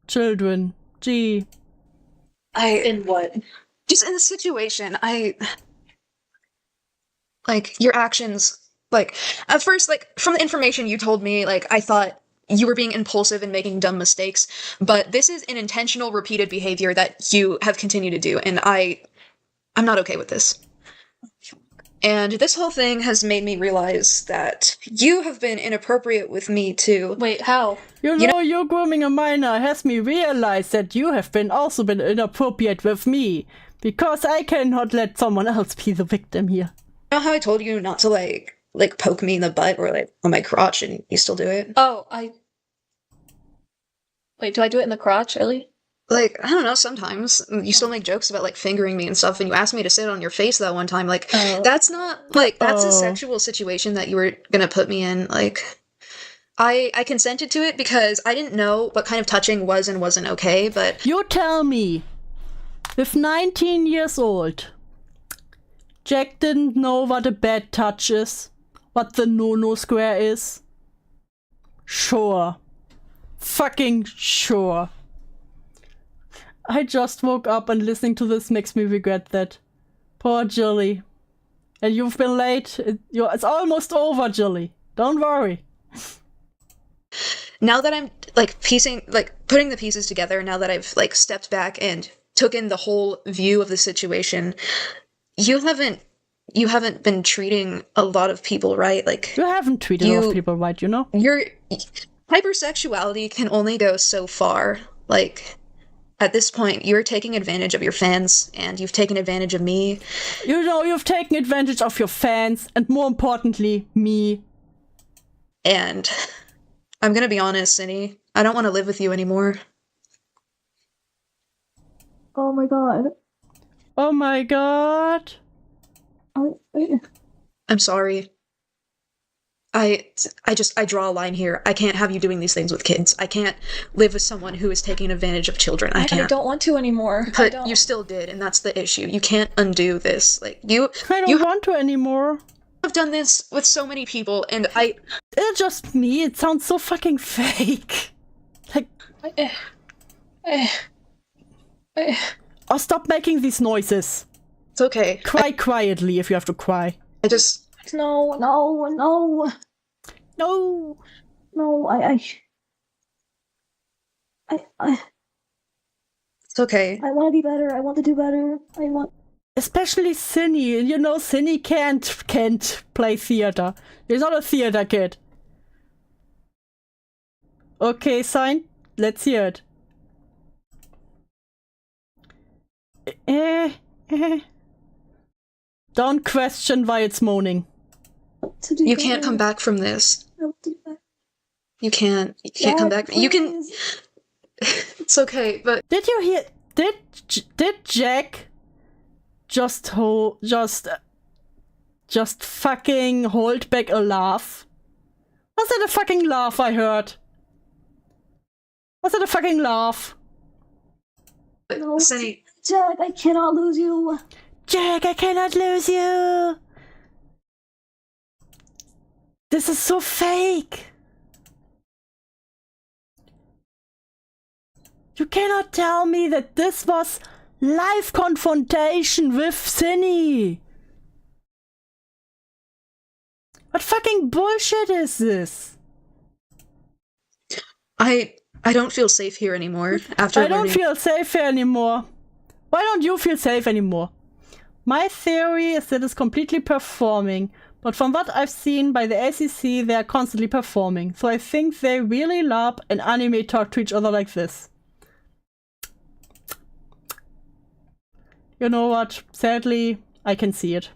children. Gee. In what? Just in the situation, like, your actions Like, at first, like, from the information you told me, like, I thought you were being impulsive and making dumb mistakes, but this is an intentional, repeated behavior that you have continued to do, and I'm not okay with this. And this whole thing has made me realize that you have been inappropriate with me, too. Wait, how? You know, you grooming a minor has me realize that you have also been inappropriate with me, because I cannot let someone else be the victim here. You know how I told you not to, like poke me in the butt or, like, on my crotch, and you still do it? Oh, Wait, do I do it in the crotch, really? Like, I don't know, sometimes. You still make jokes about, like, fingering me and stuff, and you asked me to sit on your face that one time. Like, that's not, like, that's a sexual situation that you were gonna put me in. Like, I consented to it because I didn't know what kind of touching was and wasn't okay, but... You tell me, with 19 years old, Jack didn't know what a bad touch is, what the no-no square is? Sure. Fucking sure. I just woke up and listening to this makes me regret that. Poor Jilly. And you've been late. It's almost over, Jilly. Don't worry. Now that I'm, like, putting the pieces together, now that I've, like, stepped back and took in the whole view of the situation, you haven't been treating a lot of people right. Like, You haven't treated a lot of people right, you know? Your hypersexuality can only go so far. Like, at this point, you're taking advantage of your fans, and you've taken advantage of me. You know, you've taken advantage of your fans, and more importantly, me. And I'm gonna be honest, Synni, I don't want to live with you anymore. Oh my god. Oh my god. I'm sorry. I draw a line here. I can't have you doing these things with kids. I can't live with someone who is taking advantage of children. I can't. I don't want to anymore. But you still did, and that's the issue. You can't undo this. Like, I don't want to anymore. I've done this with so many people, and It's just me. It sounds so fucking fake. Like, oh, stop making these noises. it's okay. Cry quietly if you have to cry. No. No. No, It's okay. I want to be better. I want to do better. Especially Synni. You know, Synni can't play theater. He's not a theater kid. Okay, sign. Let's hear it. Don't question why it's moaning. You can't come back from this. You can't come back. You can. It's okay, but Did you hear? Did Jack just fucking hold back a laugh? Was that a fucking laugh I heard? Was that a fucking laugh? No. Synni, Jack, I cannot lose you. Jack, I cannot lose you. This is so fake. You cannot tell me that this was live confrontation with Synni. What fucking bullshit is this? I don't feel safe here anymore. After I don't learning- feel safe here anymore. Why don't you feel safe anymore? My theory is that it's completely performing, but from what I've seen by the ACC, they're constantly performing. So I think they really love and anime talk to each other like this. You know what? Sadly, I can see it.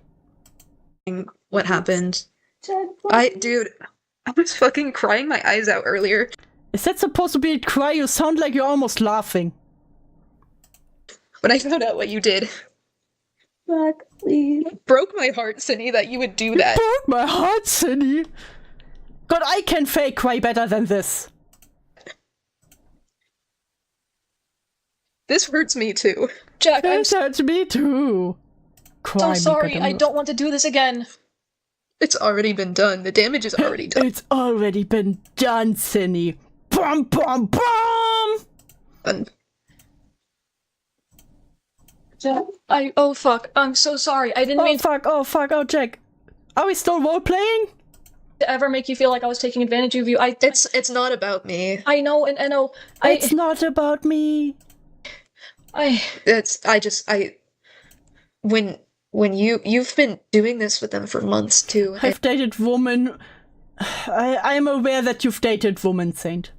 What happened? Jack, Dude, I was fucking crying my eyes out earlier. Is that supposed to be a cry? You sound like you're almost laughing. When I found out what you did. Jack, please. Broke my heart, Synni, that you would do that. Broke my heart, Synni. God, I can fake cry better than this. This hurts me too. Jack, I'm It hurts me too. Cry so me sorry. better. I don't want to do this again. It's already been done. The damage is already done. It's already been done, Synni. Bum bum bum. Jack, oh fuck. I'm so sorry. I didn't Oh mean fuck! Oh fuck! Oh Jack, are we still role playing? to ever make you feel like I was taking advantage of you. It's not about me. I know, and Enno, It's not about me. When you've been doing this with them for months too. I've dated women. I'm aware that you've dated women, Saint.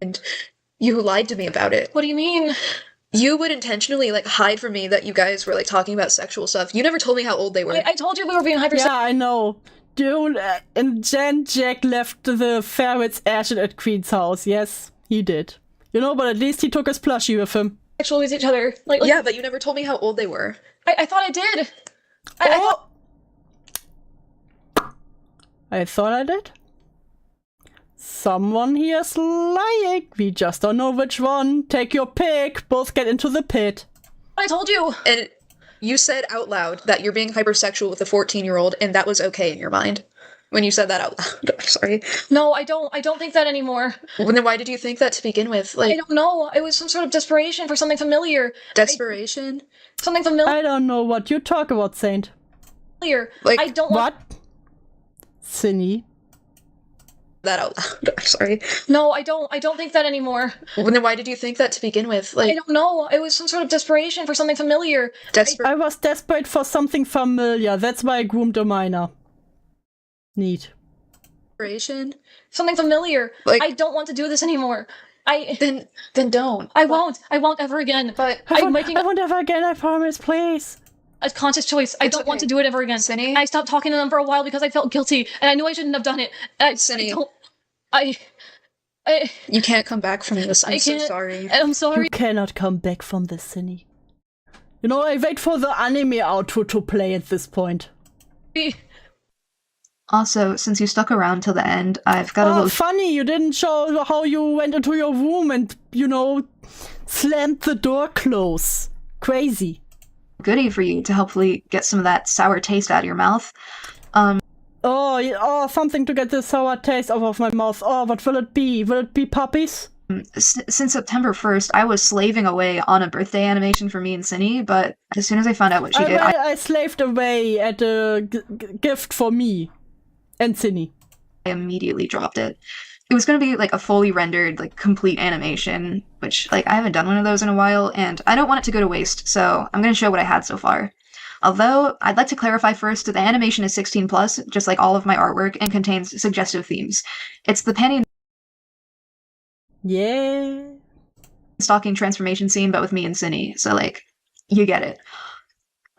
And you lied to me about it. What do you mean? You would intentionally like hide from me that you guys were like talking about sexual stuff. You never told me how old they were. I told you we were being hyper. Yeah, I know. Dude, and then Jack left the ferret's ashes at Queen's house. Yes, he did. You know, but at least he took his plushie with him. Sexual with each other. Like yeah, but you never told me how old they were. I thought I did. I thought I did? Someone here's lying. We just don't know which one. Take your pick. Both get into the pit. I told you. And you said out loud that you're being hypersexual with a 14-year-old, and that was okay in your mind. When you said that out loud. I'm sorry. No, I don't think that anymore. Well, then why did you think that to begin with? Like, I don't know. It was some sort of desperation for something familiar. Desperation? Something familiar. I don't know what you talk about, Saint. Like, I don't want What? Synni? that out loud. I'm sorry. No, I don't think that anymore. Well, then why did you think that to begin with? Like, I don't know. It was some sort of desperation for something familiar. I was desperate for something familiar. That's why I groomed a minor. Neat. Desperation? Something familiar. Like, I don't want to do this anymore. Then don't. I won't ever again. But I I'm making won't ever again, I promise, please. a conscious choice. I don't want to do it ever again. Synni? I stopped talking to them for a while because I felt guilty, and I knew I shouldn't have done it. Synni. You can't come back from this. I'm so can't. sorry. I'm sorry. You cannot come back from this, Synni. You know, I wait for the anime outro to play at this point. Also, since you stuck around till the end, I've got a Oh, little funny, you didn't show how you went into your room and, you know, slammed the door close. Crazy. goodie for you to hopefully get some of that sour taste out of your mouth. Oh, something to get the sour taste off of my mouth. Oh, what will it be? Will it be puppies? Since September 1st, I was slaving away on a birthday animation for me and Synni, but as soon as I found out what she did, I slaved away at a gift for me and Synni. I immediately dropped it. It was going to be like a fully rendered, like complete animation, which like I haven't done one of those in a while, and I don't want it to go to waste, so I'm going to show what I had so far. Although, I'd like to clarify first that the animation is 16 plus, just like all of my artwork, and contains suggestive themes. It's the panty and Yeah. stalking transformation scene, but with me and Synni, so like, you get it.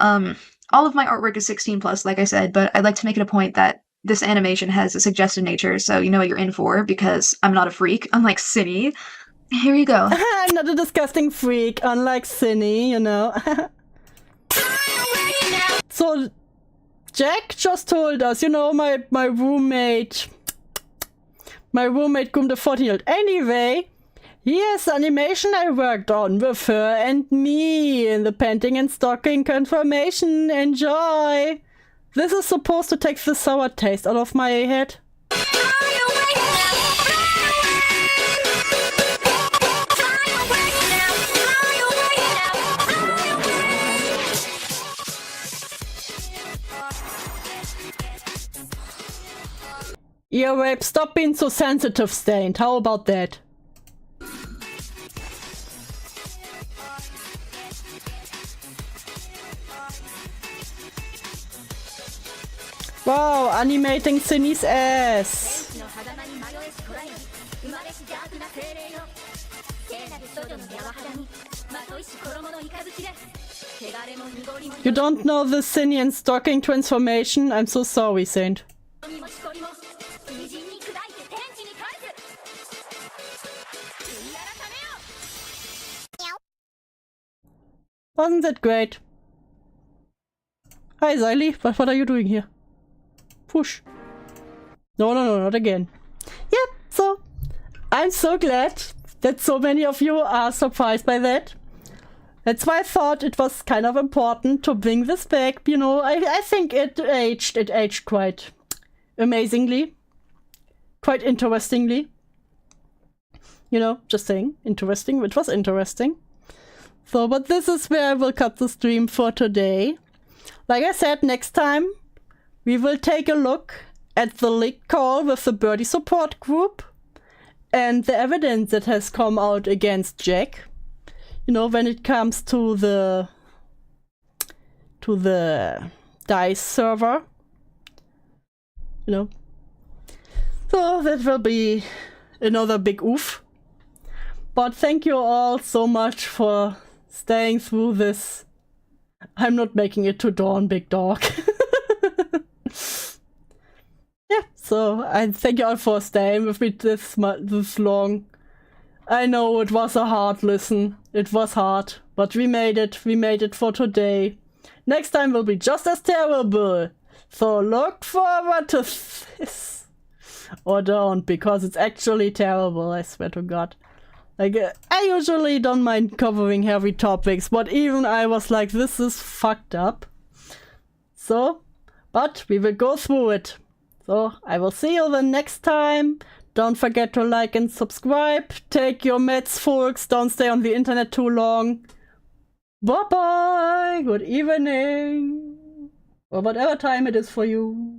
All of my artwork is 16 plus, like I said, but I'd like to make it a point that this animation has a suggestive nature, so you know what you're in for, because I'm not a freak, unlike Synni. Here you go. I'm not a disgusting freak, unlike Synni, you know. So, Jack just told us, you know, my roommate groomed a 14-year-old. Anyway, here's the animation I worked on with her and me in the panting and stalking transformation. Enjoy! This is supposed to take the sour taste out of my head. Earwape, stop being so sensitive, Stained. How about that? Wow, animating Synni's ass. You don't know the Synni and stalking transformation? I'm so sorry, Saint. Wasn't that great? Hi, Xylee. What are you doing here? Push. No, not again. Yep, so I'm so glad that so many of you are surprised by that. That's why I thought it was kind of important to bring this back. You know, I think it aged quite amazingly. Quite interestingly. You know, just saying, interesting, it was interesting. So, but this is where I will cut the stream for today. Like I said, next time we will take a look at the leak call with the Birdie support group and the evidence that has come out against Jack. You know, when it comes to the DICE server. You know. So that will be another big oof. But thank you all so much for staying through this. I'm not making it to dawn, big dog. Yeah, so I thank you all for staying with me this long. I know it was a hard listen. It was hard, but we made it. We made it for today. Next time will be just as terrible. So look forward to this. Or don't, because it's actually terrible, I swear to God. Like, I usually don't mind covering heavy topics, but even I was like, this is fucked up. So, but we will go through it. So, I will see you the next time. Don't forget to like and subscribe. Take your meds, folks. Don't stay on the internet too long. Bye-bye. Good evening. Or whatever time it is for you.